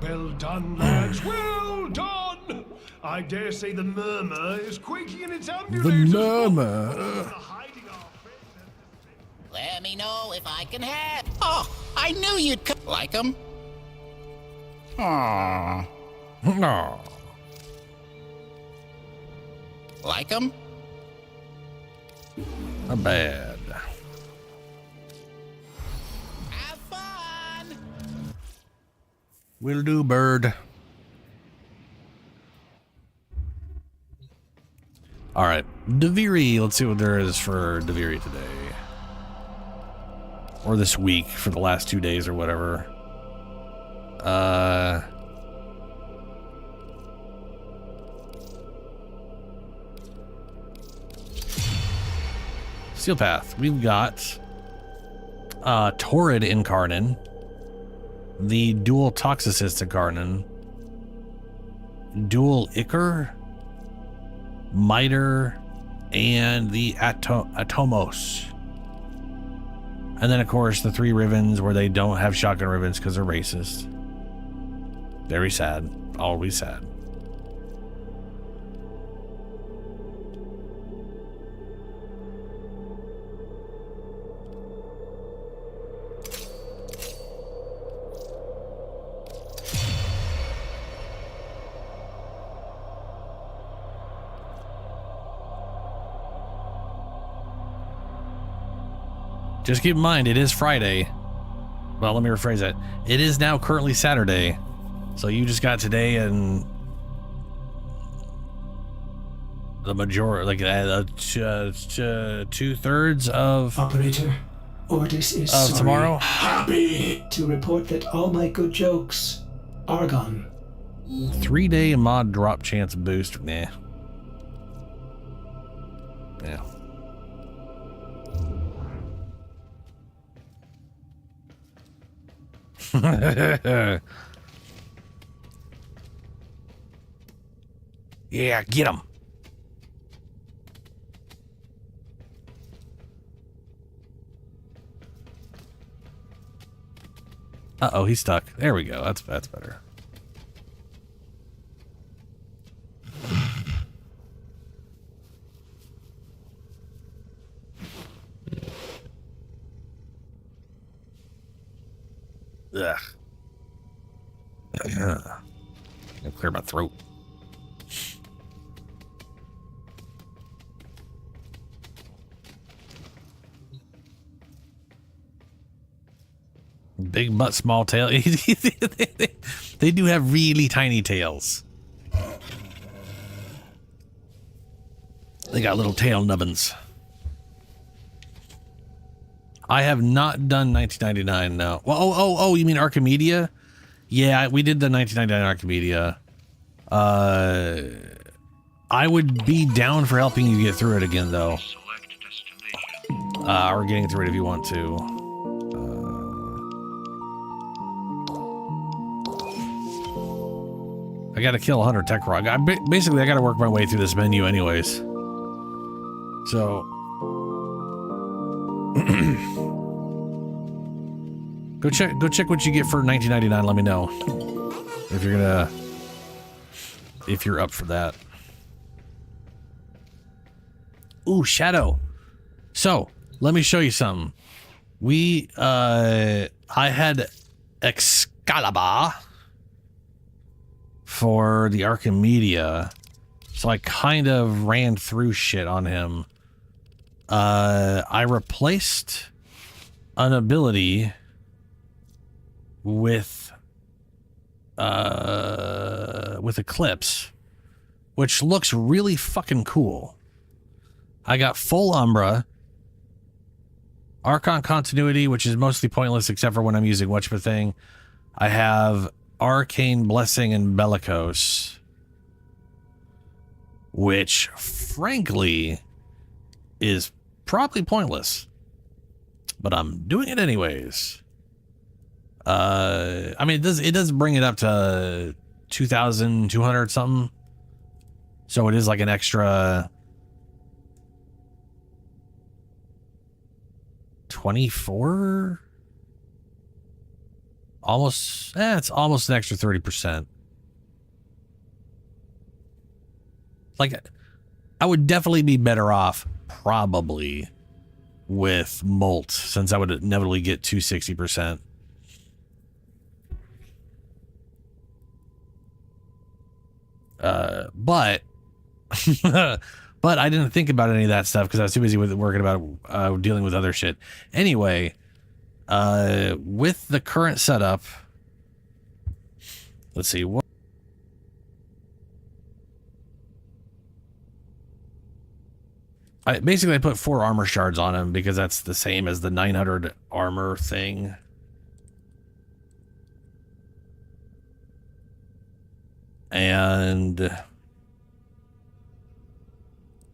Well done, lads, well done! I dare say the murmur is quaking in its ambulators. The murmur. Let me know if I can have. Oh, I knew you'd like them. Aww. No. Like them? Not bad. Have fun. Will do, bird. All right, Deviri. Let's see what there is for Deviri today, or this week for the last 2 days or whatever. Steel Path. We've got Torrid Incarnon, the Dual Toxicist Incarnon, Dual Ichor, Miter, and the Atomos. And then, of course, the 3 Rivens where they don't have shotgun ribbons because they're racist. Very sad. Always sad. Just keep in mind, it is Friday. Well, let me rephrase that. It is now currently Saturday. So you just got today and the majority, like 2/3 of... Operator, Ordis is sorry. Tomorrow? Happy to report that all my good jokes are gone. 3-day mod drop chance boost. Nah. Yeah. Yeah, get him. Uh-oh, he's stuck. There we go. That's better. Ugh. I'll clear my throat. Big butt, small tail. They do have really tiny tails. They got little tail nubbins. I have not done 1999, no. Well, oh, you mean Archimedia? Yeah, we did the 1999 Archimedia. I would be down for helping you get through it again, though. Or getting through it if you want to. I gotta kill 100 tech rock. Basically, I gotta work my way through this menu anyways. So... Go check what you get for 1999. Let me know if you're up for that. Ooh, Shadow. So let me show you something. I had Excalibur for the Archimedia, so I kind of ran through shit on him. I replaced an ability with Eclipse, which looks really fucking cool. I got full Umbra, Archon Continuity, which is mostly pointless except for when I'm using Watch the Thing. I have Arcane Blessing and Bellicose, which frankly is probably pointless, but I'm doing it anyways. I mean, it does bring it up to 2,200 something. So it is like an extra 24? Almost, it's almost an extra 30%. Like, I would definitely be better off, probably, with Molt, since I would inevitably get 260%. But I didn't think about any of that stuff because I was too busy with working about dealing with other shit. Anyway, with the current setup, let's see what. I put 4 armor shards on him because that's the same as the 900 armor thing. And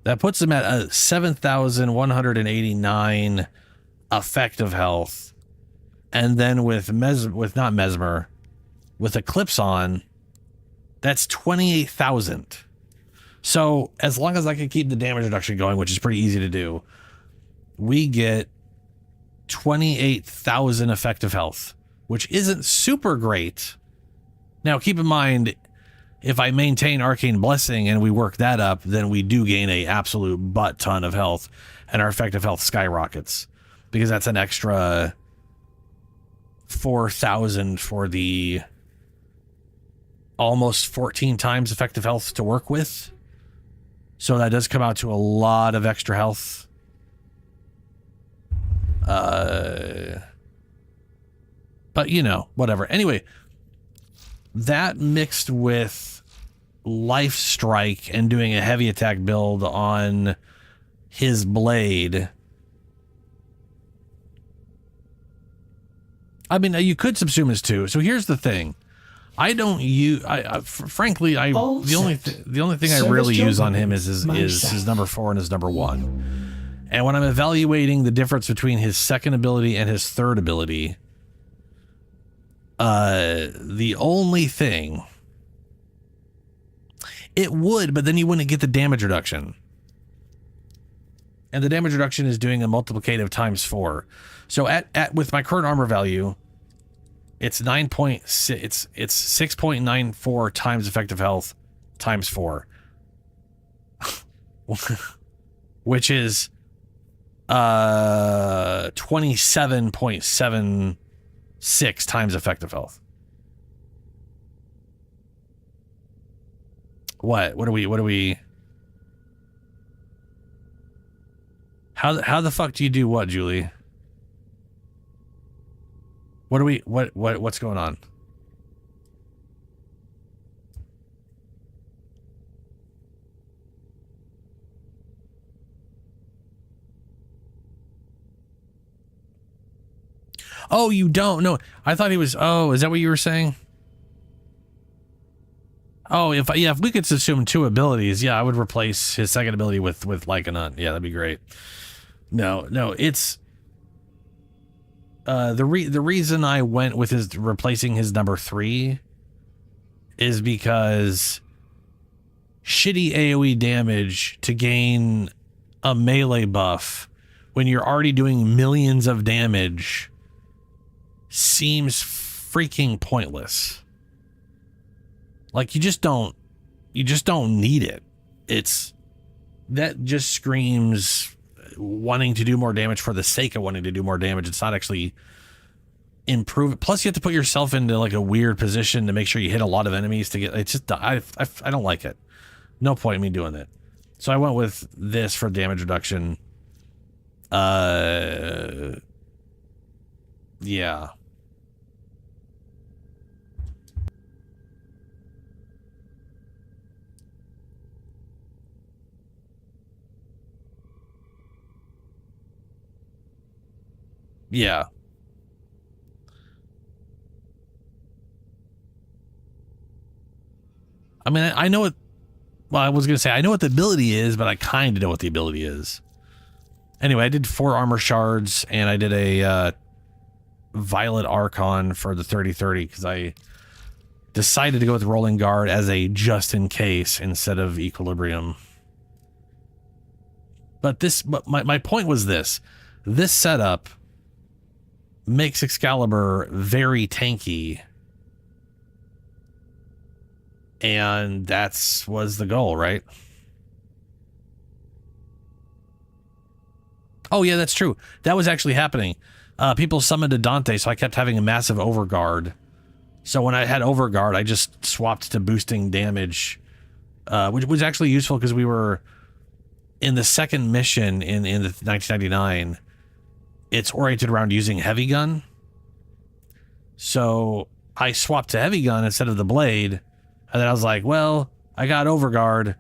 that puts him at 7,189 effective health. And then with Eclipse on, that's 28,000. So as long as I can keep the damage reduction going, which is pretty easy to do, we get 28,000 effective health, which isn't super great. Now keep in mind, if I maintain Arcane Blessing and we work that up, then we do gain a absolute butt ton of health, and our effective health skyrockets, because that's an extra 4,000 for the almost 14 times effective health to work with. So that does come out to a lot of extra health. But you know, whatever. Anyway, that mixed with Life Strike and doing a heavy attack build on his blade I mean, you could subsume as 2. So here's the thing. I don't use. Frankly, the only thing I really use on him is his number 4 and his number 1. And when I'm evaluating the difference between his second ability and his third ability, the only thing it would, but then you wouldn't get the damage reduction. And the damage reduction is doing a multiplicative times 4. So with my current armor value, it's 9.6. It's 6.94 times effective health times 4, which is 27.76 times effective health. What do we? How the fuck do you do what, Julie? What's going on? Oh, you don't? No, I thought he was. Oh, is that what you were saying? Oh, if we could assume 2 abilities, yeah, I would replace his second ability with Lycanut. Yeah, that'd be great. No, it's the reason I went with his replacing his number 3 is because shitty AoE damage to gain a melee buff when you're already doing millions of damage seems freaking pointless. Like, you just don't need it. That just screams wanting to do more damage for the sake of wanting to do more damage. It's not actually improve. Plus, you have to put yourself into like a weird position to make sure you hit a lot of enemies to get. It's just I don't like it. No point in me doing it. So I went with this for damage reduction. Yeah. Yeah. I mean, I know what... Well, I was going to say, I know what the ability is, but I kind of know what the ability is. Anyway, I did 4 armor shards, and I did a Violet Archon for the 30-30, because I decided to go with Rolling Guard as a just-in-case instead of Equilibrium. But my point was this. This setup makes Excalibur very tanky, and was the goal, right? Oh yeah, that's true. That was actually happening. People summoned a Dante, so I kept having a massive Overguard. So when I had Overguard, I just swapped to boosting damage, which was actually useful because we were in the second mission in the 1999. It's oriented around using heavy gun. So I swapped to heavy gun instead of the blade. And then I was like, well, I got Overguard.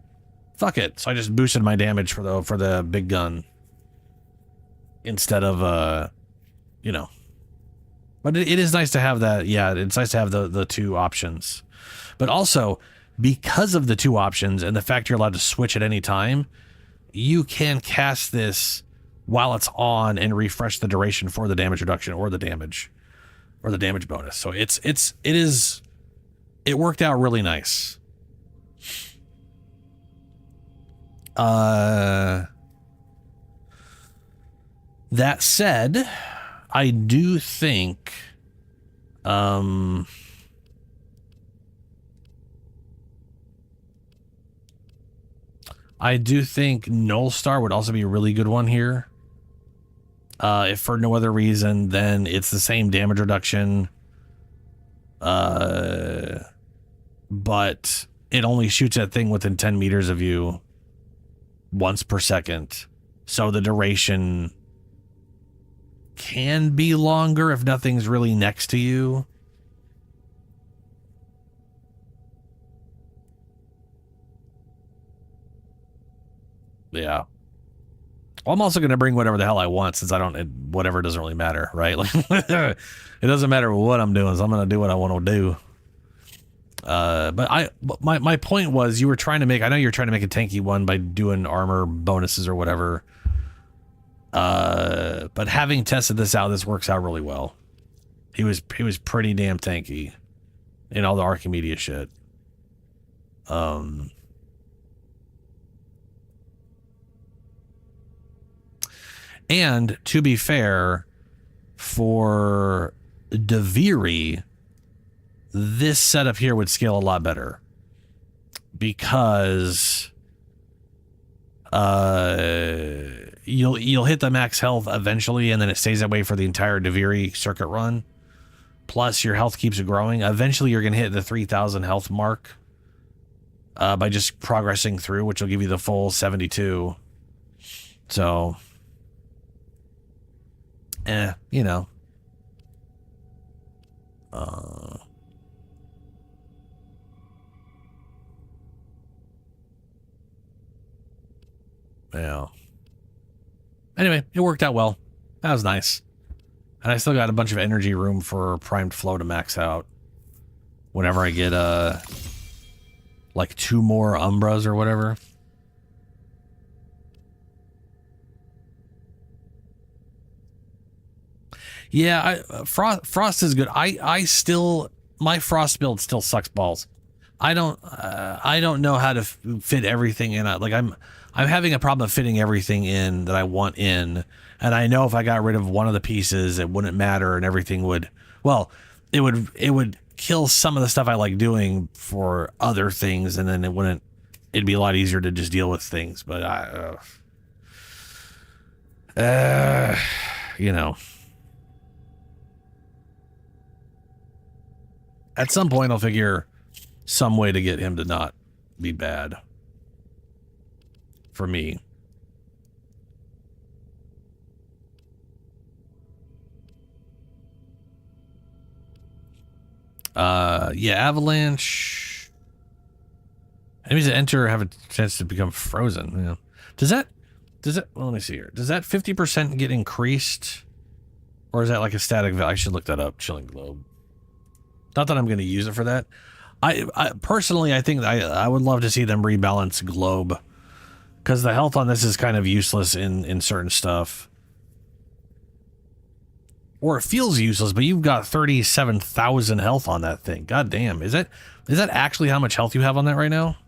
Fuck it. So I just boosted my damage for the big gun. Instead of, you know. But it is nice to have that. Yeah, it's nice to have the 2 options. But also, because of the 2 options and the fact you're allowed to switch at any time, you can cast this while it's on and refresh the duration for the damage reduction or the damage bonus. So it worked out really nice. That said, I do think Null Star would also be a really good one here. If for no other reason than it's the same damage reduction, but it only shoots that thing within 10 meters of you once per second. So the duration can be longer if nothing's really next to you. Yeah. Well, I'm also going to bring whatever the hell I want, since whatever doesn't really matter, right? Like, it doesn't matter what I'm doing, so I'm going to do what I want to do. But my point was, I know you're trying to make a tanky one by doing armor bonuses or whatever. But having tested this out, this works out really well. He was pretty damn tanky in all the Archimedeas shit. And to be fair, for Deviri, this setup here would scale a lot better, because you'll hit the max health eventually, and then it stays that way for the entire Deviri circuit run. Plus, your health keeps growing. Eventually, you're going to hit the 3,000 health mark by just progressing through, which will give you the full 72. So, you know. Yeah. Anyway, it worked out well. That was nice. And I still got a bunch of energy room for primed flow to max out. Whenever I get, like 2 more Umbras or whatever. Yeah, Frost is good. I still, my Frost build still sucks balls. I don't know how to fit everything in. Like, I'm having a problem of fitting everything in that I want in. And I know if I got rid of one of the pieces, it wouldn't matter, and everything would, well, it would kill some of the stuff I like doing for other things, and then it'd be a lot easier to just deal with things. But you know, at some point I'll figure some way to get him to not be bad for me. Yeah, Avalanche. Enemies that enter have a chance to become frozen. Yeah. Does that, well, let me see here. Does that 50% get increased? Or is that like a static value? I should look that up. Chilling Globe. Not that I'm going to use it for that. I personally, I think I would love to see them rebalance Globe, because the health on this is kind of useless in certain stuff. Or it feels useless, but you've got 37,000 health on that thing. God damn. Is that actually how much health you have on that right now?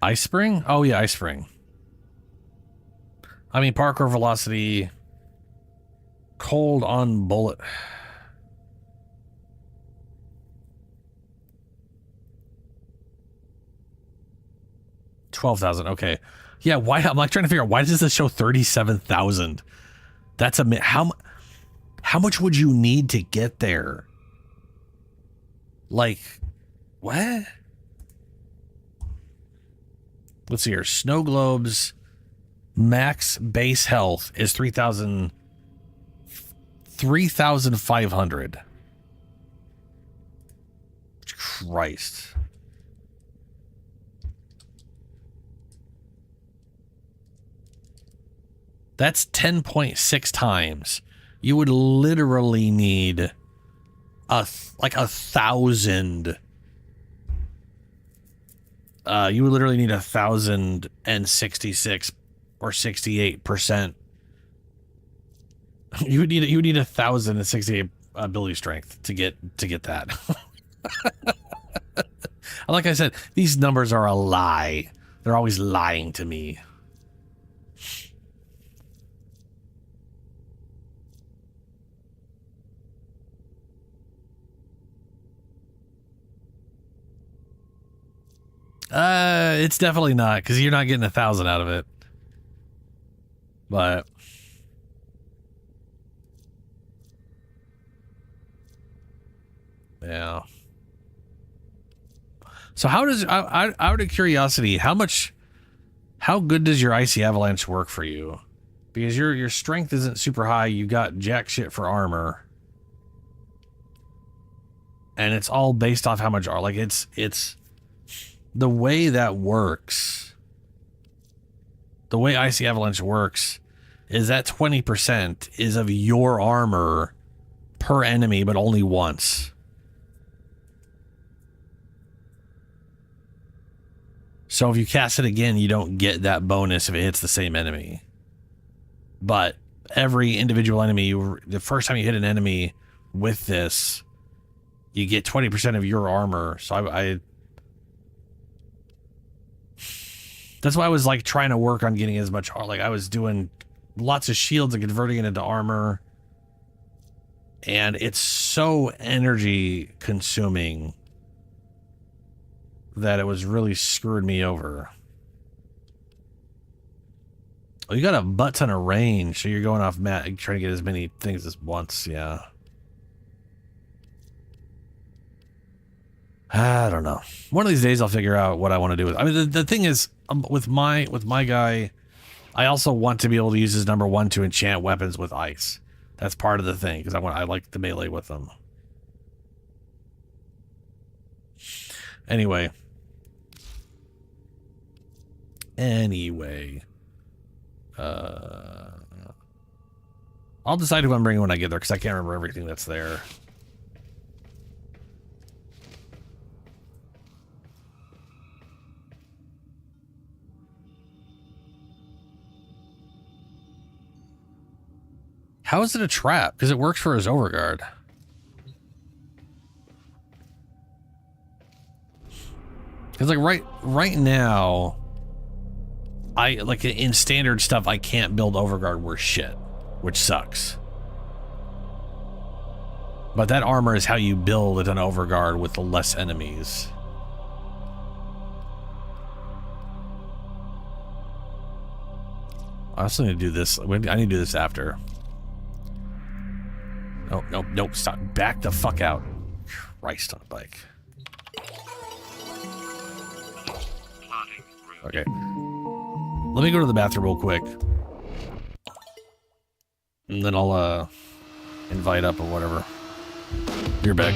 Ice Spring? Oh yeah, Ice Spring. I mean, parkour velocity, cold on bullet. $12,000. Okay. Yeah. Why? I'm like trying to figure out, why does this show 37,000? That's how much would you need to get there? Like, what? Let's see here. Snow Globe's max base health is 3,500. Christ. That's 10.6 times. You would literally need like 1,000. You would literally need 1,066 or 68%. You would need 1,068 ability strength to get that. Like I said, these numbers are a lie. They're always lying to me. It's definitely not, because you're not getting 1,000 out of it. But yeah. So how does, out of curiosity, how good does your Icy Avalanche work for you? Because your strength isn't super high, you got jack shit for armor. And it's all based off how much armor. Like, it's the way that works. The way Icy Avalanche works is that 20% is of your armor per enemy, but only once. So if you cast it again, you don't get that bonus if it hits the same enemy. But every individual enemy, the first time you hit an enemy with this, you get 20% of your armor. So I that's why I was like trying to work on getting as much, like I was doing lots of shields and converting it into armor. And it's so energy consuming that it was really screwed me over. Oh, you got a butt ton of range, so you're going off map, trying to get as many things as once, yeah. I don't know. One of these days I'll figure out what I want to do with it. I mean, the thing is, with my guy, I also want to be able to use his number 1 to enchant weapons with ice. That's part of the thing, because I like the melee with them. Anyway. I'll decide who I'm bringing when I get there, because I can't remember everything that's there. How is it a trap? Because it works for his overguard. Because like right now, I like in standard stuff I can't build overguard worth shit, which sucks. But that armor is how you build an overguard with less enemies. I also need to do this. I need to do this after. Nope, stop. Back the fuck out. Christ on a bike. Okay. Let me go to the bathroom real quick. And then I'll, invite up or whatever. You're back.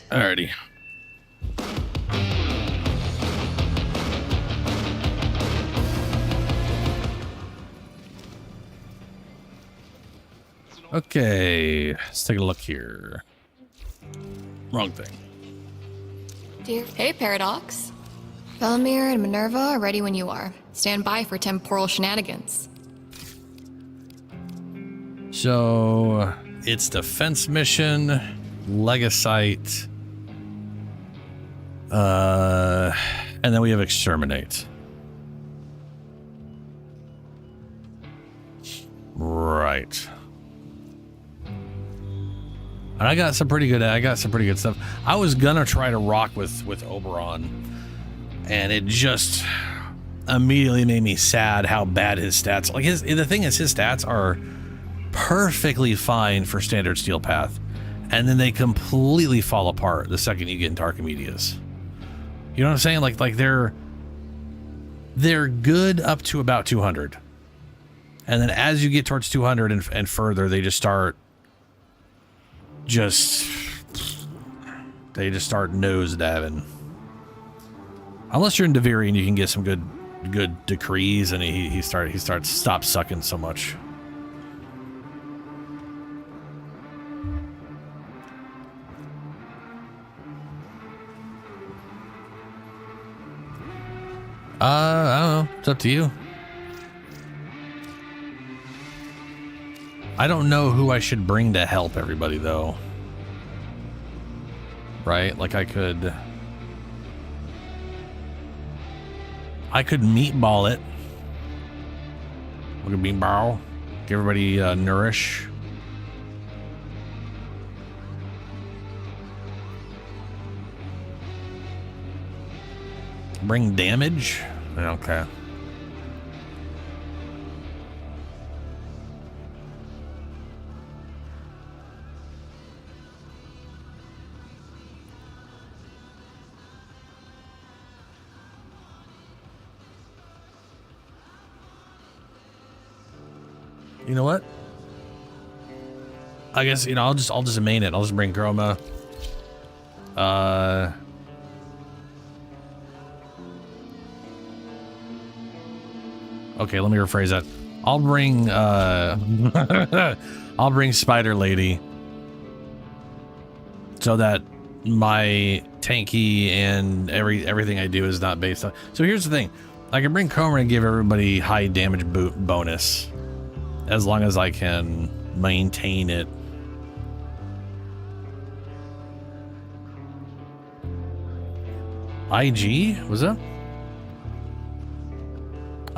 Alrighty. Okay, let's take a look here. Wrong thing. Dear. Hey, Paradox. Felmir and Minerva are ready when you are. Stand by for temporal shenanigans. So it's defense mission, Legasite, and then we have exterminate. Right. And I got some pretty good stuff. I was gonna try to rock with Oberon, and it just immediately made me sad how bad his stats. Like the thing is, his stats are perfectly fine for standard steel path, and then they completely fall apart the second you get into Archimedeas. You know what I'm saying? Like they're good up to about 200, and then as you get towards 200 and further, they just start nosediving. Unless you're in Devirian, you can get some good decrees, and he starts stop sucking so much. I don't know. It's up to you. I don't know who I should bring to help everybody, though. Right? Like I could meatball it. Look at meatball. Give everybody nourish. Bring damage? Okay. You know what? I guess, I'll just main it. I'll just bring Chroma. Okay, let me rephrase that. I'll bring I'll bring Spider Lady, so that my tanky and everything I do is not based on. So here's the thing. I can bring Chroma and give everybody high damage bonus, as long as I can maintain it. IG? Was that?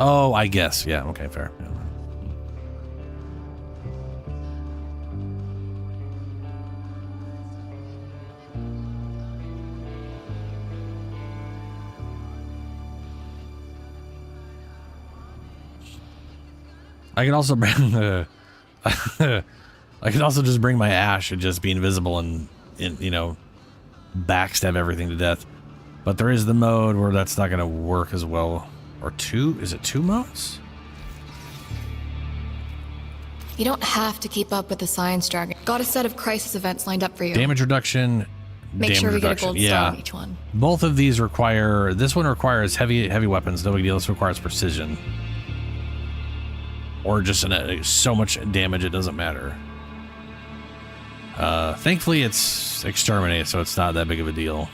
Oh, I guess. Yeah, okay, fair. Yeah. I can also bring I can also just bring my Ash and just be invisible and backstab everything to death. But there is the mode where that's not going to work as well. Or two? Is it 2 modes? You don't have to keep up with the Science Dragon. Got a set of crisis events lined up for you. Damage reduction. Make sure we get a gold star on each one. Both of these require. This one requires heavy weapons. No big deal. This requires precision. Or just so much damage it doesn't matter. Thankfully, it's exterminate, so it's not that big of a deal.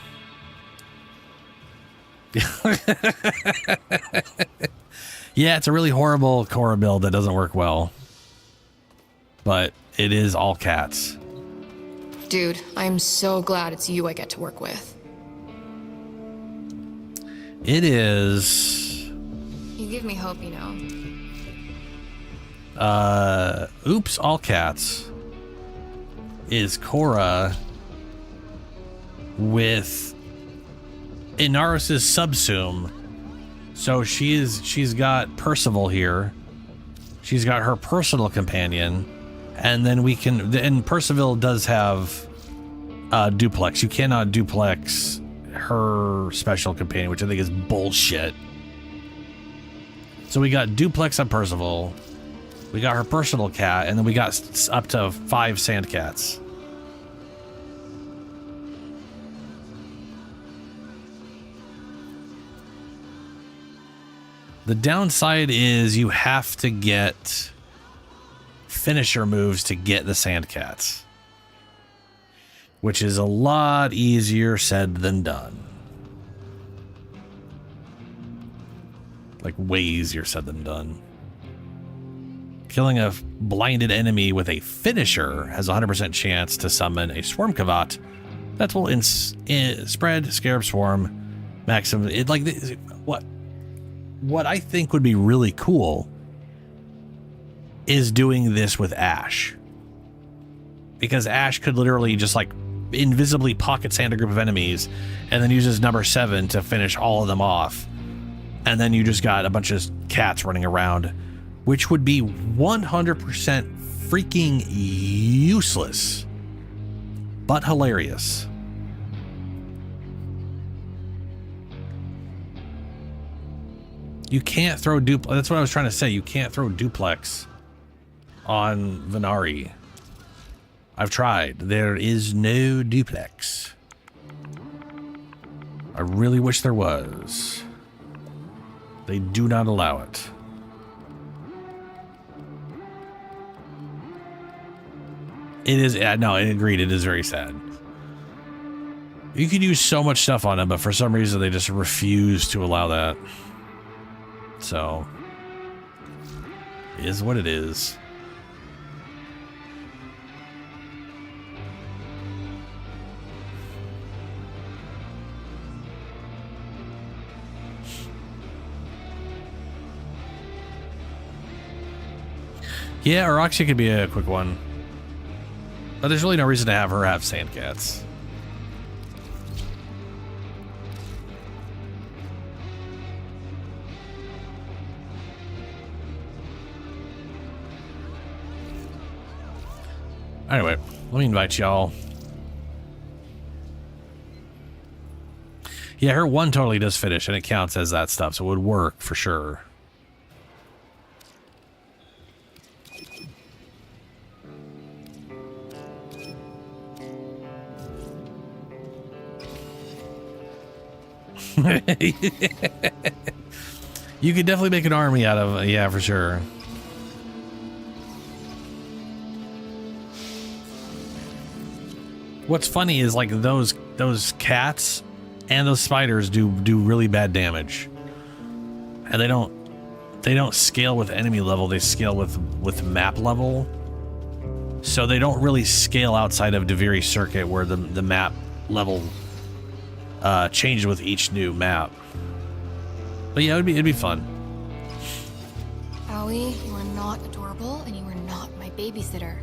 Yeah, it's a really horrible Korra build that doesn't work well. But it is all cats. Dude, I'm so glad it's you I get to work with. It is. You give me hope, Oops, all cats is Korra with Inaros' subsume. So she's got Percival here. She's got her personal companion, and then and Percival does have duplex. You cannot duplex her special companion, which I think is bullshit. So we got duplex on Percival. We got her personal cat, and then we got up to 5 sand cats. The downside is you have to get finisher moves to get the Sandcats, which is a lot easier said than done. Like way easier said than done. Killing a blinded enemy with a finisher has a 100% chance to summon a Swarm Kavat that will spread Scarab Swarm maximum. What I think would be really cool is doing this with Ash, because Ash could literally just like invisibly pocket sand a group of enemies and then uses number 7 to finish all of them off, and then you just got a bunch of cats running around, which would be 100% freaking useless but hilarious. You can't throw duplex. That's what I was trying to say. You can't throw duplex on Venari. I've tried. There is no duplex. I really wish there was. They do not allow it. It is, no, I agreed. It is very sad. You could use so much stuff on them, but for some reason they just refuse to allow that. So, it is what it is. Yeah, Roxy could be a quick one. But there's really no reason to have her have Sandcats. Anyway, let me invite y'all. Yeah, her 1 totally does finish, and it counts as that stuff, so it would work for sure. You could definitely make an army out of, yeah, for sure. What's funny is like those cats and those spiders do really bad damage, and they don't scale with enemy level. They scale with map level, so they don't really scale outside of Deviri Circuit, where the map level changes with each new map. But yeah, it'd be fun. Allie, you are not adorable, and you are not my babysitter.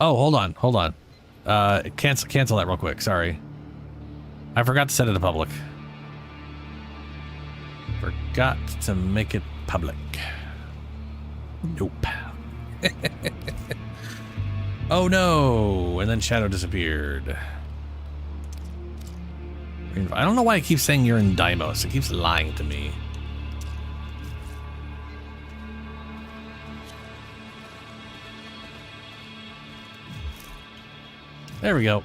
Oh, hold on. Cancel that real quick. Sorry. I forgot to set it to public. Forgot to make it public. Nope. Oh no! And then Shadow disappeared. I don't know why it keeps saying you're in Deimos. It keeps lying to me. There we go.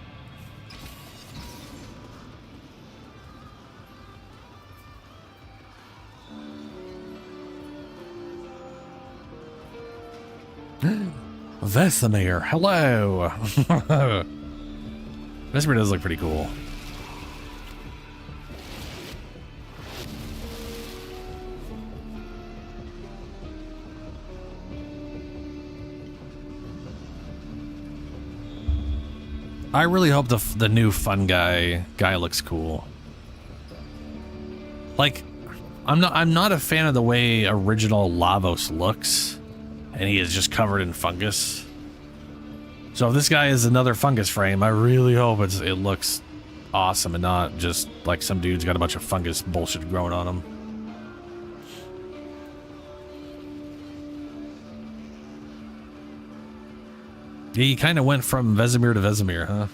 Vesemir, hello. Vesemir does look pretty cool. I really hope the new fun guy looks cool. Like, I'm not a fan of the way original Lavos looks, and he is just covered in fungus. So if this guy is another fungus frame, I really hope it looks awesome and not just like some dude's got a bunch of fungus bullshit growing on him. Yeah, you kind of went from Vesemir to Vesemir, huh?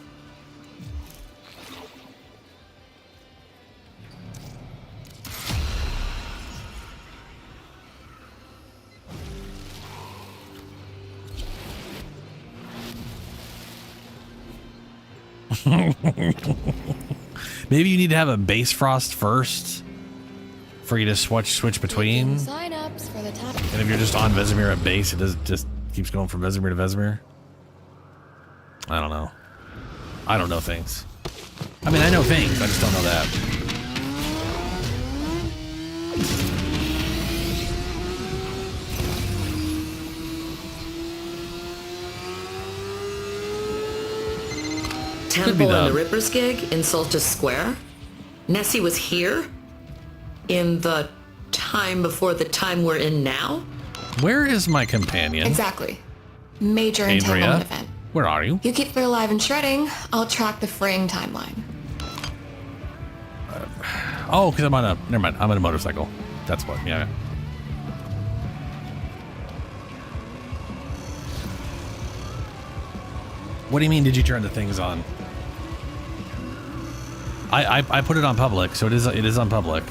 Maybe you need to have a base frost first for you to switch between. Sign-ups for the top. And if you're just on Vesemir at base, it just keeps going from Vesemir to Vesemir. I don't know. I don't know things. I mean, I know things. I just don't know that. Temple and the Ripper's gig in Solstice Square? Nessie was here? In the time before the time we're in now? Where is my companion? Exactly. Major Adria? entanglement event. Where are you? You keep her alive and shredding, I'll track the fraying timeline. Oh, because I'm on a... Never mind. I'm on a motorcycle. That's what... Yeah. What do you mean, did you turn the things on? I put it on public, so it is on public.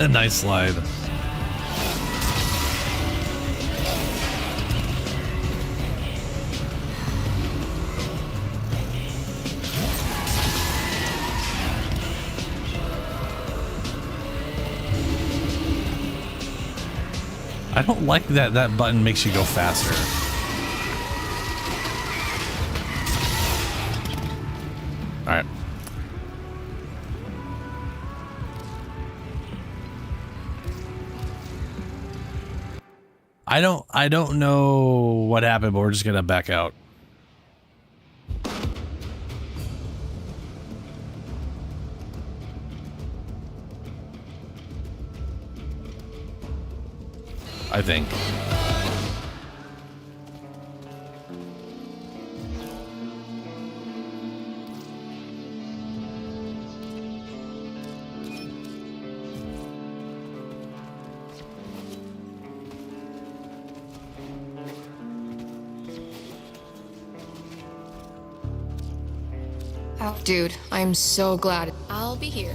Nice slide. I don't like that button makes you go faster. All right. I don't know what happened, but we're just gonna back out. I think. Oh, dude, I'm so glad. I'll be here.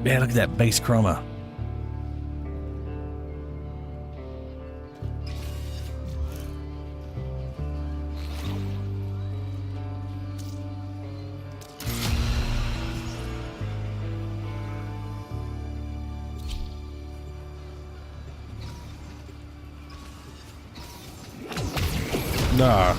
Man, look at that base chroma. Nah.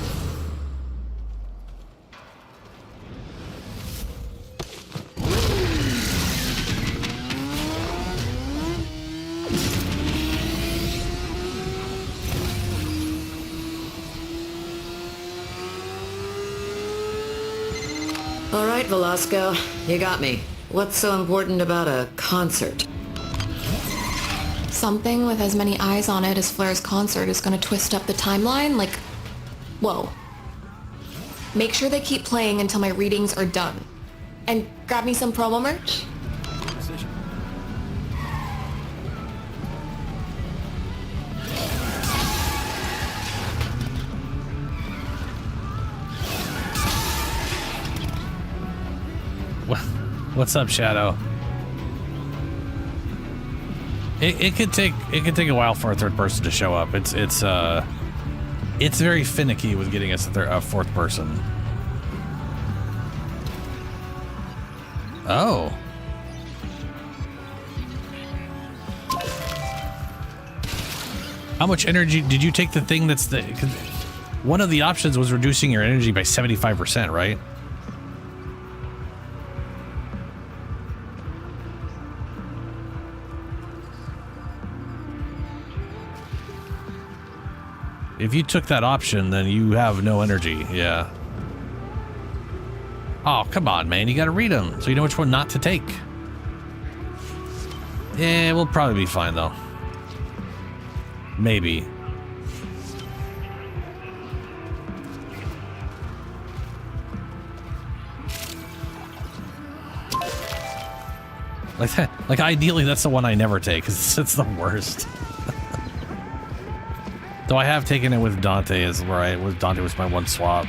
All right, Velasco, you got me. What's so important about a concert? Something with as many eyes on it as Flair's concert is gonna twist up the timeline, like... Whoa. Make sure they keep playing until my readings are done. And grab me some promo merch. What's up, Shadow? It could take a while for a third person to show up. It's very finicky with getting us a fourth person. Oh. How much energy did you take? The thing that's the... One of the options was reducing your energy by 75%, right? If you took that option, then you have no energy. Yeah. Oh, come on, man. You gotta read them so you know which one not to take. Yeah, we'll probably be fine, though. Maybe. Like that. Like ideally, that's the one I never take because it's the worst. Though I have taken it with Dante as where Dante was my one swap.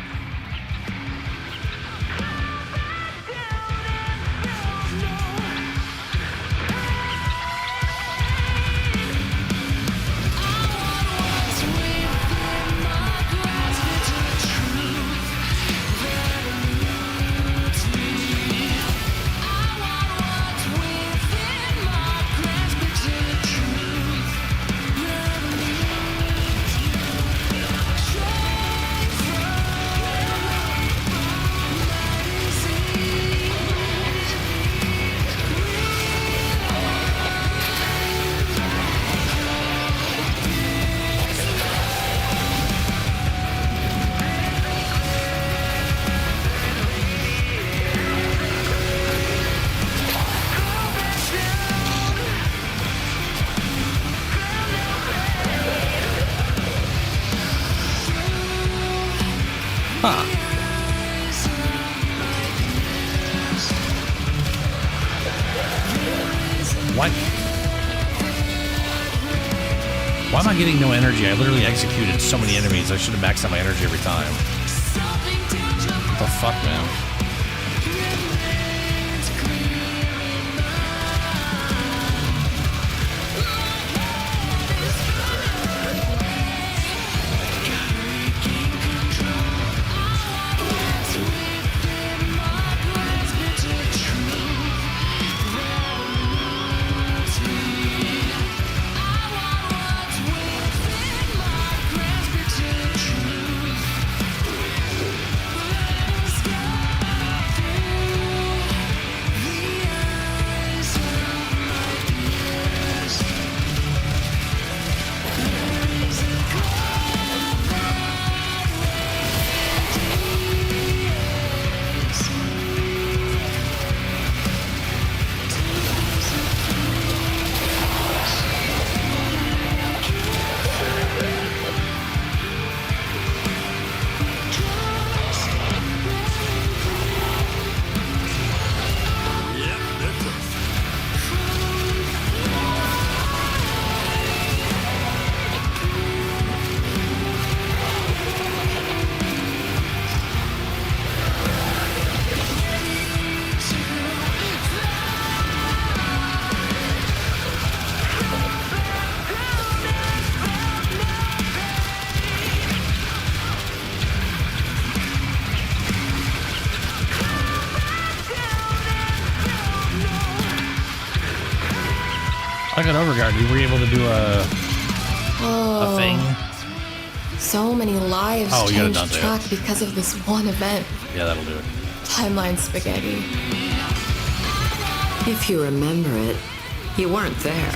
Why am I getting no energy? I literally executed so many enemies. I should have maxed out my energy every time. What the fuck, man? I got overguard. We were able to do a thing. So many lives changed track because of this one event. Yeah, that'll do it. Timeline spaghetti. If you remember it, you weren't there.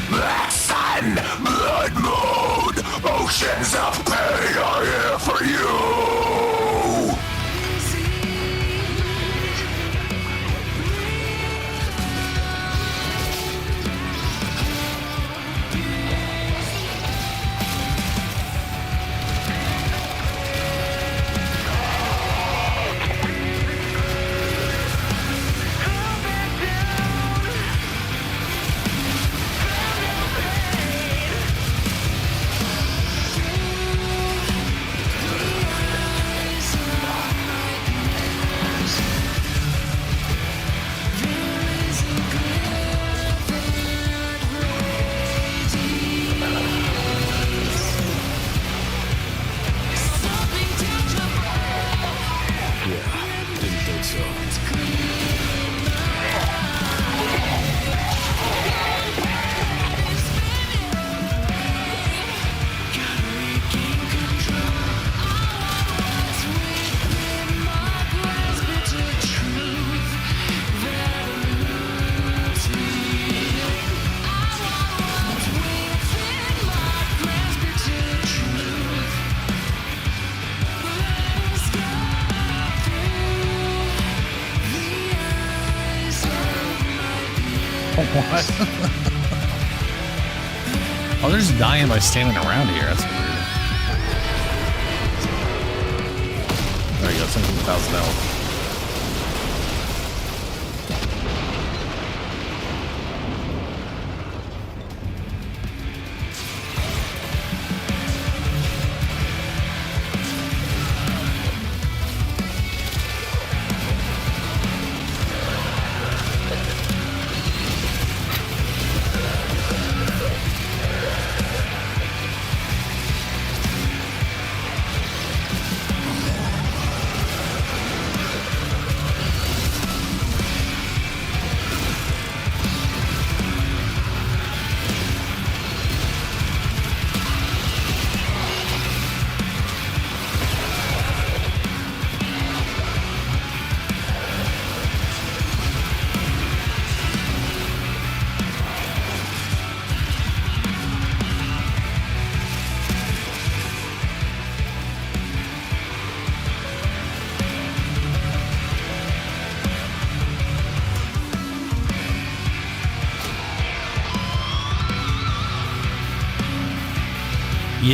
Black Sun, Blood Moon, oceans of pain are here for you! What? Oh, they're just dying by standing around here. That's weird. There you go, 17,000 health.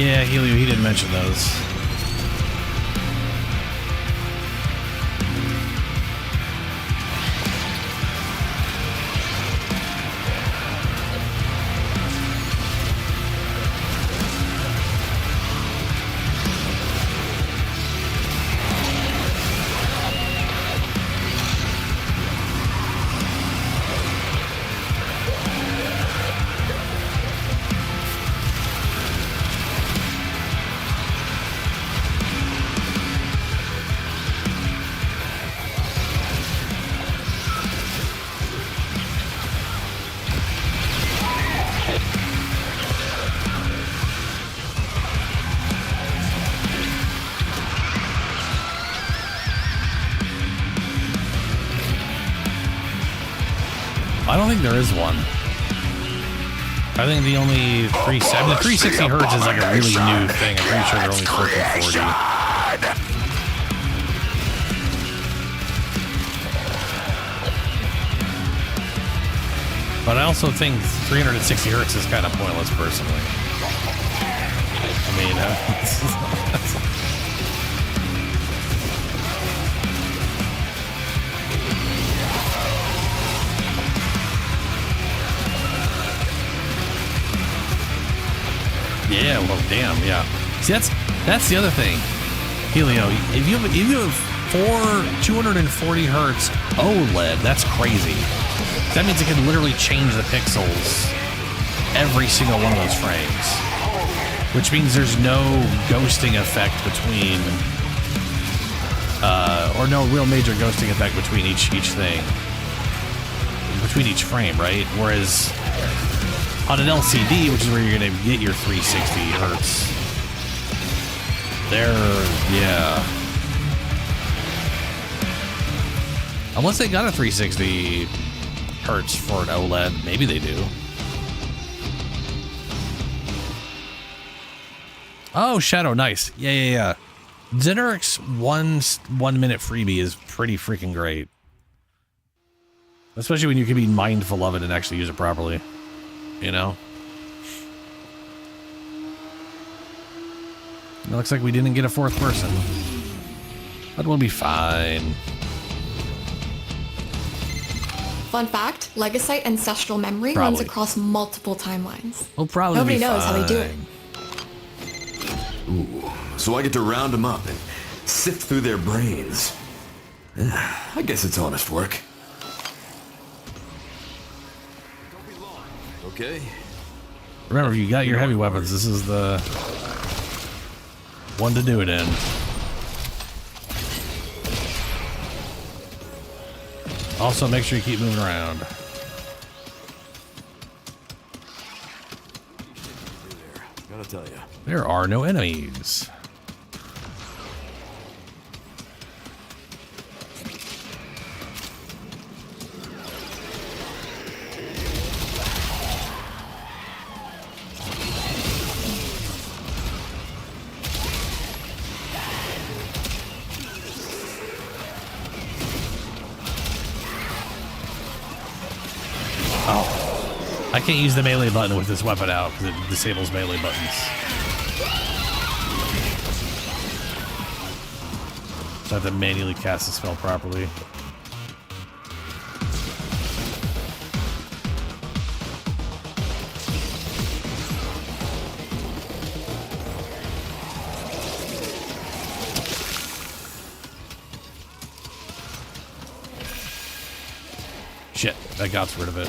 Yeah, Helio, he didn't mention those. I don't think there is one. I think the only 360 hertz is like a really new thing. I'm pretty sure they're only 1440. But I also think 360 hertz is kind of pointless, personally. I mean, yeah, well, damn, yeah. See, that's the other thing, Helio. If you have 240 hertz OLED, that's crazy. That means it can literally change the pixels every single one of those frames, which means there's no ghosting effect between, or no real major ghosting effect between each thing, between each frame, right? Whereas on an LCD, which is where you're going to get your 360 hertz, yeah. Unless they got a 360 hertz for an OLED, maybe they do. Oh, Shadow, nice. Yeah. Zenaric's one minute freebie is pretty freaking great. Especially when you can be mindful of it and actually use it properly. You know? It looks like we didn't get a fourth person. But we'll be fine. Fun fact, Legacyte Ancestral Memory runs across multiple timelines. We'll probably Nobody be knows how they do it. Ooh, so I get to round them up and sift through their brains. I guess it's honest work. Okay. Remember, if you got your heavy weapons, this is the one to do it in. Also, make sure you keep moving around. Gotta tell you. There are no enemies. I can't use the melee button with this weapon out because it disables melee buttons. So I have to manually cast the spell properly. Shit, that got rid of it.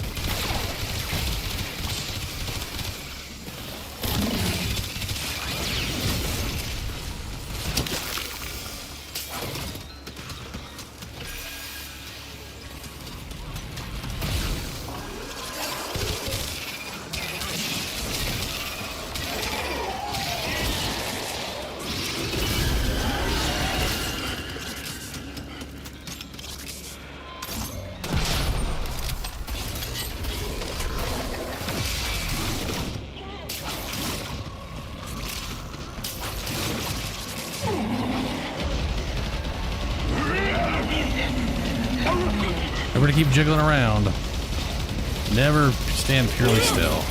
Remember to keep jiggling around. Never stand purely still.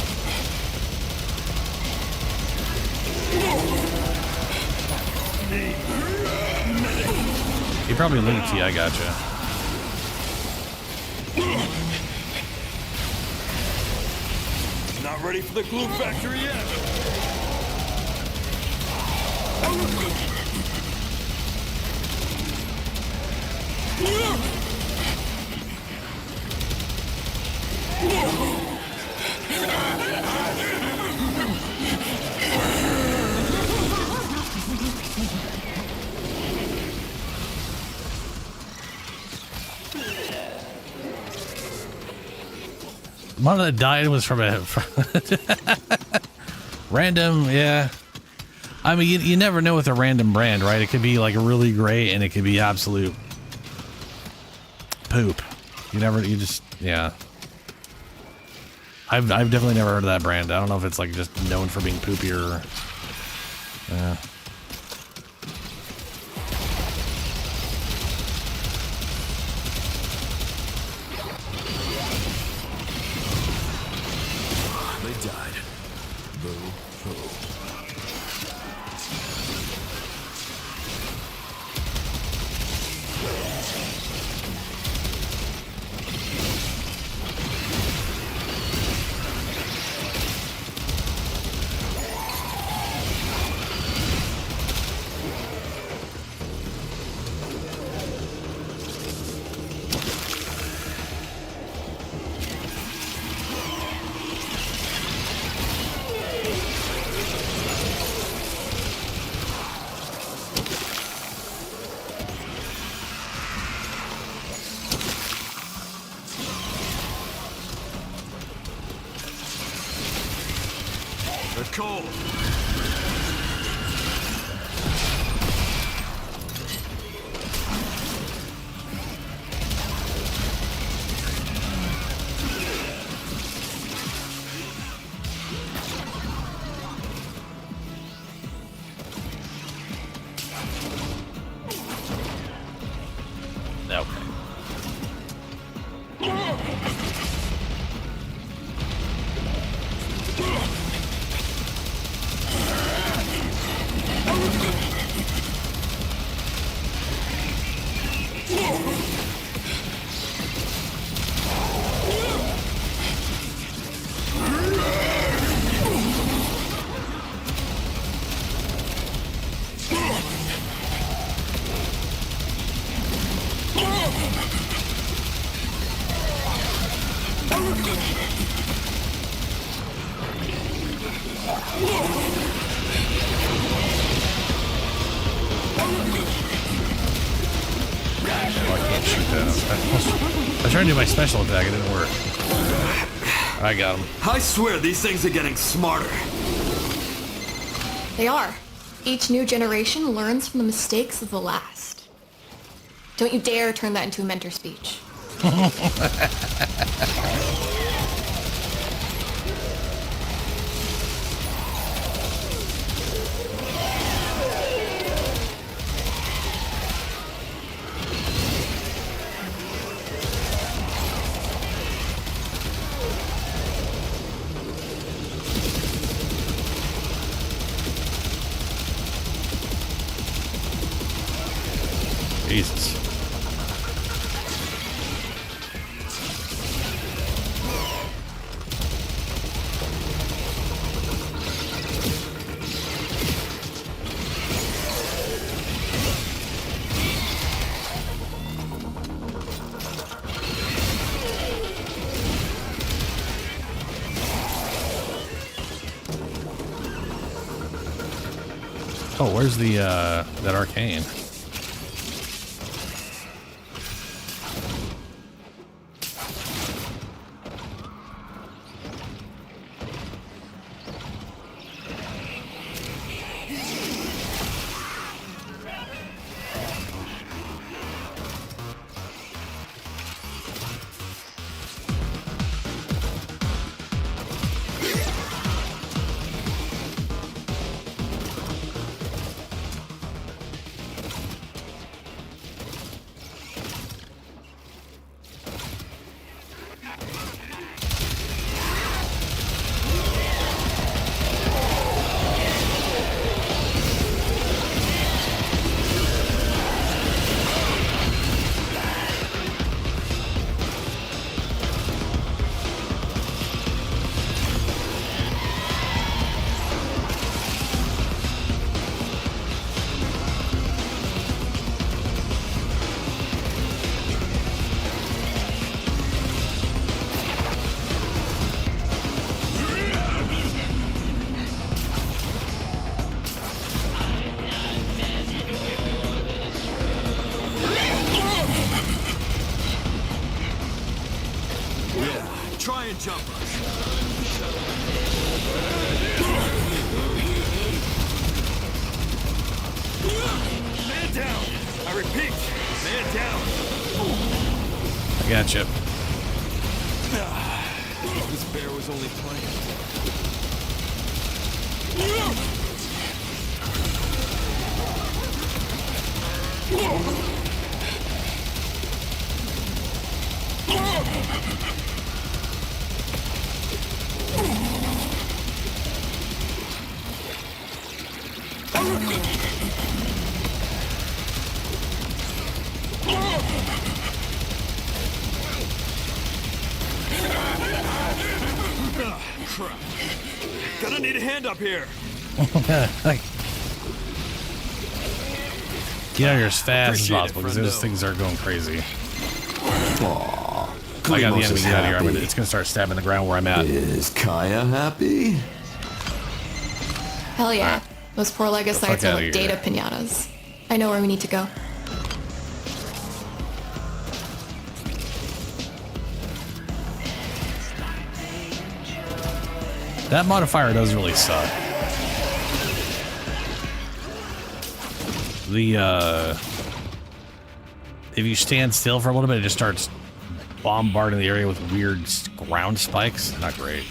probably loot T. I gotcha. Not ready for the glue factory yet. One that died was from a random, yeah. I mean, you never know with a random brand, right? It could be like really great and it could be absolute poop. You just, yeah. I've definitely never heard of that brand. I don't know if it's like just known for being poopy or, yeah. Cold. I tried to do my special attack, it didn't work. I got him. I swear these things are getting smarter. They are. Each new generation learns from the mistakes of the last. Don't you dare turn that into a mentor speech. Jesus. Oh, where's the that arcane? and jump us. Man down! I repeat, man down! I got you. This bear was only playing. Crap. Gonna need a hand up here. Get out of here as fast as Appreciate it, possible because those friendo. things are going crazy. Aww. I got the Klimos enemy. is Get out of here. happy. It's gonna start stabbing the ground where I'm at. Is Kaya happy? Hell yeah. Those poor Legacytes fuck are outta like here. data pinatas. I know where we need to go. That modifier does really suck. If you stand still for a little bit, it just starts bombarding the area with weird ground spikes. Not great.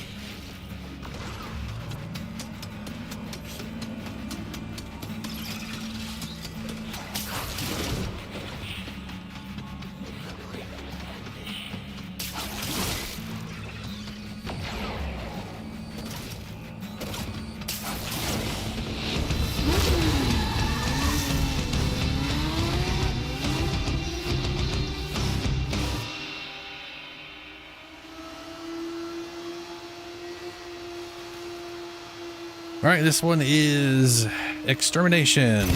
All right, this one is extermination.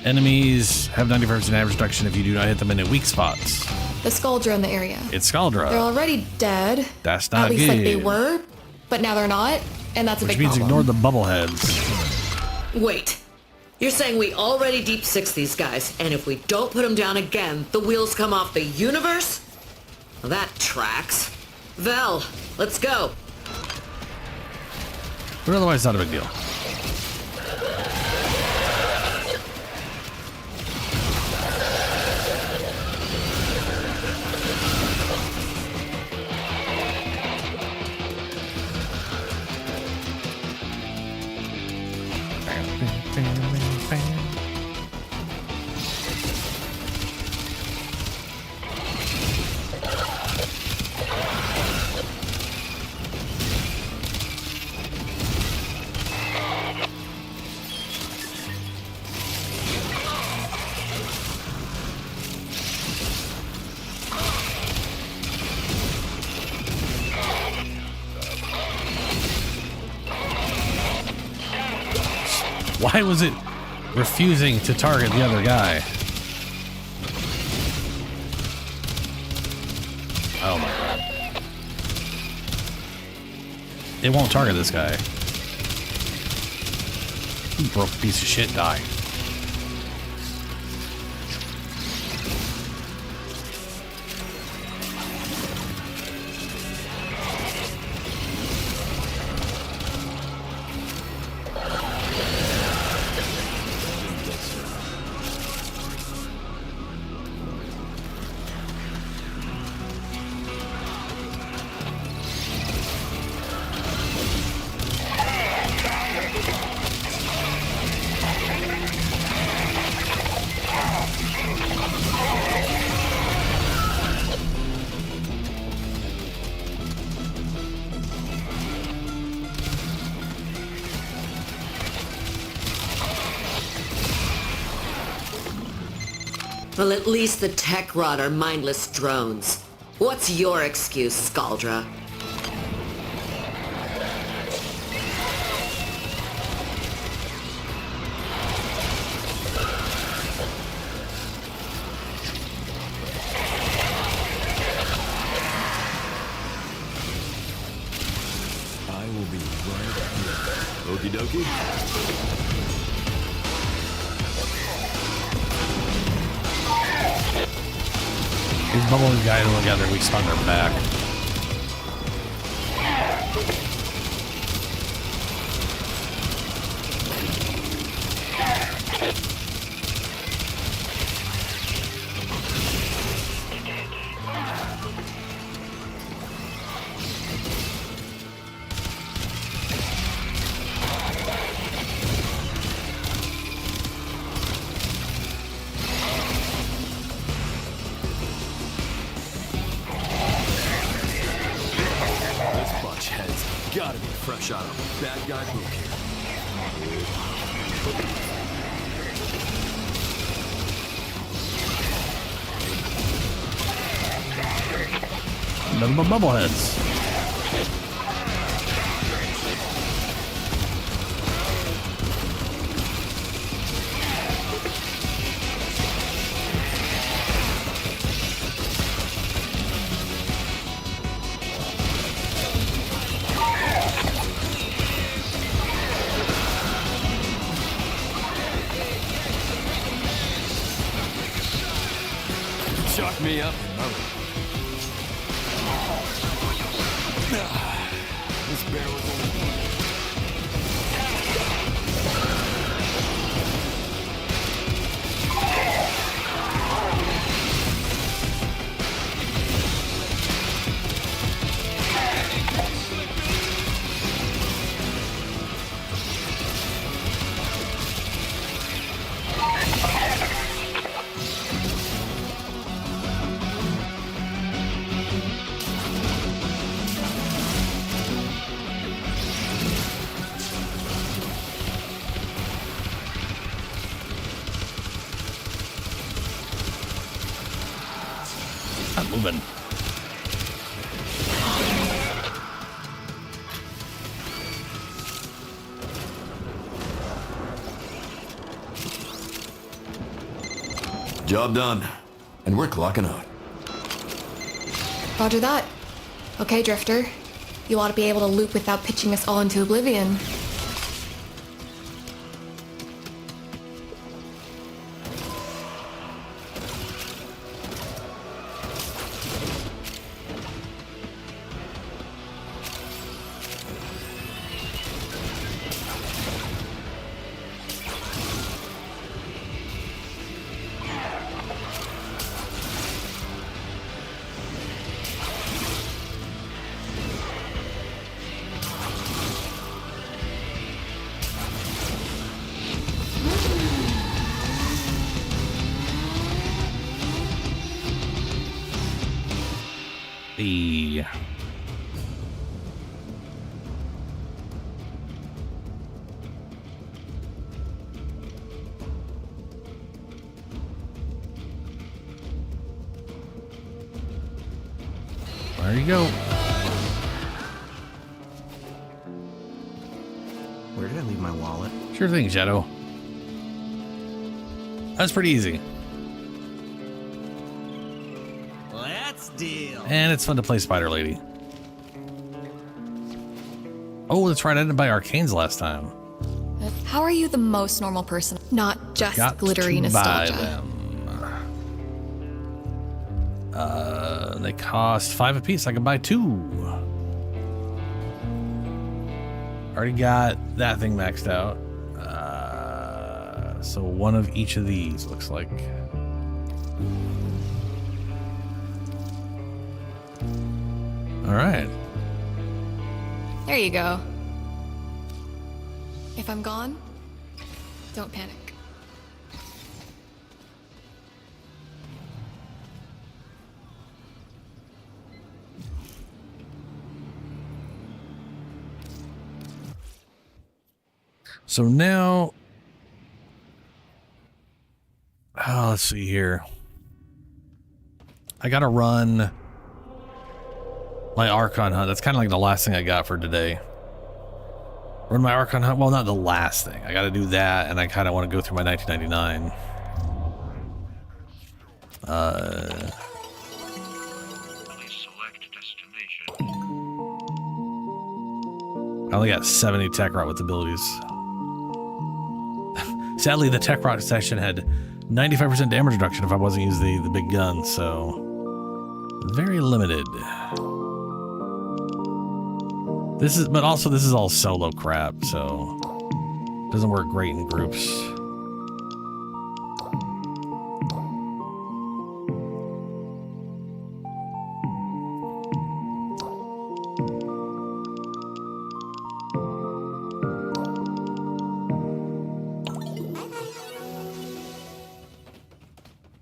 Enemies have 90% average reduction if you do not hit them in weak spots. The Skuldra in the area. It's Scaldra. They're already dead. That's not At least good. like they were, but now they're not, and that's a Which big means problem. ignore the bubbleheads. Wait. You're saying we already deep six these guys, and if we don't put them down again, the wheels come off the universe? Well, that tracks. Vel, let's go. But otherwise, not a big deal. Why was it refusing to target the other guy? Oh my god. It won't target this guy. You broke piece of shit, die. Well, at least the tech rot are mindless drones. What's your excuse, Scaldra? I will be right here. Okie dokie. These bubbling guys together, we stun their back. fresh out of bad guy boot camp. Nothing but bubbleheads. Chuck me up. This bear was only... Not moving. Job done. And we're clocking out. Roger that. Okay, Drifter. You ought to be able to loop without pitching us all into oblivion. The there you go. Where did I leave my wallet? Sure thing, Shadow. That's pretty easy. Let's deal. And it's fun to play Spider Lady. Oh, that's right. I didn't buy Arcanes last time. How are you the most normal person? Not just Got glittery to nostalgia. buy them. They cost 5 apiece. I can buy 2. Already got that thing maxed out. So one of each of these looks like. All right. There you go. If I'm gone, don't panic. So now, let's see here. I gotta run my Archon hunt. That's kind of like the last thing I got for today. Run my Archon hunt. Well, not the last thing. I gotta do that, and I kind of want to go through my 1999. I only got 70 tech rot with abilities. Sadly, the tech rot session had 95% damage reduction if I wasn't using the big gun, so very limited. But also this is all solo crap, so doesn't work great in groups.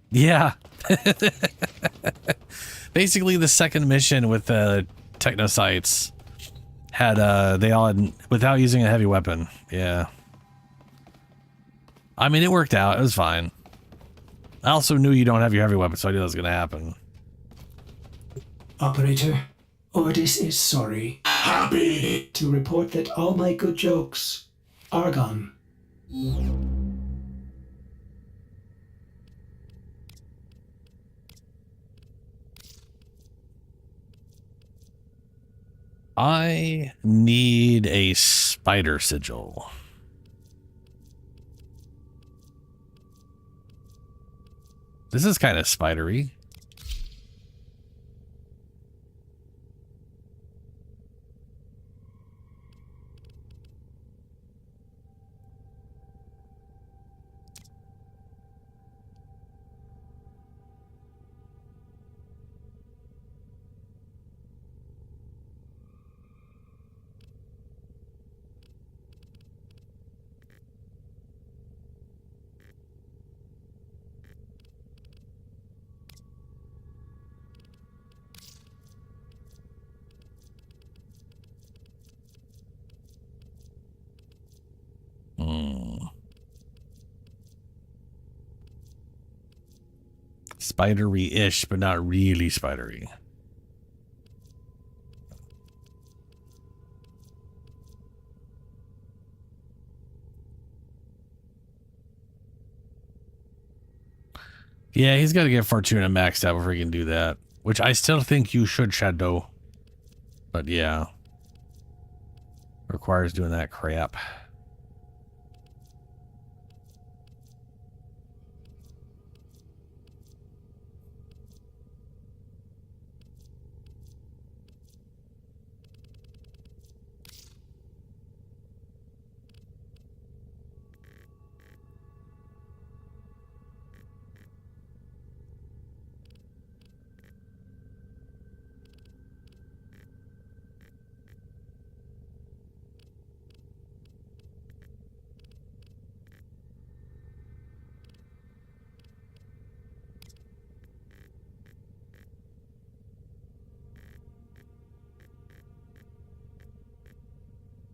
Yeah. Basically, the second mission with the technosites had they all had without using a heavy weapon. Yeah. I mean, it worked out. It was fine. I also knew you don't have your heavy weapon, so I knew that was gonna happen. Operator, Ordis is sorry. Happy to report that all my good jokes are gone. I need a spider sigil. This is kind of spidery. Spidery-ish, but not really spidery. Yeah, he's got to get Fortuna maxed out before he can do that. Which I still think you should, Shadow. But yeah. Requires doing that crap.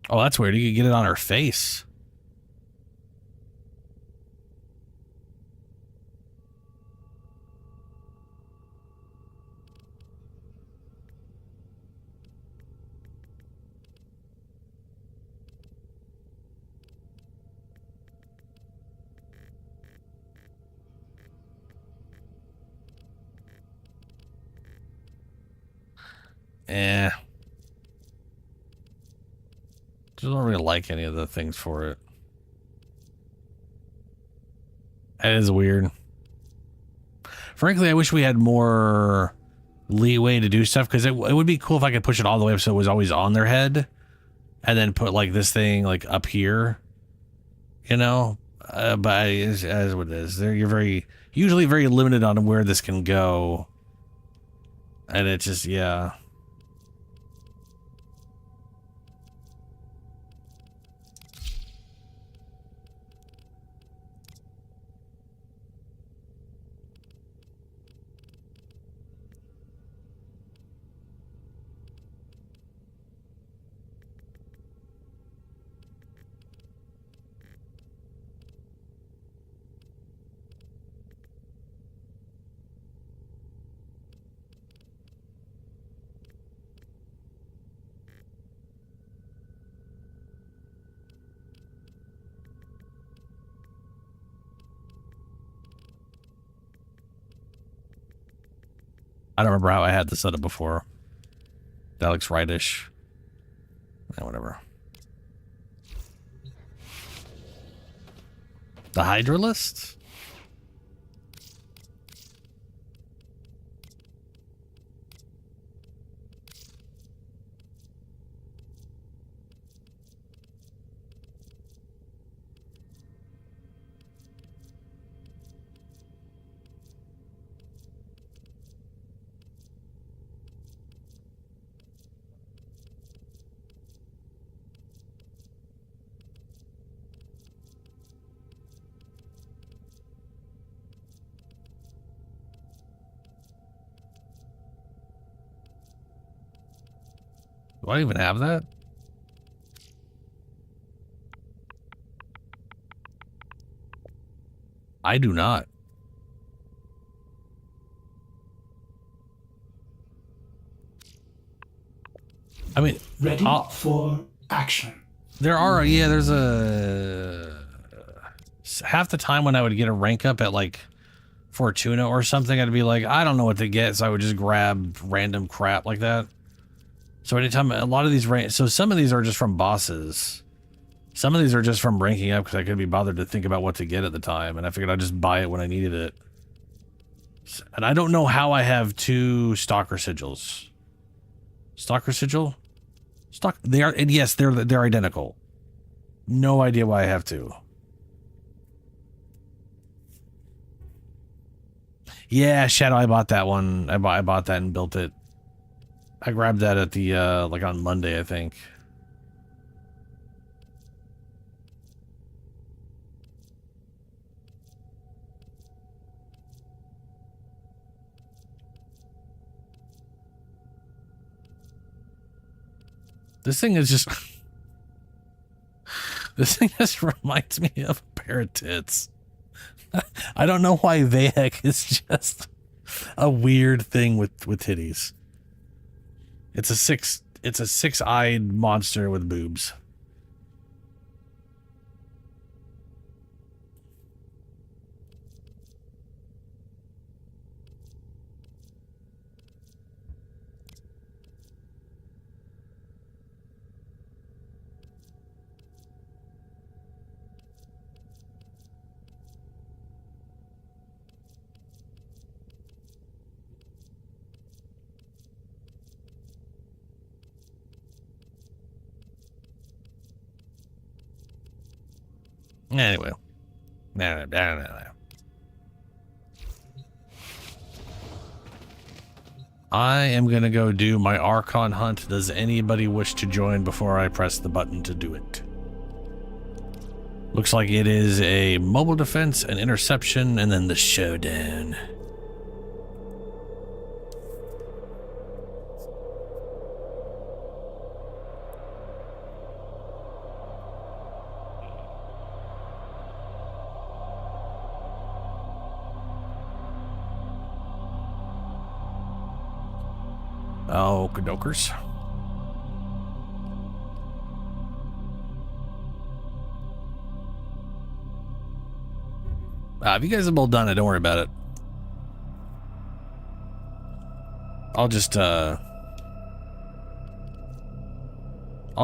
Oh, that's weird. You could get it on her face. Eh. Just don't really like any of the things for it. That is weird. Frankly, I wish we had more leeway to do stuff, because it would be cool if I could push it all the way up so it was always on their head, and then put like this thing like up here, you know. But as what it is, you're usually very limited on where this can go, and it just, yeah. I don't remember how I had this set up before. That looks rightish. Yeah, whatever. The Hydralist? Do I even have that? I do not. I mean, Ready for action. There's half the time when I would get a rank up at like Fortuna or something, I'd be like, I don't know what to get, so I would just grab random crap like that. So anytime, a lot of these so some of these are just from bosses. Some of these are just from ranking up because I couldn't be bothered to think about what to get at the time, and I figured I'd just buy it when I needed it. And I don't know how I have 2 Stalker Sigils. Stalker Sigil? They are, and yes, they're identical. No idea why I have 2. Yeah, Shadow, I bought that one. I bought that and built it. I grabbed that at the, like on Monday, I think. This thing is just... This thing just reminds me of a pair of tits. I don't know why Vehek is just a weird thing with titties. It's a six-eyed monster with boobs. Anyway. No. I am going to go do my Archon hunt. Does anybody wish to join before I press the button to do it? Looks like it is a mobile defense, an interception, and then the showdown. Oh, Kadokers. If you guys have all done it, don't worry about it. I'll just, I'll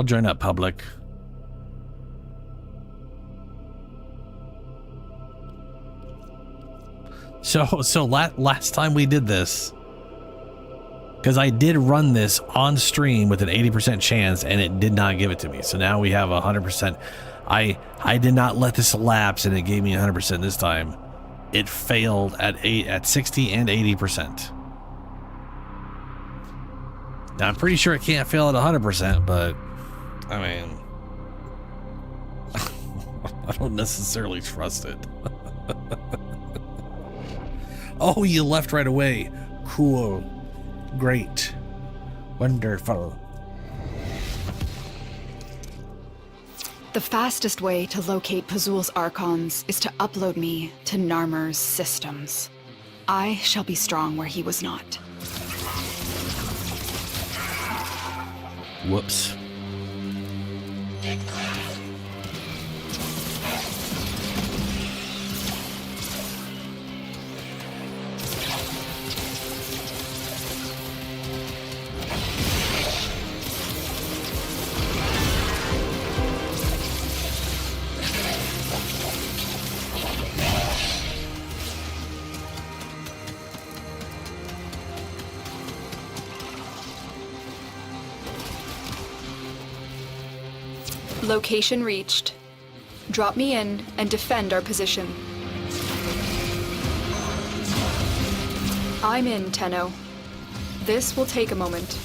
join up public. So last time we did this, because I did run this on stream with an 80% chance and it did not give it to me. So now we have 100%. I did not let this lapse and it gave me 100% this time. It failed at 60 and 80%. Now I'm pretty sure it can't fail at 100%, but I mean, I don't necessarily trust it. Oh, you left right away. Cool. Great. Wonderful. The fastest way to locate Pazul's Archons is to upload me to Narmer's systems. I shall be strong where he was not. Whoops. Location reached. Drop me in and defend our position. I'm in, Tenno. This will take a moment.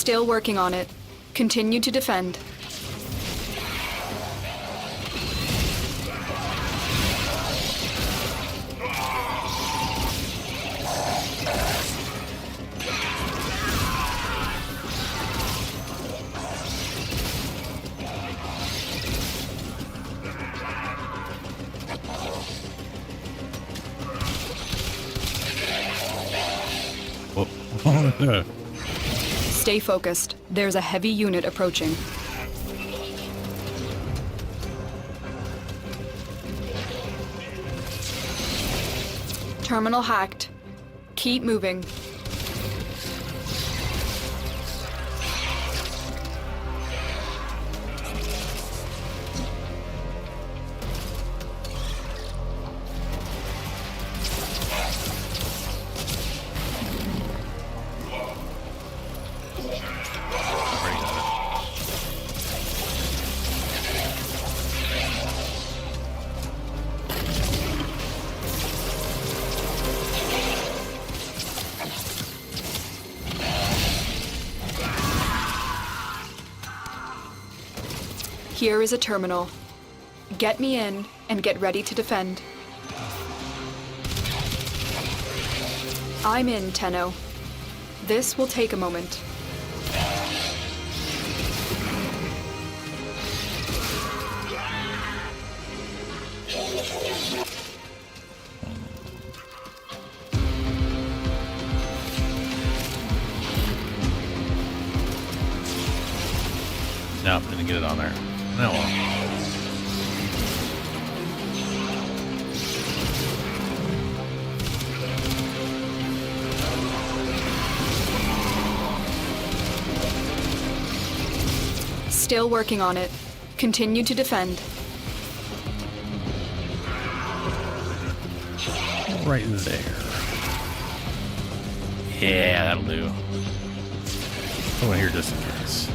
Still working on it. Continue to defend. Stay focused. There's a heavy unit approaching. Terminal hacked. Keep moving. Here is a terminal. Get me in and get ready to defend. I'm in, Tenno. This will take a moment. Nope, didn't get it on there. No. Still working on it. Continue to defend. Right there. Yeah, that'll do. Someone here just in case.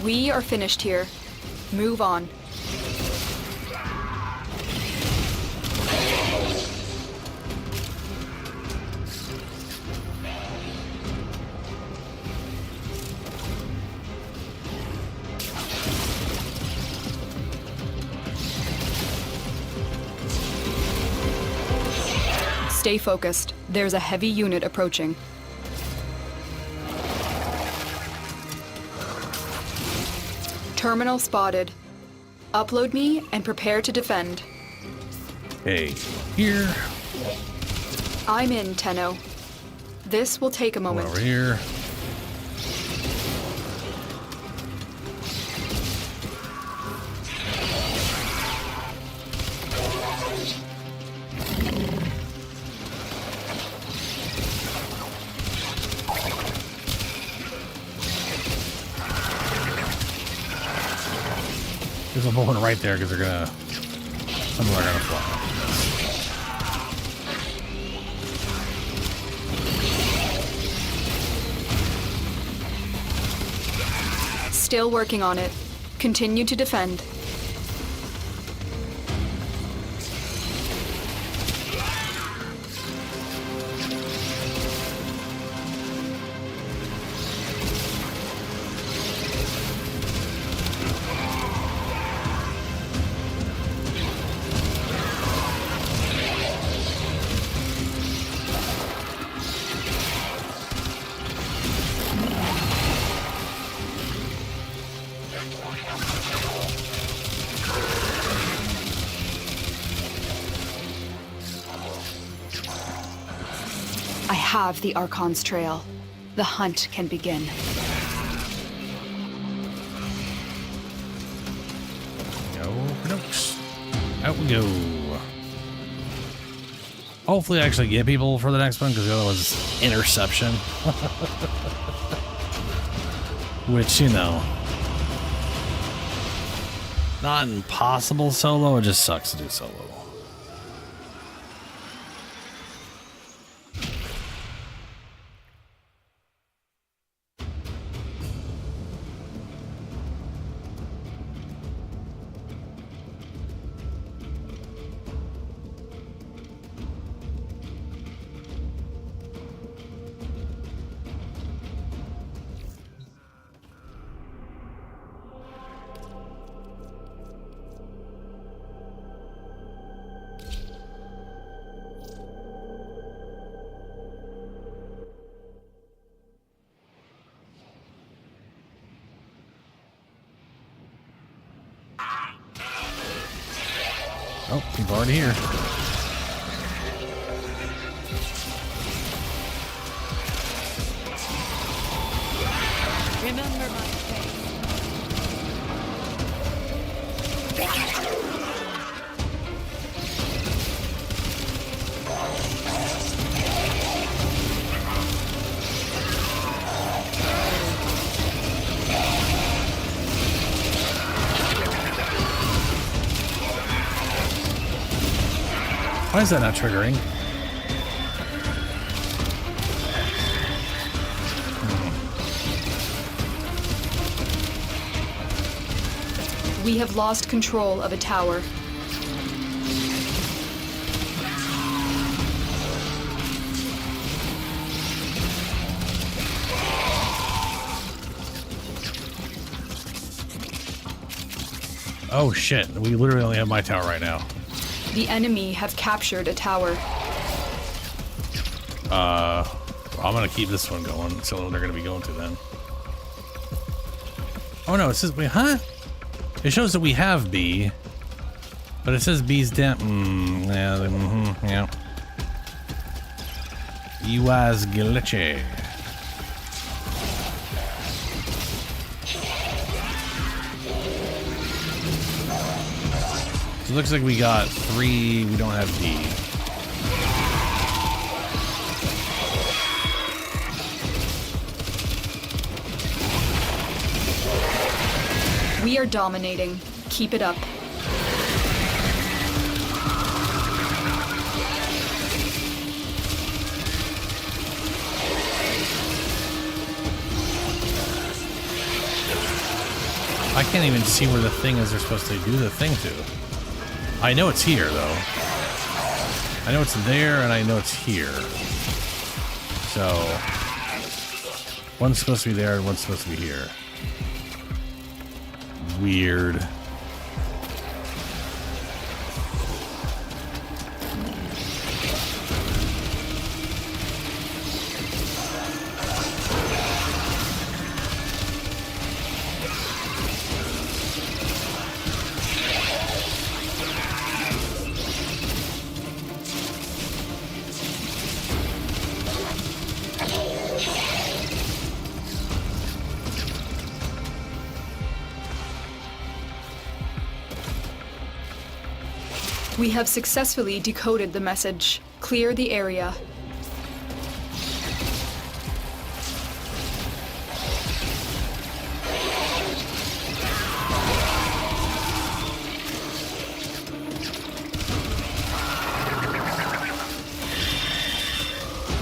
We are finished here. Move on. Stay focused. There's a heavy unit approaching. Terminal spotted. Upload me and prepare to defend. Okay, here. I'm in, Tenno. This will take a moment. Over here. There's a one right there because they're gonna. Some of them are gonna fly. Still working on it. Continue to defend. I have the Archon's trail. The hunt can begin. Out we go. Hopefully I actually get people for the next one, because the other was interception. Which, you know. Not impossible solo, it just sucks to do solo. Oh, people already here. Remember my fate. Why is that not triggering? We have lost control of a tower. Oh shit, we literally only have my tower right now. The enemy have captured a tower. I'm gonna keep this one going, so they're gonna be going to then. Oh no, it says, wait, huh? It shows that we have B, but it says B's down. Yeah, yeah. You was glitchy. So it looks like we got 3, we don't have D. We are dominating. Keep it up. I can't even see where the thing is they're supposed to do the thing to. I know it's here, though. I know it's there, and I know it's here. So, one's supposed to be there, and one's supposed to be here. Weird. We have successfully decoded the message. Clear the area.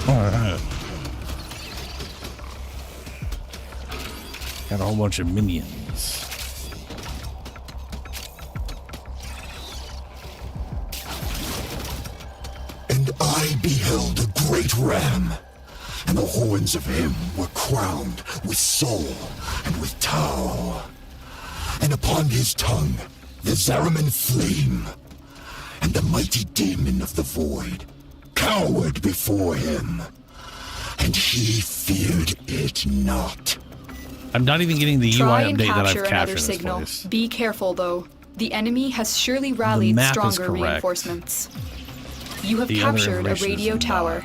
Alright. Got a whole bunch of minions. I beheld a great ram, and the horns of him were crowned with soul and with Tau, and upon his tongue the Zariman flame, and the mighty demon of the void cowered before him, and he feared it not. I'm not even getting the Try UI and update that I've capture captured another in this signal. place. Be careful, though. The enemy has surely rallied map is stronger correct. reinforcements. You have The other captured a information is radio not. tower.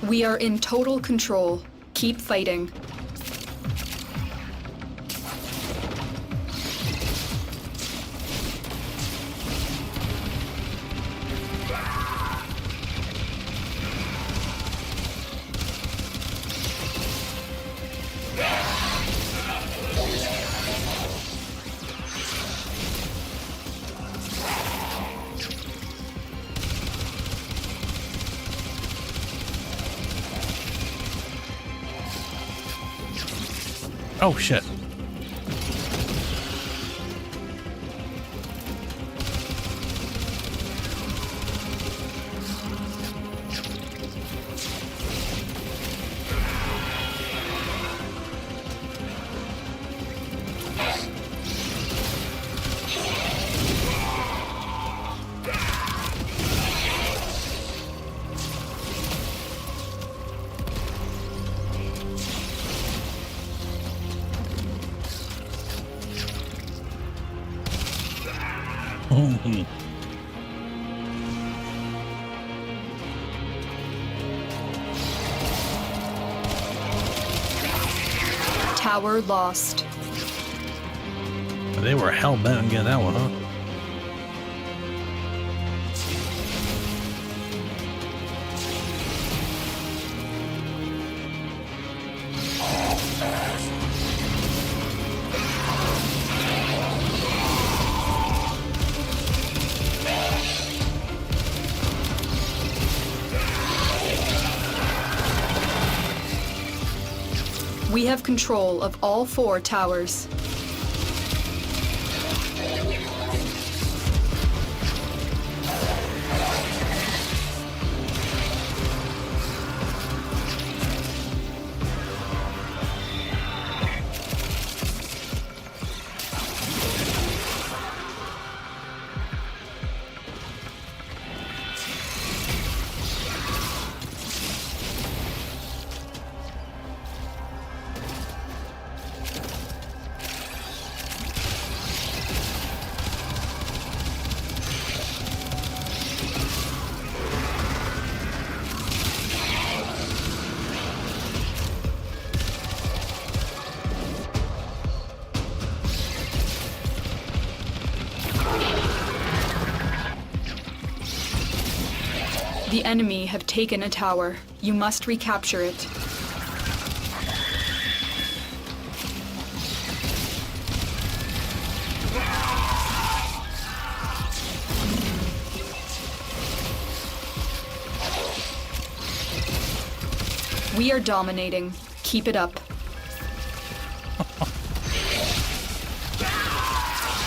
We are in total control. Keep fighting. Oh, shit. Tower lost. They were hell-bent on getting that one, huh? We have control of all 4 towers. The enemy have taken a tower. You must recapture it. We are dominating. Keep it up.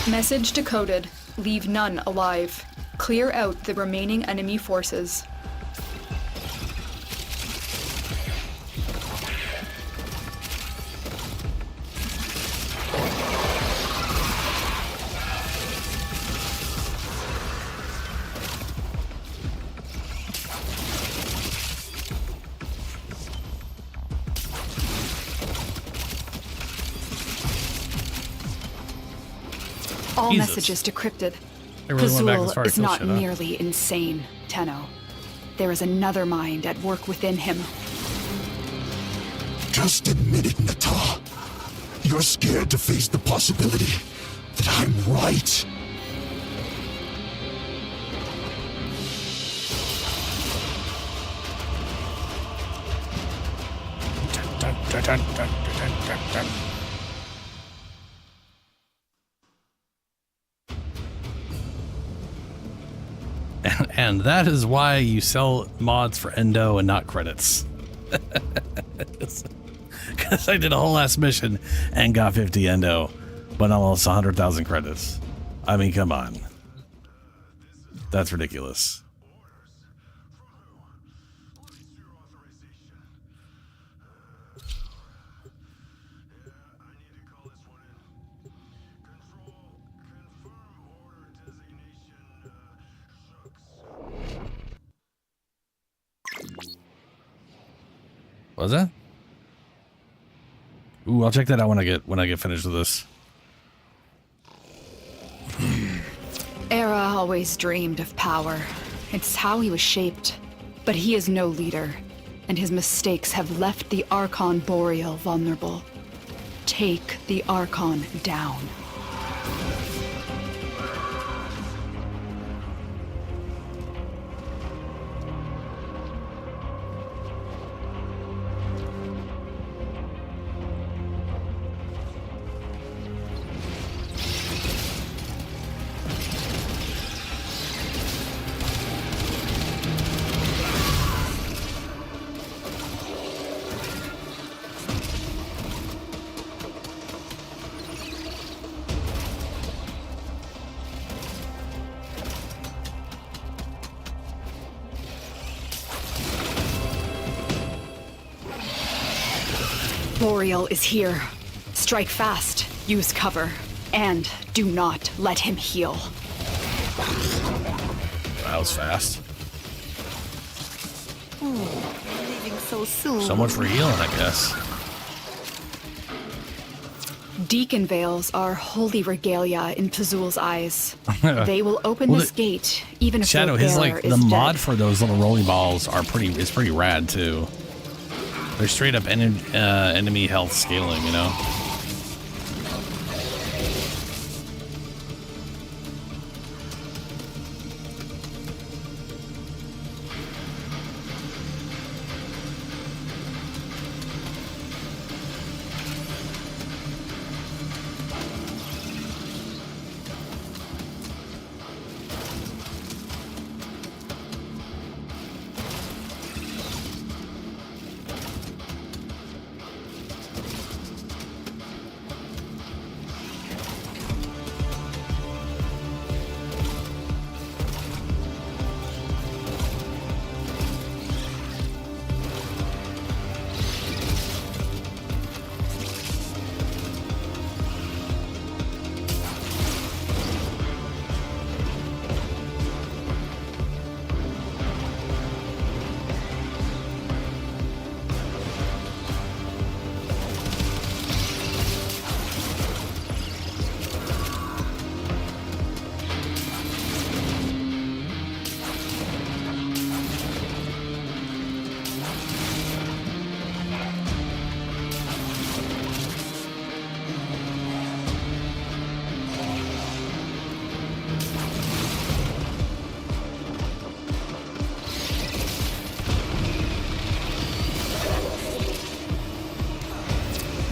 Message decoded. Leave none alive. Clear out the remaining enemy forces. All Jesus. messages decrypted. They really went back as Pazul far as is kill not shit, huh? merely insane, Tenno. There is another mind at work within him. Just admit it, Nata. You're scared to face the possibility that I'm right. Dun, dun, dun, dun, dun, dun, dun. And that is why you sell mods for endo and not credits. Because I did a whole ass mission and got 50 endo, but almost 100,000 credits. I mean, come on. That's ridiculous. What was that? Ooh, I'll check that out when I get finished with this. Era always dreamed of power. It's how he was shaped. But he is no leader, and his mistakes have left the Archon Boreal vulnerable. Take the Archon down. Boreal is here. Strike fast, use cover, and do not let him heal. That was fast. Leaving so soon. So much for healing, I guess. Deacon veils are holy regalia in Pazul's eyes. They will open Well, this gate, even if Shadow, their his bearer like is the mod dead. for those little rolling balls are pretty rad too. They're straight up enemy health scaling, you know.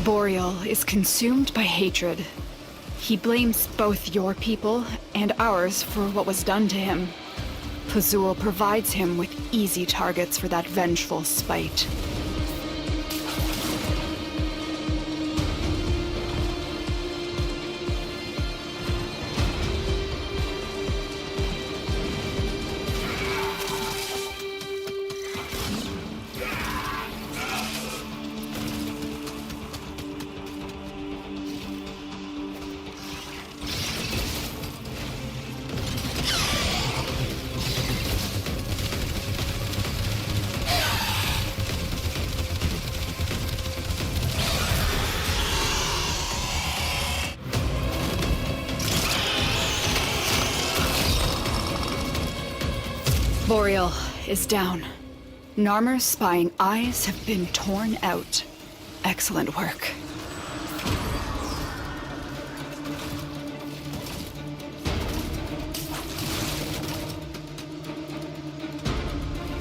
Boreal is consumed by hatred. He blames both your people and ours for what was done to him. Pazul provides him with easy targets for that vengeful spite. Boreal is down. Narmer's spying eyes have been torn out. Excellent work.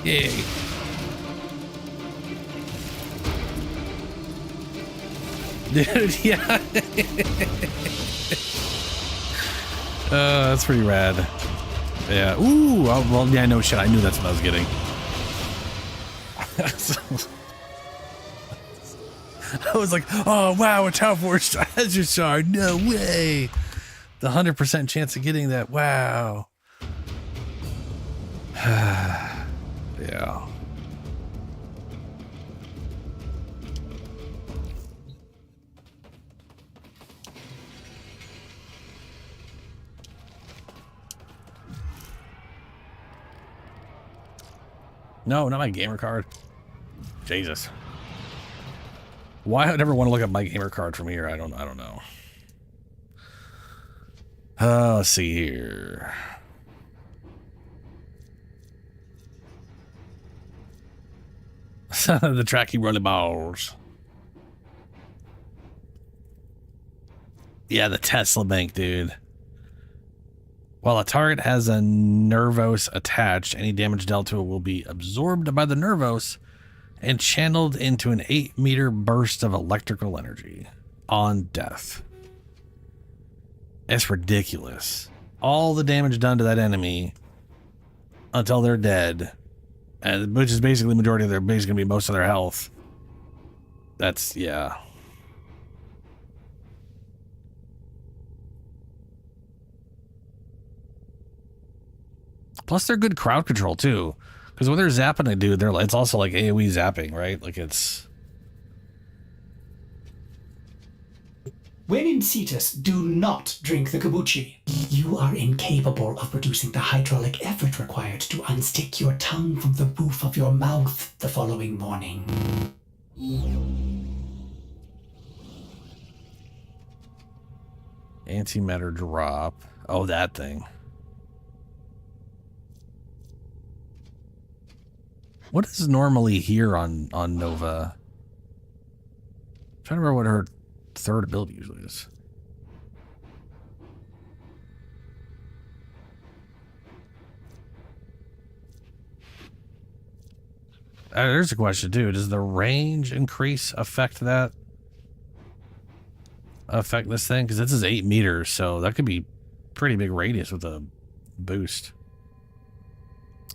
Yay. Dude, yeah. That's pretty rad. Yeah. Ooh. Well, yeah, no shit. I knew that's what I was getting. I was like, oh, wow, a Tower Force treasure shard. No way. The 100% chance of getting that. Wow. Yeah. No, not my gamer card. Jesus. Why I would ever want to look up my gamer card from here, I don't know. Let's see here. The tracky rolling balls. Yeah, the Tesla bank, dude. While a target has a Nervos attached, any damage dealt to it will be absorbed by the Nervos and channeled into an 8-meter burst of electrical energy on death. It's ridiculous. All the damage done to that enemy until they're dead, and which is basically the majority of their, basically gonna be most of their health. That's, yeah. Plus, they're good crowd control too, because when they're zapping a dude, it's also like AOE zapping, right? Like it's When in Cetus, do not drink the kombucha. You are incapable of producing the hydraulic effort required to unstick your tongue from the roof of your mouth the following morning. Antimatter drop. Oh, that thing. What is normally here on Nova? I'm trying to remember what her third ability usually is. There's a question too. Does the range increase affect that? Affect this thing? Because this is 8 meters, so that could be pretty big radius with a boost.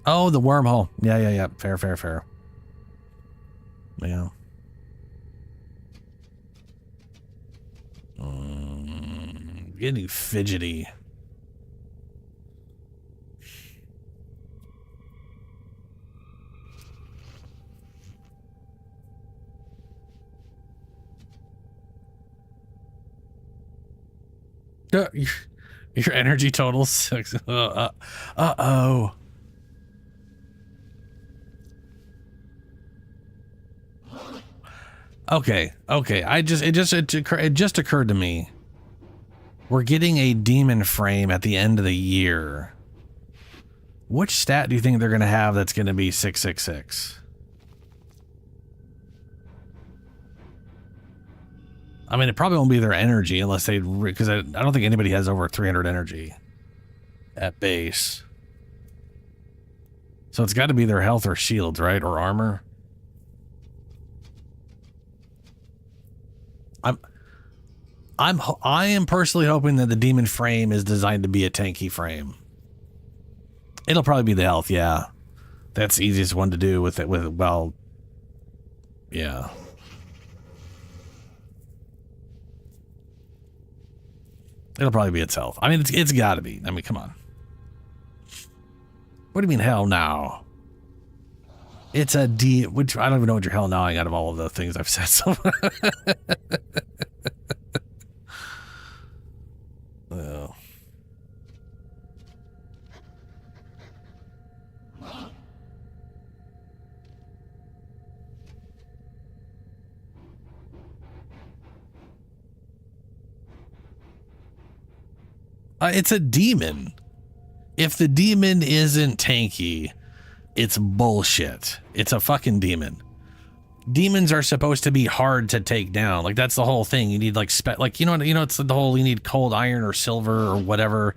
Oh, the wormhole. Yeah. Fair. Yeah. Getting fidgety. Your energy total 6. Uh-oh. Okay. It just occurred to me. We're getting a demon frame at the end of the year. Which stat do you think they're going to have that's going to be 666? I mean, it probably won't be their energy unless they... Because I don't think anybody has over 300 energy at base. So it's got to be their health or shields, right? Or armor. I am personally hoping that the demon frame is designed to be a tanky frame. It'll probably be the health, yeah. That's the easiest one to do with it. Well, yeah. It'll probably be its health. I mean, it's got to be. I mean, come on. What do you mean hell now? It's a D, which I don't even know what you're hell nowing out of all of the things I've said so far. Oh. It's a demon. If the demon isn't tanky, it's bullshit. It's a fucking demon. Demons are supposed to be hard to take down. Like, that's the whole thing. You need like it's the whole, you need cold iron or silver or whatever,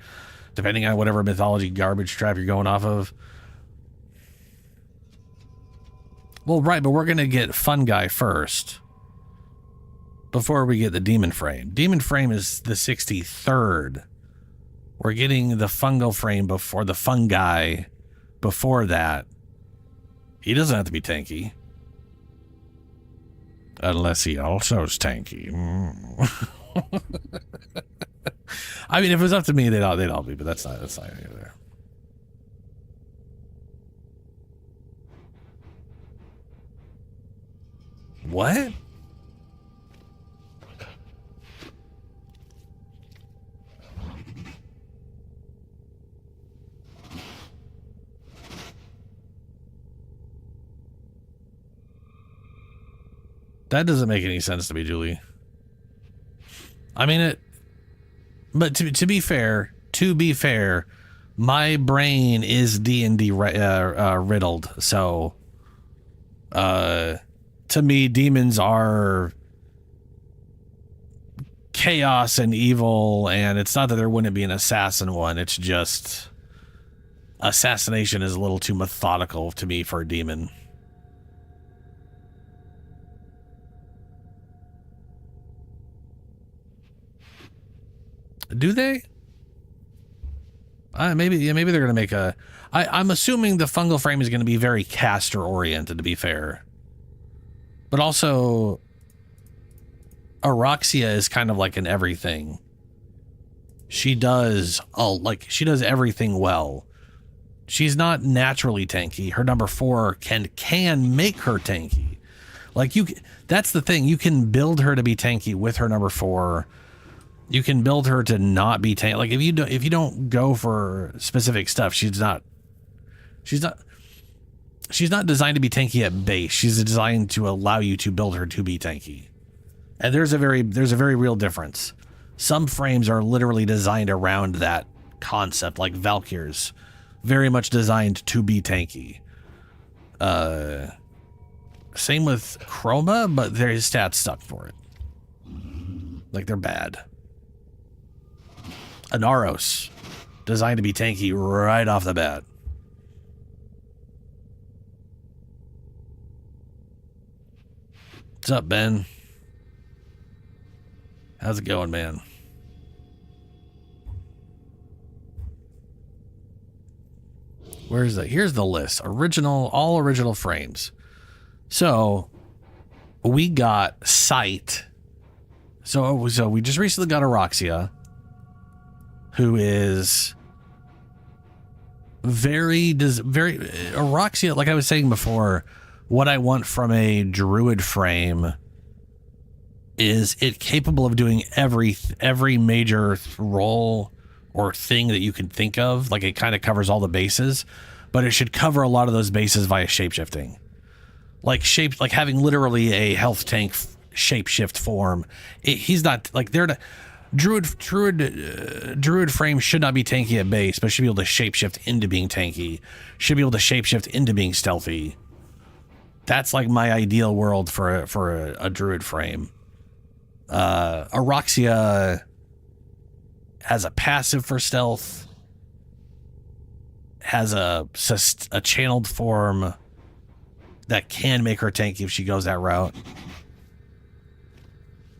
depending on whatever mythology garbage trap you're going off of. Well, right, but we're gonna get fungi first before we get the demon frame. Demon frame is the 63rd. We're getting the fungal frame before the fungi. Before that, he doesn't have to be tanky. Unless he also is tanky. I mean, if it was up to me, they'd all be, but that's not either. What? That doesn't make any sense to me, Julie. I mean, but to be fair, my brain is D&D riddled. So, to me, demons are chaos and evil, and it's not that there wouldn't be an assassin one. It's just assassination is a little too methodical to me for a demon. Do they? Maybe they're going to make a... I'm assuming the fungal frame is going to be very caster-oriented, to be fair. But also, Araxia is kind of like an everything. She does everything well. She's not naturally tanky. Her number 4 can make her tanky. Like, that's the thing. You can build her to be tanky with her number 4. You can build her to not be tanky. Like if you don't go for specific stuff, she's not designed to be tanky at base. She's designed to allow you to build her to be tanky. And there's a very real difference. Some frames are literally designed around that concept, like Valkyr's, very much designed to be tanky. Same with Chroma, but their stats stuck for it. Like they're bad. Anaros, designed to be tanky right off the bat. What's up, Ben? How's it going, man? Where's the? Here's the list. All original frames. So we got Sight. So we just recently got Araxia, who is very Araxia. Like I was saying before, what I want from a druid frame is it capable of doing every major role or thing that you can think of. Like it kind of covers all the bases, but it should cover a lot of those bases via shapeshifting. Like having literally a health tank shapeshift form. He's not like druid frame should not be tanky at base, but should be able to shapeshift into being tanky. Should be able to shapeshift into being stealthy. That's like my ideal world for a druid frame. Araxia has a passive for stealth, has a channeled form that can make her tanky if she goes that route,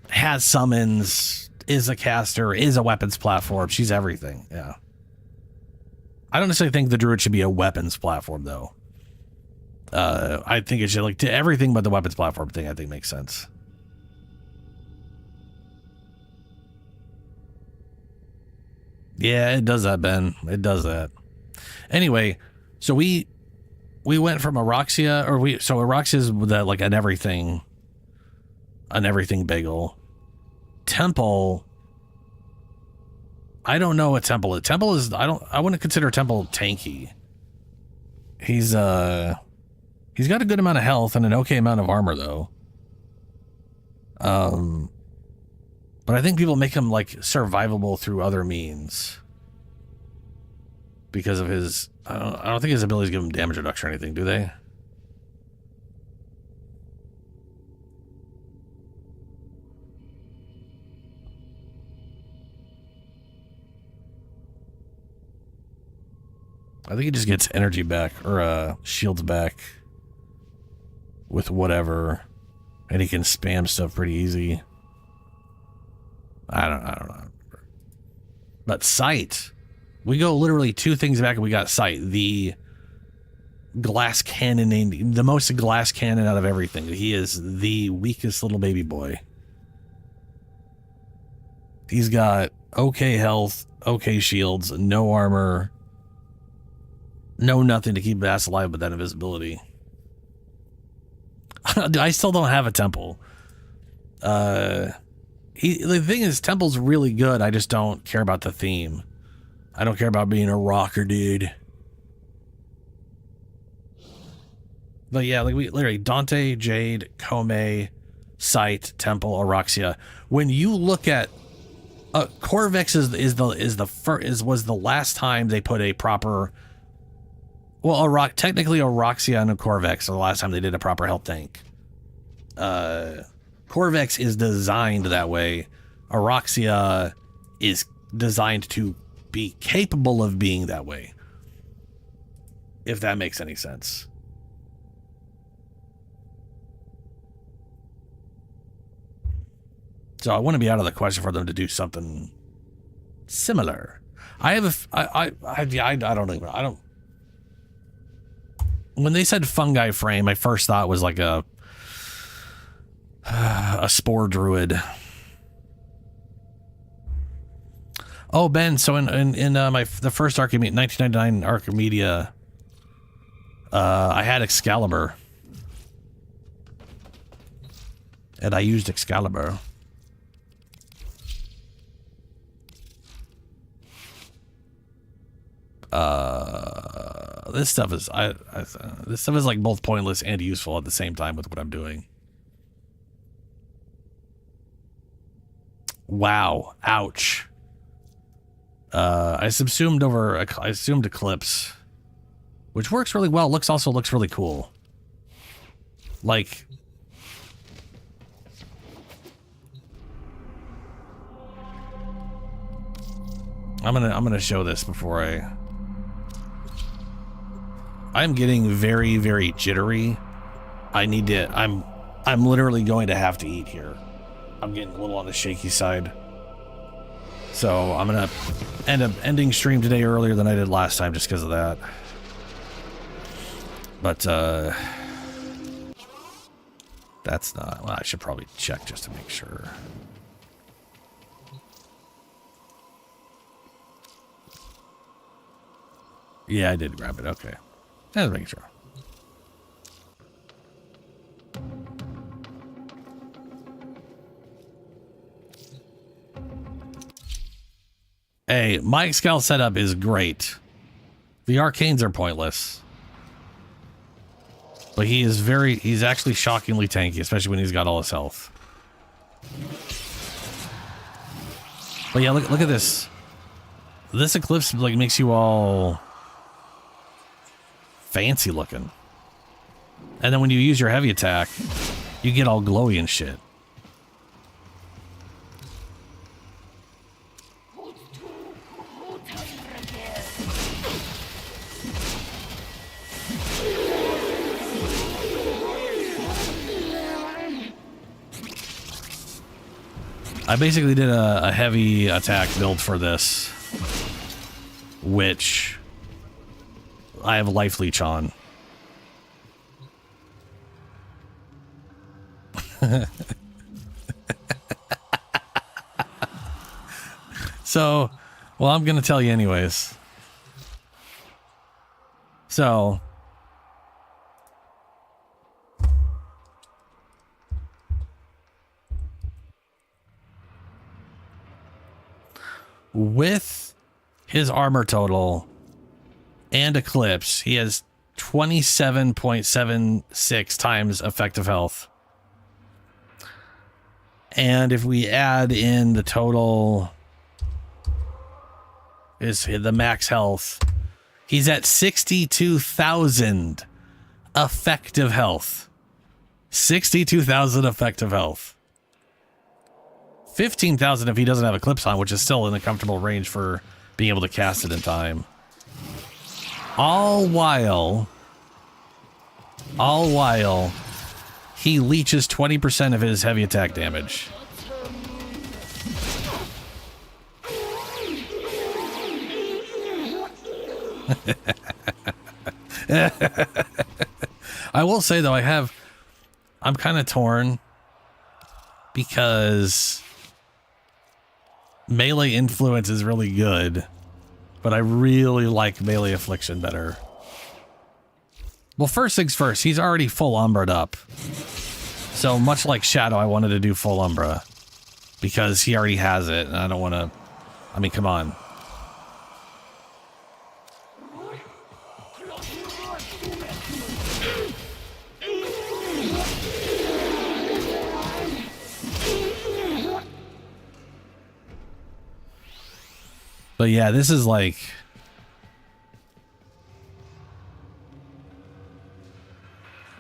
has summons, is a caster, is a weapons platform. She's everything. Yeah. I don't necessarily think the druid should be a weapons platform though. I think it should to everything but the weapons platform thing. I think makes sense. Yeah, it does that, Ben. It does that. Anyway, so we went from Araxia, Araxia is like an everything bagel. Temple, I don't know what Temple is. Temple is I wouldn't consider Temple tanky. He's got a good amount of health and an okay amount of armor though. But I think people make him like survivable through other means because of his. I don't think his abilities give him damage reduction or anything, do they? I think he just gets energy back or shields back with whatever, and he can spam stuff pretty easy. I don't know. But Sight, we go literally 2 things back and we got Sight, the glass cannon, the most glass cannon out of everything. He is the weakest little baby boy. He's got okay health, okay shields, no armor, no nothing to keep his ass alive but that invisibility. I still don't have a Temple. The thing is, Temple's really good. I just don't care about the theme. I don't care about being a rocker, dude. But yeah, like we literally Dante, Jade, Kome, Sight, Temple, Araxia. When you look at Corvex was the last time they put a proper. Well, technically Araxia and Corvex are the last time they did a proper health tank. Corvex is designed that way. Araxia is designed to be capable of being that way. If that makes any sense. So I want to be out of the question for them to do something similar. I don't. When they said fungi frame, my first thought was like a spore druid. Oh, Ben. So in the first Archimedes 1999 Archimedia, I had Excalibur, and I used Excalibur. This stuff is this stuff is like both pointless and useful at the same time with what I'm doing. Wow. Ouch. I assumed Eclipse, which works really well. Also looks really cool. Like, I'm gonna show this before I'm getting very, very jittery. I'm literally going to have to eat here. I'm getting a little on the shaky side. So I'm gonna end up ending stream today earlier than I did last time just because of that. But that's not, well, I should probably check just to make sure. Yeah, I did grab it. Okay. Just making sure. Hey, my Scout setup is great. The arcanes are pointless. But he's actually shockingly tanky, especially when he's got all his health. But yeah, look at this. This Eclipse like makes you all fancy looking. And then when you use your heavy attack, you get all glowy and shit. I basically did a heavy attack build for this, which I have life leech on. So, well, I'm going to tell you anyways. So, with his armor total and Eclipse, he has 27.76 times effective health. And if we add in the total, is the max health, he's at 62,000 effective health. 62,000 effective health. 15,000 if he doesn't have Eclipse on, which is still in a comfortable range for being able to cast it in time. All while he leeches 20% of his heavy attack damage. I will say though, I'm kind of torn because melee influence is really good, but I really like melee affliction better. Well, first things first, he's already full Umbra'd up. So much like Shadow, I wanted to do full Umbra because he already has it, and I don't want to, I mean, come on. But yeah, this is like,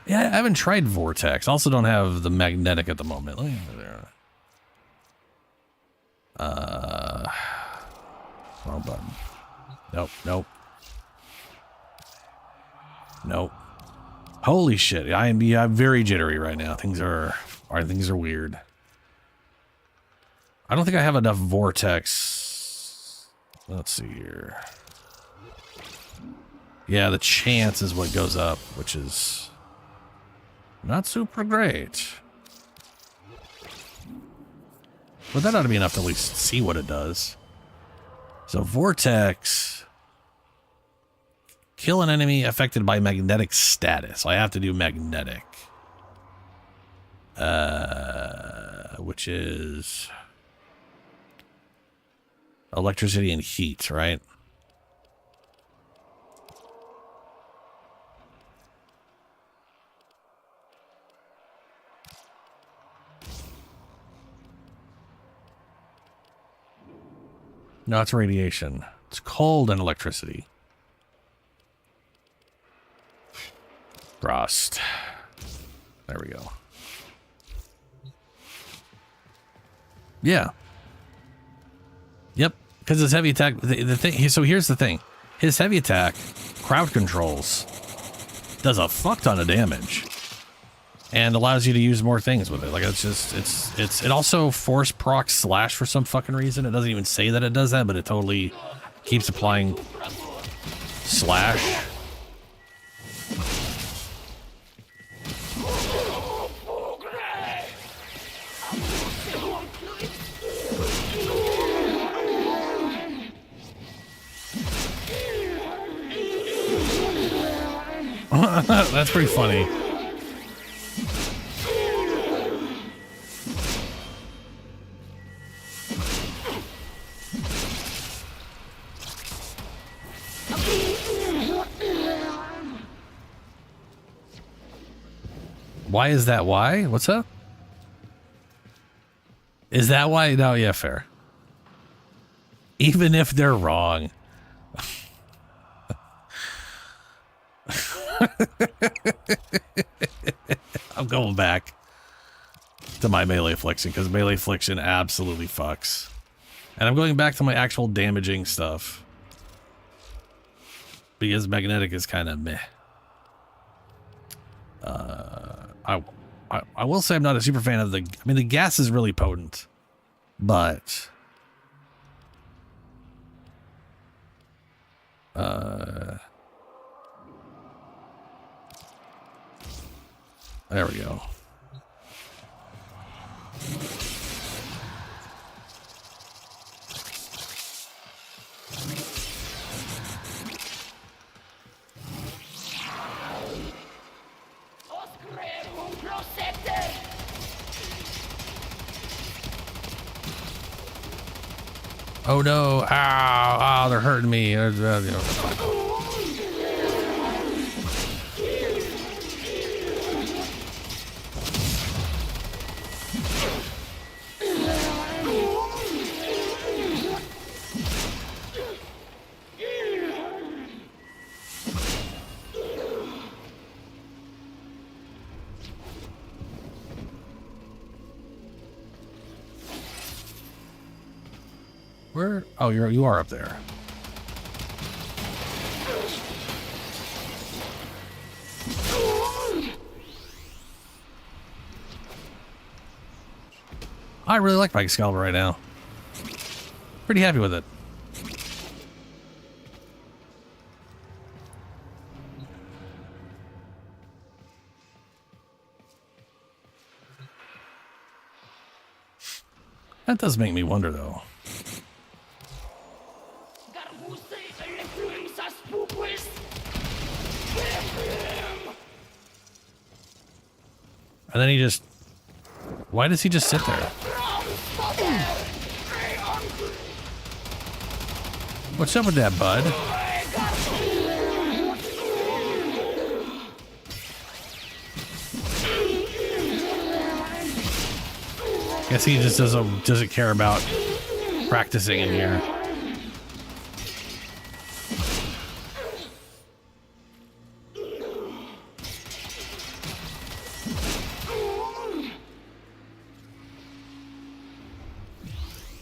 yeah, I haven't tried Vortex. Also don't have the magnetic at the moment. Let me there. Wrong button. Nope, nope. Nope. Holy shit. I'm very jittery right now. Things are weird. I don't think I have enough Vortex. Let's see here. Yeah, the chance is what goes up, which is not super great. But that ought to be enough to at least see what it does. So Vortex. Kill an enemy affected by magnetic status. I have to do magnetic. Which is electricity and heat, right? No, it's radiation. It's cold and electricity. Frost. There we go. Yeah. Yep. Because his heavy attack, the thing. So here's the thing: his heavy attack, crowd controls, does a fuck ton of damage, and allows you to use more things with it. Like it also force procs slash for some fucking reason. It doesn't even say that it does that, but it totally keeps applying slash. That's pretty funny. Why is that? Why? What's up? Is that why? No, yeah, fair. Even if they're wrong. I'm going back to my melee affliction because melee affliction absolutely fucks. And I'm going back to my actual damaging stuff because magnetic is kind of meh. I will say I'm not a super fan of the... I mean, the gas is really potent, but... There we go. Oh no, ow, ow, they're hurting me. Where? Oh, you are up there. I really like my Excalibur right now. Pretty happy with it. That does make me wonder, though. And then he just... Why does he just sit there? What's up with that, bud? Guess he just doesn't care about practicing in here.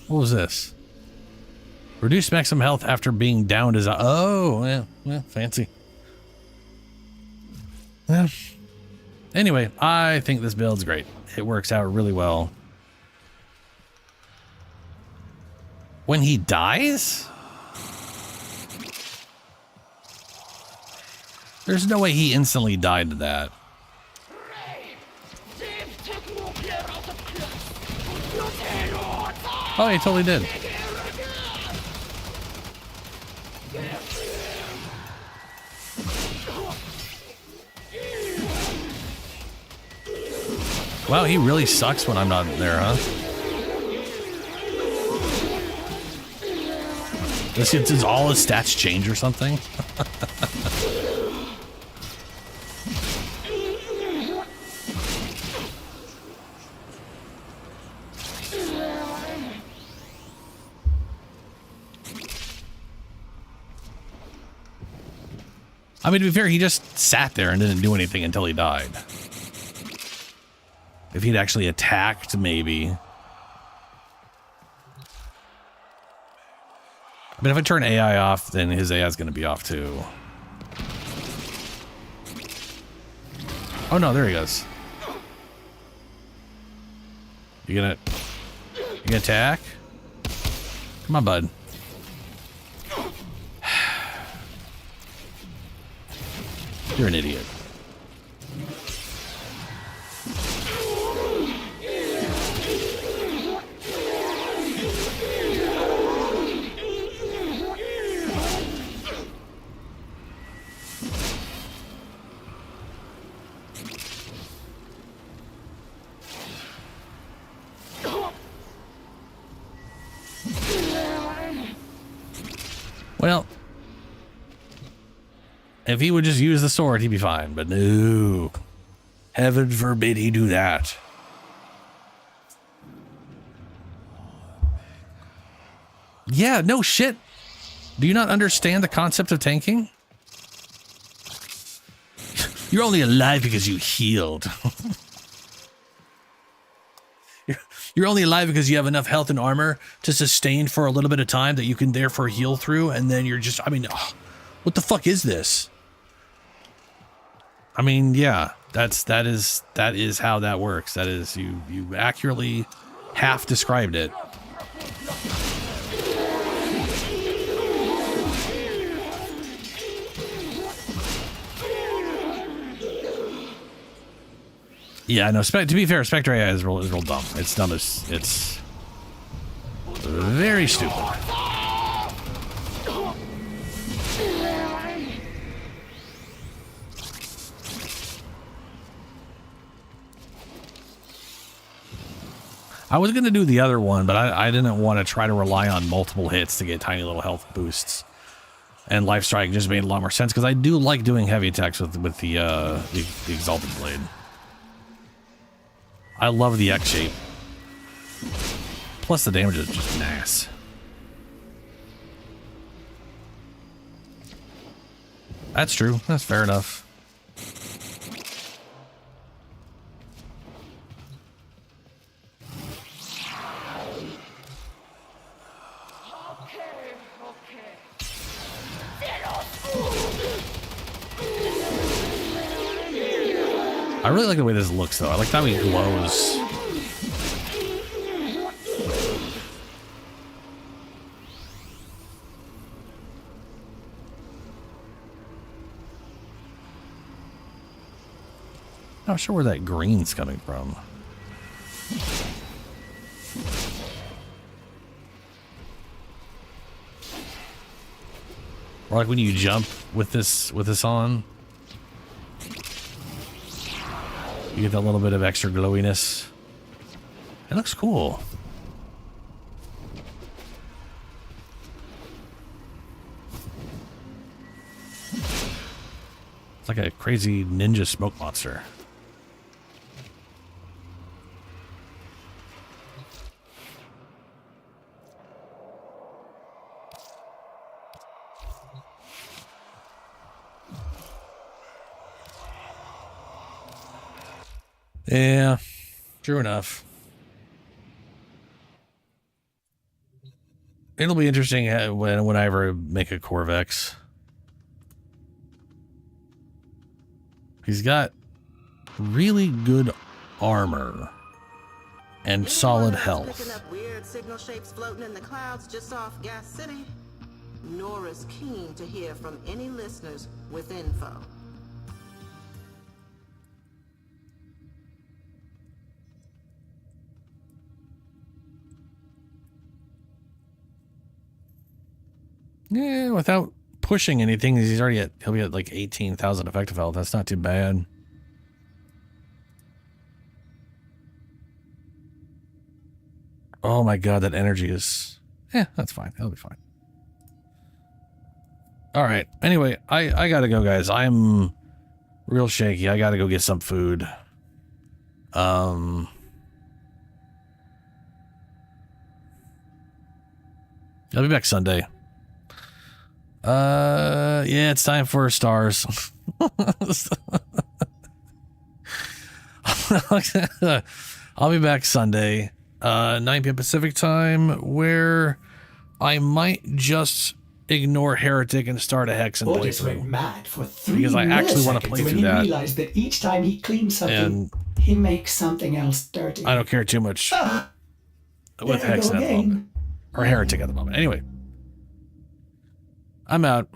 What was this? Reduce maximum health after being downed as a... Oh, yeah, fancy. Yeah. Anyway, I think this build's great. It works out really well. When he dies? There's no way he instantly died to that. Oh, he totally did. Wow, he really sucks when I'm not there, huh? Does all his stats change or something? I mean, to be fair, he just sat there and didn't do anything until he died. If he'd actually attacked, maybe. But if I turn AI off, then his AI is going to be off too. Oh no, there he goes. You gonna attack? Come on, bud. You're an idiot. Well, if he would just use the sword, he'd be fine, but no. Heaven forbid he do that. Yeah, no shit. Do you not understand the concept of tanking? You're only alive because you healed. You're only alive because you have enough health and armor to sustain for a little bit of time that you can therefore heal through, and then you're just, I mean, what the fuck is this? I mean, yeah, that is how that works. That is, you accurately half described it. Yeah, no, to be fair, Spectre AI is real dumb. It's dumb as, it's very stupid. I was going to do the other one, but I didn't want to try to rely on multiple hits to get tiny little health boosts. And Life Strike just made a lot more sense, because I do like doing heavy attacks with the Exalted Blade. I love the X shape. Plus the damage is just nice. That's true. That's fair enough. I really like the way this looks, though. I like how he glows. Not sure where that green's coming from. Or like when you jump with this on. You get that little bit of extra glowiness. It looks cool. It's like a crazy ninja smoke monster. Yeah, true enough. It'll be interesting when I ever make a Corvex. He's got really good armor and solid health. Picking up weird signal shapes floating in the clouds just off Gas City. Nora's keen to hear from any listeners with info. Yeah, without pushing anything, he'll be at like 18,000 effective health. That's not too bad. Oh my god, that energy is... Yeah, that's fine. That'll be fine. Alright, anyway, I gotta go, guys. I'm real shaky. I gotta go get some food. I'll be back Sunday. Yeah, it's time for stars. I'll be back Sunday, 9 p.m. Pacific time, where I might just ignore Heretic and start a Hex and Otis went playthrough. mad for 3 Because I actually want to milliseconds play when through he that. realized that each time he cleans something, he makes something else dirty. I don't care too much with there I Hex go at the again. moment. Or Heretic at the moment. Anyway, I'm out.